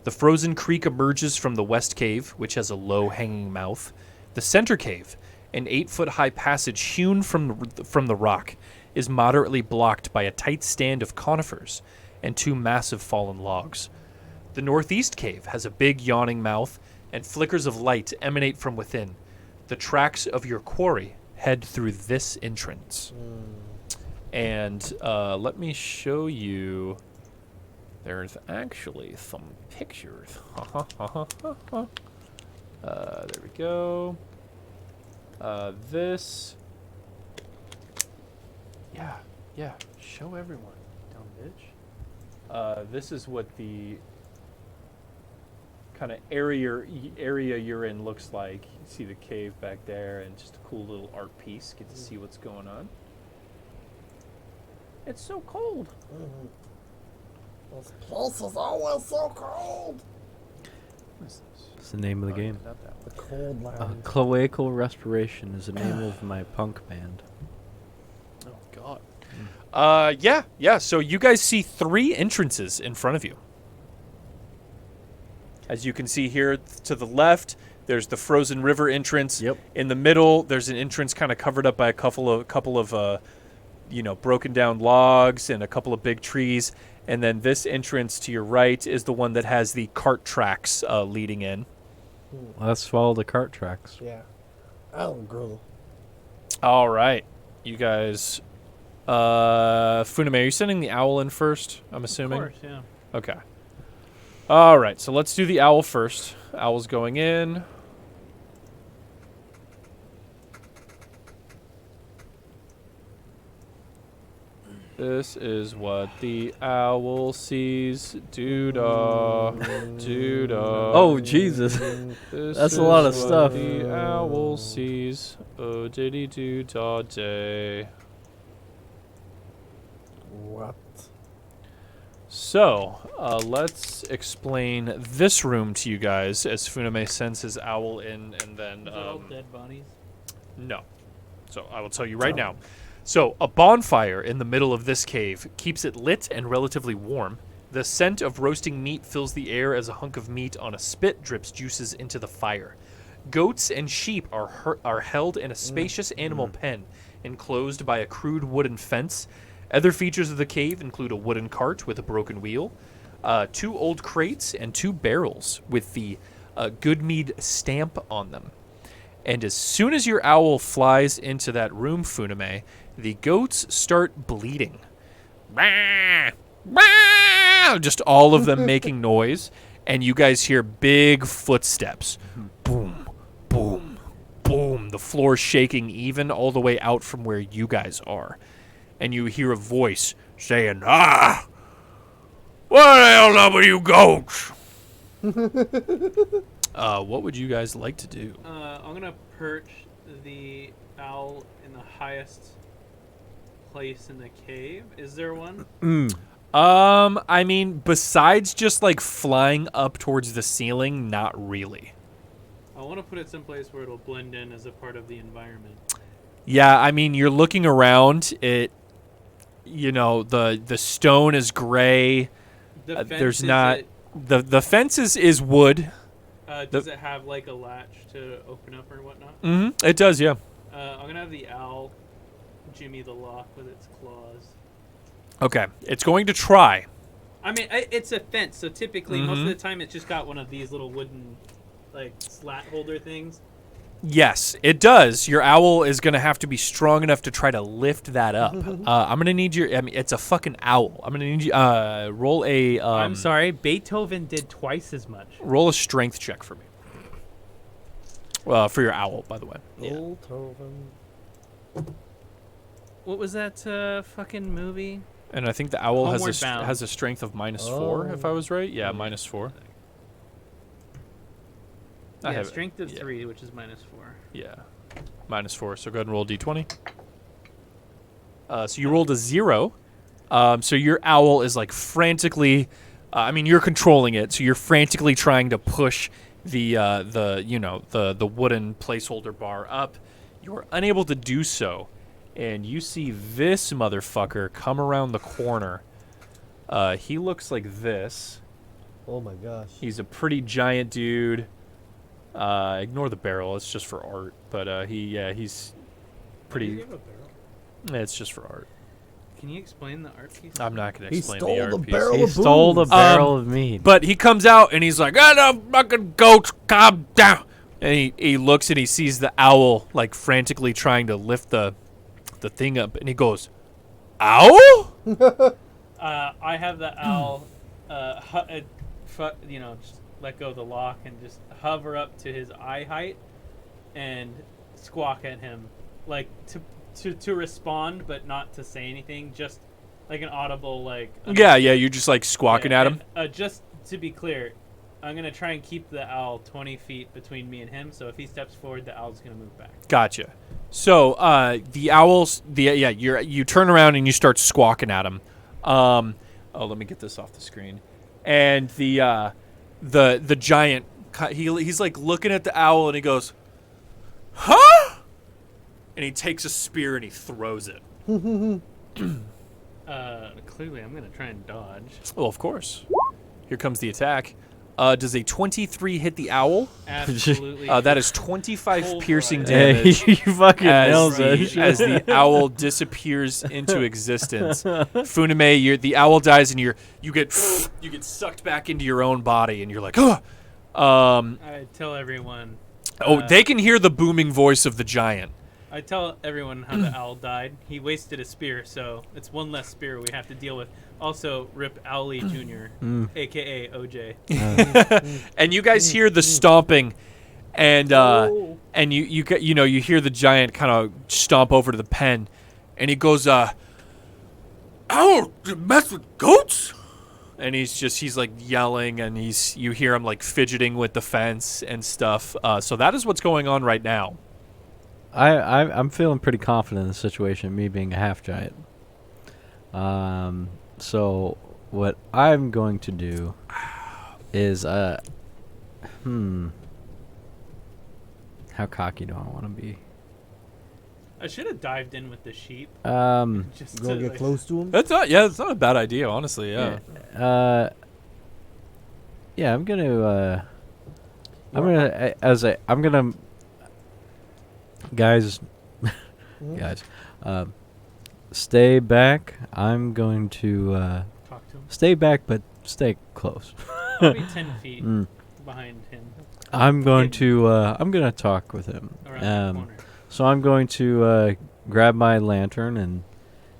The frozen creek emerges from the west cave, which has a low hanging mouth. The center cave, an 8-foot-high passage hewn from the rock, is moderately blocked by a tight stand of conifers and 2 massive fallen logs. The northeast cave has a big yawning mouth, and flickers of light emanate from within. The tracks of your quarry head through this entrance. And let me show you. There's actually some pictures. There we go. This. Yeah. Show everyone, dumb bitch. This is what the kind of area you're in looks like. You see the cave back there, and just a cool little art piece. Get to see what's going on. It's so cold. Mm-hmm. This place is always so cold. What is this? It's the name of the game. Not that one. The cold lounge. Cloacal Respiration is the name of my punk band. Oh God. Yeah. So you guys see 3 entrances in front of you. As you can see here to the left, there's the frozen river entrance. Yep. In the middle, there's an entrance kind of covered up by a couple of broken down logs and a couple of big trees. And then this entrance to your right is the one that has the cart tracks leading in. Let's follow the cart tracks. Yeah. I'll agree. All right, you guys. Funimay, are you sending the owl in first? I'm assuming. Of course, yeah. Okay. All right, so let's do the owl first. Owl's going in. This is what the owl sees. Doo-dah. Doo-dah. Oh, Jesus. This That's a lot of is what stuff. the owl sees. Oh, diddy-doo-dah day. What? So, let's explain this room to you guys as Funimay sends his owl in, and then dead bodies. no. So I will tell you right now. So a bonfire in the middle of this cave keeps it lit and relatively warm. The scent of roasting meat fills the air as a hunk of meat on a spit drips juices into the fire. Goats and sheep are held in a spacious animal pen enclosed by a crude wooden fence. Other features of the cave include a wooden cart with a broken wheel, 2 old crates, and 2 barrels with the Good Mead stamp on them. And as soon as your owl flies into that room, Funimay, the goats start bleating. Bah! Bah! Just all of them making noise, and you guys hear big footsteps. Boom, boom, boom. The floor shaking even all the way out from where you guys are. And you hear a voice saying, "Ah! What the hell up with you goats?" What would you guys like to do? I'm gonna perch the owl in the highest place in the cave. Is there one? I mean, besides just like flying up towards the ceiling, not really. I want to put it someplace where it'll blend in as a part of the environment. Yeah, I mean, you're looking around. The stone is gray. The fence There's is not it- the fence is wood. Does it have like a latch to open up or whatnot? Mm-hmm. It does, yeah. I'm gonna have the owl jimmy the lock with its claws. Okay. It's going to try. I mean, it's a fence, so typically most of the time it's just got one of these little wooden, like slat holder things. Yes, it does. Your owl is going to have to be strong enough to try to lift that up. I'm going to need your. I mean, it's a fucking owl. I'm going to need you. Roll a. I'm sorry, Beethoven did twice as much. Roll a strength check for me. For your owl, by the way. Beethoven. What was that fucking movie? And I think the owl Homeward Bound. has a strength of -4, if I was right. Yeah, -4. I Yeah, have strength of 3, which is -4. Yeah, -4. So go ahead and roll a d20. So you rolled a 0. So your owl is like frantically. I mean, you're controlling it, so you're frantically trying to push the wooden placeholder bar up. You are unable to do so, and you see this motherfucker come around the corner. He looks like this. Oh my gosh. He's a pretty giant dude. Ignore the barrel; it's just for art. But he's pretty. It's just for art. Can you explain the art piece? I'm not going to He explain stole the art the piece. barrel He of stole the booze. barrel of mead. But he comes out and he's like, "Ah, fucking goats, calm down." And he looks and he sees the owl like frantically trying to lift the thing up, and he goes, "Owl?" I have the owl, just let go of the lock and just hover up to his eye height and squawk at him, like to respond, but not to say anything, just like an audible like. Yeah, you're just like squawking at him. Just to be clear, I'm gonna try and keep the owl 20 feet between me and him. So if he steps forward, the owl's gonna move back. Gotcha. So the owls, you turn around and you start squawking at him. Let me get this off the screen. And the giant, he's like looking at the owl and he goes, "Huh?" And he takes a spear and he throws it. Clearly, I'm gonna try and dodge. Well, of course. Here comes the attack. Does a 23 hit the owl? Absolutely. That is 25 Full piercing variety. damage. Hey, you fucking nails as it. the owl disappears into existence. Funimay, the owl dies, and you get sucked back into your own body, and you're like, "Ugh." I tell everyone. They can hear the booming voice of the giant. I tell everyone how the owl died. He wasted a spear, so it's one less spear we have to deal with. Also, Rip Owly Jr., a.k.a. OJ. And you guys hear the stomping, and you hear the giant kind of stomp over to the pen, and he goes, "Owl, mess with goats?" And he's like yelling, and you hear him like fidgeting with the fence and stuff. So that is what's going on right now. I'm feeling pretty confident in the situation, me being a half giant. So what I'm going to do is how cocky do I want to be? I should have dived in with the sheep. Just Go to, get like, close to him. It's not a bad idea, honestly. Yeah. I'm gonna guys, stay back. I'm going to talk to him. stay back, but stay close. I'll be 10 feet behind him. I'm going to talk with him. Around the corner. So I'm going to grab my lantern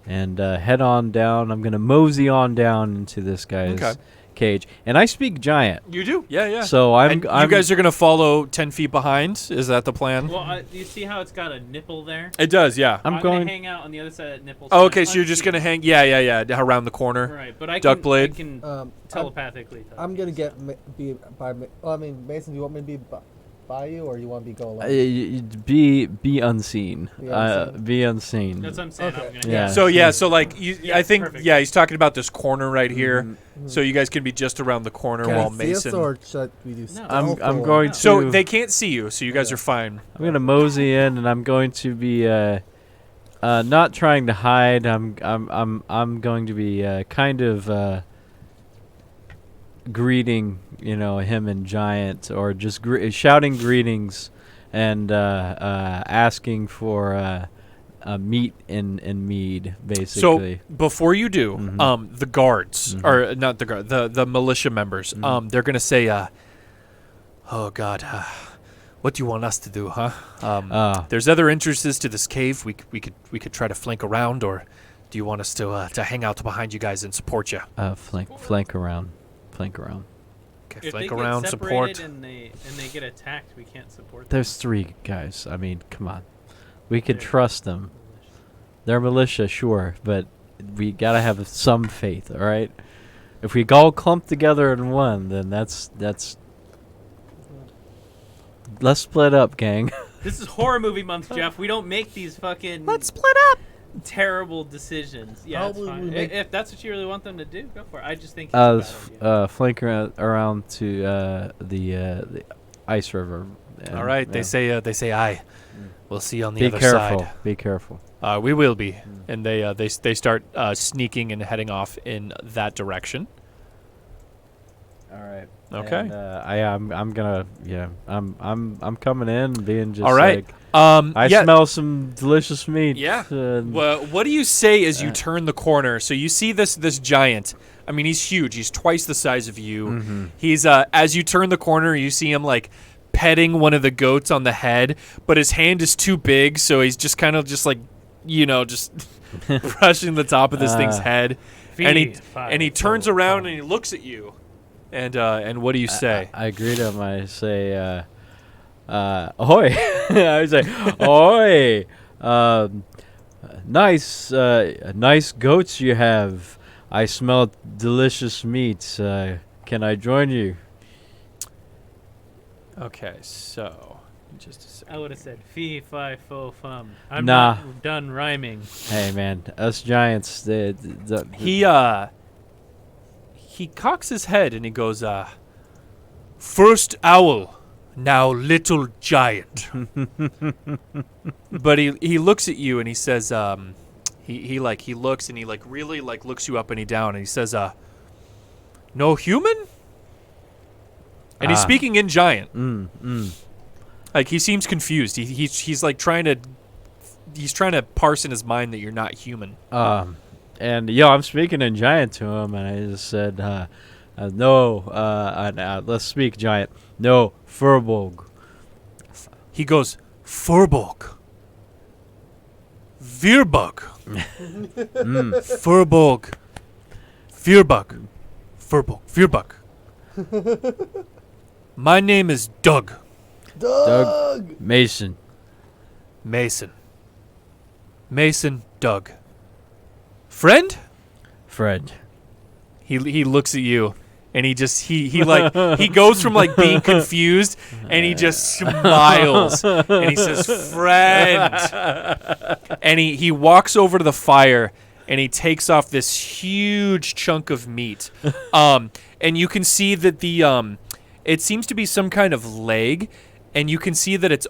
and head on down. I'm going to mosey on down into this guy's cage. And I speak giant. You do? Yeah. So you guys are gonna follow 10 feet behind. Is that the plan? Well, do you see how it's got a nipple there? It does. Yeah. I'm going to hang out on the other side of that nipple. Oh, okay. So you're just gonna hang? Yeah. Around the corner. Right, but I Duck can, blade. I can telepathically. I'm gonna be by. Well, I mean, Mason, do you want me to be by you, or you want me to go along? Be unseen. Be unseen. That's what I'm saying. Okay. I'm gonna Yeah. So like you, Yeah, I think perfect. he's talking about this corner right here. So you guys can be just around the corner Can while they see us, Mason. or should we do stealth? I'm or- going to. So they can't see you. So you guys are fine. I'm gonna mosey in, and I'm going to be not trying to hide. I'm going to be kind of greeting, him and Giant, or just shouting greetings and asking for meat and Mead, basically. So before you do, Mhm. the guards, Mhm. or not the guard, the militia members, Mhm. they're gonna say, "Oh God, what do you want us to do, huh? There's other entrances to this cave. We could try to flank around, or do you want us to hang out behind you guys and support you? Flank around. Okay, If flank they around, get support. separated and they get attacked, we can't support them. There's 3 guys. I mean, come on. We could They're trust them. They're militia, sure, but we gotta have some faith, all right? If we all clump together in one, then that's. Let's split up, gang. This is horror movie month, Jeff. We don't make these fucking split up. terrible decisions. Yeah, How it's would fine. we make- If that's what you really want them to do, go for it. I just think it's a bad idea. Flank around to the ice river. All right, they yeah. say aye. We'll see you on the Be other careful. side. Be careful. We will be, and they start sneaking and heading off in that direction. All right. Okay. And, I'm gonna I'm coming in being just All right. like I yeah. smell some delicious meat. Yeah. and- Well, what do you say as you turn the corner? So you see this giant. I mean, he's huge. He's twice the size of you. Mhm. He's as you turn the corner, you see him like petting one of the goats on the head, but his hand is too big, so he's just kind of just like, just brushing the top of this thing's head. And he turns around and he looks at you. And what do you say? I greet him. I say, ahoy. I say, ahoy. Nice goats you have. I smell delicious meats. Can I join you? Okay, so just a second. I would have said fee, fi, fo, fum. I'm Nah. not done rhyming. Hey, man, us giants. He cocks his head and he goes, first owl, now little giant. But he looks at you and he says, he looks and he really looks you up and he down and he says, no human? And he's speaking in giant. Like he seems confused. He's like trying to parse in his mind that you're not human. And I'm speaking in giant to him, and I just said, no, let's speak giant. No, Furbolg. He goes, Furbolg. Virbug. Furbolg. Virbug. Furbolg. Virbug. My name is Doug. Doug. Mason. Mason Doug. Friend? Fred. He looks at you and he goes from like being confused and he just smiles and he says friend. And he walks over to the fire and he takes off this huge chunk of meat. And you can see that it seems to be some kind of leg, and you can see that it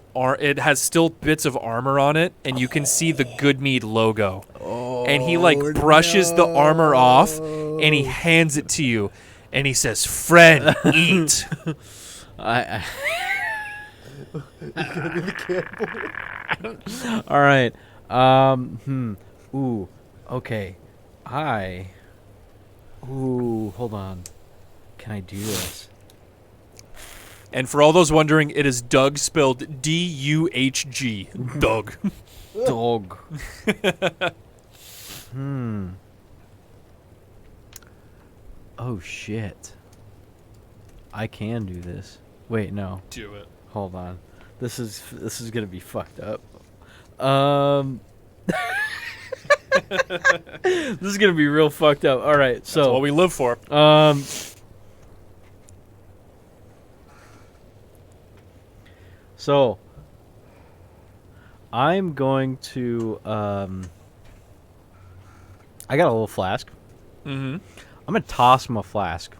has still bits of armor on it, and you can see the Good Mead logo. And he brushes the armor off, and he hands it to you, and he says, "Friend, eat." I All right. Ooh. Okay. Ooh. Hold on. Can I do this? And for all those wondering, it is Doug spelled D-U-H-G. Doug. Dog. Oh shit. I can do this. Wait, no. Do it. Hold on. This is gonna be fucked up. This is gonna be real fucked up. All right, so That's what we live for. So I'm going to I got a little flask. Mm-hmm. I'm gonna toss him a flask,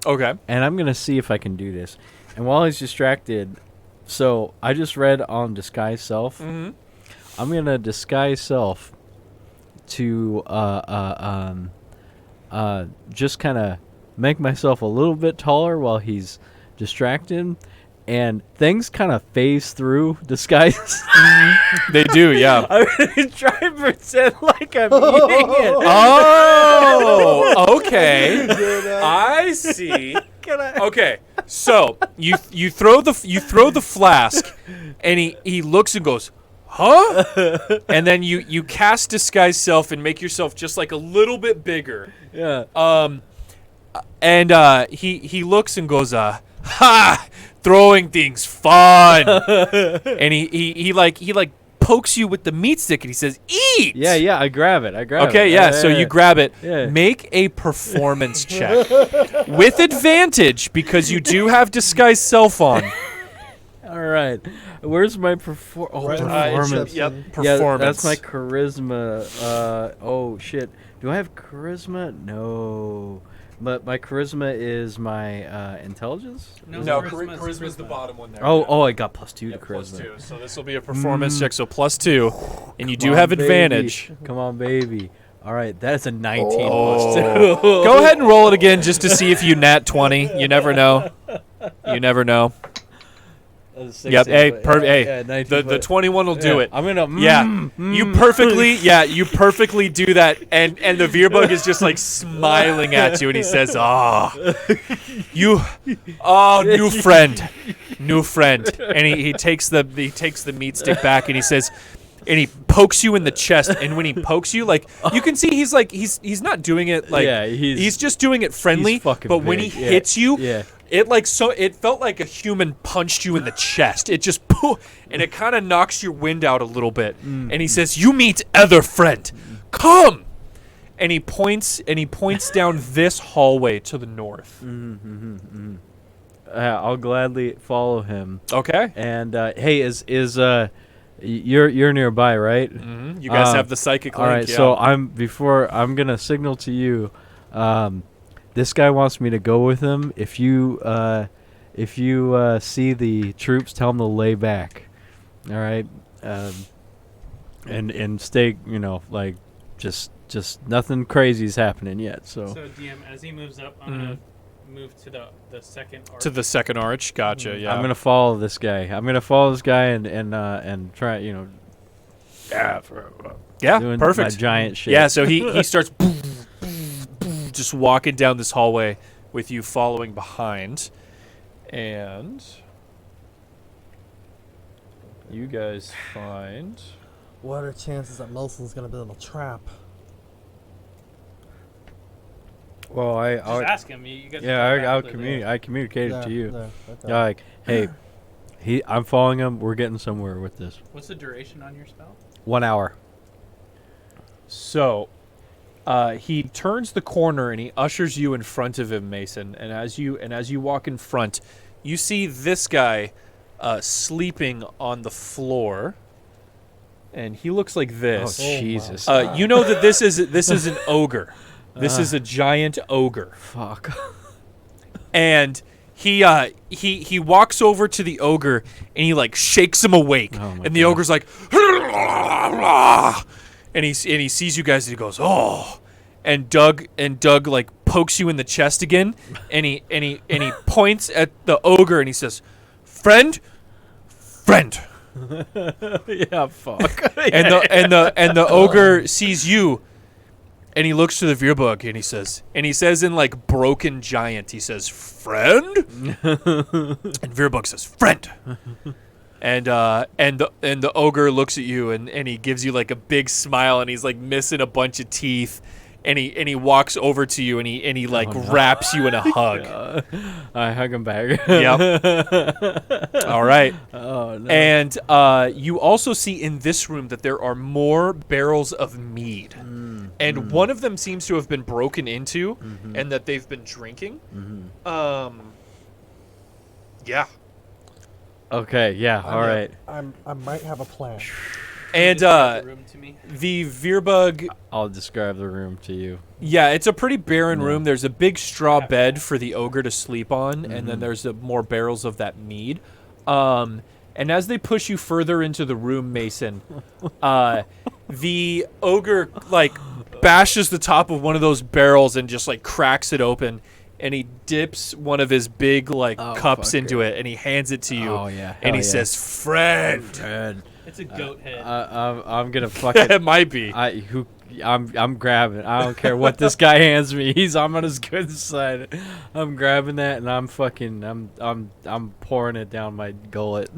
Okay. and I'm gonna see if I can do this. And while he's distracted, so I just read on disguise self. Mm-hmm. I'm gonna disguise self to just kind of make myself a little bit taller while he's distracted, and things kind of phase through disguise. They do, yeah. I'm gonna try and pretend like I'm eating it. Oh, okay. I see. Okay, so you throw the flask, and he looks and goes, huh? And then you cast disguise self and make yourself just like a little bit bigger. Yeah. And he looks and goes, ha! Throwing things fun. And he pokes you with the meat stick and he says, eat. Yeah. I grab it. Okay, yeah. So you grab it. Yeah. Make a performance check with advantage because you do have disguise self on. All right. Where's my performance? Yep, Yeah, performance. that's my charisma. Oh shit. Do I have charisma? No. But my charisma is my intelligence. No, charisma's the bottom one there. Oh, I got +2 to Yeah, charisma. +2. So this will be a performance check. So +2, and you do Come have on, advantage. baby. Come on, baby. All right, that's a 19 Oh. +2. Go ahead and roll it again just to see if you nat 20. You never know. You never know. Yep. Hey, hey. 19 The 21 will do it. I'm gonna. You perfectly do that, and the Veerbug is just like smiling at you, and he says, new friend," and he takes the meat stick back, and he says, and he pokes you in the chest, and when he pokes you, like you can see he's not doing it like he's just doing it friendly, fucking but when he big. hits you, Yeah. it felt like a human punched you in the chest. It just and it kind of knocks your wind out a little bit. And he says, "You meet other friend. Come." And he points down this hallway to the north. I'll gladly follow him. Okay. And hey, is you're nearby, right? You guys have the psychic link. All right, yeah. so I'm gonna signal to you. This guy wants me to go with him. If you see the troops, tell them to lay back. All right, and stay. Like just nothing crazy's happening yet. So DM, as he moves up, I'm gonna move to the second arch. To the second arch. Gotcha. Yeah. I'm gonna follow this guy. and try. Yeah. Doing Perfect. my giant shit. Yeah. So he starts just walking down this hallway with you following behind, and you guys find. What are chances that Nelson's gonna be in a trap? Well, Just ask him. You guys. I'll communicate. I communicated to you. Yeah, like, hey, I'm following him. We're getting somewhere with this. What's the duration on your spell? 1 hour. So, he turns the corner and he ushers you in front of him, Mason. And as you walk in front, you see this guy sleeping on the floor, and he looks like this. Oh, Jesus. You know that this is an ogre. This is a giant ogre. Fuck. And he walks over to the ogre and he like shakes him awake, and the ogre's like, and he sees you guys and he goes, oh, and Doug like pokes you in the chest again, and he points at the ogre and he says, friend. Yeah, fuck. And the ogre sees you, and he looks to the Veerbug and he says in like broken giant, he says, friend? And Veerbug says, friend. And the ogre looks at you and he gives you like a big smile, and he's like missing a bunch of teeth, and he walks over to you and he like wraps you in a hug. I hug him back. Yep. All right. Oh no. And you also see in this room that there are more barrels of mead. And one of them seems to have been broken into, and that they've been drinking. Yeah. Okay. Yeah. All right. I might have a plan. And The room to me. the Veerbug, I'll describe the room to you. yeah, it's a pretty barren room. There's a big straw bed for the ogre to sleep on, and then there's more barrels of that mead. And as they push you further into the room, Mason, the ogre like bashes the top of one of those barrels and just like cracks it open, and he dips one of his big like Oh, cups fuck into yeah. it, and he hands it to you. Oh yeah. And he hell yeah. says, "Friend." Red. It's a goat head. I'm gonna fucking. It might be. I'm grabbing. I don't care what this guy hands me. I'm on his good side. I'm grabbing that and I'm pouring it down my gullet.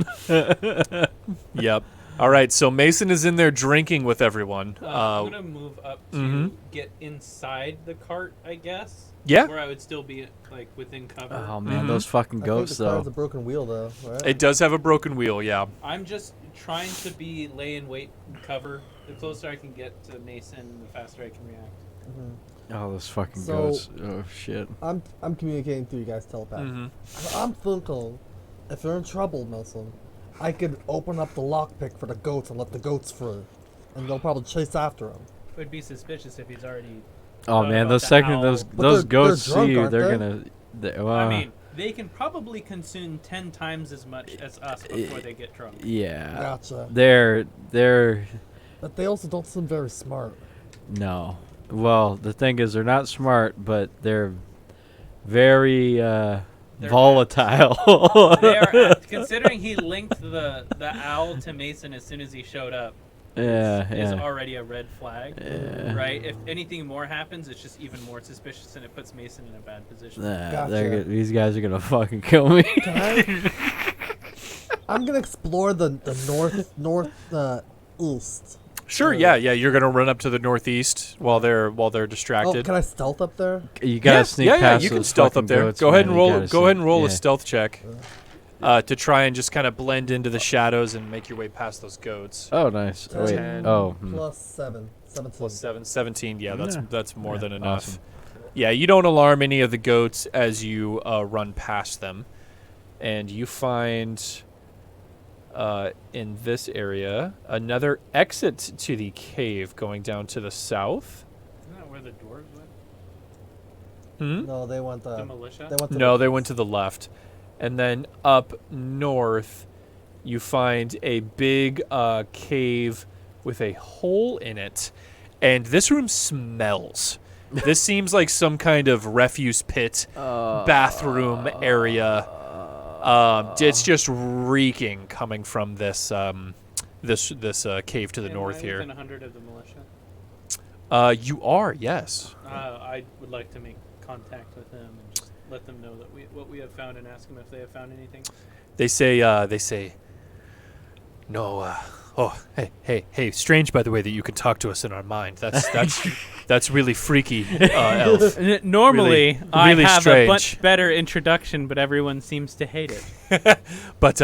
Yep. All right. So Mason is in there drinking with everyone. I'm gonna move up to mhm. get inside the cart, I guess. Yeah. Where I would still be like within cover. Oh man, Mhm. those fucking I goats think the car's though. a broken wheel though, right? It does have a broken wheel. Yeah. I'm just trying to be lay in wait and cover. The closer I can get to Mason, the faster I can react. Mhm. Oh, those fucking So- goats. Oh shit. I'm communicating through you guys telepathy. Mm-hmm. I'm thinking, if you're in trouble, Mason, I could open up the lockpick for the goats and let the goats free, and they'll probably chase after him. It would be suspicious if he's already. Oh thought man, about those the second owl. those But those they're goats drunk, see you, aren't they're they? gonna. I mean, they can probably consume 10 times as much as us before they get drunk. yeah. Gotcha. They're But they also don't seem very smart. no. Well, the thing is, they're not smart, but they're very volatile. They are, considering he linked the owl to Mason as soon as he showed up. Yeah, Is yeah. already a red flag, Yeah. right? If anything more happens, it's just even more suspicious, and it puts Mason in a bad position. Nah, Gotcha. these guys are gonna fucking kill me. Can I? I'm gonna explore the north east. Sure. Yeah. Yeah. You're gonna run up to the northeast while they're Oh, distracted. can I stealth up there? You gotta sneak yeah, past you can those stealth fucking up there. goats, Go ahead man. and You roll. gotta Go ahead and roll yeah. a stealth check to try and just kind of blend into the shadows and make your way past those goats. Oh, nice. Oh, wait. 10 Oh. Plus 7, 17. Plus 7, 17. Yeah, that's more Yeah, than enough. awesome. Yeah, you don't alarm any of the goats as you run past them, and you find in this area another exit to the cave going down to the south. Isn't that where the dwarves went? Hmm? No, they went The militia? They went to No, the they went to the left. And then up north, you find a big cave with a hole in it. And this room smells. This seems like some kind of refuse pit, bathroom area. It's just reeking coming from this this cave to the Am north I here. within 100 of the militia? You are, yes. I would like to make contact with them and just let them know that what we have found and ask them if they have found anything. They say, no. Hey! Strange, by the way, that you can talk to us in our mind. That's really freaky, elf. Normally, Really- I really have strange. a much better introduction, but everyone seems to hate it. But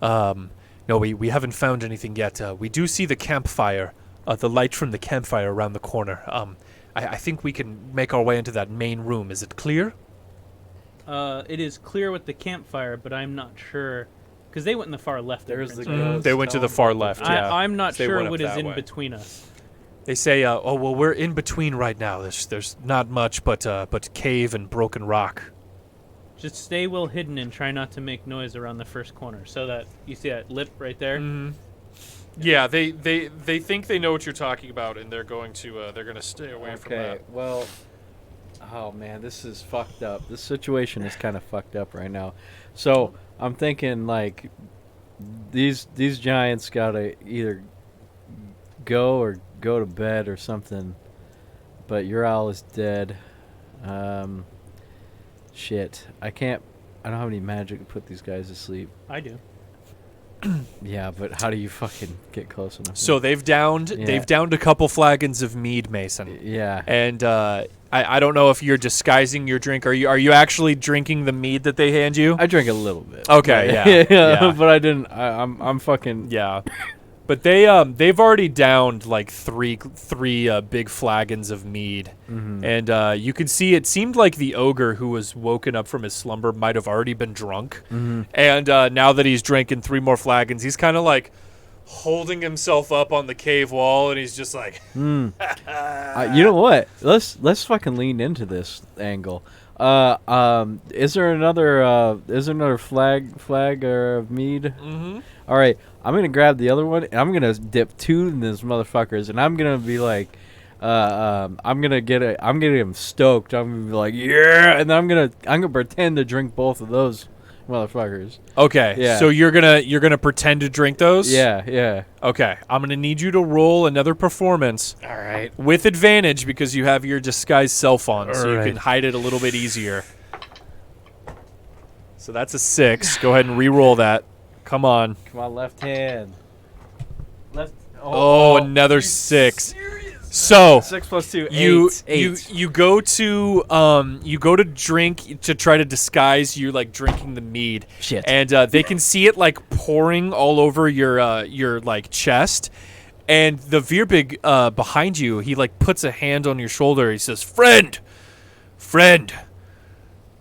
no, we haven't found anything yet. We do see the campfire, the light from the campfire around the corner. I think we can make our way into that main room. Is it clear? It is clear with the campfire, but I'm not sure because they went in the far left. There's entrance, the right? goats. They went to the far left. Yeah. I'm not They sure went up what is that in way. between us. They say, oh well, we're in between right now. There's not much but cave and broken rock. Just stay well hidden and try not to make noise around the first corner. So that you see that lip right there. Mm-hmm. Yeah, they think they know what you're talking about, and they're going to stay away from Okay, that. well, oh man, this is fucked up. This situation is kind of fucked up right now. So I'm thinking like these giants gotta either go or go to bed or something. But your owl is dead. Shit, I don't have any magic to put these guys to sleep. I do. Yeah, but how do you fucking get close enough? So they've downed a couple flagons of mead, Mason. yeah. And I don't know if you're disguising your drink. Are you actually drinking the mead that they hand you? I drink a little bit. Okay, But- yeah, yeah. But I didn't. I'm fucking. Yeah. But they've already downed like three big flagons of mead, and you could see it seemed like the ogre who was woken up from his slumber might have already been drunk, and now that he's drinking 3 more flagons, he's kind of like holding himself up on the cave wall, and he's just like, You know what? Let's fucking lean into this angle. Is there another flag of mead? mm-hmm. All right, I'm gonna grab the other one and I'm gonna dip 2 in these motherfuckers and I'm gonna be like, I'm gonna get him stoked. I'm gonna be like, yeah, and then I'm gonna pretend to drink both of those motherfuckers. Okay. Yeah. So you're gonna pretend to drink those? Yeah. Okay. I'm gonna need you to roll another performance All right. with advantage because you have your disguise self on, so you Alright. can hide it a little bit easier. So that's a 6. Go ahead and re-roll that. Come on. Come on, left hand. Left. Oh, another 6. So 6 plus 2. you eight. you go to drink to try to disguise you like drinking the mead. Shit. And they can see it like pouring all over your like chest. And the Veerbig behind you, he like puts a hand on your shoulder. He says, "Friend,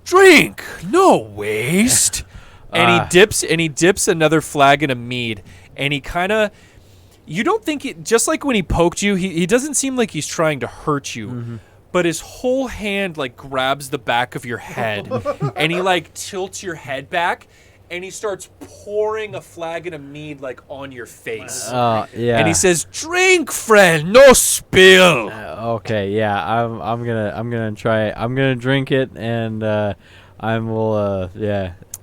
drink, no waste." And he dips another flagon of mead, and he kind of. You don't think it, just like when he poked you, he doesn't seem like he's trying to hurt you, but his whole hand like grabs the back of your head and he like tilts your head back and he starts pouring a flagon of mead like on your face. Yeah. And he says, "Drink, friend, no spill." Okay, yeah. I'm gonna try it. I'm gonna drink it, and yeah.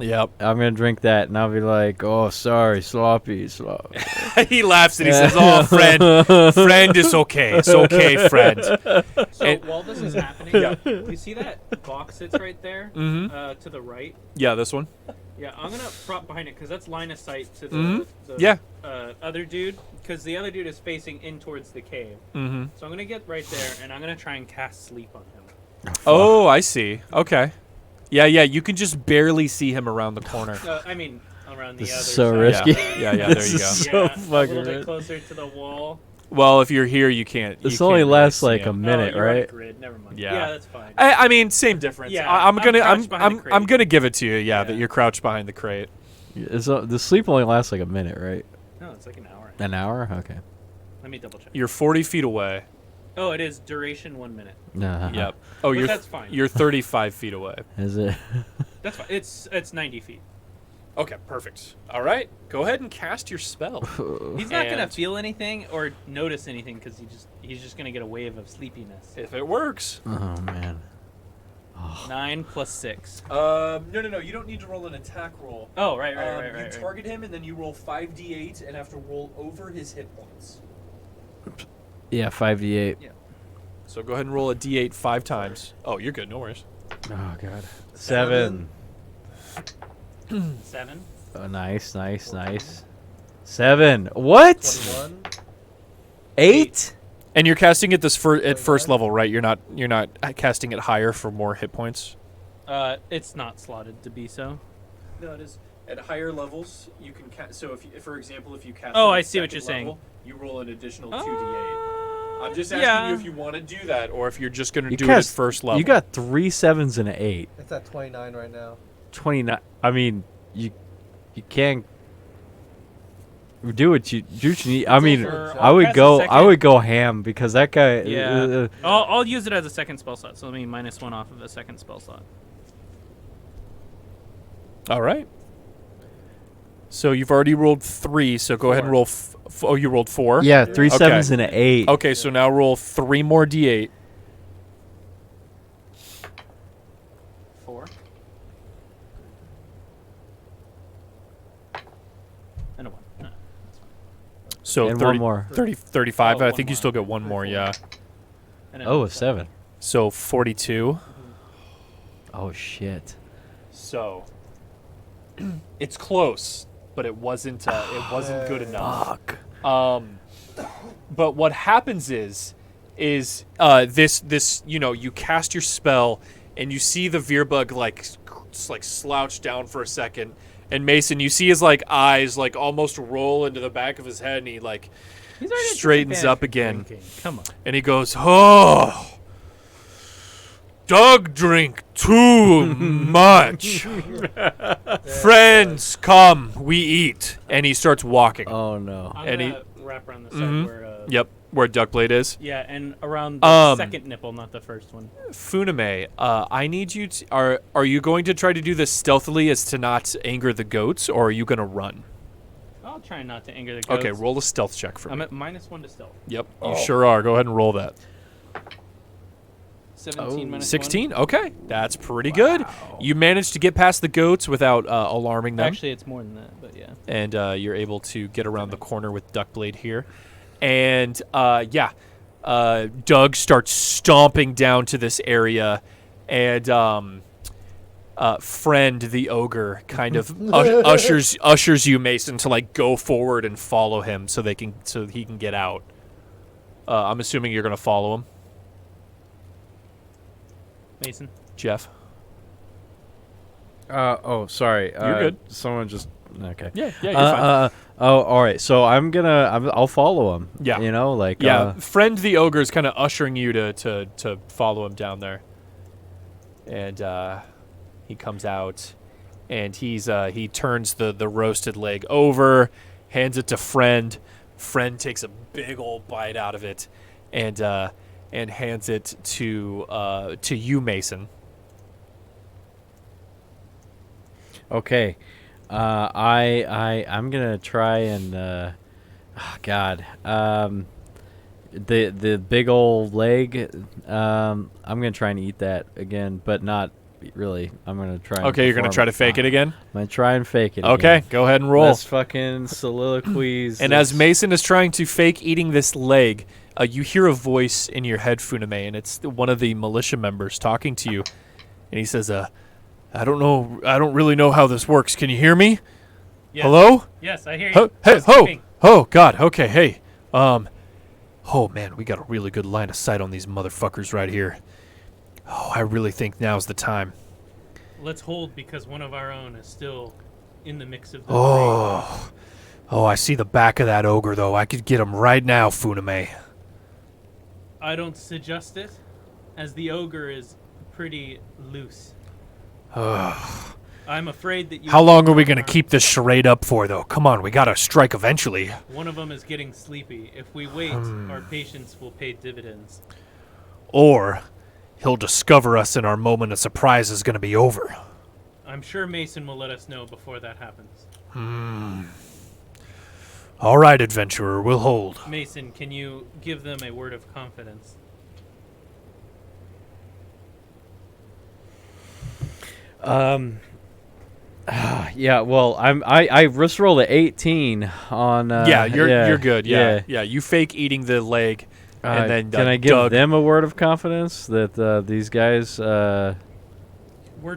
Yep. I'm gonna drink that, and I'll be like, "Oh, sorry, sloppy." He laughs and he says, "Oh, friend is okay. It's okay, friend." So And- while this is happening, you see that box that's right there to the right? Yeah, this one. Yeah, I'm gonna prop behind it because that's line of sight to the, Mhm. the Yeah. Other dude, because the other dude is facing in towards the cave. Mm-hmm. So I'm gonna get right there and I'm gonna try and cast sleep on him. Oh, I see. Okay. Yeah, you can just barely see him around the corner. I mean, around the This other is so side. risky. Yeah, there This you go. is Yeah, so a fucking little bit risky. closer to the wall. Well, if you're here, you can't. This you only can't really lasts see like a him. minute, you're on a right? grid. Never mind. Yeah. Yeah, that's fine. I mean, same difference. Yeah, I'm I'm gonna crouched behind the crate. I'm gonna give it to you. Yeah, that Yeah. you're crouched behind the crate. The sleep only lasts like a minute, right? No, it's like an hour. An hour? Okay. Let me double check. You're 40 feet away. Oh, it is duration 1 minute. Yep. Oh, But that's fine. You're 35 feet away. Is it? That's fine. It's 90 feet. Okay, perfect. All right, go ahead and cast your spell. He's not gonna And- feel anything or notice anything because he's just gonna get a wave of sleepiness. If it works. Oh man. 9 plus 6. No. You don't need to roll an attack roll. Oh, right. You target him, and then you roll 5d8 and have to roll over his hit points. Yeah, 5d8. So go ahead and roll a d8 5 times. Oh, you're good. No worries. Oh god. 7. 7. Oh, nice. 7. What? 21. 8? And you're casting it at first level, right? You're not casting it higher for more hit points. It's not slotted to be so. No, it is. At higher levels, you can cast. So, for example, if you cast. Oh, it at I see what second you're saying. level, you roll an additional 2d8. I'm just asking yeah. you if you want to do that, or if you're just going to You do it at cast- first level. You got 3 7s and an 8. It's at 29 right now. 29. I mean, you can't do what you need. I mean, over. I would Press go the I would go ham because that guy. Yeah. I'll use it as a second spell slot. So let me -1 off of a second spell slot. All right. So you've already rolled 3. So go ahead and roll. Oh, you rolled 4. Yeah, 3 Okay. 7s and an 8. Okay, so now roll 3 more d8. 4. And a 1. No, that's fine. So And 30, one more. 35. Oh, I one think you more. still get one more. Yeah. And Oh, a a 7. So 42. Oh shit. So it's close, but it wasn't good enough. Fuck. But what happens is this you cast your spell and you see the Veerbug like slouch down for a second, and Mason, you see his like eyes like almost roll into the back of his head, and he like He's already at straightens disadvantage up for again. drinking. Come on. And he goes, "Oh, dog drink too much. Friends, come, we eat." And he starts walking. Oh no. I'm And he- gonna wrap around the side Mhm. where. Yep, where Duckblade is. Yeah, and around the Um, second nipple, not the first one. Funimay, I need you to. Are you going to try to do this stealthily as to not anger the goats, or are you going to run? I'll try not to anger the goats. Okay, roll a stealth check for I'm me. at -1 to stealth. Yep, you sure are. Go ahead and roll that. 17 minus 16. Okay, that's pretty good. You managed to get past the goats without alarming 1. them. Actually, it's more than that, but yeah. And you're able to get around the corner with Duckblade here. And Doug starts stomping down to this area, and Friend the ogre kind of ushers you, Mason, to like go forward and follow him so he can get out. I'm assuming you're gonna follow him, Mason. Jeff. Oh, sorry. You're good. Someone just okay. Yeah, you're fine. All right. So I'll follow him. Yeah. You know, like Friend the ogre is kind of ushering you to follow him down there, and he comes out, and he turns the roasted leg over, hands it to Friend. Friend takes a big old bite out of it, and hands it to you, Mason. Okay. I'm gonna try and the big old leg. I'm gonna try and eat that again, but not really. I'm gonna try. Okay, you're gonna try to fake it again. I'm gonna try and fake it. Okay, again. go ahead and roll. Let's fucking soliloquies. And as Mason is trying to fake eating this leg, you hear a voice in your head, Funimay, and it's one of the militia members talking to you. And he says, I don't really know how this works. Can you hear me? Yes. Hello? Yes, I hear you. Hey, I was oh, sleeping. oh, God, okay, hey. Oh, man, we got a really good line of sight on these motherfuckers right here. Oh, I really think now's the time. Let's hold because one of our own is still in the mix of the Oh, I see the back of that ogre, though. I could get him right now, Funimay. I don't suggest it, as the ogre is pretty loose. I'm afraid that you... How long are we going to keep this charade up for, though? Come on, we got to strike eventually. One of them is getting sleepy. If we wait, our patience will pay dividends. Or he'll discover us and our moment of surprise is going to be over. I'm sure Mason will let us know before that happens. All right, adventurer, we'll hold. Mason, can you give them a word of confidence? Yeah, well, I risk rolled a 18 on. You're good. Yeah. You fake eating the leg, and then can I give Doug, them a word of confidence that these guys? We're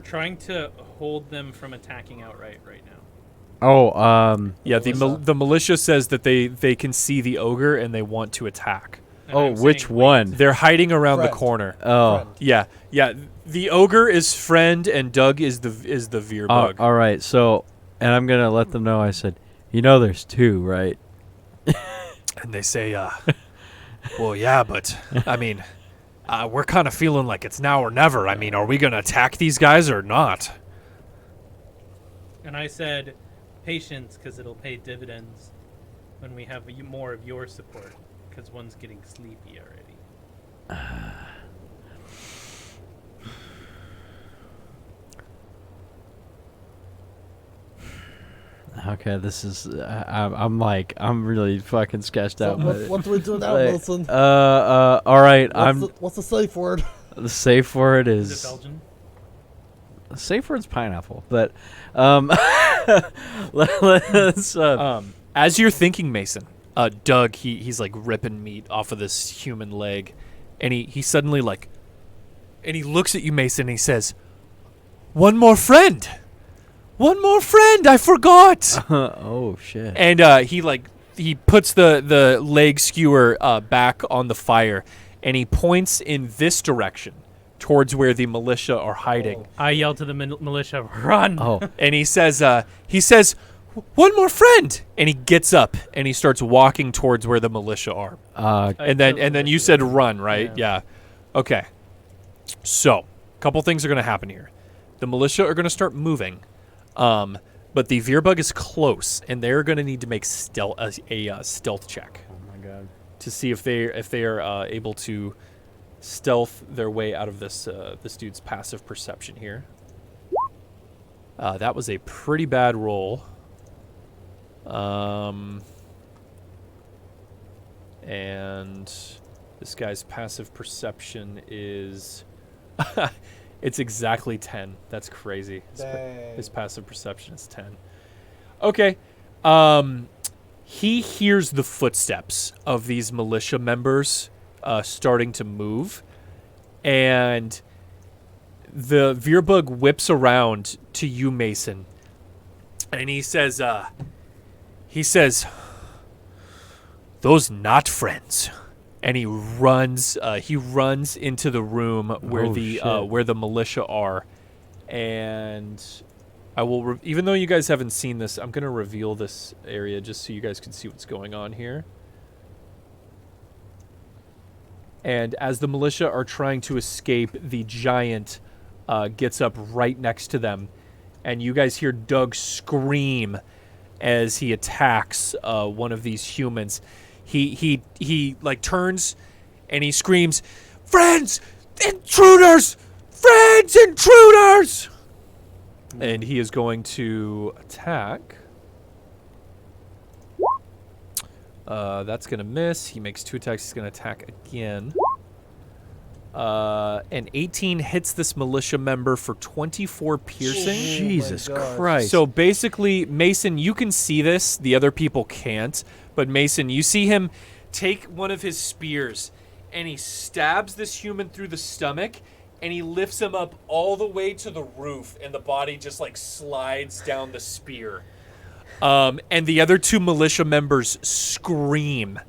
trying to hold them from attacking outright right now. the militia says that they can see the ogre and they want to attack. And I'm which saying one? They're hiding around the Friend. corner. Oh, Yeah. The ogre is Friend and Doug is the Veerbug. all right. So, and I'm gonna let them know. I said, there's two, right? And they say, well, yeah, but I mean, we're kind of feeling like it's now or never. I mean, are we gonna attack these guys or not? And I said, patience, because it'll pay dividends when we have more of your support, because one's getting sleepy already. Okay, this is. I'm really fucking sketched So out. what do we do now, Like, Wilson? All right. What's the safe word? The safe word Is is. it Belgian? Safe word's pineapple, but let's. As you're thinking, Mason, Doug, he's like ripping meat off of this human leg, and he suddenly and he looks at you, Mason, and he says, "One more friend, I forgot." Oh shit! And he puts the leg skewer back on the fire, and he points in this direction towards where the militia are hiding. I yell to the militia, run! Oh, And he says, "One more friend," and he gets up and he starts walking towards where the militia are. And then you said run, right? Yeah. Okay. So, a couple things are going to happen here. The militia are going to start moving, but the Veerbug is close, and they're going to need to make a stealth check. oh my god! To see if they are able to stealth their way out of this dude's passive perception here. That was a pretty bad roll. And This guy's passive perception is... it's exactly 10. That's crazy. His passive perception is 10. Okay. He hears the footsteps of these militia members starting to move. And the Veerbug whips around to you, Mason. And he says, those not friends. And he runs into the room where where the militia are. And I will, even though you guys haven't seen this, I'm going to reveal this area just so you guys can see what's going on here. And as the militia are trying to escape, the giant gets up right next to them. And you guys hear Doug scream as he attacks one of these humans. He like turns and he screams, "Friends, intruders! Friends, intruders!" And he is going to attack. That's going to miss. He makes 2 attacks. He's going to attack again. An 18 hits this militia member for 24 piercing. Jesus Christ. So basically, Mason, you can see this. The other people can't. But Mason, you see him take one of his spears, and he stabs this human through the stomach, and he lifts him up all the way to the roof, and the body just, like, slides down the spear. And the other 2 militia members scream.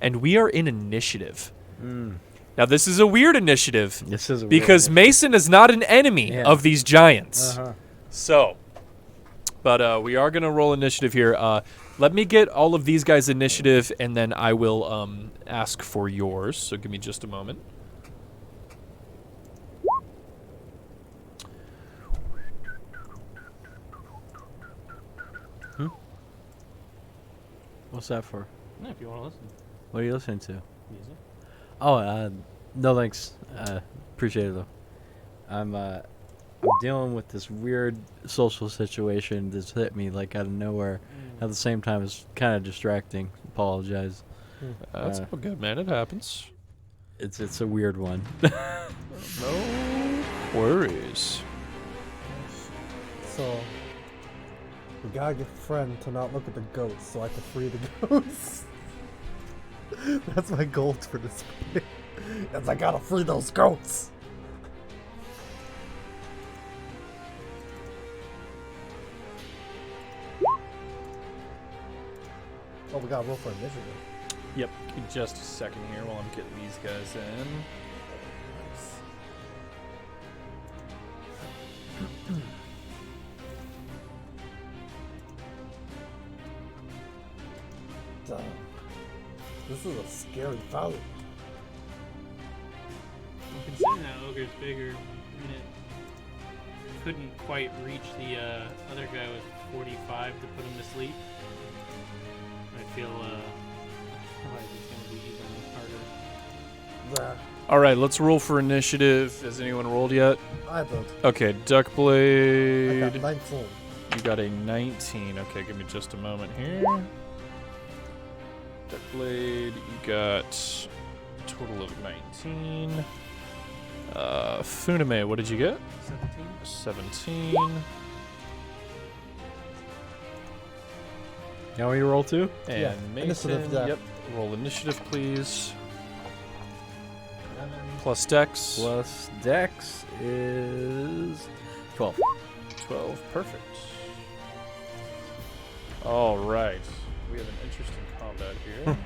And we are in initiative. Now, this is a weird initiative. This is a because weird Mason is not an enemy of these giants. So, but we are going to roll initiative here. Let me get all of these guys' initiative, and then I will ask for yours. So give me just a moment. What's that for? No, if you want to listen. What are you listening to? Music. Oh, no thanks. Appreciate it though. I'm dealing with this weird social situation that's hit me like out of nowhere. At the same time, it's kind of distracting. Apologize. That's all good, man. It happens. It's a weird one. No worries. So, we gotta get friend to not look at the goats so I can free the goats. That's my goal for this play. Is I gotta free those goats. Oh, we gotta roll for initiative. Yep. Give me just a second here while I'm getting these guys in. Damn. This is a scary fight. Considering that ogre's bigger, and it couldn't quite reach the other guy with 45 to put him to sleep, I feel like it's going to be even harder. All right, let's roll for initiative. Has anyone rolled yet? I did. Okay, I Duckblade. got 19. You got a 19. Okay, give me just a moment here. Duckblade, you got a total of 19. Funimay, what did you get? 17. Now we roll 2? And Yeah, Mason, initiative, yeah. yep. Roll initiative, please. Plus Dex. Plus Dex is 12. 12, perfect. All right, we have an interesting combat here.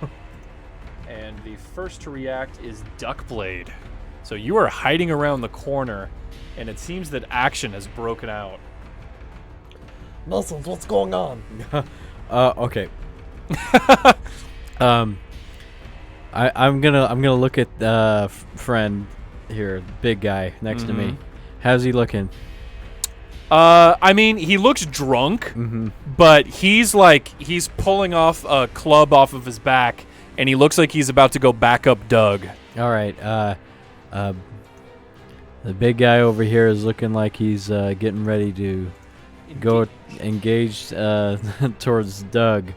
And the first to react is Duckblade. So you are hiding around the corner, and it seems that action has broken out. Nelson, what's going on? Okay. I'm gonna look at friend here, big guy next to me. How's he looking? I mean, he looks drunk, but he's pulling off a club off of his back, and he looks like he's about to go back up Doug. All right. The big guy over here is looking like he's getting ready to go engage towards Doug.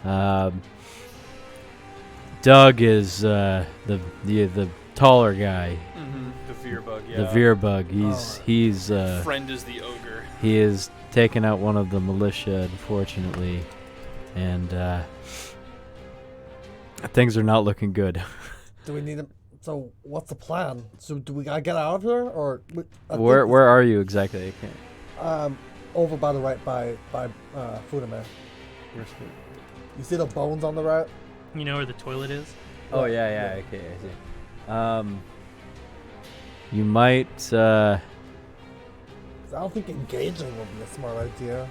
Doug, Doug is the taller guy. The veer bug, yeah. The veer bug. He's Friend is the ogre. he is taking out one of the militia, unfortunately, and things are not looking good. Do we need him? So what's the plan? So do we gotta get out of here, or Where are you exactly? I can't. over by the right by Funimay. You see the bones on the right? You know where the toilet is? Oh yeah. Okay, I see. You might. I don't think engaging would be a smart idea.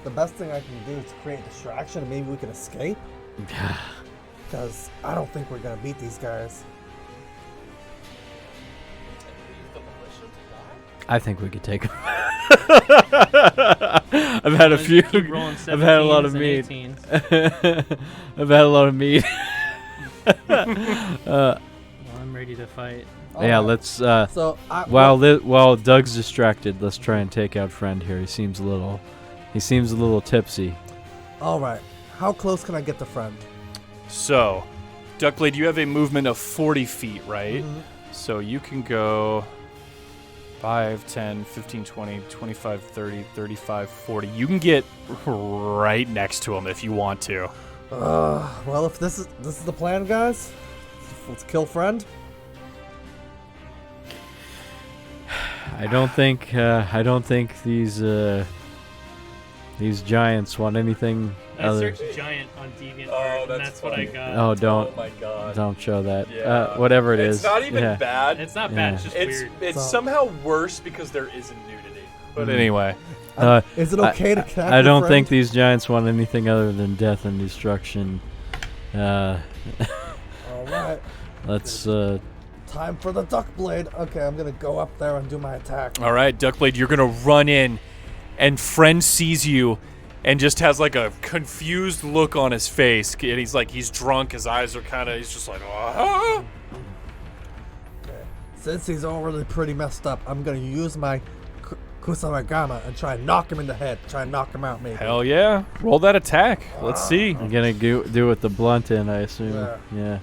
The best thing I can do is create a distraction, and maybe we can escape. Because I don't think we're gonna beat these guys. I think we could take him. I've had a few. Keep rolling I've had a lot of 17s mead. and 18s. I've had a lot of mead. Well, I'm ready to fight. Yeah, Alright. let's. So While Doug's distracted, let's try and take out friend here. He seems a little tipsy. all right. How close can I get to friend? So, Duckblade, you have a movement of 40 feet, right? So you can go 5, 10, 15, 20, 25, 30, 35, 40. You can get right next to him if you want to. Well, if this is the plan, guys, let's kill friend. I don't think these giants want anything I other. searched giant on DeviantArt, and that's what I got. Oh, don't my god. don't show that. Yeah. Whatever it is. It's not even yeah. bad. It's not bad, Yeah. it's just It's weird. So- somehow worse because there isn't nudity. But Mhm. anyway. Is it okay to connect? I don't with think friend? these giants want anything other than death and destruction. All right. Let's. Time for the duck blade. Okay, I'm gonna go up there and do my attack. All right, Duckblade, you're going to run in, and friend sees you and just has like a confused look on his face. And he's drunk. His eyes are he's just like, ah. Okay. Since he's already pretty messed up, I'm gonna use my Kusurigama and try and knock him in the head. Try and knock him out, maybe. Hell yeah. Roll that attack. Let's see. I'm gonna do it with the blunt end, I assume. Yeah.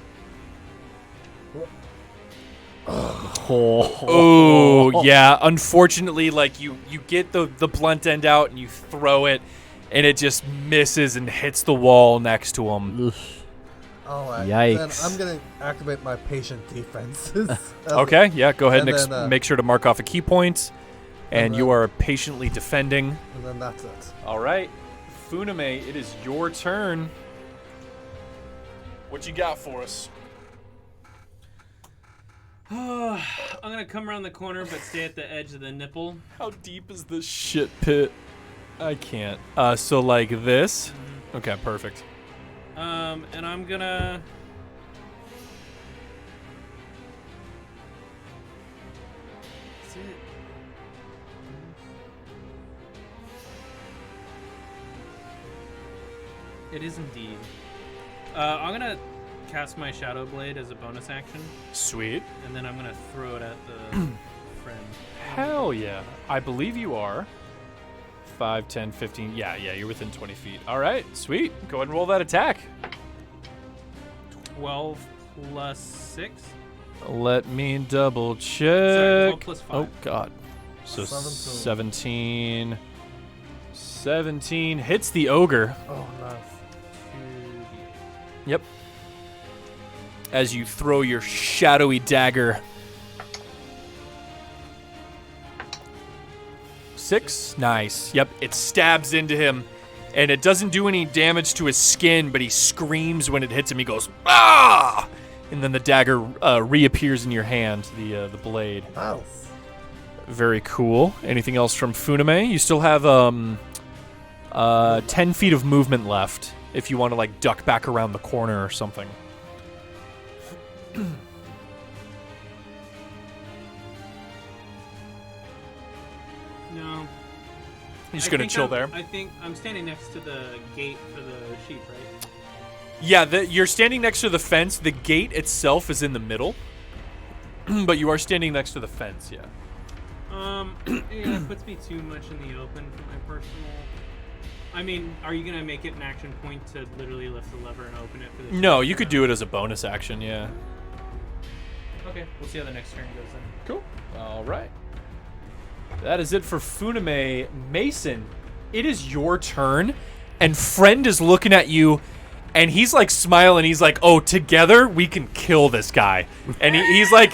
Oh, yeah. Unfortunately, like you get the blunt end out and you throw it, and it just misses and hits the wall next to him. All right. Yikes. Then I'm gonna activate my patient defenses. Okay, yeah, go ahead and, And then, make sure to mark off a key point. And and you then- are patiently defending. And then that's it. All right. Funimay, it is your turn. What you got for us? I'm gonna come around the corner, but stay at the edge of the nipple. How deep is this shit pit? I can't. So like this? Okay, perfect. And I'm gonna. Is it? It is indeed. I'm gonna cast my Shadow Blade as a bonus action, Sweet. and then I'm gonna throw it at the friend. Hell yeah. I believe you are. 5, 10, 15. Yeah, you're within 20 feet. All right, sweet. Go ahead and roll that attack. 12 plus 6. Let me double check. Sorry, 12 plus 5. Oh, God. So 17. 17 hits the ogre. Oh, nice. Yep. As you throw your shadowy dagger. 6. Nice. Yep. It stabs into him, and it doesn't do any damage to his skin, but he screams when it hits him. He goes, ah! And then the dagger reappears in your hand, the blade. Nice. Very cool. Anything else from Funimay? You still have 10 feet of movement left if you want to like duck back around the corner or something. No. You're just I gonna think chill I'm- there. I think I'm standing next to the gate for the sheep, right? Yeah, you're standing next to the fence. The gate itself is in the middle, but you are standing next to the fence. Yeah. Yeah, that puts me too much in the open for my personal. I mean, are you gonna make it an action point to literally lift the lever and open it for the? No, you could do it as a bonus action. Yeah. Okay, we'll see how the next turn goes then. Cool. All right. That is it for Funimay. Mason, it is your turn, and Friend is looking at you, and he's like smiling. He's like, "Oh, together we can kill this guy." And he's like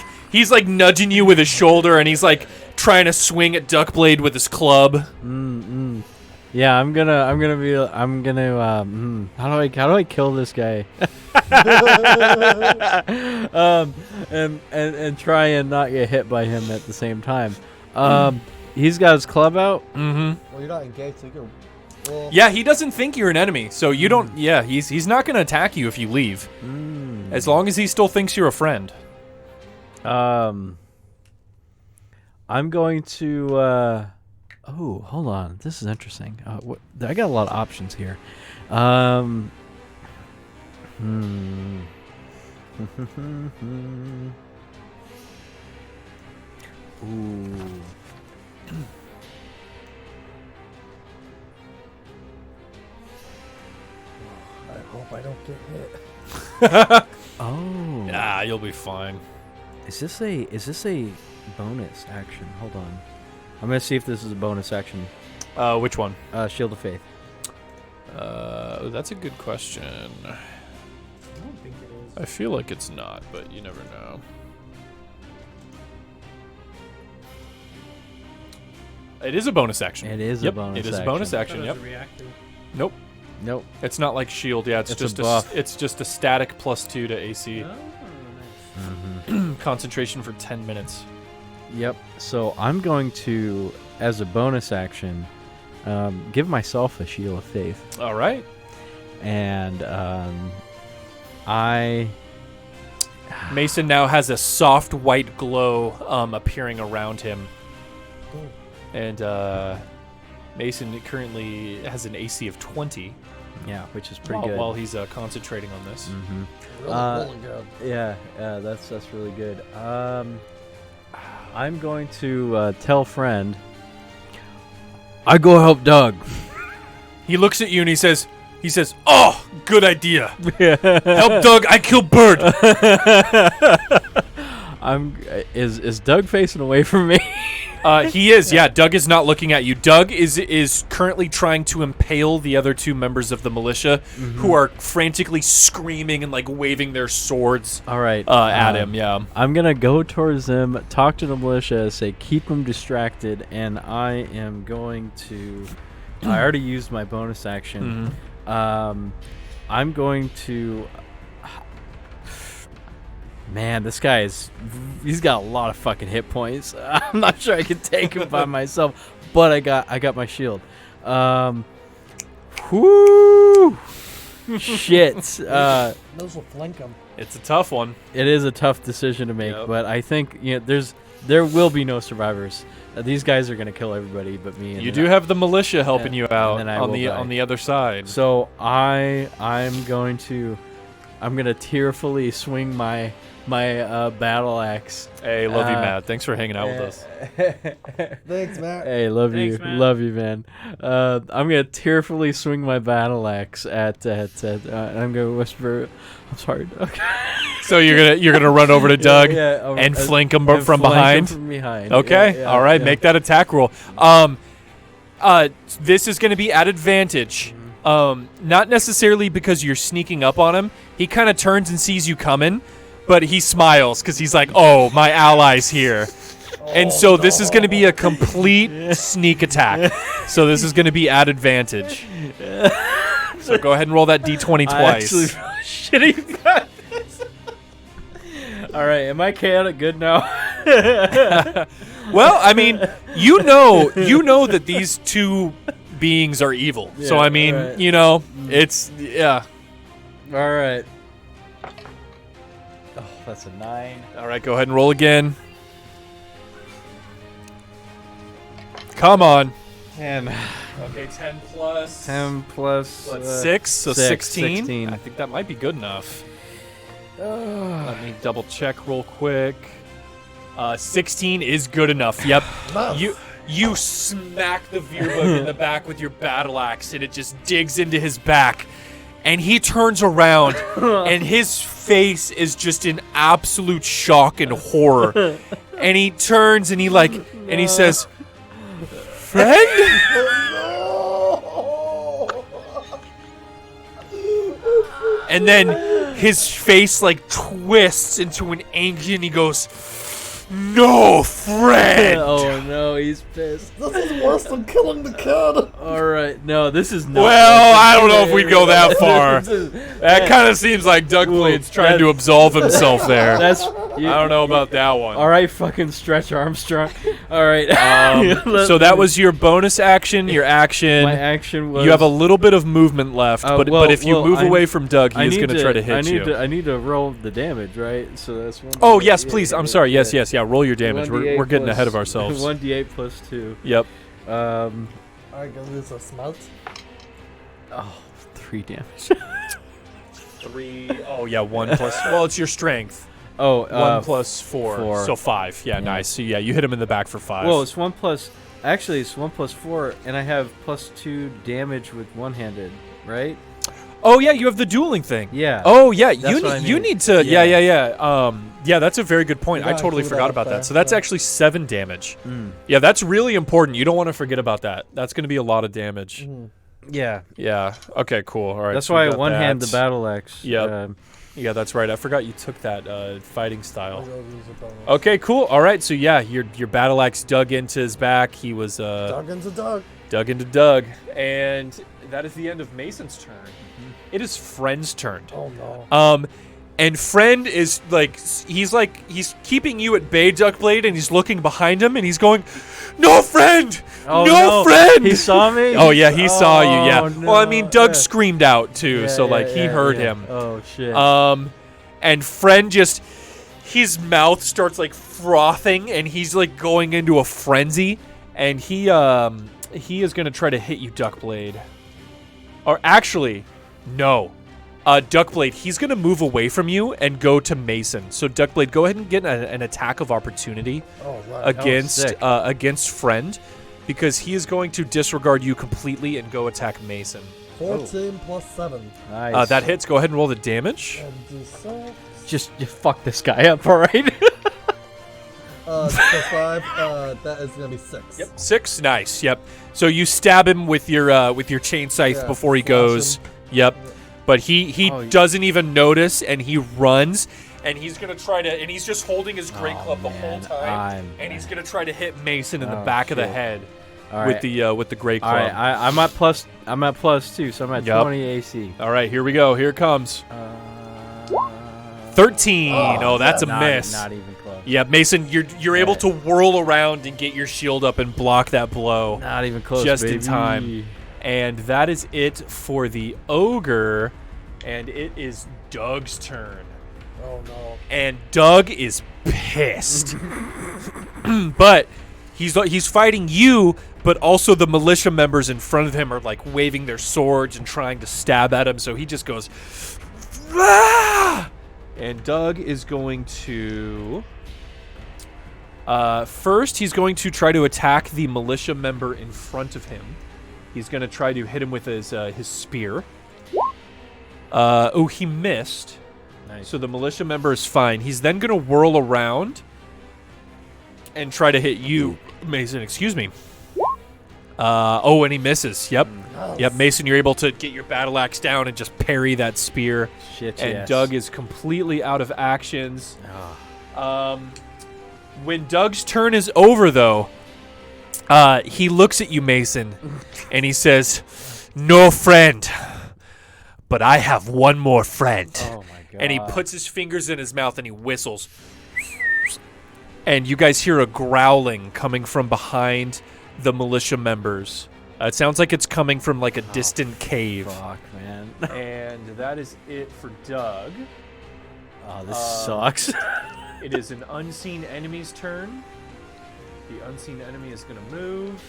nudging you with his shoulder, and he's like trying to swing at Duckblade with his club. Yeah, how do I kill this guy? and try and not get hit by him at the same time. He's got his club out. Well, you're not engaged, so you can. Well, Yeah, he doesn't think you're an enemy, so you don't. Yeah, he's not gonna attack you if you leave, as long as he still thinks you're a friend. I'm going to. Oh, hold on. This is interesting. I got a lot of options here. Ooh. I hope I don't get hit. Oh. Ah, you'll be fine. Is this a bonus action? Hold on. I'm gonna see if this is a bonus action. Which one? Shield of Faith. That's a good question. I don't think it is. I feel like it's not, but you never know. It is a bonus action. It is a bonus It is action. a bonus I action. thought it Yep. was a reactor. Nope. Nope. It's not like shield. Yeah, it's It's a just buff. it's just a static +2 to AC. Oh, nice. Concentration for 10 minutes. Yep. So I'm going to, as a bonus action, give myself a Shield of Faith, All right. and I. Mason now has a soft white glow appearing around him. And Mason currently has an AC of 20 Yeah, which is pretty good. while he's concentrating on this. Really good. Yeah, that's really good. I'm going to tell Friend. I go help Doug. He looks at you and he says, "Oh, good idea. Help Doug, I kill Bird." Is Doug facing away from me? He is, yeah. Doug is not looking at you. Doug is currently trying to impale the other two members of the militia, who are frantically screaming and like waving their swords. All right. At him. Yeah. I'm gonna go towards them, talk to the militia, say keep them distracted, and I am going to. I already used my bonus action. I'm going to. Man, this guy he's got a lot of fucking hit points. I'm not sure I can take him by myself, but I got my shield. Whoo! Shit. Those will flank him. It's a tough one. It is a tough decision to make, Yep. but I think there will be no survivors. These guys are gonna kill everybody but me. And You then do have the militia helping you out then I on will the die. on the other side. So I'm gonna tearfully swing my battle axe. Hey, love you, Matt. Thanks for hanging out with us. Thanks, Matt. Hey, love Thanks, you, man. love you, man. I'm gonna tearfully swing my battle axe at I'm gonna whisper, "I'm sorry, Doug." So you're gonna run over to Doug and flank him and from flank behind. him from behind. Okay. Yeah, All right. yeah. Make that attack roll. This is going to be at advantage. Not necessarily because you're sneaking up on him. He kind of turns and sees you coming, but he smiles because he's like, "Oh, my ally's here." And so this is going to be a complete sneak attack. So this is going to be at advantage. So go ahead and roll that d20 twice. I actually shitty got this. All right, am I chaotic good now? Well, I mean, you know that these two beings are evil. So Yeah, I mean, right. it's yeah. All right. Oh, that's a 9. All right, go ahead and roll again. Come on. 10. Okay, 10 plus. 10 plus 6, so 16. 16. I think that might be good enough. Let me double check real quick. 16 is good enough. Yep. Enough. You smack the Veerbug in the back with your battle axe, and it just digs into his back. And he turns around, and his face is just in absolute shock and horror. And he turns, and he says, "Friend?" And then his face like twists into an angry, and he goes, "No, friend." Oh no, he's pissed. This is worse than killing the kid. All right, no, this is not. Well, I don't know if we'd go that far. That kind of seems like Duckblade's trying to absolve himself there. That's. I don't know about that one. All right, fucking Stretch Armstrong. All right. So that was your bonus action, your action. My action was. You have a little bit of movement left, but if you move away from Doug, he is going to try to hit you. I need to roll the damage, right? So that's one. Oh, yes, please. I'm sorry. Yes. Yeah, roll your damage. We're getting ahead of ourselves. 1d8 plus 2. Yep. Alright, gonna use a smelt. Oh, 3 damage. 3. Oh, yeah, 1 plus. Well, it's your strength. Oh, 1 plus 4. 4. So 5. Yeah, nice. So, yeah, you hit him in the back for 5. Well, it's 1 plus. Actually, it's 1 plus 4, and I have plus 2 damage with one-handed, right? Oh, yeah, you have the dueling thing. Yeah. Oh, yeah, That's you need to. Yeah. Yeah, that's a very good point. I Yeah, totally include forgot that about there, that. So that's yeah. actually 7 damage. Mm. Yeah, that's really important. You don't want to forget about that. That's going to be a lot of damage. Yeah. Yeah. Okay, cool. All right. That's so we why I got one-hand that. the battle axe. Yep. Yeah, that's right. I forgot you took that fighting I'll style. go use a bonus. Okay, cool. All right. So yeah, your battle axe dug into his back. He was Dug into Doug. dug into Doug, and that is the end of Mason's turn. It is Friend's turn. Oh no. And Friend is he's keeping you at bay, Duckblade, and he's looking behind him, and he's going, "No, Friend! Oh, no, Friend!" He saw me? Oh yeah, he saw you. Yeah. Oh, Well, I mean, Doug yeah. screamed out too, Yeah, so like yeah, he yeah, heard yeah. him. Oh, shit. And Friend just, his mouth starts like frothing, and he's like going into a frenzy, and he is gonna try to hit you, Duckblade. Or actually, no. Duckblade, he's gonna move away from you and go to Mason. So Duckblade, go ahead and get an attack of opportunity Oh right. against Friend, because he is going to disregard you completely and go attack Mason. 14 plus 7. Nice. That hits. Go ahead and roll the damage. And D6. Just fuck this guy up, all right? Plus 5. That is gonna be 6. Yep. 6. Nice. Yep. So you stab him with your chain scythe Yeah, before he slash goes. him. Yep. But he Oh, doesn't even notice, and he runs, and he's gonna try to, and he's just holding his great Oh, club the whole man. time, and he's gonna try to hit Mason in the Oh, back of the shit. head All with right. the great All club. right, I'm at plus 2, so I'm at Yup. 20 AC. All right, here we go. Here it comes. 13. Oh, that's a miss. Not even close. Yeah, Mason, you're able to whirl around and get your shield up and block that blow. Not even close, Just in baby. time. And that is it for the ogre, and it is Doug's turn. Oh no. And Doug is pissed. But he's fighting you, but also the militia members in front of him are like waving their swords and trying to stab at him, so he just goes, "Ah!" And Doug is going to first he's going to try to attack the militia member in front of him. He's going to try to hit him with his spear. Oh, he missed. Nice. So the militia member is fine. He's then going to whirl around and try to hit you, Mason. Excuse me. Oh, and he misses. Yep. Yep, Mason, you're able to get your battle axe down and just parry that spear. Shit, And yes. Doug is completely out of actions. Oh. When Doug's turn is over, though, he looks at you, Mason, and he says, "No friend, but I have one more friend." Oh my god. And he puts his fingers in his mouth and he whistles. And you guys hear a growling coming from behind the militia members. It sounds like it's coming from like a distant cave. Fuck, man. And that is it for Doug. Oh, this sucks. It is an unseen enemy's turn. The unseen enemy is going to move.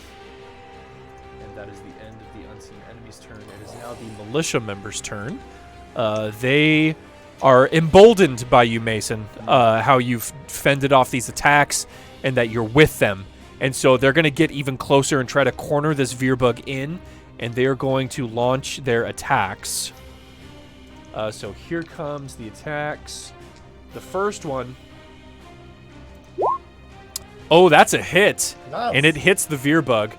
And that is the end of the unseen enemy's turn. It is now the militia member's turn. They are emboldened by you, Mason, how you've fended off these attacks and that you're with them. And so they're going to get even closer and try to corner this Veerbug in, and they're going to launch their attacks. So here comes the attacks. The first one. Oh, that's a hit. Nice. And it hits the Veerbug.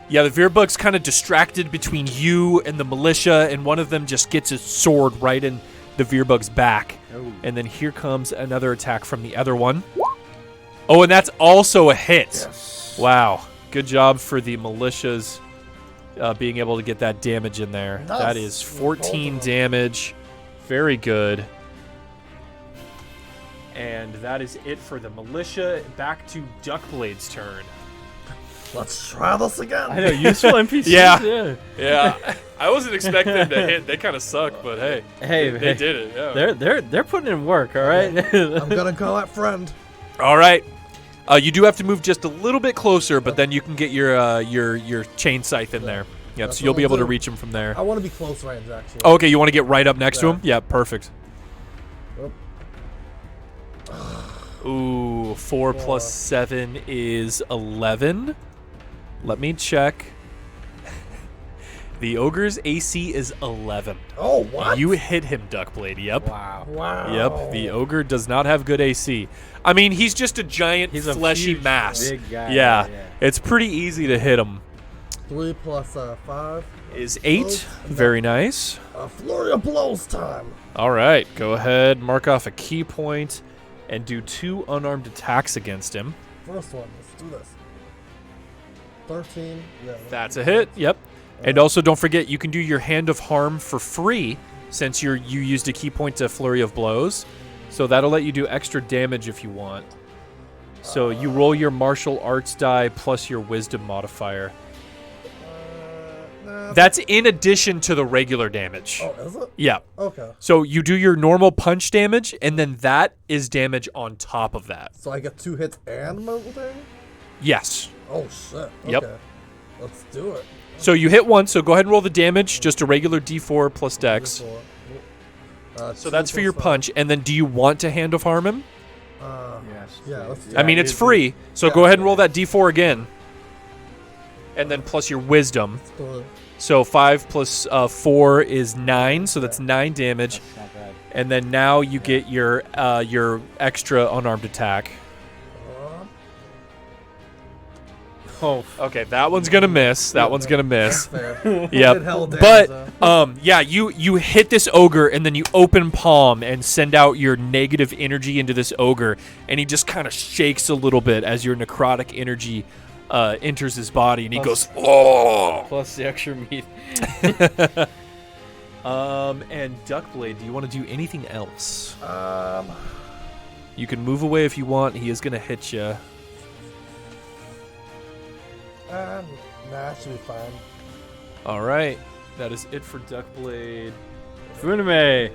Yeah, the Veerbug's kind of distracted between you and the militia, and one of them just gets his sword right in the Veerbug's back. Oh. And then here comes another attack from the other one. Oh, and that's also a hit. Yes. Wow. Good job for the militias being able to get that damage in there. Nice. That is 14 damage. Very good. And that is it for the militia. Back to Duckblade's turn. Let's try this again. I know, useful NPCs. Yeah. Yeah. I wasn't expecting them to hit. They kind of suck, but hey. Hey, they did it. Yeah. they're putting in work, all right? I'm gonna call that friend. All right. You do have to move just a little bit closer, but then you can get your chain scythe in there. Yep, That's so you'll what be I'll able to do. reach him from there. I want to be close range, actually. Oh, okay, you want to get right up next to Yeah. him? Yeah, perfect. Oop. Ooh, 4 plus 7 is 11. Let me check. The ogre's AC is 11. Oh, what? You hit him, Duckblade. Yep. Wow. Wow. Yep. The ogre does not have good AC. I mean, he's just a giant He's a fleshy huge, mass. big guy. Yeah. It's pretty easy to hit him. 3 plus 5. Is 8. Blows. Very nice. A flurry of blows time. All right. Go ahead, mark off a key point, and do 2 unarmed attacks against him. First one. Let's do this. 13. Yeah. That's a hit. Yep. And also, don't forget, you can do your Hand of Harm for free since you used a key point to Flurry of Blows. So that'll let you do extra damage if you want. So you roll your martial arts die plus your wisdom modifier. Nah, That's in addition to the regular damage. Oh, is it? Yeah. Okay. So you do your normal punch damage, and then that is damage on top of that. So I get 2 hits and mobile damage? Yes. Oh, shit. Yep. Okay. Let's do it. So you hit once, so go ahead and roll the damage, just a regular D4 plus dex. So 2 that's for your plus punch, and then do you want to Hand of Harm him? 5. Yes. Yeah, let's do I mean, it's free, so yeah. go ahead and roll that D4 again. And then plus your wisdom. Let's do it. So 5 plus 4 is 9, so that's 9 damage. That's not bad. And then now you get your extra unarmed attack. Oh, Okay, that one's gonna miss. That one's gonna miss. Fair. Did Yep. hell damage, But yeah, you hit this ogre and then you open palm and send out your negative energy into this ogre, and he just kind of shakes a little bit as your necrotic energy enters his body, and he goes, "Oh!" plus the extra meat. And Duckblade, do you want to do anything else? Um, You can move away if you want. He is gonna hit you. nah, that should be fine. All right, that is it for Duckblade. Funimay.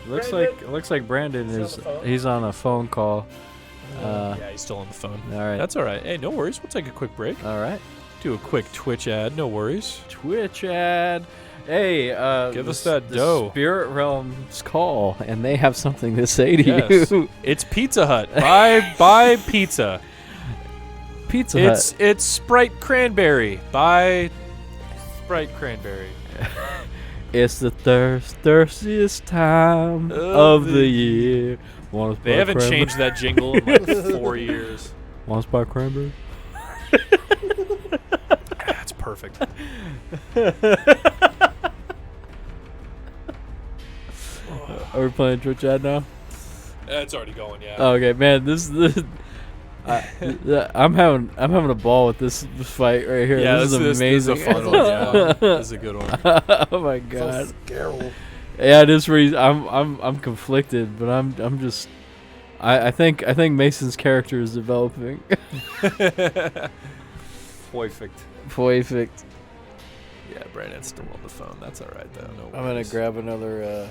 Looks like Brandon he's on a phone call. Yeah, he's still on the phone. All right. That's all right. Hey, no worries. We'll take a quick break. All right. Do a quick Twitch ad. No worries. Twitch ad. Hey, Give us that the dough. Spirit Realm's call, and they have something to say to Yes. you. It's Pizza Hut. Buy pizza. Pizza Hut. It's Sprite Cranberry. Buy Sprite Cranberry. It's the thirstiest time of the year. They haven't changed that jingle in like 4 years. Want to buy cranberry? That's perfect. Are we playing Twitch ad now? It's already going, yeah. Okay, man. I'm having a ball with this fight right here. Yeah, this is amazing. This is a fun one. Yeah. This is a good one. Oh my god. So scary. Yeah, this reason I'm conflicted, but I'm just I think Mason's character is developing. Perfect. Perfect. Yeah, Brandon's still on the phone. That's all right, though. No I'm gonna worries. grab another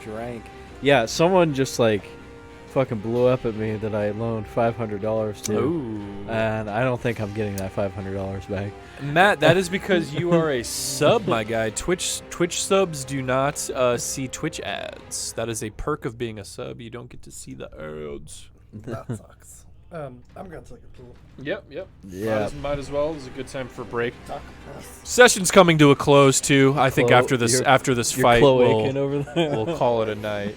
drink. Yeah, someone just like fucking blew up at me that I loaned $500 to, Ooh. and I don't think I'm getting that $500 back. Matt, that is because you are a sub, my guy. Twitch subs do not see Twitch ads. That is a perk of being a sub. You don't get to see the ads. That sucks. I'm gonna take a pool. Yep. Yeah. Might as well. It was a good time for a break. Duck piss. Session's coming to a close too. I think Clo- after this you're fight, cloaking over there. we'll call it a night.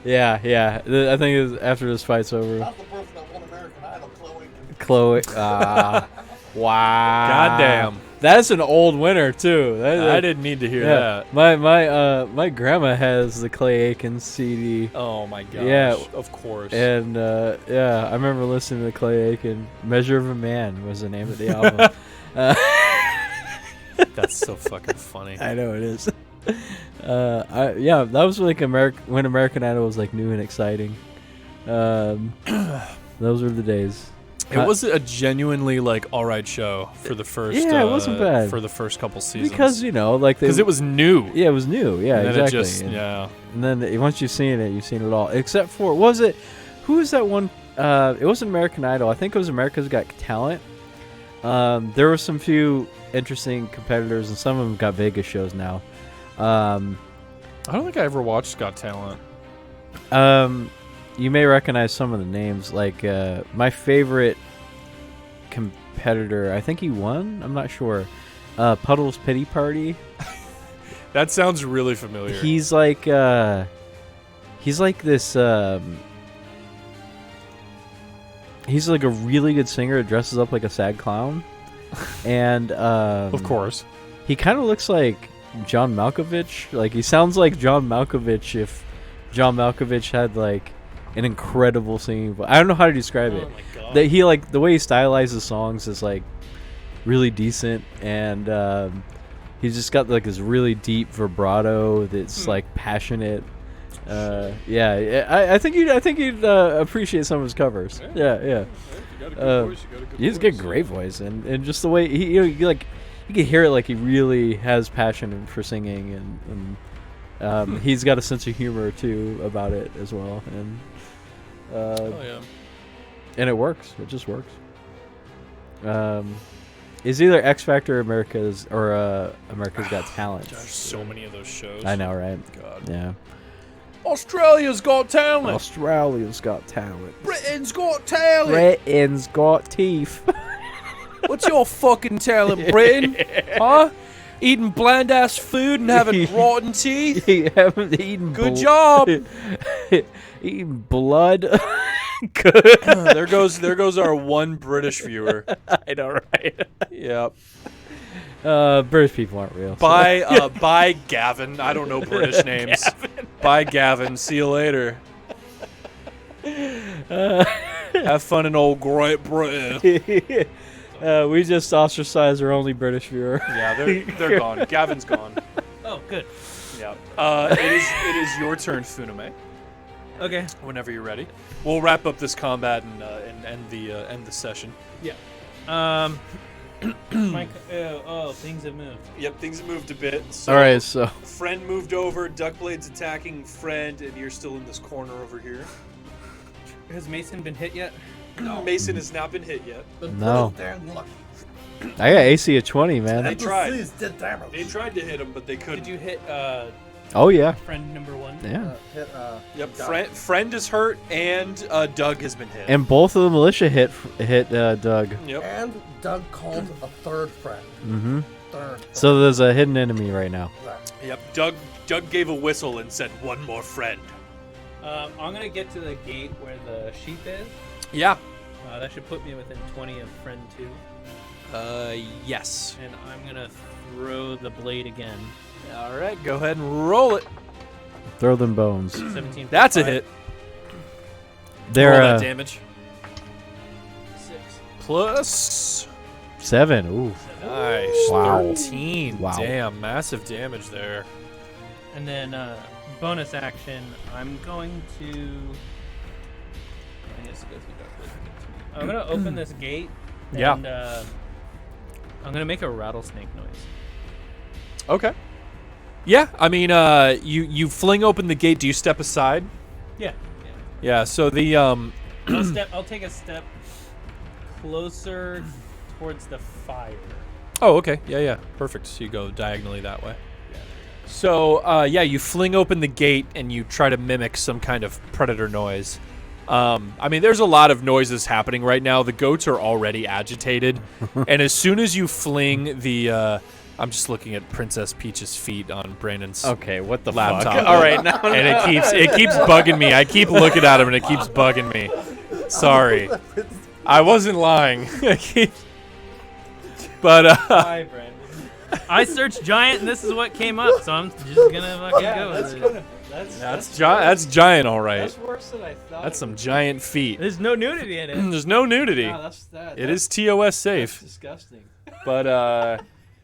Yeah. I think it was after this fight's over. That's the person that won American Idol, Chloe. Chloe. Wow. Goddamn. That's an old winner too. I didn't need to hear that. My grandma has the Clay Aiken CD. Oh my gosh. Yeah. Of course. And I remember listening to Clay Aiken. "Measure of a Man" was the name of the album. That's so fucking funny. I know it is. That was like when American Idol was like new and exciting. Those were the days. It was a genuinely like all right show for the first. Yeah, it wasn't bad for the first couple seasons. Because like it was new. Yeah, it was new. Yeah, And then exactly. and then once you've seen it all. Except for who was that one? It wasn't American Idol. I think it was America's Got Talent. There were some few interesting competitors, and some of them got Vegas shows now. I don't think I ever watched Got Talent. You may recognize some of the names. Like my favorite competitor, I think he won. I'm not sure. Puddle's Pity Party. That sounds really familiar. He's like this. He's like a really good singer that dresses up like a sad clown, and of course, he kind of looks like John Malkovich. Like he sounds like John Malkovich if John Malkovich had like an incredible singing voice. I don't know how to describe it. Oh my god. That he like the way he stylizes songs is like really decent, and he's just got like this really deep vibrato that's like passionate. I think you'd appreciate some of his covers. Yeah. He's got a great voice, and just the way he you can hear it like he really has passion for singing, and he's got a sense of humor too about it as well, and and it works. It just works. It's either X Factor, America's Got Talent. There's so many of those shows. I know, right? God. Yeah. Australia's Got Talent. Australia's Got Talent. Britain's Got Talent. Britain's got teeth. What's your fucking talent, Britain? Huh? Eating bland ass food and having rotten teeth? You haven't eaten Good job. Eating blood. Good. There goes our one British viewer. I know, right? Yep. British people aren't real. Bye, Gavin. I don't know British names. Bye, Gavin. See you later. Have fun in old Great Britain. We just ostracized our only British viewer. Yeah, they're gone. Gavin's gone. Oh, good. Yeah. It is your turn, Funimay. Okay. Whenever you're ready, we'll wrap up this combat and end the session. Yeah. Things have moved. Yep, things have moved a bit. So All right, so Friend moved over. Duckblade's attacking Friend, and you're still in this corner over here. Has Mason been hit yet? No, Mason has not been hit yet. No. Damn luck. I got AC of 20, man. They tried. Please did damage. They tried to hit him, but they couldn't. Did you hit Oh yeah. friend number one? Yeah. Yep. Friend is hurt, and Doug has been hit. And both of the militia hit Doug. Yep. And Doug called a third friend. Mm-hmm. Third. So there's a hidden enemy right now. Right. Yep. Doug gave a whistle and said, "One more friend." I'm gonna get to the gate where the sheep is. Yeah. That should put me within 20 of friend 2. Yes. And I'm gonna throw the blade again. All right, go ahead and roll it. Throw them bones. 17. That's a hit. They're Roll that damage. 6. Plus 7. Ooh. nice. Wow. 13. Wow. Damn, massive damage there. And then bonus action, I'm going to. I guess go through Dark Blade to get to me. I'm gonna open this gate. Yeah. And I'm gonna make a rattlesnake noise. Okay. Yeah, I mean, you fling open the gate. Do you step aside? Yeah. Yeah. So the I'll take a step closer towards the fire. Oh, okay. Yeah. Perfect. So you go diagonally that way. So, you fling open the gate and you try to mimic some kind of predator noise. I mean, there's a lot of noises happening right now. The goats are already agitated, and as soon as you fling the, I'm just looking at Princess Peach's feet on Brandon's Okay, what the laptop. fuck? All right, now. And it keeps bugging me. I keep looking at him, and it keeps bugging me. Sorry, I wasn't lying. But Hi, Brandon. I searched giant, and this is what came up, so I'm just gonna fucking go with it. that's giant, all right. That's worse than I thought. That's some giant feet. There's no nudity in it. There's no nudity. No, that's that. It that's, is TOS that's safe, disgusting. but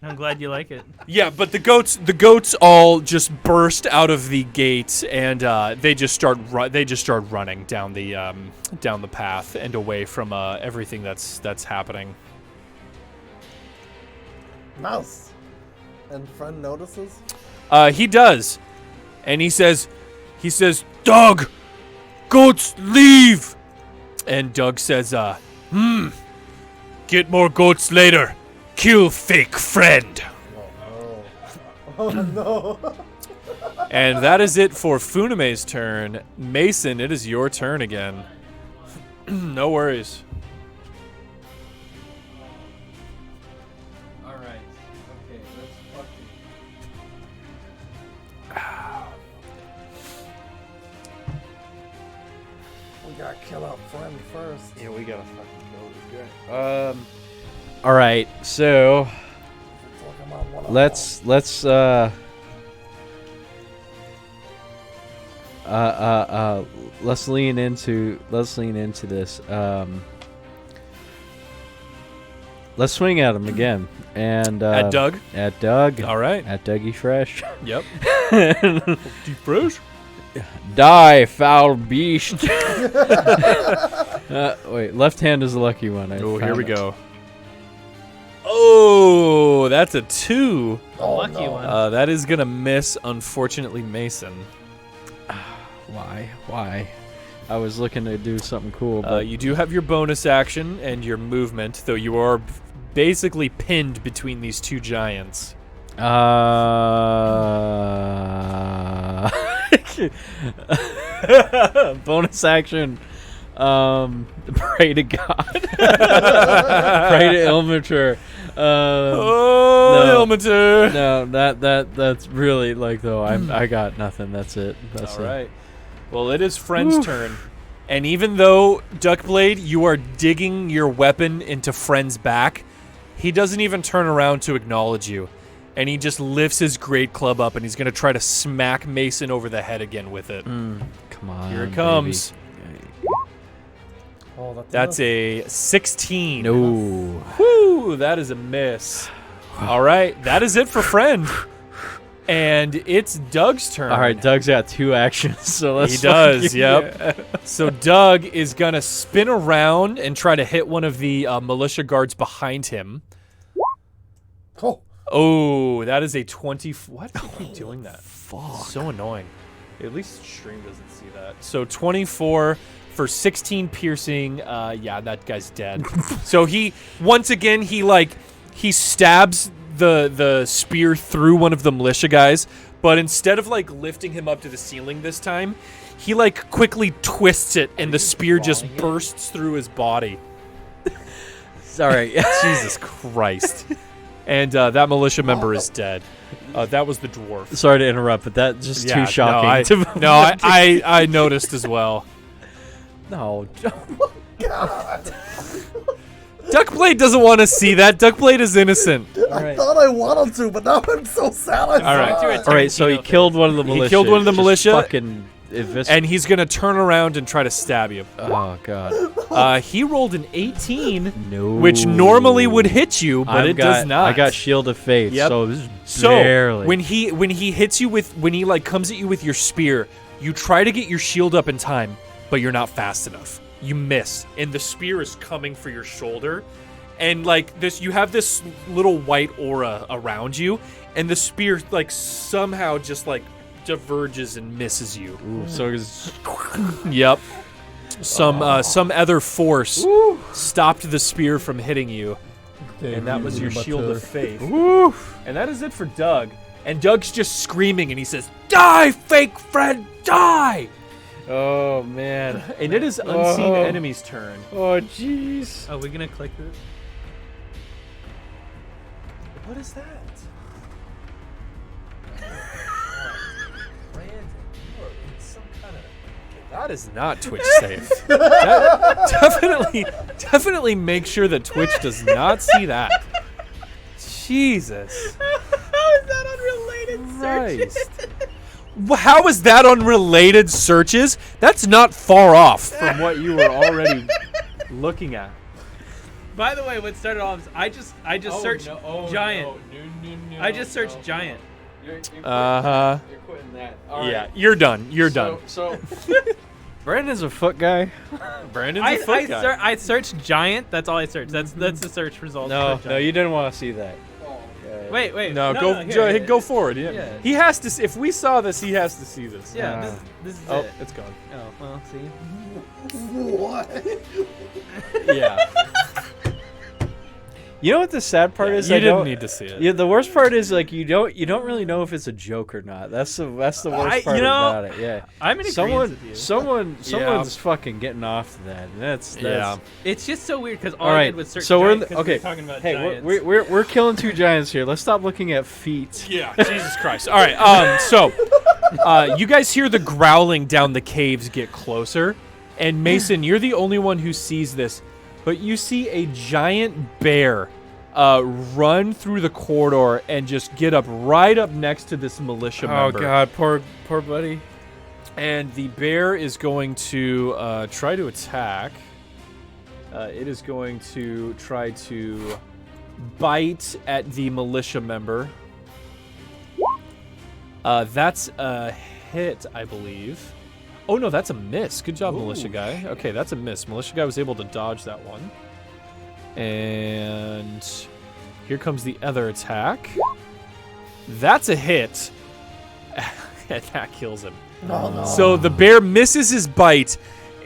I'm glad you like it. yeah, but the goats all just burst out of the gate, and they just start running down the path and away from everything that's happening. Mouse. And friend notices. He does, and he says, "Doug, goats leave." And Doug says, "Get more goats later. Kill fake friend." Oh no. And that is it for Funame's turn. Mason, it is your turn again. No worries. All right. Okay, let's fucking. We gotta kill our friend first. Yeah, we gotta fucking kill this guy. All right, so let's lean into this. Let's swing at him again, and At Doug? At Doug. All right. At Dougie Fresh. Yep. Deep fresh. Die, foul beast. Wait, left hand is the lucky one. Oh, here we go. Oh, that's a 2. Lucky one. That is gonna miss, unfortunately, Mason. Why? I was looking to do something cool, but You do have your bonus action and your movement, though you are basically pinned between these two giants. bonus action. Pray to God. Pray to Ilmater. Ilmater. No, that's really like though. I got nothing. That's it. That's All it. right. Well, it is Friend's turn. And even though, Duckblade, you are digging your weapon into Friend's back, he doesn't even turn around to acknowledge you. And he just lifts his great club up, and he's going to try to smack Mason over the head again with it. Come on. Here it comes. Oh, That's a 16. No. Woo, that is a miss. All right, that is it for Friend. And it's Doug's turn. All right, Doug's got 2 actions, so let's. He does, fucking- yep. So Doug is going to spin around and try to hit one of the militia guards behind him. Oh. Oh, that is a 20. Why do you keep doing that? Fuck. So annoying. At least stream doesn't see that. So 24 for 16 piercing. Yeah, that guy's dead. So once again, he stabs the spear through one of the militia guys, but instead of lifting him up to the ceiling this time, he quickly twists it and the spear just bursts through his body. Sorry. Jesus Christ. And that militia member is dead. That was the dwarf. Sorry to interrupt, but that's just too shocking. I noticed as well. No. Duckblade doesn't want to see that. Duckblade is innocent. I thought I wanted to, but now I'm so sad. All right. All right, so he killed one of the militia. He killed one of the Just militia. Fucking And he's going to turn around and try to stab you. Oh, God. He rolled an 18, No. which normally would hit you, but it does not. I got Shield of Faith, Yep. so this is So barely. when he hits you when he comes at you with your spear, you try to get your shield up in time, but you're not fast enough. You miss, and the spear is coming for your shoulder, and you have this little white aura around you, and the spear somehow just diverges and misses you. Ooh, so it's Yep. Some other force stopped the spear from hitting you. And that was your shield of faith. And that is it for Doug. And Doug's just screaming, and he says, "Die, fake friend, die!" Oh man. And it is unseen Oh. enemy's turn. Oh jeez. Are we gonna click this? What is that? Brandon, you are in some kind of. That is not Twitch safe. Definitely make sure that Twitch does not see that. Jesus. How is that unrelated searches? Christ. How is that unrelated searches? That's not far off from what you were already looking at. By the way, what started off is I just searched giant. No, I just searched giant. You're Uh-huh. You're quitting that. Yeah, you're done. You're done. So Brandon's a foot guy. Brandon's a foot guy. I searched giant. That's all I searched. That's the search result. No, for no, giant. you didn't want to see that. Wait. No, here. go forward. Yeah. Yeah. He has to. If we saw this, he has to see this. Yeah, this is Oh, it. it's gone. Oh, well, see. What? Yeah. You know what the sad part is? You I didn't don't- need to see it. Yeah, the worst part is like you don't really know if it's a joke or not. That's the worst part about it. Yeah. I'm in agreement with you. Someone's fucking getting off to that. That's Yeah. It's just so weird because all All I right. did was search So we're giant 'cause we okay. were talking about Hey, giants. we're killing two giants here. Let's stop looking at feet. Yeah. Jesus Christ. All right. So, you guys hear the growling down the caves get closer, and Mason, you're the only one who sees this, but you see a giant bear run through the corridor and just get up right up next to this militia member. God, poor buddy. And the bear is going to try to attack. It is going to try to bite at the militia member. That's a hit, I believe. Oh, no, that's a miss. Good job, militia guy. Okay, that's a miss. Militia guy was able to dodge that one. And here comes the other attack. That's a hit. And that kills him. Oh, no. So the bear misses his bite,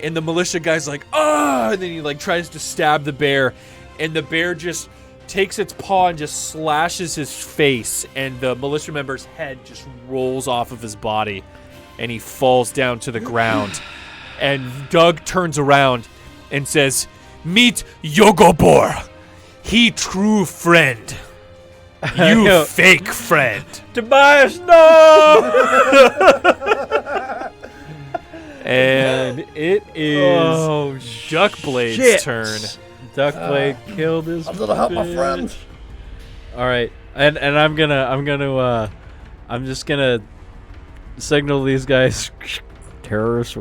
and the militia guy's like, "Ah!" And then he like tries to stab the bear, and the bear just takes its paw and just slashes his face, and the militia member's head just rolls off of his body, and he falls down to the ground. And Doug turns around and says, "Meet Yogobor. He true friend. You fake friend." Tobias, no! And it is Duckblade's turn. Duckblade killed his. I'm gonna help my bitch. friend. All right, and I'm just gonna signal these guys terrorists.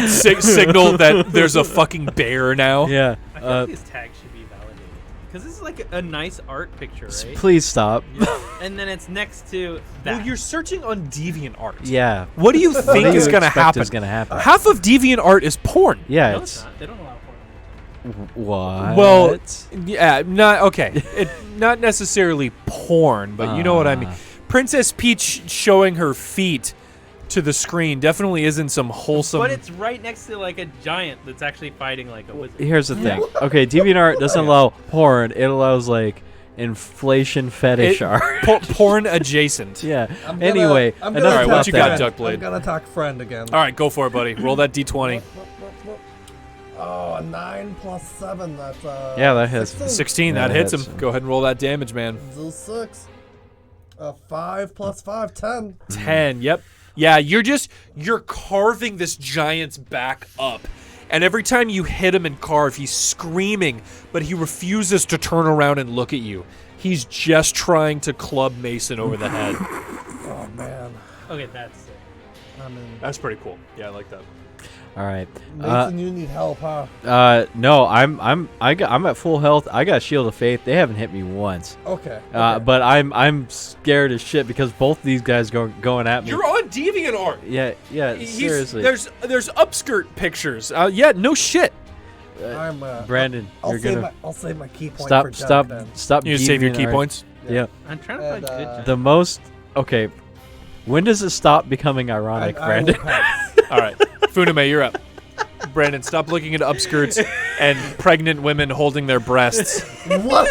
Signal that there's a fucking bear now. Yeah. I feel like these tags should be validated because this is like a nice art picture, right? Please stop. And then it's next to that. Well, you're searching on DeviantArt. Yeah. What do you What think do you is gonna expect happen? is gonna happen? Half of DeviantArt is porn. Yeah. No, it's not. They don't allow porn. What? Well, yeah, not okay. Not necessarily porn, but you know what I mean. Princess Peach showing her feet to the screen definitely isn't some wholesome. But it's right next to like a giant that's actually fighting like a wizard. Here's the thing. Okay, DeviantArt doesn't allow porn. It allows like inflation fetish art. Porn adjacent. Yeah. I'm gonna- Anyway, I'm enough gonna Alright, about what you got, that. Duckblade? I'm gonna attack friend again. All right, go for it, buddy. Roll that d20. Oh, a 9 plus 7. That's Yeah, that hits. 16. Yeah, That hits him. hits. Go ahead and roll that damage, man. Do 6. 5 plus 5, 10. 10. Yep. Yeah, you're carving this giant's back up. And every time you hit him and carve, he's screaming, but he refuses to turn around and look at you. He's just trying to club Mason over the head. Oh, man. Okay, that's it. I'm in. That's pretty cool. Yeah, I like that. All right. Mason, you need help, huh? No, I'm at full health. I got Shield of Faith. They haven't hit me once. Okay. But I'm scared as shit because both these guys going at me. You're on DeviantArt. Yeah, seriously. There's upskirt pictures. Yeah, no shit. I'm, Brandon, you're gonna I'll save my key point for stop. Doug, then. You You save your key DeviantArt. points. Yeah. I'm trying to find And, good giant. The most okay. When does it stop becoming ironic, I will Brandon? pass. All right, Funimay, you're up. Brandon, stop looking at upskirts and pregnant women holding their breasts. What?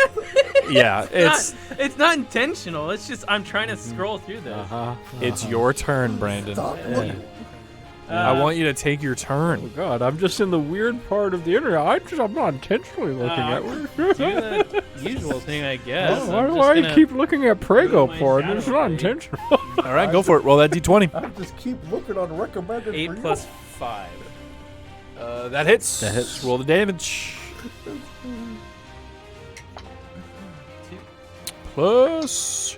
Yeah, It's not intentional. It's just I'm trying to scroll through this. Uh-huh. it's your turn, Brandon. Stop looking. I want you to take your turn. God, I'm just in the weird part of the internet. I'm not intentionally looking at do the usual thing, I guess. Why I'm do just I gonna keep looking at Prego my porn? shadow It's not blade. intentional. All right, go for it. Roll that d20. I just keep looking on recommended 8 for you. plus 5. That hits. That hits. Roll the damage. Plus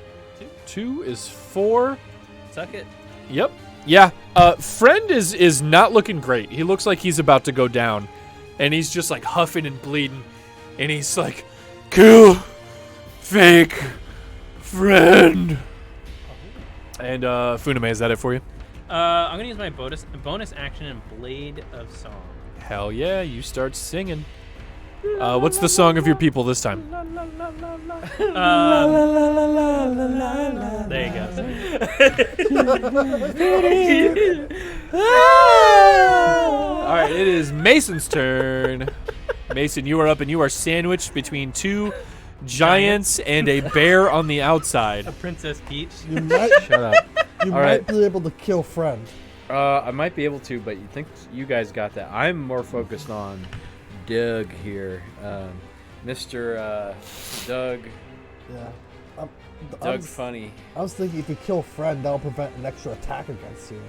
2 is 4. Suck it. Yep. Yeah. Friend is not looking great. He looks like he's about to go down, and he's just like huffing and bleeding, and he's like, "Kill, fake, friend." And Funimay, is that it for you? I'm gonna use my bonus action and Blade of Song. Hell yeah! You start singing. What's the song of your people this time? There you go. All right, it is Mason's turn. Mason, you are up, and you are sandwiched between two giants and a bear on the outside. A Princess Peach. You might, Shut up. you All might right. be able to kill friend. I might be able to, but you think you guys got that. I'm more focused on Doug here. Mr. Doug. Yeah. I Doug was, Funny. I was thinking if you kill friend, that'll prevent an extra attack against you.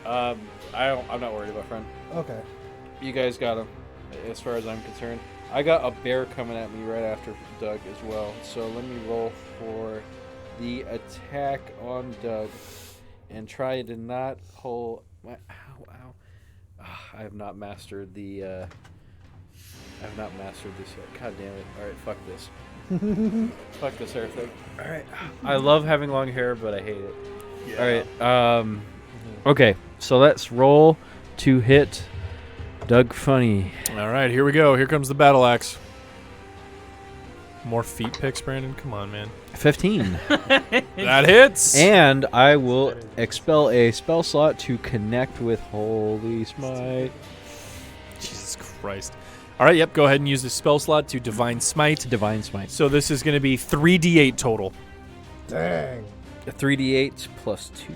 I'm not worried about friend. Okay. You guys got him, as far as I'm concerned. I got a bear coming at me right after Doug as well. So let me roll for the attack on Doug and try to not hold my. Ow. I have not mastered the. I have not mastered this yet. God damn it! All right, fuck this. Fuck this hair thing. All right. I love having long hair, but I hate it. Yeah. All right. Okay, so let's roll to hit Doug Funny. All right, here we go. Here comes the battle axe. More feet picks, Brandon. Come on, man. 15. That hits. And I will expel a spell slot to connect with Holy Smite. Jesus Christ. All right, yep. Go ahead and use the spell slot to Divine Smite. Divine Smite. So this is going to be 3d8 total. Dang. 3d8 plus 2.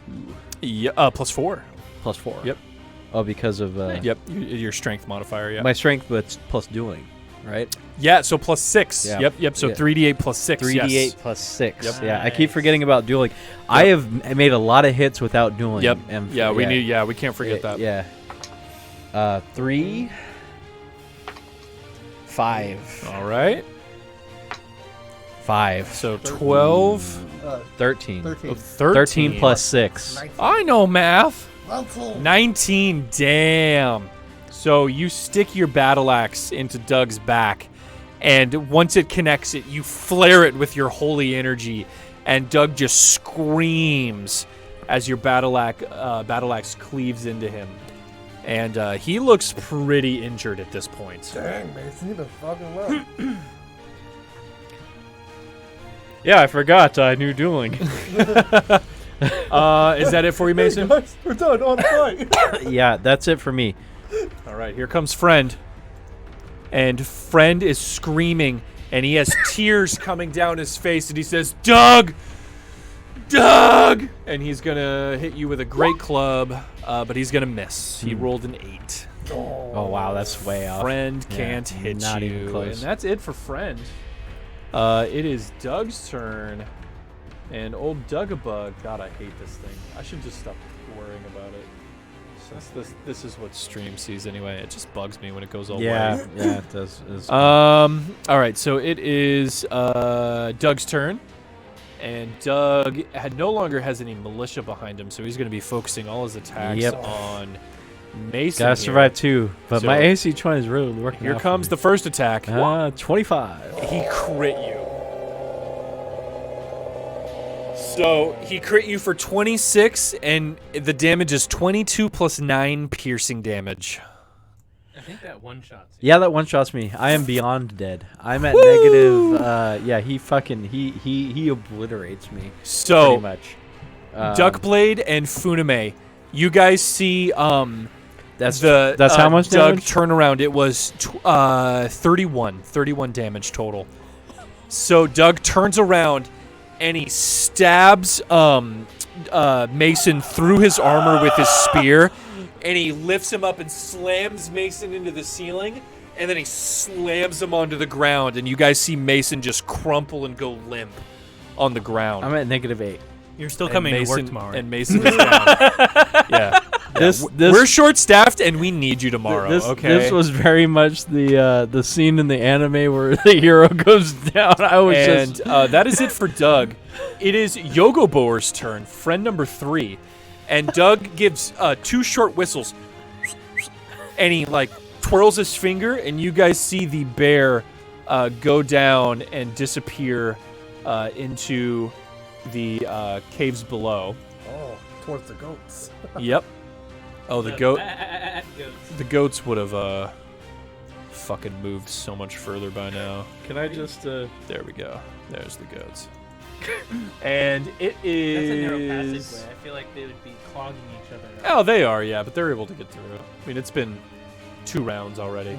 Yeah, plus 4. Plus 4. Yep. Oh, because of Yep, your strength modifier. Yeah. my strength, but it's plus dueling, right? Yeah. So plus 6. Yeah. Yep. So Yeah. 3d8 plus 6. 3d8 Yes. plus 6. Yep. Yeah, I keep forgetting about dueling. I have made a lot of hits without dueling. Yep. And Yeah. We need. Yeah. We can't forget that. Yeah. 3, 5. All right. 5. So 12. 13. 13. Oh, 13. 13 plus 6. I know math. 19. 19. Damn. So you stick your battle axe into Doug's back, and once it connects it, you flare it with your holy energy, and Doug just screams as your battle axe cleaves into him. And he looks pretty injured at this point. Dang, Mason, you done fucking well. Yeah, I forgot I knew dueling. Is that it for you, Mason? Hey guys, we're done on fight. Yeah, that's it for me. All right, here comes Friend. And Friend is screaming, and he has tears coming down his face, and he says, Doug! Doug! And he's going to hit you with a great club, but he's going to miss. He rolled an 8. Oh, wow, that's way off. Friend Yeah, can't hit not you. even close. And that's it for Friend. It is Doug's turn. And old Dugabug. God, I hate this thing. I should just stop worrying about it. Since this is what stream sees anyway. It just bugs me when it goes all Yeah, white. yeah, it does. It's- All right, so it is Doug's turn. And Doug no longer has any militia behind him, so he's going to be focusing all his attacks Yep. on Mason. gotta here. survive too. But So- my AC 20 is really working Here out for comes me. the first attack. 25. He crit you. So he crit you for 26, and the damage is 22 plus 9 piercing damage. I think that one shots. Yeah, that one shots me. I am beyond dead. I'm at negative. Yeah, he obliterates me. So pretty much. Duckblade and Funimay, you guys see That's that's how much Doug damage? turn around. It was 31 damage total. So Doug turns around and he stabs Mason through his armor with his spear, and he lifts him up and slams Mason into the ceiling, and then he slams him onto the ground, and you guys see Mason just crumple and go limp on the ground. I'm at -8. You're still And coming to Mason, work tomorrow. And Mason is down. Yeah. We're short-staffed, and we need you tomorrow. Okay. This was very much the scene in the anime where the hero goes down. I was And just that is it for Doug. It is Yogoboer's turn, friend number 3. And Doug gives 2 short whistles. And he, like, twirls his finger, and you guys see the bear go down and disappear into the caves below. Oh, towards the goats. Yep. Oh, the goats would have fucking moved so much further by now. Can I just There we go. There's the goats. And it That's a narrow is. passageway. I feel like they would be clogging each other up. Oh, they are, yeah, but they're able to get through. I mean, it's been 2 rounds already.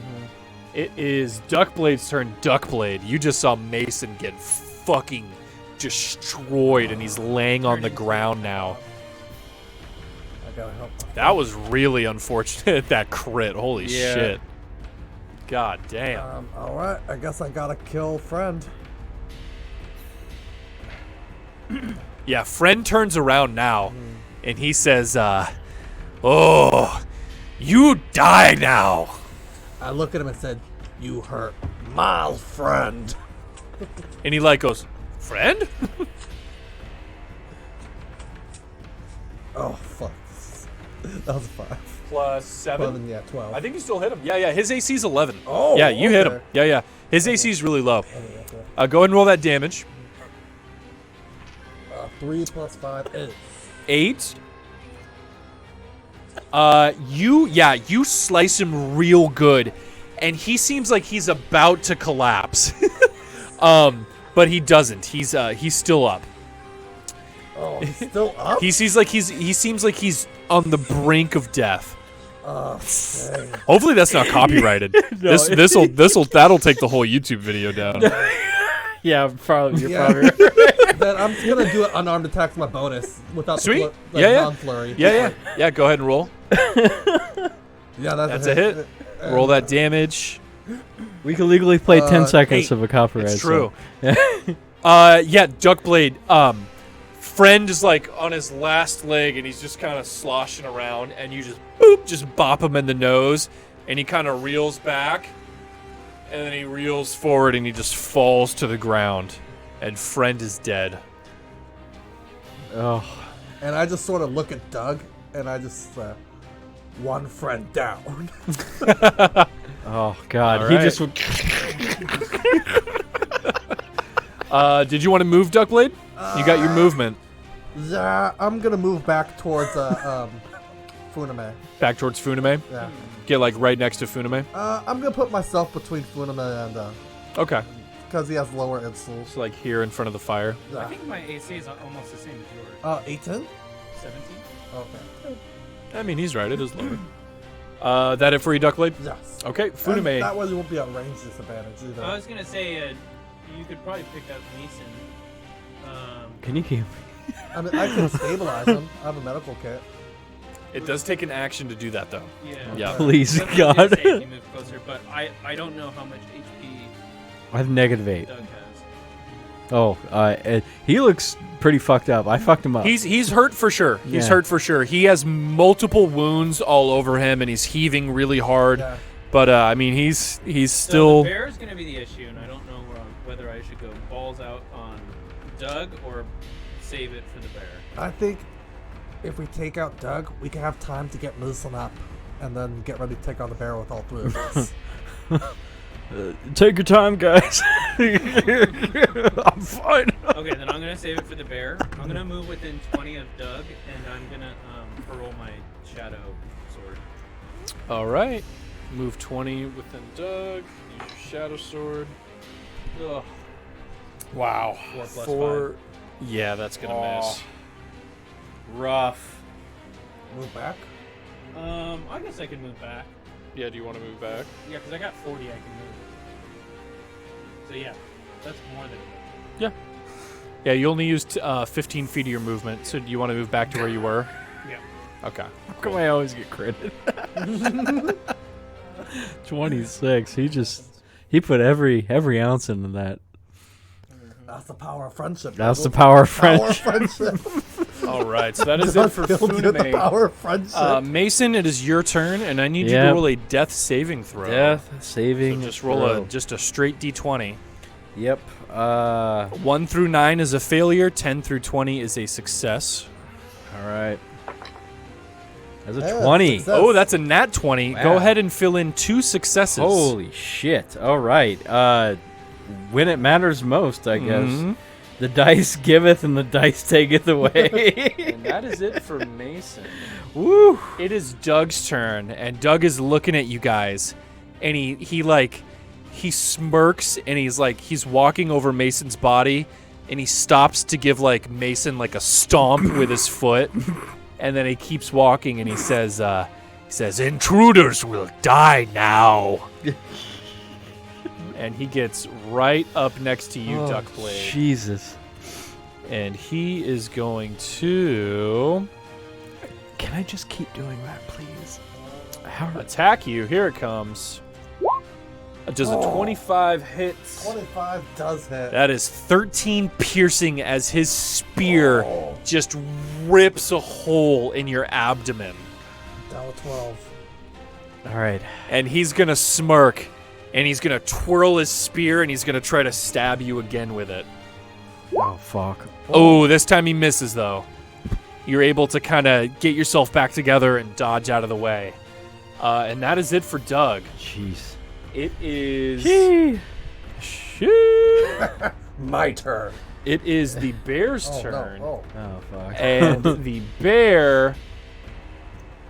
It is Duckblade's turn. Duckblade, you just saw Mason get fucking destroyed, and he's laying on the ground now. I gotta help. That was really unfortunate, that crit. Holy Yeah. shit. God damn. Alright, I guess I gotta kill friend. Yeah, friend turns around now, and he says, oh, you die now. I look at him and said, "You hurt my friend." And he like goes, friend? Oh fuck! That was a 5. Plus 7. 11, yeah, 12. I think you still hit him. Yeah, his AC's 11. Oh, yeah, you hit him. okay. Yeah. His AC's really low. Okay. Go ahead and roll that damage. 3 plus 5 is 8. You slice him real good, and he seems like he's about to collapse. But he doesn't. He's still up. Oh, he's still up. He seems like he's on the brink of death. Dang. Hopefully that's not copyrighted. That'll take the whole YouTube video down. yeah, probably you're Yeah. probably right. Then I'm gonna do an unarmed attack as my bonus without Sweet. the Yeah. non-flurry. Yeah. Go ahead and roll. Yeah, That's a hit. Roll that damage. We can legally play 10 seconds 8. of a copyright. It's true. So. Yeah, Duckblade. Friend is like on his last leg, and he's just kind of sloshing around, and you just bop him in the nose, and he kind of reels back, and then he reels forward, and he just falls to the ground, and friend is dead. Oh, And I just sort of look at Doug, and I just one friend down. oh God! All He right. just. Did you want to move, Duckblade? You got your movement. Yeah, I'm gonna move back towards Funimay. Back towards Funimay. Yeah. Get like right next to Funimay. I'm gonna put myself between Funimay and Okay. because he has lower insoles. So like here in front of the fire. I Yeah. think my AC is almost the same as yours. 18. 17. Okay. I mean, he's right. It is lower. That it for you, Duckblade? Yes. Okay, Funimay. And that way you won't be at range disadvantage either. I was gonna say you could probably pick up Mason. Can you keep? I mean, I can stabilize him. I have a medical kit. It does take an action to do that, though. Yeah. Please, Definitely gonna God. say if he moves closer, but I don't know how much HP I have -8. Doug has. Oh, he looks pretty fucked up. I fucked him up. He's hurt for sure. He's Yeah. hurt for sure. He has multiple wounds all over him, and he's heaving really hard. Yeah. But I mean, he's So still. the bear is gonna be the issue, and I don't know whether I should go balls out on Doug or save it for the bear. I think if we take out Doug, we can have time to get Mason up, and then get ready to take on the bear with all 3 of us. Take your time, guys. I'm fine. Okay, then I'm gonna save it for the bear. I'm gonna move within 20 of Doug, and I'm gonna hurl my shadow sword. All right. Move 20 within Doug. Use your shadow sword. Ugh. Wow. 4 plus 4. Yeah, that's gonna miss. Rough. Move back. I guess I can move back. Yeah. Do you want to move back? Yeah, because I got 40, I can move. So yeah, that's more than. Yeah. You only used 15 feet of your movement. So do you want to move back to where you were? Yeah. Okay. How come I always get credit? 26. He put every ounce into that. That's the power of friendship. That's the Rebel. power of Power friendship. of friendship. All right, so that is it for Filled with the Funimay. power of friendship. Mason, it is your turn, and I need you to Yep. roll a death saving throw. Death So saving. just roll just a straight d20. Yep. 1 through 9 is a failure. 10 through 20 is a success. All right. That's a Yeah, 20. success. Oh, that's a nat 20. Go Wow. ahead and fill in 2 successes. Holy shit. All right. When it matters most, I guess. Mhm. The dice giveth and the dice taketh away. And that is it for Mason. Woo. It is Doug's turn, and Doug is looking at you guys, and he smirks, and he's walking over Mason's body, and he stops to give Mason a stomp with his foot, and then he keeps walking, and he says, "Intruders will die now." And he gets right up next to you, Duckblade. Jesus. And he is going to Can I just keep doing that, please? attack you. Here it comes. Does a 25 hit? 25 does hit. That is 13 piercing as his spear just rips a hole in your abdomen. Down to 12. All right. And he's going to smirk, and he's going to twirl his spear, and he's going to try to stab you again with it. Oh, fuck. Oh, this time he misses, though. You're able to kind of get yourself back together and dodge out of the way. And that is it for Doug. Jeez. It is... My turn. It is the bear's Oh, turn. no. Oh, fuck. And the bear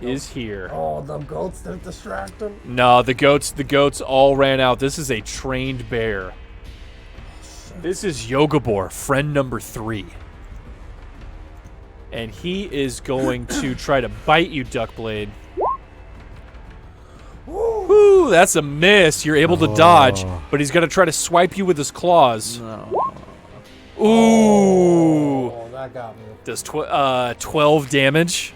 is here. Oh, them goats didn't distract him? No, the goats all ran out. This is a trained bear. This is Yogabor, friend number 3. And he is going to try to bite you, Duckblade. Woo, that's a miss. You're able to dodge, but he's going to try to swipe you with his claws. No. Ooh. Oh, that got me. Does 12 damage?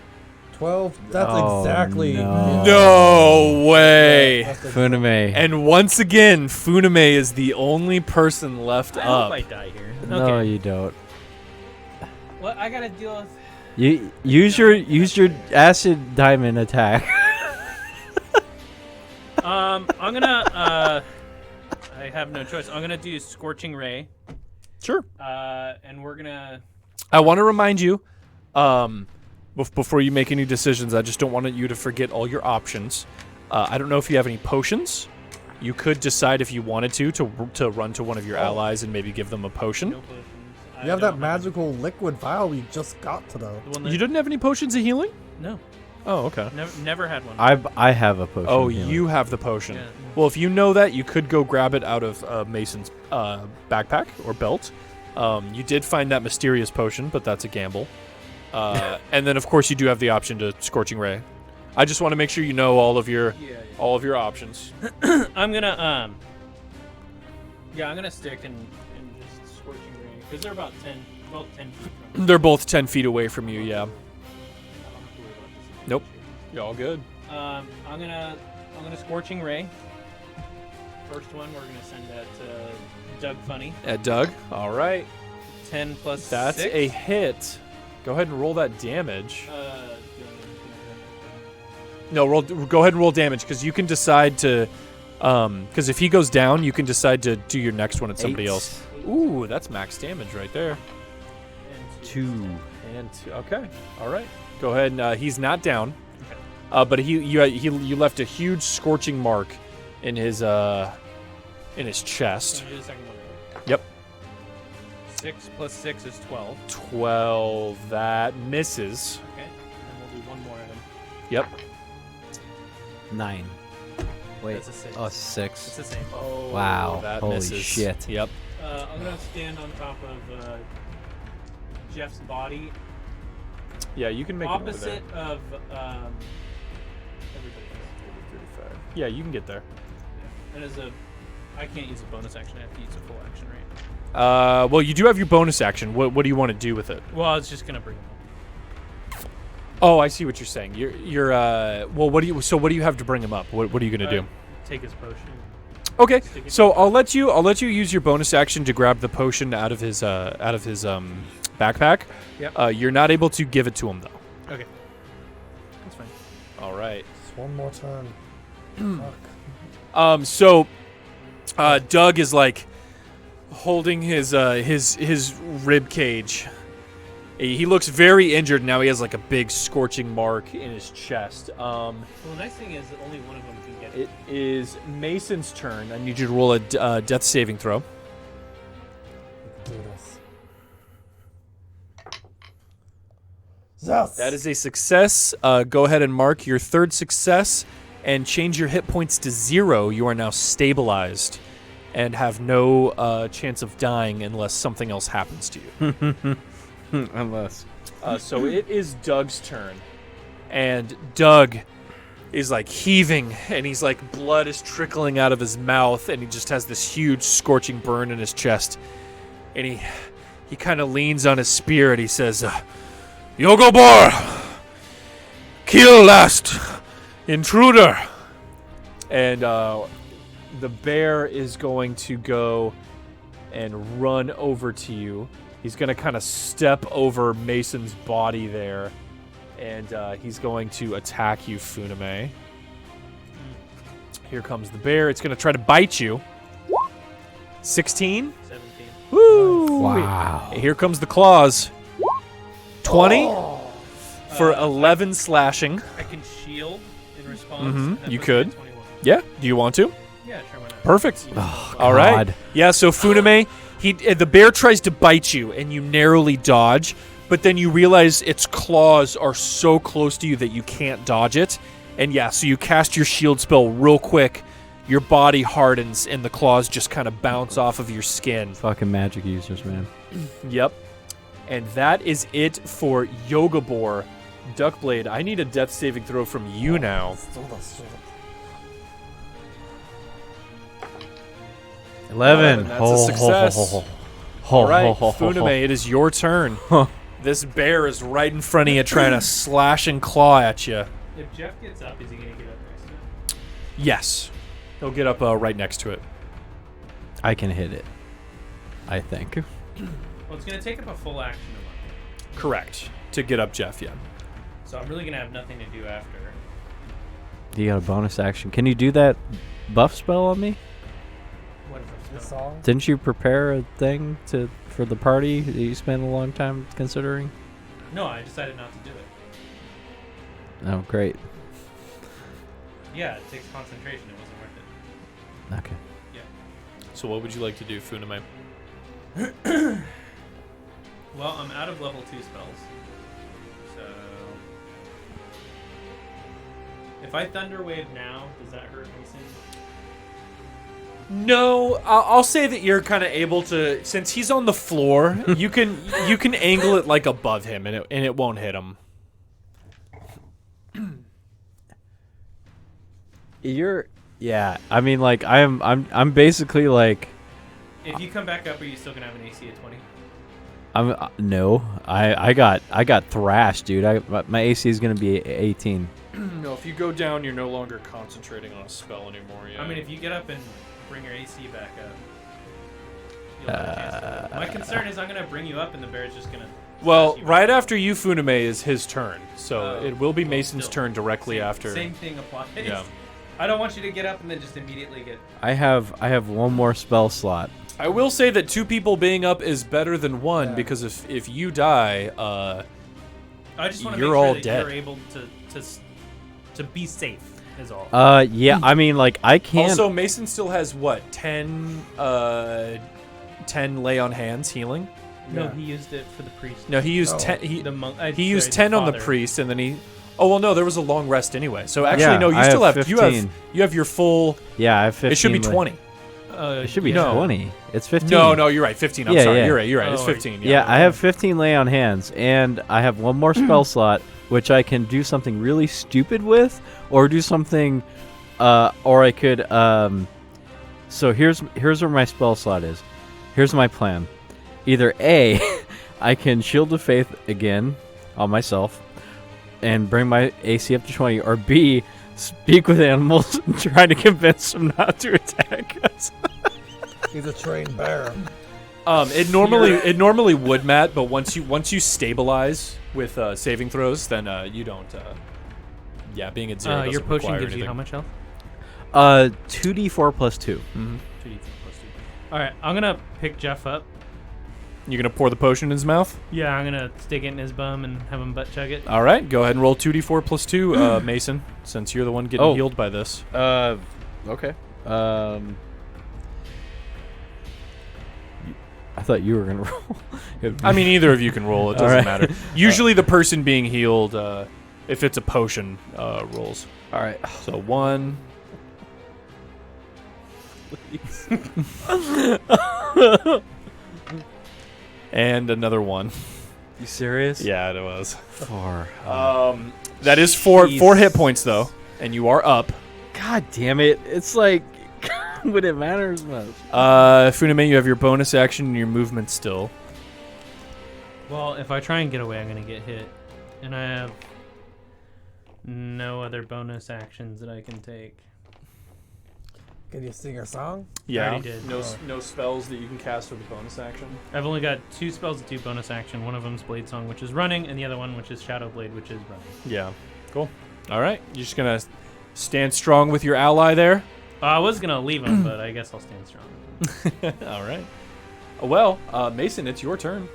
12? That's Oh, exactly... no. No way. That's exactly- Funimay. And once again, Funimay is the only person left I up. hope I die here. No, Okay. you don't. Well, I gotta deal with. You use your acid diamond attack. I'm gonna. I have no choice. I'm gonna do Scorching Ray. Sure. And we're gonna. I want to remind you, before you make any decisions, I just don't want you to forget all your options. I don't know if you have any potions. You could decide if you wanted to run to one of your allies and maybe give them a potion. No potions. I You have don't that magical liquid vial we just got to though. The one that, You didn't have any potions of healing? No, Oh, okay. never had one. I have a potion. Oh, of healing. you have the potion. Yeah. Well, if you know that, you could go grab it out of Mason's backpack or belt. You did find that mysterious potion, but that's a gamble. And then, of course, you do have the option to Scorching Ray. I just want to make sure you know all of your options. I'm gonna I'm gonna stick and just Scorching Ray because they're about 10 feet from me. They're both 10 feet away from you, yeah. I don't have to worry about this. Nope. You're all good. I'm gonna Scorching Ray. First one, we're gonna send that to Doug Funny. At Doug. All right. 10 plus That's 6. a hit. Go ahead and roll that damage. No, go ahead and roll damage because you can decide to. Because if he goes down, you can decide to do your next one at somebody 8. else. Ooh, that's max damage right there. And 2. And okay, all right. Go ahead and he's not down, Okay. but you left a huge scorching mark in his chest. So do the second one. Yep. 6 plus 6 is 12. 12. That misses. Okay. And we'll do one more at him. Yep. 9. Wait. That's a 6. Oh, It's 6. the same. Oh, Wow, That holy misses. shit. Yep. I'm gonna stand on top of Jeff's body, Yeah, you can make it over there. opposite of everybody else. Yeah, you can get there. Yeah. And I can't use a bonus action. I have to use a full action, right? Well, you do have your bonus action. What do you want to do with it? Well, I was just gonna bring him up. Oh, I see what you're saying. You're well, what do you have to bring him up? What are you going to do? Take his potion. Okay. So I'll let you use your bonus action to grab the potion out of his backpack. Yep. You're not able to give it to him though. Okay. That's fine. All right. Just one more turn. Fuck. So Doug is like holding his rib cage. He looks very injured now. He has like a big scorching mark in his chest. Well, the nice thing is that only one of them can get It is Mason's turn. I need you to roll a death saving throw. Do this. Yes. That is a success. Go ahead and mark your third success and change your hit points to 0. You are now stabilized and have no chance of dying unless something else happens to you. Unless. So it is Doug's turn. And Doug is like heaving and he's like blood is trickling out of his mouth and he just has this huge scorching burn in his chest. And he kind of leans on his spear and he says, Yogobor! Kill last intruder! And the bear is going to go and run over to you. He's going to kind of step over Mason's body there. And he's going to attack you, Funimay. Here comes the bear. It's going to try to bite you. 16? 17. Woo! Wow. Here comes the claws. 20 for 11 slashing. I can shield in response. Mhm, and that you puts me at could. 21. Yeah? Do you want to? Yeah, sure, why not? Perfect. Oh, All right. God. Yeah, so Funimay, the bear tries to bite you, and you narrowly dodge, but then you realize its claws are so close to you that you can't dodge it. And yeah, so you cast your shield spell real quick, your body hardens, and the claws just kind of bounce off of your skin. Fucking magic users, man. Yep. And that is it for Yogabor. Duckblade, I need a death saving throw from you now. Let's do this shit. 11. That's a success. All right, Funimay, it is your turn. Huh. This bear is right in front of you trying to slash and claw at you. If Jeff gets up, is he going to get up next to it? Yes. He'll get up right next to it. I can hit it. I think. Well, it's going to take up a full action of mine. Correct. To get up Jeff, yeah. So I'm really going to have nothing to do after. You got a bonus action. Can you do that buff spell on me? What if I'm This still- song? Didn't you prepare a thing for the party that you spent a long time considering? No, I decided not to do it. Oh, great. Yeah, it takes concentration. It wasn't worth it. Okay. So what would you like to do, Funimay? Well, I'm out of level 2 spells. So if I Thunder Wave now, does that hurt Mason? No, I'll say that you're kind of able to, since he's on the floor, you can angle it like above him and it won't hit him. Yeah. I mean, like I'm basically like If you come back up, are you still gonna have an AC at 20? no. I got thrashed, dude. My AC is gonna be 18. No, if you go down, you're no longer concentrating on a spell anymore. Yeah. I mean, if you get up and bring your AC back up, you'll have a chance to live. My concern is I'm gonna bring you up and the bear's just gonna. well, slash you right back. after you, Funimay, is his turn, so Oh, it will be well, Mason's still, turn directly same, after. Same thing applies. Yeah. I don't want you to get up and then just immediately get. I have one more spell slot. I will say that 2 people being up is better than 1 Yeah. because if you die, I just want to You're make sure all that dead. you're able to be safe. Is all. Yeah. I mean, like I can't. also Mason still has what 10 lay on hands healing. no, yeah. he used it for the priest. No, he used Oh. 10. He The monk. used 10 on the father. priest, and then he. Oh well, no, there was a long rest anyway. So actually, Yeah, no, you I still have have 15. you have your full. Yeah, I have 15. It should be left. 20. It should be No. 20. It's 15. No, you're right. 15. I'm Yeah, sorry. yeah. You're right. It's Oh, 15. Yeah, I have 15 lay on hands, and I have one more spell slot, which I can do something really stupid with, or do something, or I could. So here's where my spell slot is. Here's my plan. Either A, I can Shield of Faith again on myself, and bring my AC up to 20, or B, speak with animals and try to convince them not to attack us. He's a trained bear. It normally would, Matt, but once you stabilize with saving throws, then you don't. Being at 0 doesn't your potion require gives you anything. how much health? 2d4 plus 2. 2d4 plus 2. All right, I'm gonna pick Jeff up. You're gonna pour the potion in his mouth. Yeah, I'm gonna stick it in his bum and have him butt chug it. All right, go ahead and roll 2d4 plus 2, Mason, since you're the one getting healed by this. Okay. I thought you were gonna roll. I mean, either of you can roll. It doesn't right. matter. Usually, the person being healed, if it's a potion, rolls. All right. So 1. And another 1. You serious? Yeah, it was. 4. That is 4 Jeez. hit points though, and you are up. God damn it! It's like, would it matter as much? Funimay, you have your bonus action and your movement still. Well, if I try and get away, I'm gonna get hit, and I have no other bonus actions that I can take. Can you sing a song? Yeah. already did. No spells that you can cast with a bonus action. I've only got 2 spells with 2 bonus action. One of them's Blade Song, which is running, and the other one, which is Shadow Blade, which is running. Yeah. Cool. All right. You're just gonna stand strong with your ally there. I was gonna leave him, but I guess I'll stand strong. All right. Well, Mason, it's your turn.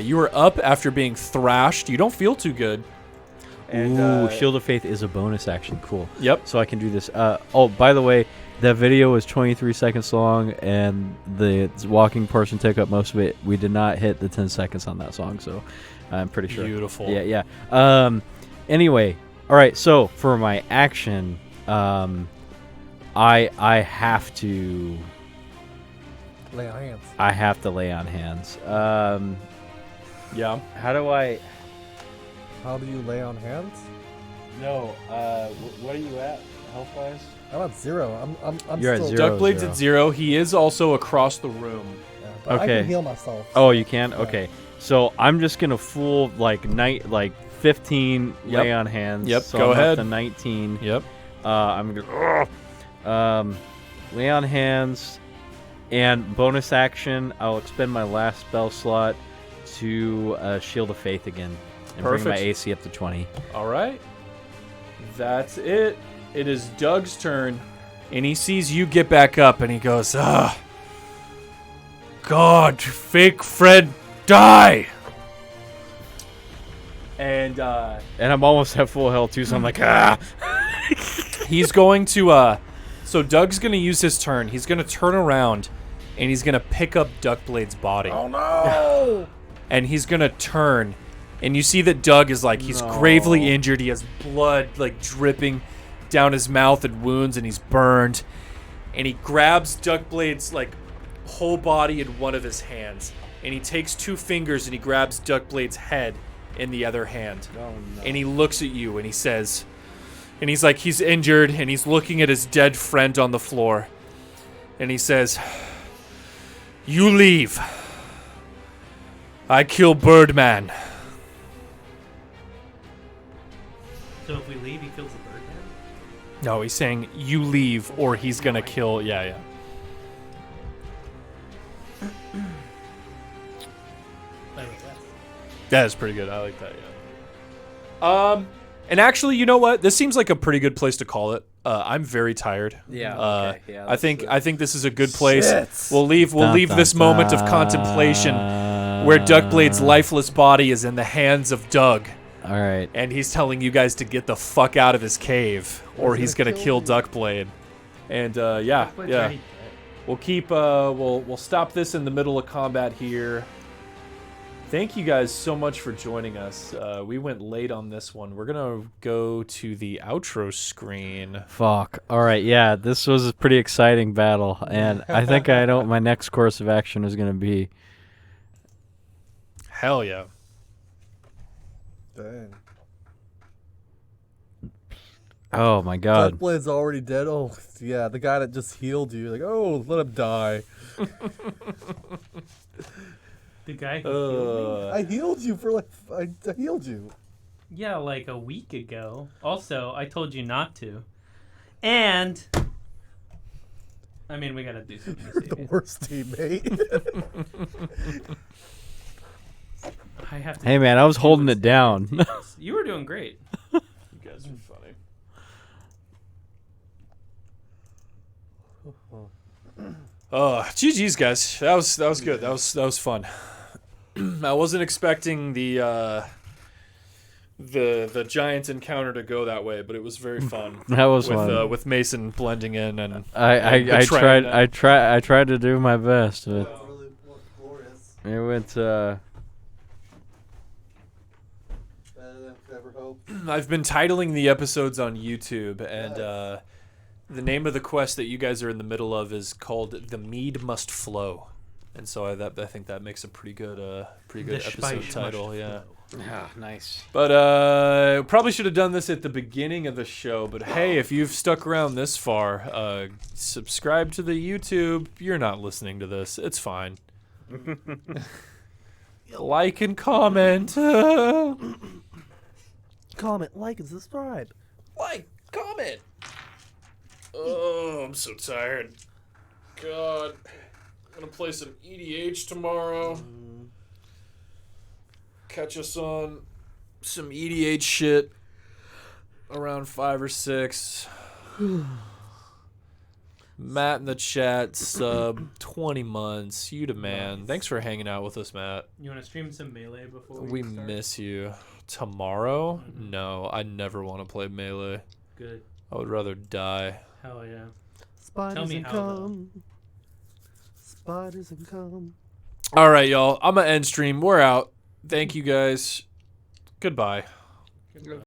You are up after being thrashed. You don't feel too good. And, Ooh, Shield of Faith is a bonus action. Cool. Yep. So I can do this. By the way, that video was 23 seconds long, and the walking portion took up most of it. We did not hit the 10 seconds on that song, so I'm pretty sure. Beautiful. Yeah. Anyway, all right. So for my action, I have to. Lay on hands. I have to lay on hands. Yeah. How do I? How do you lay on hands? No. What are you at health wise? I'm at 0. I'm You're at still, 0. Duckblade's at 0. He is also across the room. Yeah, but I Okay. can heal myself. Oh, you can? Yeah. Okay. So I'm just gonna fool like 15 Yep. lay on hands. Yep, So go I'm up ahead. to 19. Yep. I'm gonna lay on hands, and bonus action. I'll expend my last spell slot to Shield of Faith again, and bring my Perfect. AC up to 20. All right. That's it. It is Doug's turn. And he sees you get back up and he goes, God, fake Fred, die! And I'm almost at full health too, so I'm like, he's going to, so Doug's going to use his turn. He's going to turn around and he's going to pick up Duckblade's body. Oh no! And he's going to turn. And you see that Doug is like, he's gravely injured. He has blood like dripping down his mouth and wounds, and he's burned. And he grabs Duckblade's like whole body in one of his hands. And he takes 2 fingers and he grabs Duckblade's head in the other hand. Oh, no. And he looks at you and he says, and he's like, he's injured and he's looking at his dead friend on the floor. And he says, you leave. I kill Birdman. So if we leave, he kills the bird man? No, he's saying you leave or he's gonna kill. Yeah. That is pretty good. I like that. Yeah. And actually, you know what? This seems like a pretty good place to call it. I'm very tired. Yeah. Okay. Yeah. I think this is a good place. Shit. We'll leave this moment of contemplation where Duckblade's lifeless body is in the hands of Doug. All right. And he's telling you guys to get the fuck out of his cave, or he's gonna kill Duckblade. And yeah. We'll keep. We'll stop this in the middle of combat here. Thank you guys so much for joining us. We went late on this one. We're gonna go to the outro screen. Fuck. All right. Yeah. This was a pretty exciting battle, and I think I know what my next course of action is gonna be. Hell yeah. Dang. Oh my god. Duckblade's already dead. Oh, yeah, the guy that just healed you. Like, oh, let him die. The guy who killed me? I healed you for like, I healed you. Yeah, like a week ago. Also, I told you not to. And I mean, we gotta do something. to save The it. worst teammate. I have to. Hey man, I was holding it down. You were doing great. You guys are funny. GG's guys. That was good. That was fun. I wasn't expecting the giant encounter to go that way, but it was very fun. That was with fun. With Mason blending in and I betraying them. tried to do my best, but That's really glorious. it went Better than could ever hope. I've been titling the episodes on YouTube, and the name of the quest that you guys are in the middle of is called "The Mead Must Flow," and so I think that makes a pretty good episode title. Yeah. Ah, nice. But probably should have done this at the beginning of the show. But hey, if you've stuck around this far, subscribe to the YouTube. You're not listening to this. It's fine. Like and comment. Comment, like, and subscribe. Like, comment. Oh, I'm so tired. God. I'm going to play some EDH tomorrow. Catch us on some EDH shit around 5 or 6. Matt in the chat, sub 20 months. You the man. Thanks for hanging out with us, Matt. You want to stream some Melee before We start? miss you. Tomorrow? No, I never want to play Melee. Good. I would rather die. Hell yeah. Spiders me and how, though. come. Spiders and come. All right, y'all. I'm going to end stream. We're out. Thank you guys. Goodbye. Goodbye.